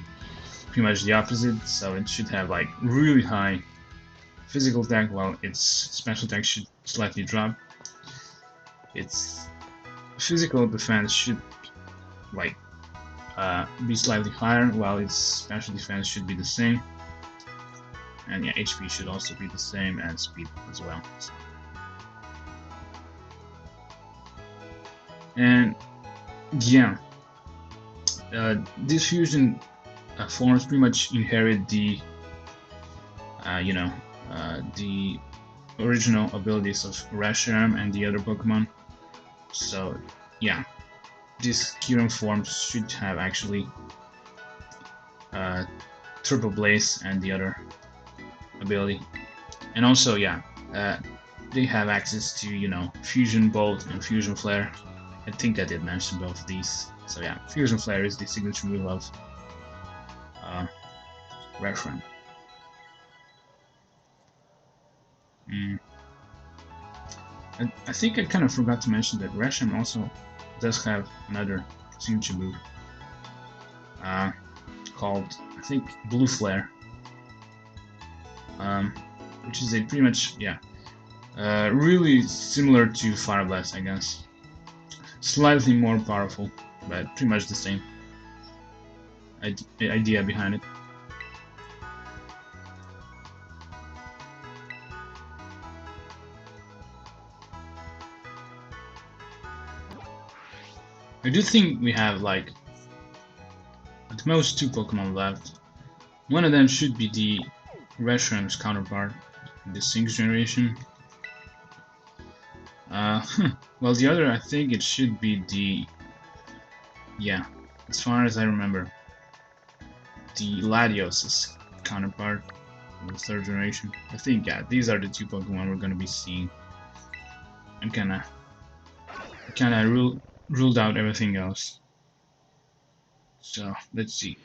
pretty much the opposite, so it should have like really high physical attack while its special attack should slightly drop. Its physical defense should like be slightly higher, while its special defense should be the same. And yeah, HP should also be the same, and speed as well. And yeah, this fusion forms pretty much inherit the the original abilities of Reshiram and the other Pokemon. So yeah, these Kyurem forms should have actually Triple Blaze and the other ability. And also, yeah, they have access to, you know, Fusion Bolt and Fusion Flare. I think I did mention both of these. So yeah, Fusion Flare is the signature move of Reshiram. I think I kind of forgot to mention that Reshiram also does have another signature move called, I think, Blue Flare, which is a pretty much, yeah, really similar to Fire Blast, I guess. Slightly more powerful, but pretty much the same idea behind it. I do think we have, like, at most 2 Pokemon left. One of them should be the Reshiram's counterpart in the 6th generation. Well, the other, I think it should be the, yeah, as far as I remember, the Latios' counterpart in the 3rd generation. I think, yeah, these are the 2 Pokemon we're gonna be seeing. I'm kinda ruled out everything else. So let's see.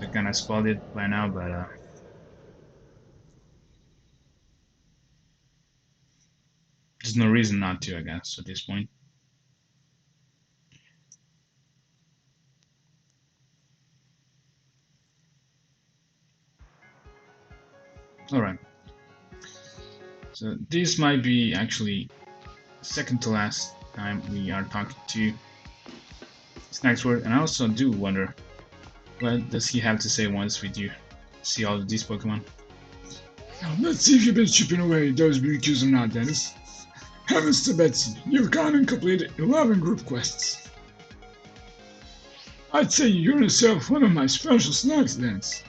I kinda spotted it by now, but there's no reason not to, I guess, at this point. Alright. So this might be actually second to last time we are talking to Snacksworth, and I also do wonder what does he have to say once we do see all of these Pokemon. Now, let's see if you've been chipping away those BQs or not, Dennis. Heavens to Betsy, you've gone and completed 11 group quests. I'd say you earned yourself one of my special snacks, Dennis.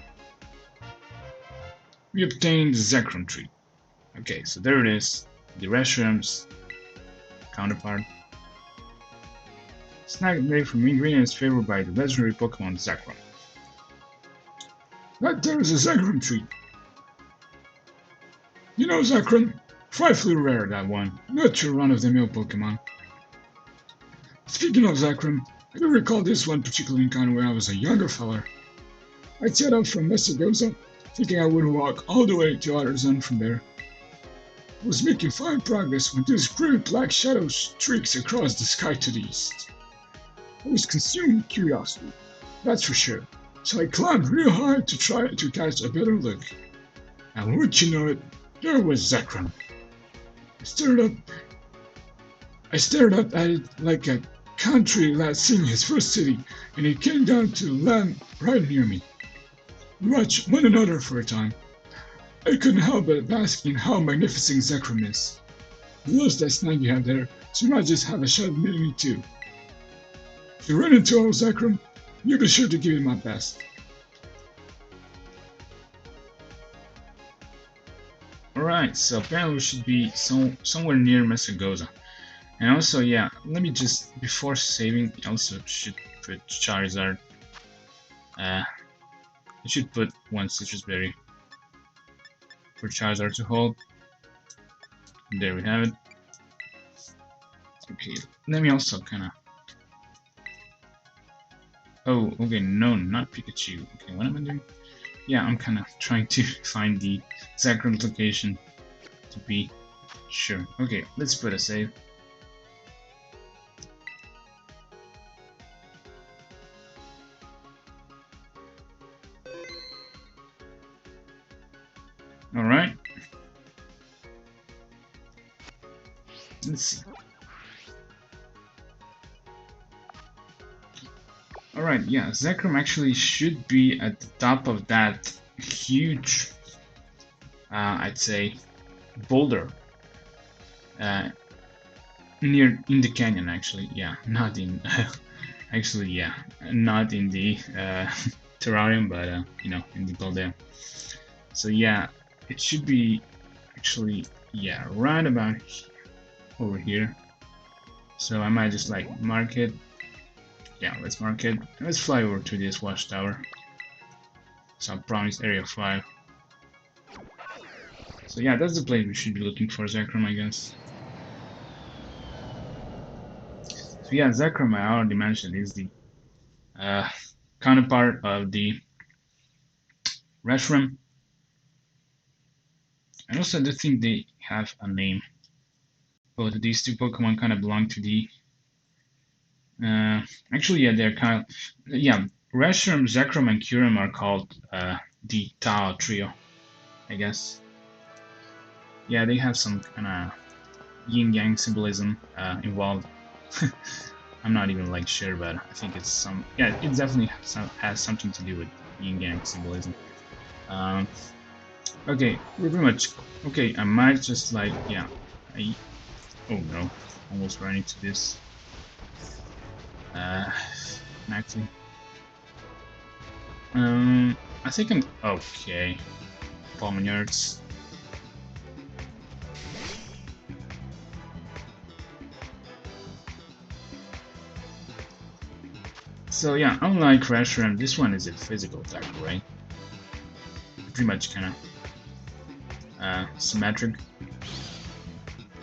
We obtained the Zekrom Treat. Okay, so there it is, the Reshiram's counterpart. Snack made from ingredients favored by the legendary Pokemon Zekrom. Right there is a Zekrom Treat. You know Zekrom? Frightfully rare, that one. Not your run-of-the-mill Pokemon. Speaking of Zekrom, I do recall this one particular encounter when I was a younger fella. I'd set out from Mesagoza, thinking I would walk all the way to Otterzone from there. I was making fine progress when this great black shadow streaks across the sky to the east. I was consumed with curiosity, that's for sure, so I climbed real high to try to catch a better look. And would you know it, there was Zekrom. I stared up at it like a country lad seeing his first city, and it came down to land right near me. We watched one another for a time. I couldn't help but bask in how magnificent Zekrom is. He loves that snack you have there, so you might just have a shot at meeting me too. If you run into old Zekrom, you be sure to give it my best. Alright, so apparently we should be somewhere near Mesagoza. And also, yeah, let me just, before saving, I also should put Charizard. I should put one Citrus Berry for Charizard to hold. There we have it. Okay, let me also kinda... Oh, okay, no, not Pikachu. Okay, what am I doing? Yeah, I'm kinda trying to find the Zekrom location to be sure. Okay, let's put a save. Alright. Let's see. Alright, yeah, Zekrom actually should be at the top of that huge, I'd say, boulder. In the canyon, actually, yeah, not in, actually, yeah, not in the terrarium, but, you know, in the Paldea. So yeah, it should be actually, yeah, right about over here. So I might just like mark it. Yeah, let's mark it. Let's fly over to this watchtower. So I promised area 5. So yeah, that's the place we should be looking for Zekrom, I guess. So yeah, Zekrom, I already mentioned, is the counterpart of the Reshiram. And also I do think they have a name. Both these two Pokemon kind of belong to the... actually, yeah, they're kind of... Yeah, Reshiram, Zekrom, and Kyurem are called the Tao Trio, I guess. Yeah, they have some kind of yin-yang symbolism involved. I'm not even like sure, but I think it's some... Yeah, it definitely has something to do with yin-yang symbolism. Okay, we're pretty much... Okay, I might just like... Yeah, oh no, almost ran into this. Actually... I think I'm... Okay. Palmoniards. So yeah, unlike Reshiram, this one is a physical attack, right? Pretty much kind of symmetric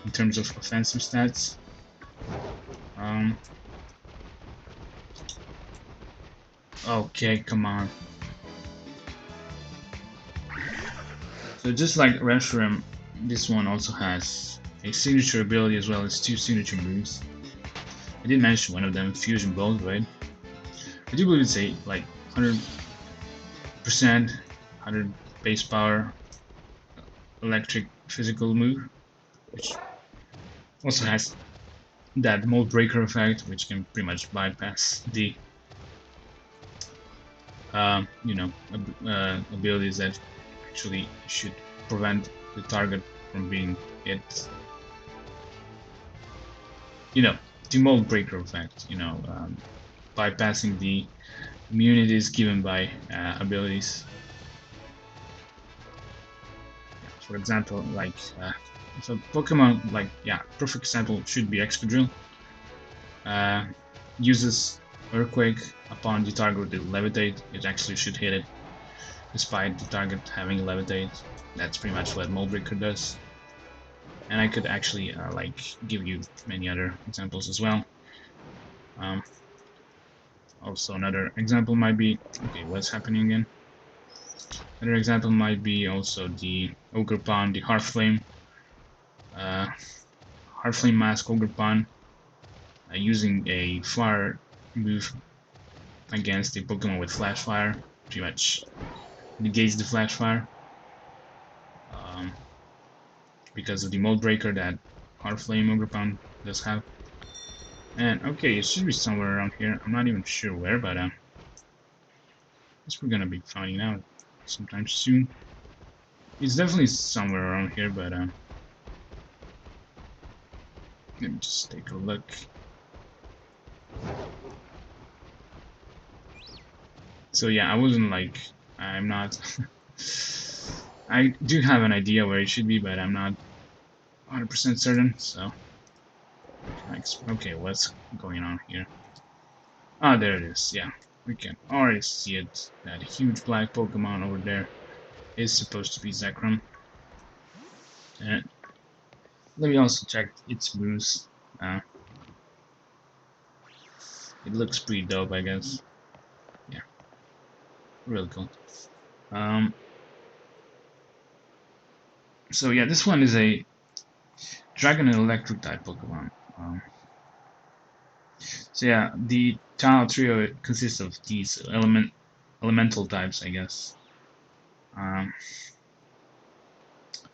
in terms of offensive stats. Okay, come on. So just like Reshiram, this one also has a signature ability as well as 2 signature moves. I did mention one of them, Fusion Bolt, right? I do believe it's a like 100%, 100 base power electric physical move, which also has that mold breaker effect, which can pretty much bypass the you know, abilities that actually should prevent the target from being hit. You know, the mold breaker effect, you know, bypassing the immunities given by abilities. For example, like if a Pokemon, like, yeah, perfect example should be Excadrill, uses Earthquake upon the target to levitate, it actually should hit it despite the target having levitate. That's pretty much what Mold Breaker does. And I could actually like give you many other examples as well. Also another example might be, okay, what's happening again? Another example might be also the Ogerpon, the Heartflame Mask Ogerpon, using a fire move against a Pokemon with Flash Fire, pretty much negates the Flash Fire because of the Mold Breaker that Heartflame Ogerpon does have. And okay, it should be somewhere around here. I'm not even sure where, but I guess we're gonna be finding out sometime soon. It's definitely somewhere around here, but let me just take a look. So yeah, I wasn't like, I'm not I do have an idea where it should be, but I'm not 100% certain, so okay, what's going on here? Ah, there it is. Yeah, we can already see it. That huge black Pokemon over there is supposed to be Zekrom. And let me also check its moves. It looks pretty dope, I guess. Yeah, really cool. So yeah, this one is a Dragon and Electric type Pokemon. So yeah, the Tao Trio consists of these elemental types, I guess.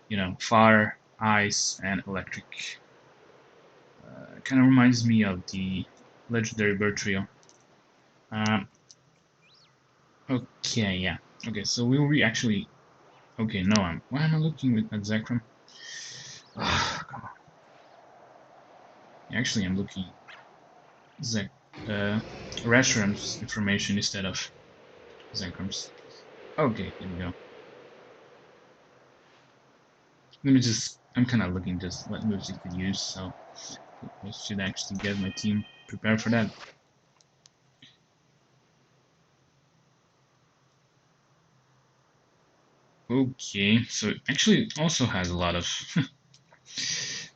You know, fire, ice, and electric. Kind of reminds me of the legendary bird trio. Okay, yeah. Okay, so we will be actually. Okay, no, why am I looking at Zekrom? Come on. Actually, I'm looking Reshiram's information instead of Zekrom's. Okay, here we go. Let me just, I'm kind of looking just what moves it could use, so I should actually get my team prepared for that. Okay, so it actually also has a lot of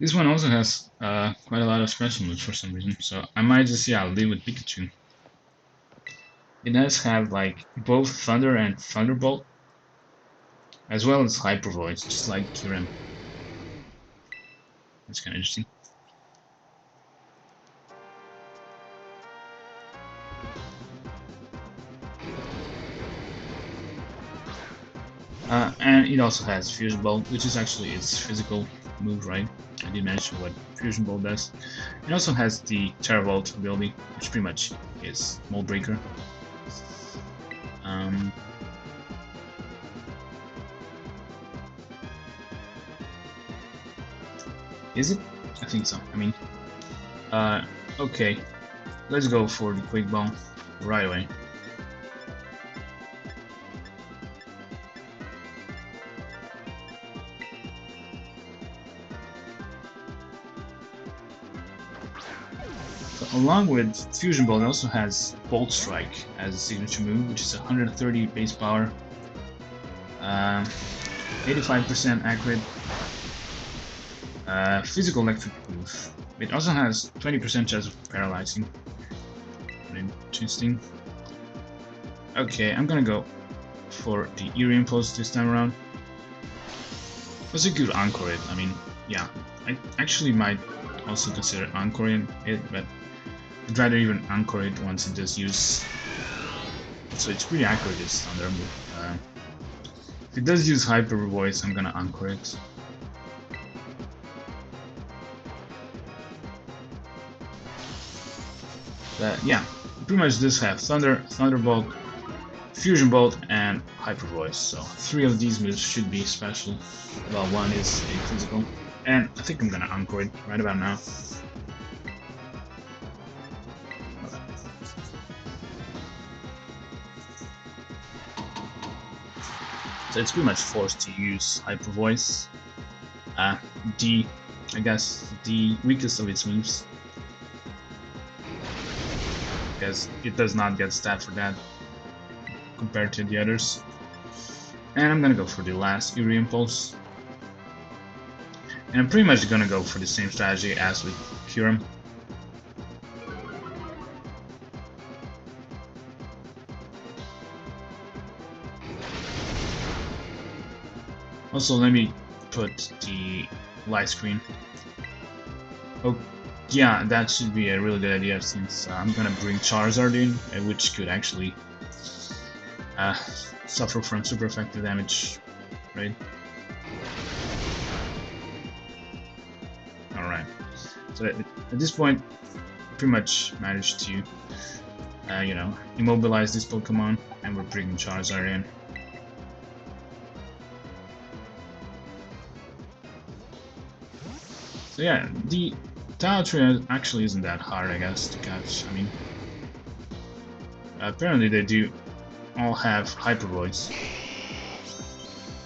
this one also has quite a lot of special moves for some reason, so I might just, yeah, leave with Pikachu. It does have like both Thunder and Thunderbolt, as well as Hyper Voice, just like Kyurem. That's kind of interesting. And it also has Fusion Bolt, which is actually its physical move, right? I did mention what Fusion Bolt does. It also has the Terravolt ability, which pretty much is Mold Breaker. Is it? I think so. I mean, okay. Let's go for the Quick Ball right away. So along with Fusion Bolt, it also has Bolt Strike as a signature move, which is 130 base power, 85% accurate, physical electric move. It also has 20% chance of paralyzing. Interesting. Okay, I'm gonna go for the Eerie Impulse this time around. It's a good Encore it. I mean, yeah, I actually might also consider Anchoring it, but I'd rather even Anchor it once it does use. So it's pretty accurate this Thunder move. If it does use Hyper Voice, I'm gonna Anchor it. But yeah, pretty much does have Thunder, Thunderbolt, Fusion Bolt, and Hyper Voice. So 3 of these moves should be special, while 1 is a physical. And I think I'm gonna Anchor it right about now. So it's pretty much forced to use Hyper Voice. I guess, the weakest of its moves. Because it does not get stat for that compared to the others. And I'm gonna go for the last Eerie Impulse. And I'm pretty much gonna go for the same strategy as with Kyurem. Also, let me put the light screen. Oh, yeah, that should be a really good idea since I'm gonna bring Charizard in, which could actually suffer from super effective damage, right? Alright, so at this point, pretty much managed to, you know, immobilize this Pokemon, and we're bringing Charizard in. So yeah, the Tagtree actually isn't that hard, I guess, to catch. I mean, apparently they do all have Hyper Voice,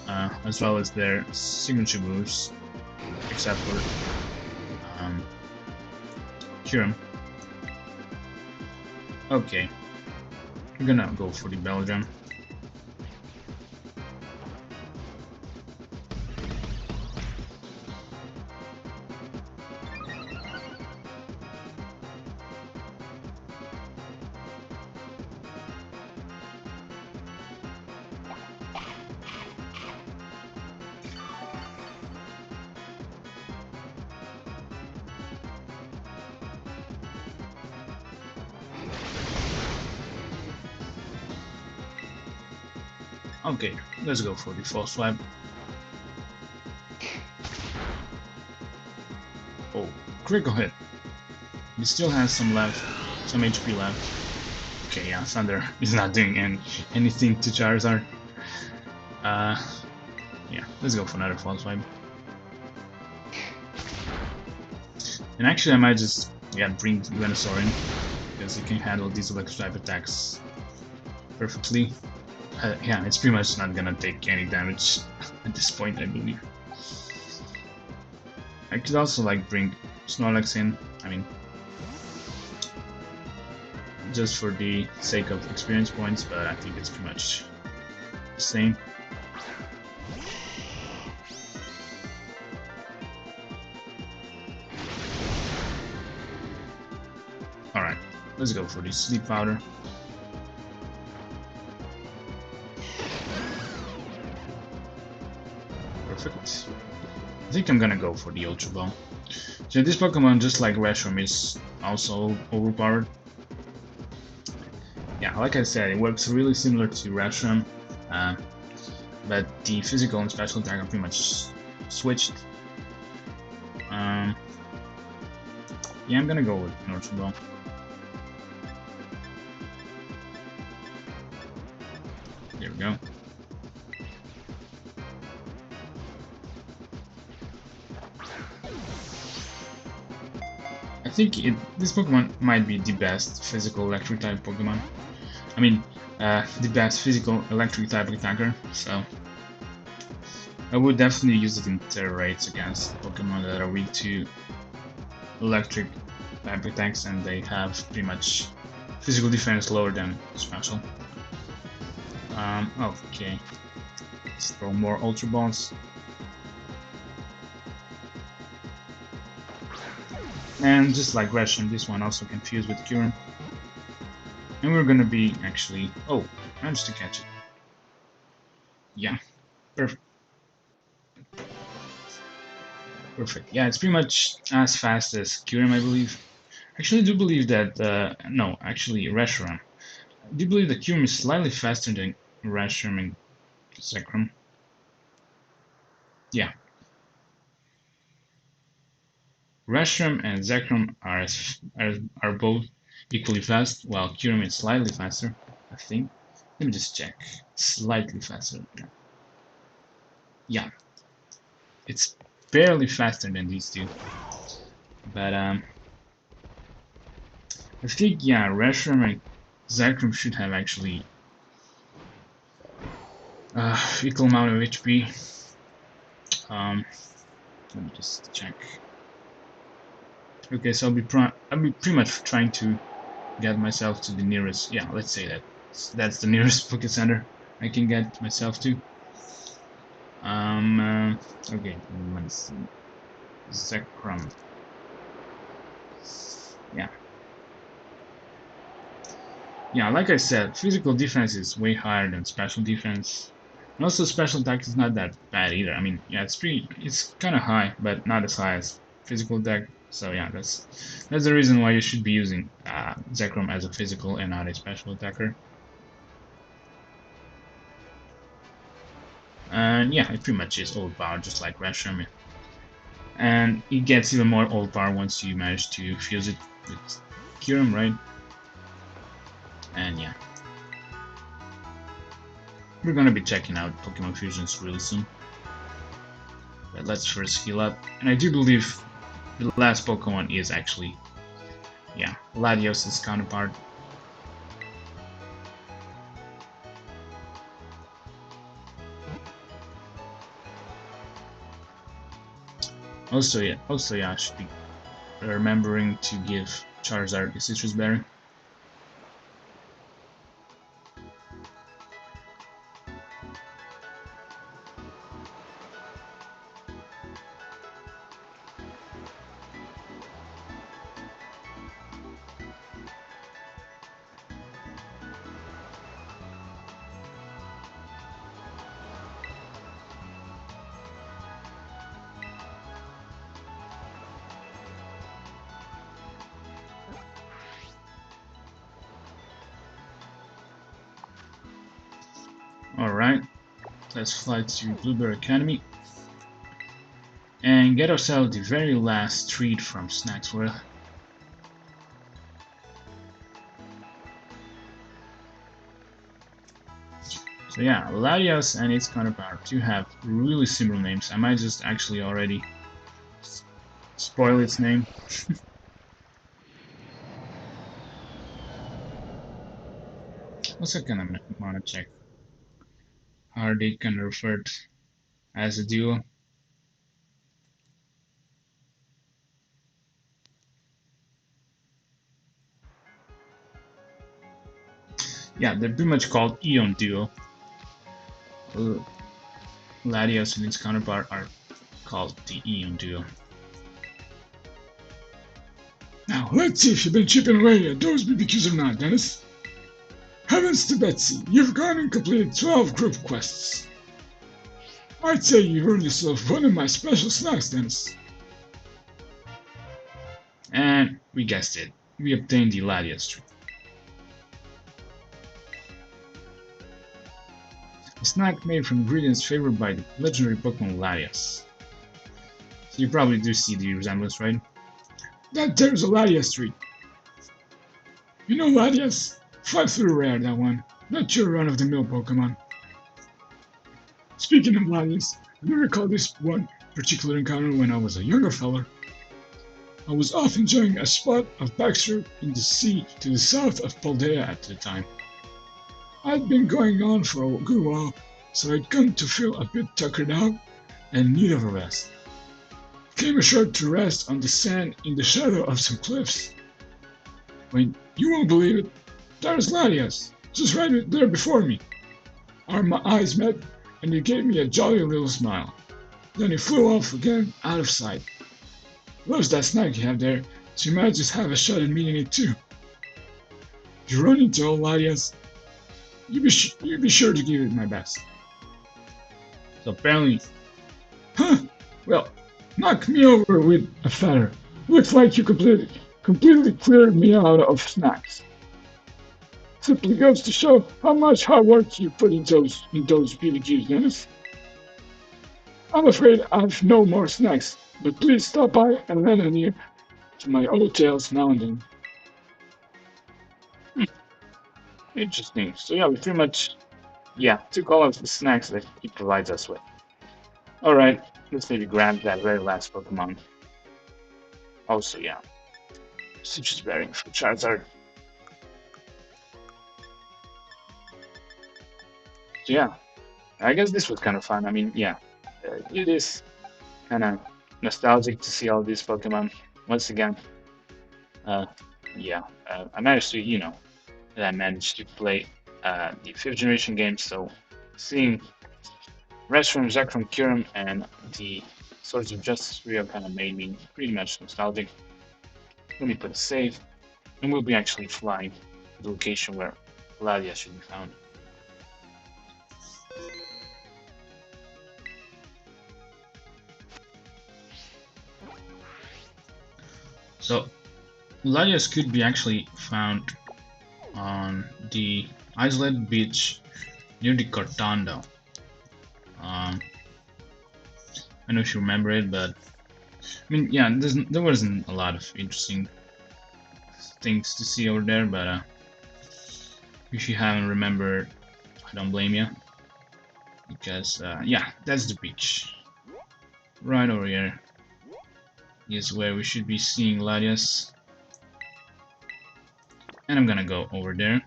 as well as their signature moves, except for Kyurem. Okay, we're gonna go for the Belgium. Okay, let's go for the false swipe. Oh, critical hit. He still has some HP left. Okay, yeah, Thunder is not doing anything to Charizard. Yeah, let's go for another false swipe. And actually, I might just, yeah, bring Venusaur in, because he can handle these electric type attacks perfectly. Yeah, it's pretty much not gonna take any damage at this point, I believe. I could also like bring Snorlax in. I mean, just for the sake of experience points, but I think it's pretty much the same. Alright, let's go for the sleep powder. Perfect. I think I'm gonna go for the Ultra Ball. So this Pokemon, just like Reshiram, is also overpowered. Yeah, like I said, it works really similar to Reshiram, but the physical and special attack are pretty much switched. Yeah, I'm gonna go with an Ultra Ball. There we go. I think this Pokemon might be the best physical electric type Pokemon. I mean, the best physical electric type attacker, so I would definitely use it in Terra raids against Pokemon that are weak to electric type attacks and they have pretty much physical defense lower than special. Okay. Let's throw more Ultra Balls. And just like Reshiram, this one also can fuse with Kyurem. And we're gonna be actually... Oh, managed to catch it. Yeah, perfect. Perfect. Yeah, it's pretty much as fast as Kyurem, I believe. Actually, I do believe that... no, actually, Reshiram. I do believe that Kyurem is slightly faster than Reshiram and Zekrom. Yeah. Reshiram and Zekrom are both equally fast, while Kyurem is slightly faster, I think. Let me just check. Slightly faster. Yeah. It's barely faster than these two. But I think yeah, Reshiram and Zekrom should have actually equal amount of HP. Let me just check. Okay, so I'll be pretty much trying to get myself to the nearest. Yeah, let's say that's the nearest Poké Center I can get myself to. Okay, let's see. Zekrom. Yeah. Yeah, like I said, physical defense is way higher than special defense. And also special attack is not that bad either. I mean, yeah, it's kind of high, but not as high as physical attack. So yeah, that's the reason why you should be using Zekrom as a physical and not a special attacker. And yeah, it pretty much is overpowered, just like Reshiram. And it gets even more overpowered once you manage to fuse it with Kyurem, right? And yeah. We're gonna be checking out Pokemon Fusions really soon. But let's first heal up. And I do believe the last Pokemon is actually, yeah, Latios' counterpart. Also, yeah, I should be remembering to give Charizard the Citrus Berry. Alright, let's fly to Blueberry Academy and get ourselves the very last treat from Snacksworth. So yeah, Latias and its counterpart do have really similar names. I might just actually already spoil its name. Also kinda wanna check. Are they kinda referred as a duo? Yeah, they're pretty much called Eon Duo. Latias and its counterpart are called the Eon Duo. Now, let's see if you've been chipping away at those BBQs or not, Dennis. Heavens to Betsy, you've gone and completed 12 group quests. I'd say you've earned yourself one of my special snacks, Dennis. And we guessed it. We obtained the Latias Treat. A snack made from ingredients favored by the legendary Pokemon Latias. So you probably do see the resemblance, right? There's a Latias Treat. You know Latias? 5 through rare, that one. Not your run-of-the-mill Pokemon. Speaking of Latias, I do recall this one particular encounter when I was a younger feller. I was off enjoying a spot of backstroke in the sea to the south of Paldea at the time. I'd been going on for a good while, so I'd come to feel a bit tuckered out and in need of a rest. Came ashore to rest on the sand in the shadow of some cliffs. When, you won't believe it, there's Latias, just right there before me. Our eyes met, and he gave me a jolly little smile. Then he flew off again, out of sight. Loves that snack you have there, so you might just have a shot at meeting it too. If you run into old Latias, you be sure to give it my best. So apparently, Well, knock me over with a feather. Looks like you completely cleared me out of snacks. Simply goes to show how much hard work you put in those BBQs, Dennis. I'm afraid I've no more snacks, but please stop by and lend an ear to my old tales now and then. interesting. So yeah, we pretty much, took all of the snacks that he provides us with. Alright, let's maybe grab that very last Pokemon. Also, yeah, Citrus Berry for Charizard. So yeah, I guess this was kind of fun. I mean, it is kind of nostalgic to see all these Pokemon once again. I managed to, I managed to play the 5th generation games, so seeing Reshiram, Zekrom, Kyurem, and the Swords of Justice trio kind of made me pretty much nostalgic. Let me put a save, and we'll be actually flying to the location where Paldea should be found. So, Latias could be actually found on the isolated beach near the Cortando. I don't know if you remember it, but I mean, yeah, there wasn't a lot of interesting things to see over there, but if you haven't remembered, I don't blame you, because that's the beach. Right over here is where we should be seeing Latias. And I'm gonna go over there,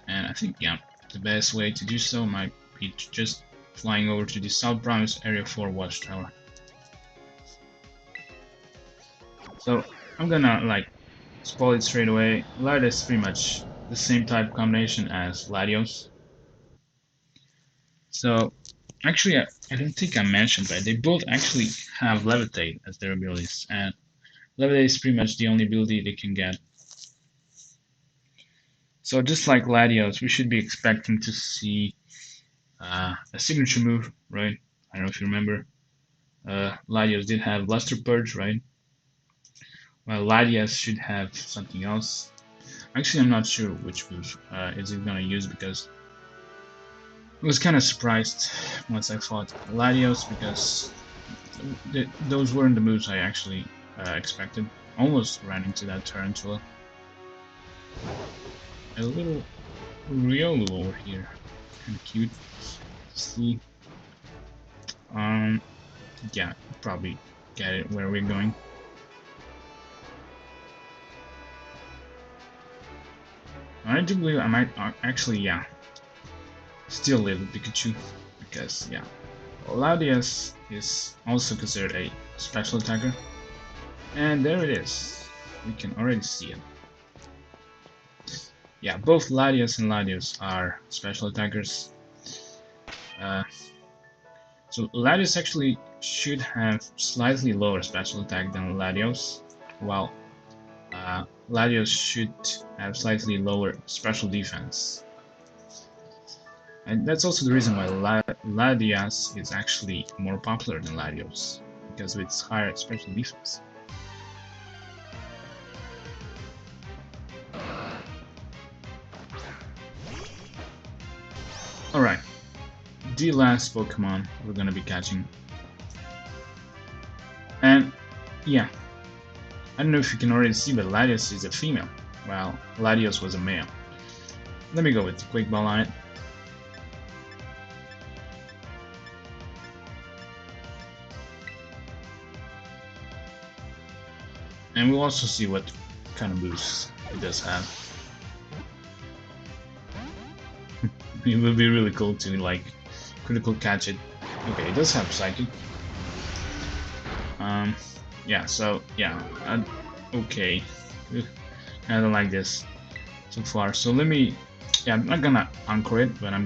and I think, the best way to do so might be just flying over to the South Province Area 4 Watchtower. So, I'm gonna, spoil it straight away. Latias is pretty much the same type combination as Latios. So, actually, I don't think I mentioned that they both actually have Levitate as their abilities, and Levitate is pretty much the only ability they can get. So just like Latios, we should be expecting to see a signature move, right? I don't know if you remember. Latios did have Luster Purge, right? Well, Latias should have something else. Actually, I'm not sure which move is it gonna use, because I was kind of surprised once I fought Latios, because those weren't the moves I actually expected. Almost ran into that Tarantula. A little Riolu over here, kind of cute to see. Probably get it where we're going. I do believe I might actually, still live with Pikachu, because Latias is also considered a special attacker, and there it is. We can already see it. yeah, both Latias and Latios are special attackers. Uh, so Latios actually should have slightly lower special attack than Latios, while Latios should have slightly lower special defense. And that's also the reason why Latias is actually more popular than Latios, because of its higher special defense. Alright, the last Pokemon we're gonna be catching. And yeah, I don't know if you can already see, but Latias is a female, while Latios was a male. Let me go with the Quick Ball on it. And we'll also see what kind of boosts it does have. It would be really cool to like critical catch it. Okay, it does have Psychic. Yeah, so yeah, okay. I don't like this so far. So let me, yeah, I'm not gonna anchor it, but I'm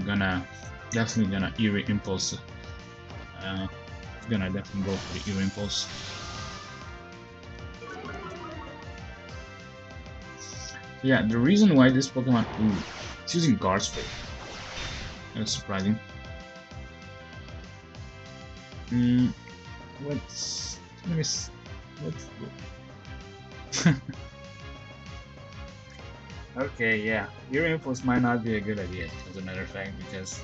definitely gonna Eerie Impulse. Gonna definitely go for the Eerie Impulse. Yeah, the reason why this Pokemon, it's using Guard Spray. That's surprising. What's okay, yeah, your impulse might not be a good idea, as a matter of fact, because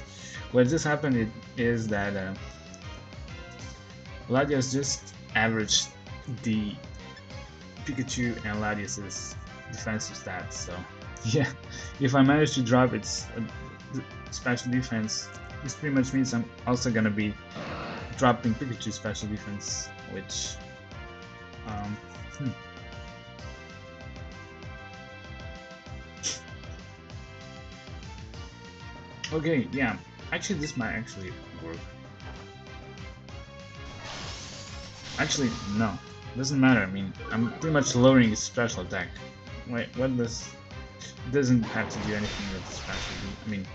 what just happened is that Latias just averaged the Pikachu and Latias's defensive stats, so yeah, if I manage to drop its special defense, this pretty much means I'm also gonna be dropping Pikachu's special defense, which okay, yeah, actually this might actually work. Actually, no, doesn't matter. I mean, I'm pretty much lowering its special attack. Wait, what does? It doesn't have to do anything with special. I mean,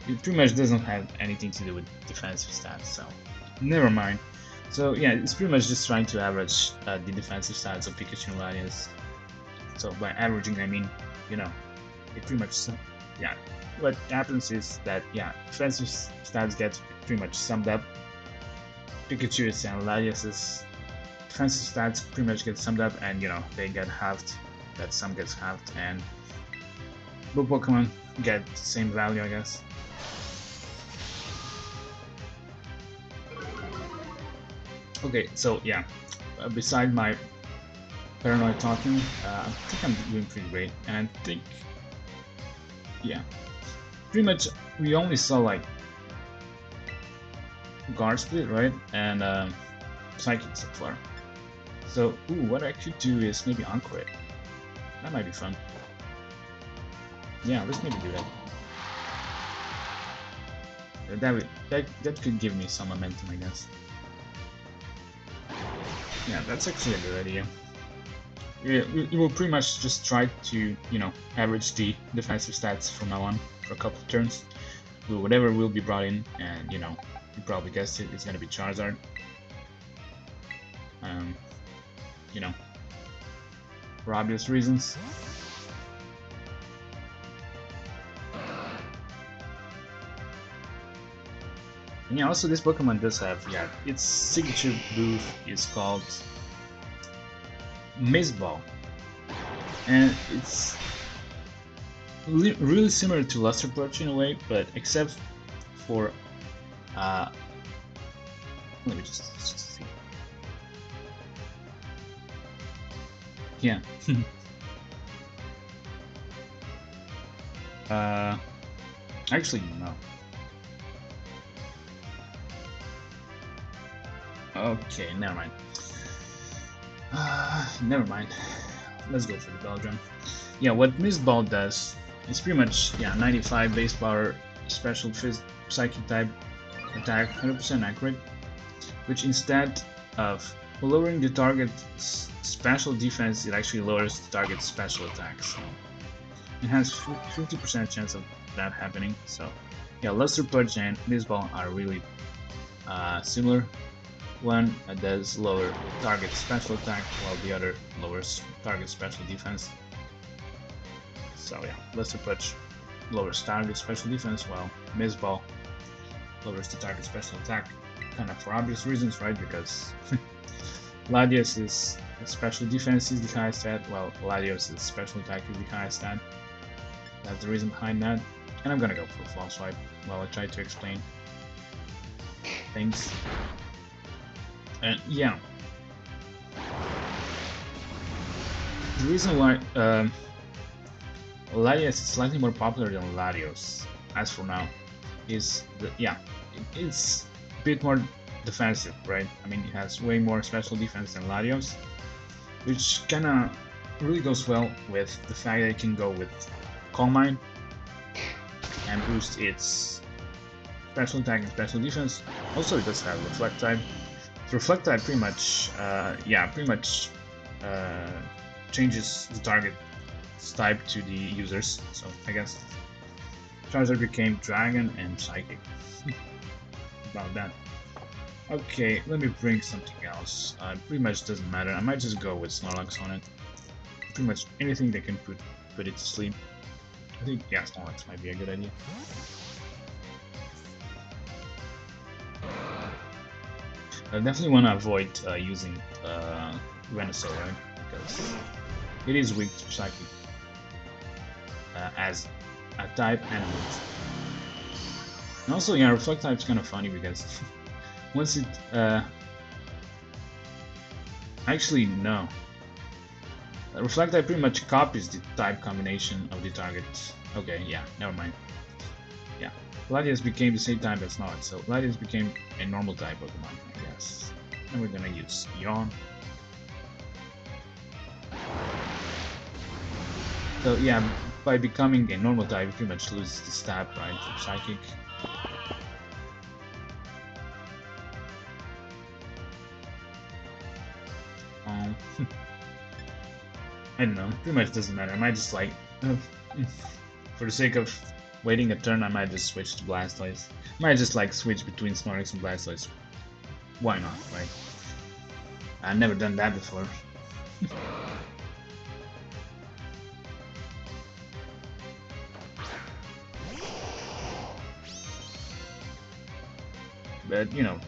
it pretty much doesn't have anything to do with defensive stats. So, never mind. So yeah, it's pretty much just trying to average the defensive stats of Pikachu and Latias. So by averaging, I mean, you know, it pretty much, yeah. What happens is that, yeah, defensive stats get pretty much summed up. Pikachu's and Latias's defensive stats pretty much get summed up, and you know, they get halved. That sum gets halved, and both Pokemon get the same value, I guess. Okay, so yeah, beside my paranoid talking, I think I'm doing pretty great, and I think, yeah, pretty much we only saw like Guard Split, right, and Psychic so far. So, what I could do is maybe Anchor it. That might be fun. Yeah, let's maybe do that. That could give me some momentum, I guess. Yeah, that's actually a good idea. Yeah, we will pretty much just try to, you know, average the defensive stats from now on for a couple of turns. Do whatever will be brought in, and you know, you probably guessed it, it's gonna be Charizard. You know, for obvious reasons. And yeah, also this Pokemon does have, yeah, its signature move is called Mist Ball, and it's really similar to Luster Punch in a way, but except for let me just see. Yeah. Actually, no. Okay, never mind. Never mind. Let's go for the Beldrum. Yeah, what Mist Ball does is pretty much, yeah, 95 base power, special psychic type attack, 100% accurate, which instead of lowering the target's special defense, it actually lowers the target's special attack. So It has 50% chance of that happening. So yeah, Luster Punch and Missile are really similar. One does lower target special attack, while the other lowers target special defense. So yeah, Luster Punch lowers target special defense, while Missile lowers the target special attack. Kind of for obvious reasons, right? Because Latias' special defense is the highest stat, while Latios' special attack is the highest stat. That's the reason behind that. And I'm gonna go for a false swipe while I try to explain things. And yeah, the reason why Latias is slightly more popular than Latios, as for now, is that it's a bit more defensive, right? I mean, it has way more special defense than Latios, which kinda really goes well with the fact that it can go with Calm Mind and boost its special attack and special defense. Also, it does have Reflect type. The Reflect type pretty much changes the target's type to the users. So I guess Charizard became Dragon and Psychic. About that. Okay, let me bring something else. Pretty much doesn't matter. I might just go with Snorlax on it. Pretty much anything that can put it to sleep. I think, yeah, Snorlax might be a good idea. I definitely want to avoid using Venusaur, right? Because it is weak to Psychic as a type and a move. And also, yeah, Reflect type is kind of funny because once it actually no. Reflect type pretty much copies the type combination of the target. Okay, yeah, never mind. Yeah, Latias became the same type as Snorlax, so Latias became a normal type Pokemon, I guess. And we're gonna use Yawn. So yeah, by becoming a normal type, you pretty much lose the stab, right, from Psychic. I don't know, pretty much doesn't matter. I might just like, for the sake of waiting a turn, I might just switch to Blastoise. I might just like switch between Snorlax and Blastoise. Why not, right? I've never done that before. But, you know,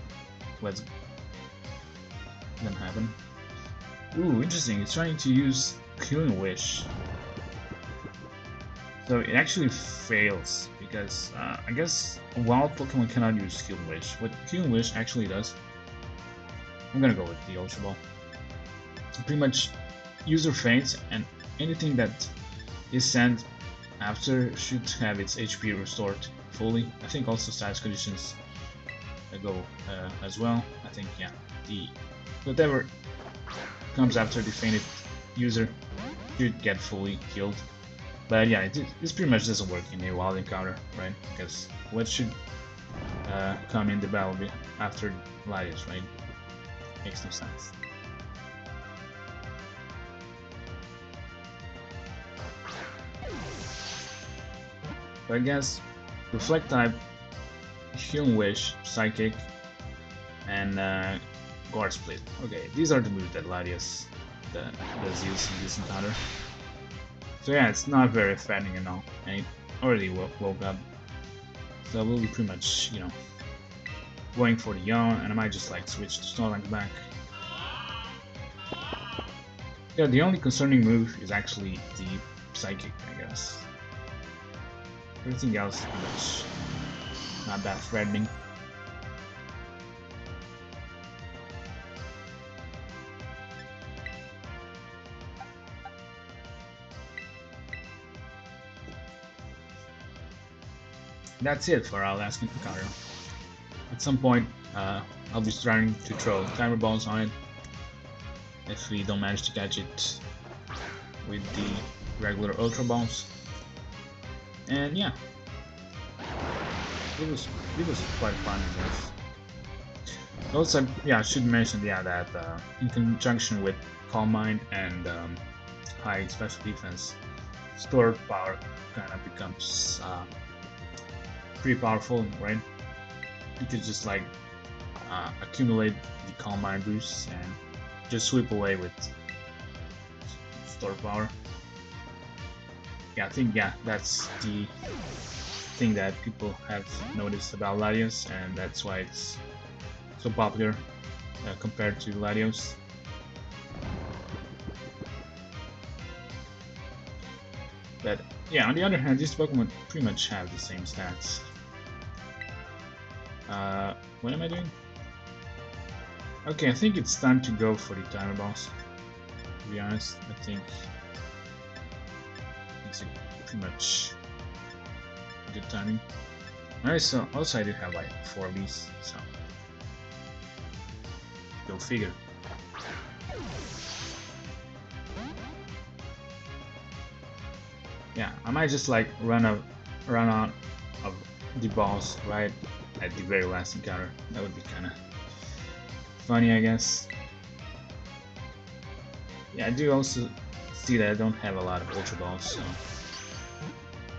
what's gonna happen? Ooh, interesting. It's trying to use Killing Wish. So it actually fails because I guess wild Pokemon cannot use Killing Wish. What Killing Wish actually does, I'm gonna go with the Ultra Ball. Pretty much user faints and anything that is sent after should have its HP restored fully. I think also status conditions go as well. I think, yeah, the whatever comes after the fainted user should get fully healed. But yeah, this pretty much doesn't work in a wild encounter, right? Because what should come in the battle after Latias, right? Makes no sense. But I guess Reflect type, Healing Wish, Psychic, and Guard Split. Okay, these are the moves that Latias does use in this encounter. So yeah, it's not very threatening at all, and it already woke up. So we'll be pretty much, you know, going for the Yawn, and I might just like switch to Snorlax back. Yeah, the only concerning move is actually the Psychic, I guess. Everything else is pretty much not that threatening. That's it for our last encounter. At some point, I'll be trying to throw timer balls on it if we don't manage to catch it with the regular Ultra Balls. And yeah, it was quite fun, I guess. Also, yeah, I should mention, yeah, that in conjunction with Calm Mind and high special defense, stored power kind of becomes pretty powerful, right? You could just like accumulate the Calm Mind boosts and just sweep away with stored power. Yeah, I think that's the thing that people have noticed about Latias, and that's why it's so popular compared to Latios. But yeah, on the other hand, these Pokemon pretty much have the same stats. What am I doing? Okay, I think it's time to go for the timer boss. To be honest, I think it's pretty much good timing. Alright, so also I do have like 4 of these, so go figure. Yeah, I might just like run out of the balls right at the very last encounter. That would be kind of funny, I guess. Yeah, I do also see that I don't have a lot of Ultra Balls, so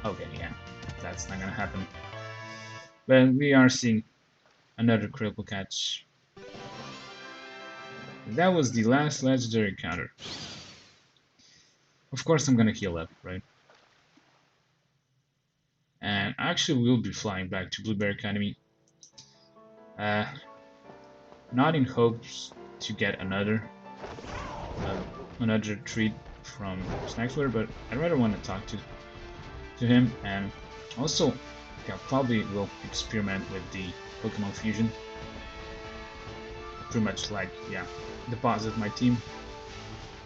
okay, yeah, that's not gonna happen. But we are seeing another critical catch. That was the last legendary encounter. Of course I'm gonna heal up, right? And actually we'll be flying back to Blueberry Academy. Not in hopes to get another treat from Snacksler, but I'd rather want to talk to him, and also yeah, probably will experiment with the Pokemon Fusion. Pretty much like, yeah, deposit my team,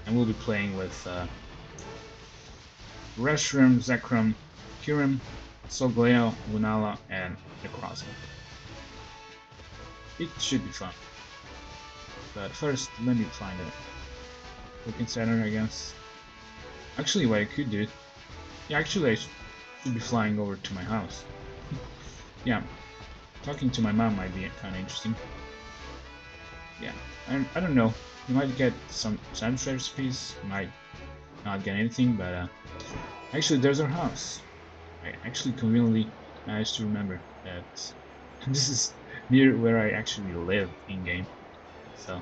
and we'll be playing with Reshiram, Zekrom, Kyurem, Solgaleo, Lunala, and Necrozma. It should be fun. But first, let me find a Pokémon Center, I guess. Actually, what I could do... Yeah, actually I should be flying over to my house. Yeah, talking to my mom might be kind of interesting. Yeah, I don't know. You might get some sandwich recipes, you might not get anything, but actually there's our house. I actually conveniently managed to remember that this is near where I actually live in-game. So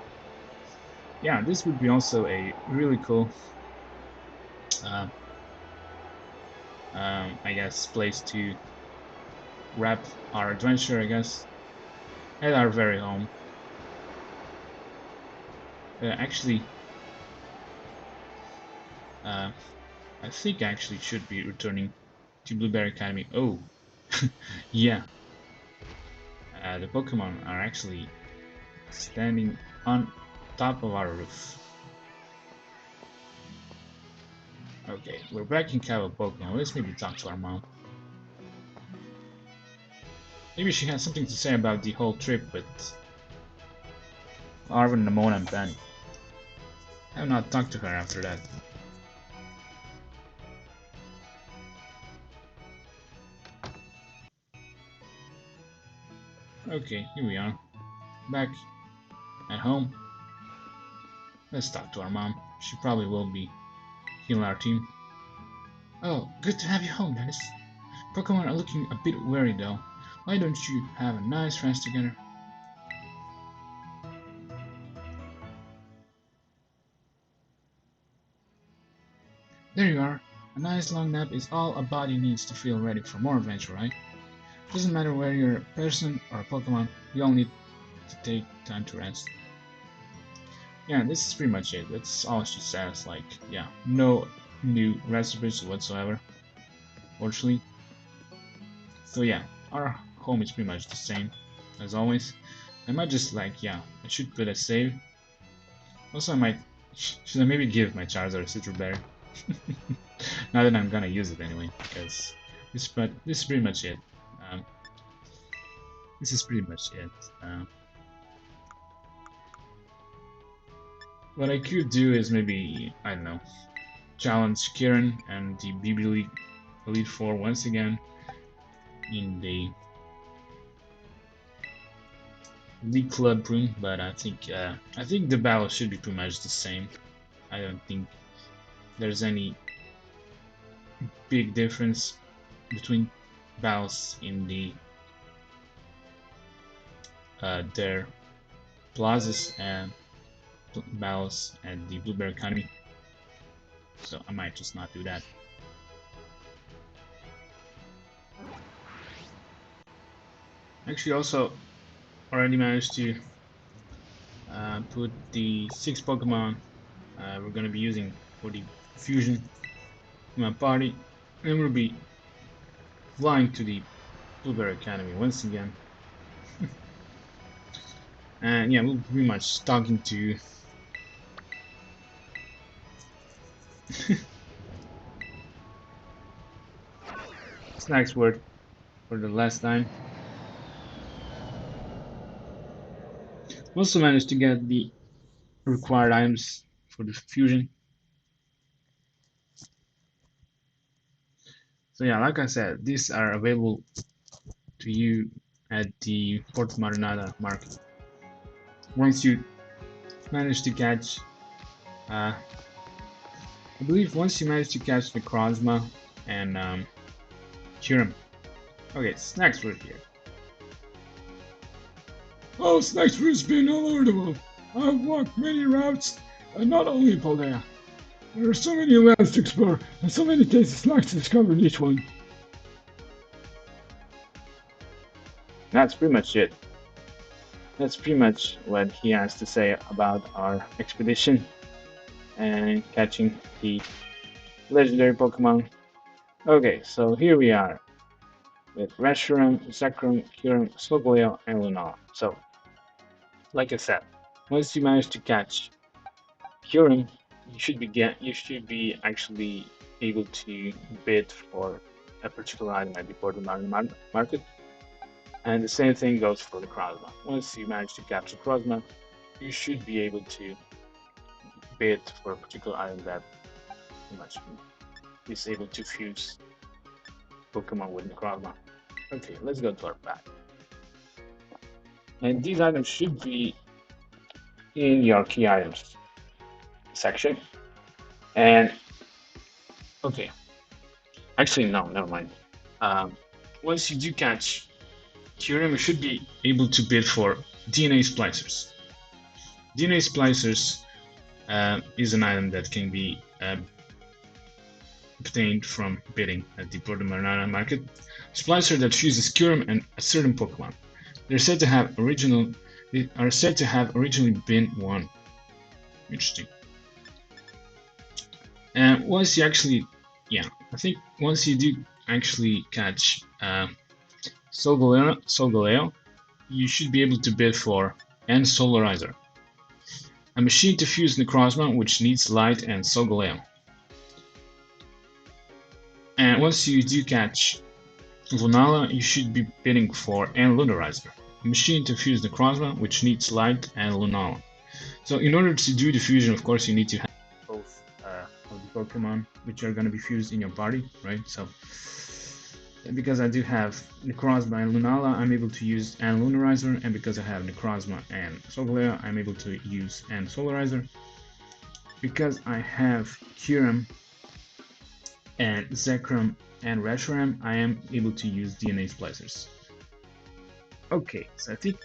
yeah, this would be also a really cool I guess place to wrap our adventure, I guess, at our very home. Actually, I think I actually should be returning to Blueberry Academy. Oh, yeah. The Pokemon are actually standing on top of our roof. Okay, we're back in Cabo Pokemon. Let's maybe talk to our mom. Maybe she has something to say about the whole trip with Arvin, Namona, and Penny. I have not talked to her after that. Okay, here we are. Back at home. Let's talk to our mom. She probably will be healing our team. Oh, good to have you home, Dennis. Pokemon are looking a bit worried though. Why don't you have a nice rest together? There you are. A nice long nap is all a body needs to feel ready for more adventure, right? Doesn't matter whether you're a person or a Pokemon, we all need to take time to rest. Yeah, this is pretty much it. That's all she says. Like, yeah, no new recipes whatsoever, fortunately. So yeah, our home is pretty much the same as always. I might just like, yeah, I should put a save. Also, I might, should I maybe give my Charizard a Citrus Berry? Not that I'm gonna use it anyway, because this is pretty much it. This is pretty much it. What I could do is maybe, I don't know, challenge Kieran and the BB League Elite Four once again in the League Club room, but I think the battle should be pretty much the same. I don't think there's any big difference between battles in the their plazas and battles at the Blueberry Academy, so I might just not do that. Actually, also already managed to put the 6 Pokemon we're gonna be using for the fusion in my party, and we'll be flying to the Blueberry Academy once again. And yeah, we'll be pretty much talking to Snack's word for the last time. Also managed to get the required items for the fusion. So yeah, like I said, these are available to you at the Port Marinada market. Once you manage to catch, I believe once you manage to catch Necrozma and Kyurem. Okay, Snacks were here. Oh, Snacks has been all over the world. I've walked many routes, and not only in Paldea. There are so many lands to explore, and so many tasty snacks to discover in each one. That's pretty much it. That's pretty much what he has to say about our expedition and catching the legendary Pokemon. Okay, so here we are with Reshiram, Zekrom, Kyurem, Solgaleo, and Lunala. So, like I said, once you manage to catch Kyurem, you should be actually able to bid for a particular item at the Portland market. And the same thing goes for the Necrozma. Once you manage to capture Necrozma, you should be able to bid for a particular item that pretty much is able to fuse Pokemon with Necrozma. Okay, let's go to our pack. And these items should be in your key items section. And okay, actually no, never mind. Once you do catch Kyurem, you should be able to bid for DNA splicers. DNA splicers is an item that can be obtained from bidding at the Port Marinada market. Splicer that fuses Kyurem and a certain Pokemon. They are said to have originally been one. Interesting. And once you actually, I think once you do actually catch Solgaleo, you should be able to bid for N-Solarizer, a machine to fuse Necrozma which needs light and Solgaleo. And once you do catch Lunala, you should be bidding for N-Lunarizer, a machine to fuse Necrozma which needs light and Lunala. So in order to do the fusion, of course, you need to have both of the Pokemon which are going to be fused in your party, right? So because I do have Necrozma and Lunala, I'm able to use N-Lunarizer, and because I have Necrozma and Solgaleo, I'm able to use N-Solarizer. Because I have Kyurem and Zekrom and Reshiram, I am able to use DNA splicers. Okay, so I think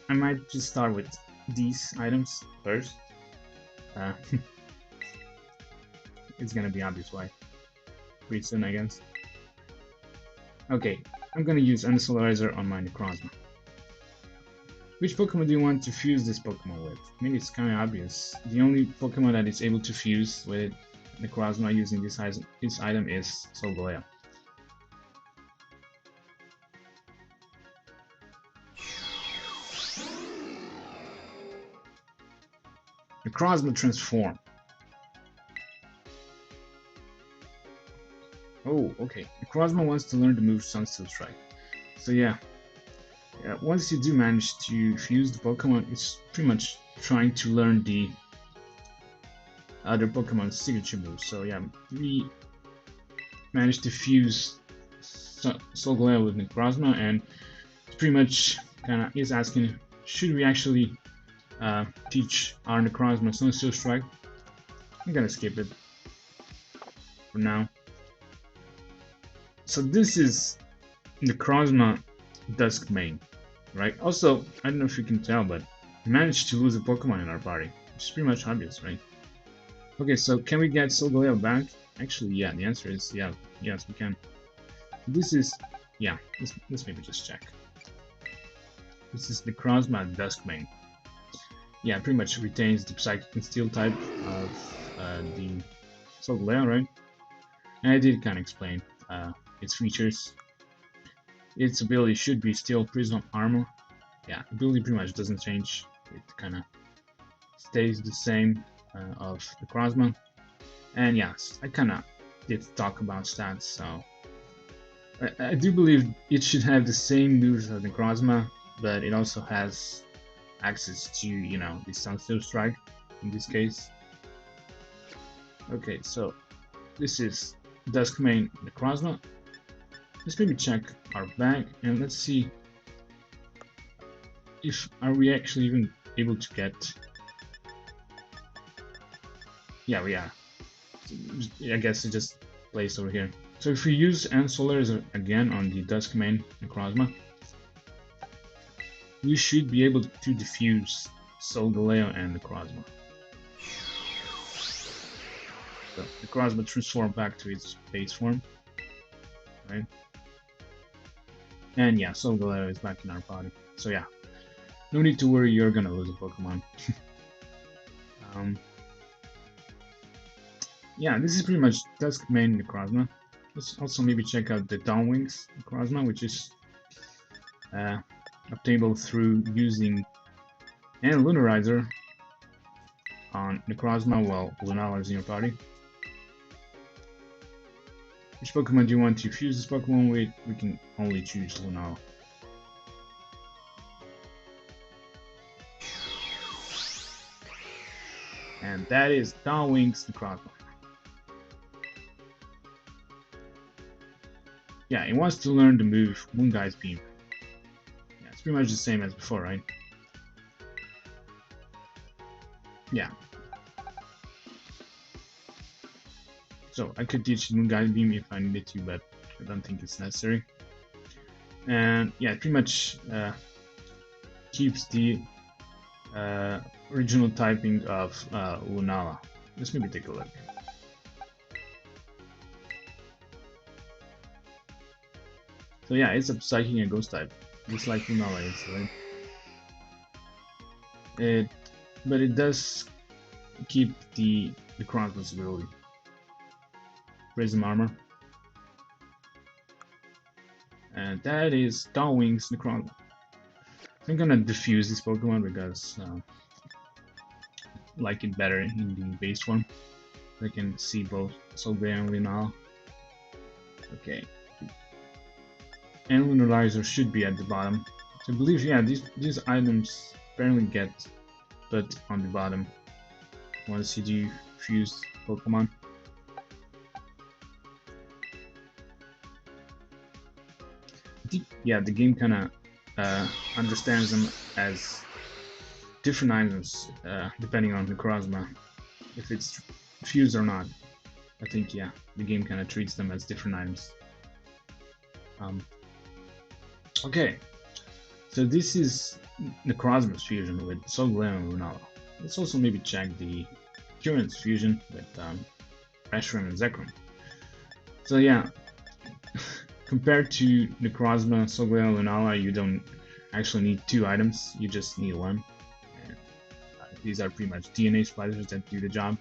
I might just start with these items first. It's gonna be obvious why. Pretty soon, I guess. Okay, I'm gonna use N-Solarizer on my Necrozma. Which Pokemon do you want to fuse this Pokemon with? I mean, it's kinda obvious. The only Pokemon that is able to fuse with Necrozma using this item is Solgaleo. Necrozma transform. Oh, okay. Necrozma wants to learn the move Sunsteel Strike. So yeah, once you do manage to fuse the Pokemon, it's pretty much trying to learn the other Pokemon's signature moves. So yeah, we managed to fuse Solgaleo with Necrozma, and it's pretty much kinda is asking, should we actually teach our Necrozma Sunsteel Strike? I'm gonna skip it for now. so this is Necrozma Dusk main, right? Also, I don't know if you can tell, but we managed to lose a Pokemon in our party, which is pretty much obvious, right? Okay, so can we get Solgaleo back? Actually, yeah, the answer is yeah, yes, we can. This is, yeah, let's maybe just check. This is Necrozma Dusk main. Yeah, pretty much retains the Psychic and Steel type of the Solgaleo, right? And I did kind of explain its features. Its ability should be Steel Prism Armor. Yeah, ability pretty much doesn't change. It kind of stays the same of the Necrozma. And yes, I kind of did talk about stats, so I do believe it should have the same moves as the Necrozma, but it also has access to, you know, the Sunstone Strike in this case. Okay, so this is Dusk main Necrozma. Let's maybe check our bag and let's see if are we actually even able to get. Yeah, we are. I guess it just placed over here. So if we use N-Solarizer again on the Dusk main Necrozma, we should be able to defuse Solgaleo and Necrozma. So Necrozma transforms back to its base form, right? And yeah, Solgaleo is back in our party. So yeah, no need to worry, you're gonna lose a Pokemon. Yeah, this is pretty much Dusk main Necrozma. Let's also maybe check out the Downwings Necrozma, which is obtainable through using N-Lunarizer on Necrozma while Lunala is in your party. Which Pokemon do you want to fuse this Pokemon with? We can only choose Lunala. And that is Downwings Necrozma. Yeah, it wants to learn the move Moonguy's Beam. Yeah, it's pretty much the same as before, right? Yeah. So I could teach Moonguy's Beam if I needed to, but I don't think it's necessary. And yeah, it pretty much keeps the original typing of Lunala. Let's maybe take a look. So yeah, it's a Psychic and Ghost type, just like Lunala is, right? But it does keep the Necrozma's ability. Prism Armor. And that is Downwings Necrozma. I'm gonna diffuse this Pokemon because I like it better in the base form. I can see both Solgaleo and Lunala. Okay. And N-Lunarizer should be at the bottom. So I believe, yeah, these items apparently get put on the bottom once you do fuse Pokemon. I think, yeah, the game kind of understands them as different items depending on Necrozma, if it's fused or not. I think, yeah, the game kind of treats them as different items. Okay, so this is Necrozma's fusion with Solgaleo and Lunala. Let's also maybe check the Kyurem's fusion with Reshiram and Zekrom. So yeah, compared to Necrozma, Solgaleo, and Lunala, you don't actually need two items, you just need one. And, these are pretty much DNA splicers that do the job.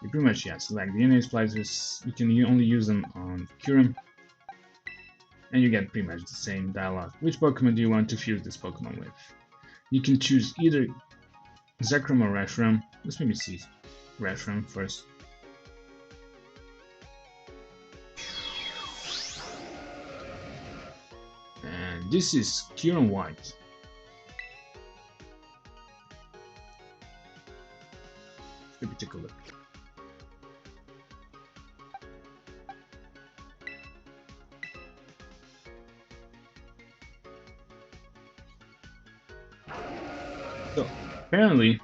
You pretty much, yeah, select DNA splicers, you can only use them on Kyurem. And you get pretty much the same dialogue. Which Pokemon do you want to fuse this Pokemon with? You can choose either Zekrom or Reshiram. Let's maybe see Reshiram first. And this is Kyurem White. Let me take a look. So apparently,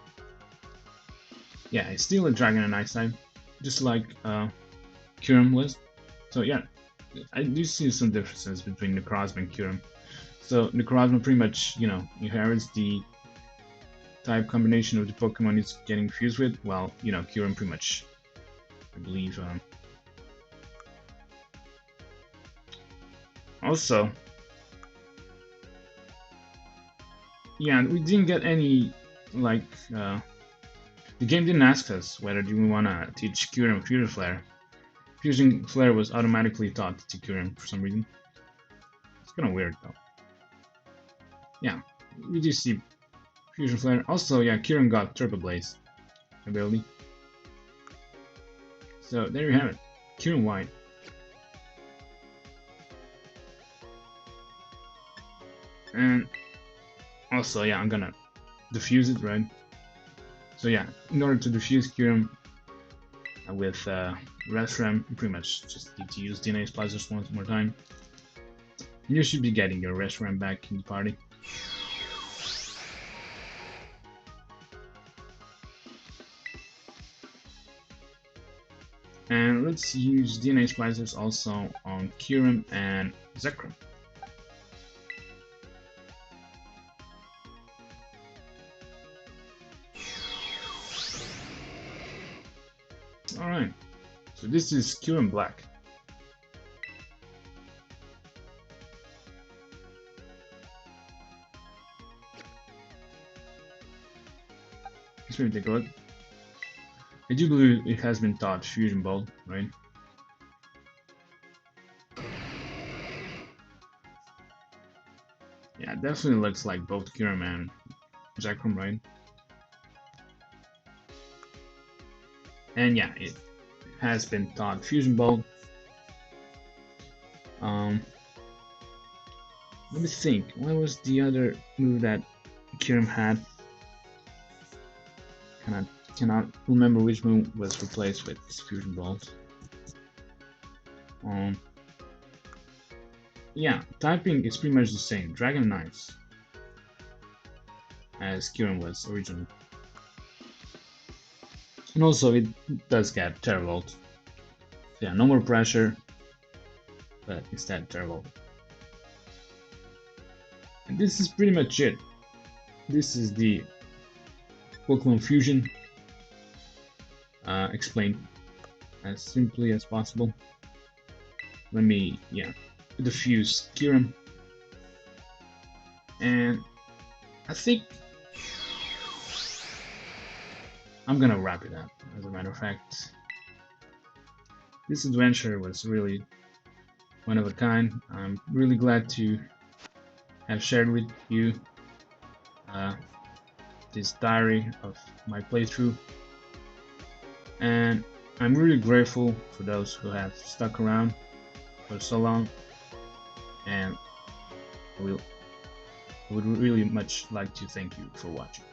yeah, it's still a Dragon and Ice type, just like Kyurem was. So yeah, I do see some differences between Necrozma and Kyurem. So Necrozma pretty much, inherits the type combination of the Pokemon it's getting fused with, while, Kyurem pretty much, I believe, also, yeah, we didn't get any, like, the game didn't ask us whether do we want to teach Kyurem Fusion Flare. Fusing Flare was automatically taught to Kyurem for some reason. It's kind of weird, though. Yeah, we do see Fusion Flare. Also, yeah, Kyurem got Turbo Blaze ability. So, there you have it. Kyurem White. And also, yeah, I'm gonna diffuse it, right? So yeah, in order to diffuse Kyurem with Reshiram, you pretty much just need to use DNA Splicers once more time. And you should be getting your Reshiram back in the party. And let's use DNA Splicers also on Kyurem and Zekrom. Alright, so this is Kyurem Black. Let's maybe take a look. I do believe it has been taught Fusion Ball, right? Yeah, it definitely looks like both Kyurem and Zekrom, right? And yeah, it has been taught Fusion Ball. Let me think. What was the other move that Kyurem had? Cannot remember which move was replaced with Fusion Balls. Yeah, typing is pretty much the same. Dragon Knives, as Kyurem was originally. And also, it does get Teravolt. So yeah, no more pressure, but instead Teravolt. And this is pretty much it. This is the Pokemon Fusion explained as simply as possible. Let me, diffuse Kyurem. And I think I'm gonna wrap it up, as a matter of fact. This adventure was really one of a kind. I'm really glad to have shared with you this diary of my playthrough. And I'm really grateful for those who have stuck around for so long. And I would really much like to thank you for watching.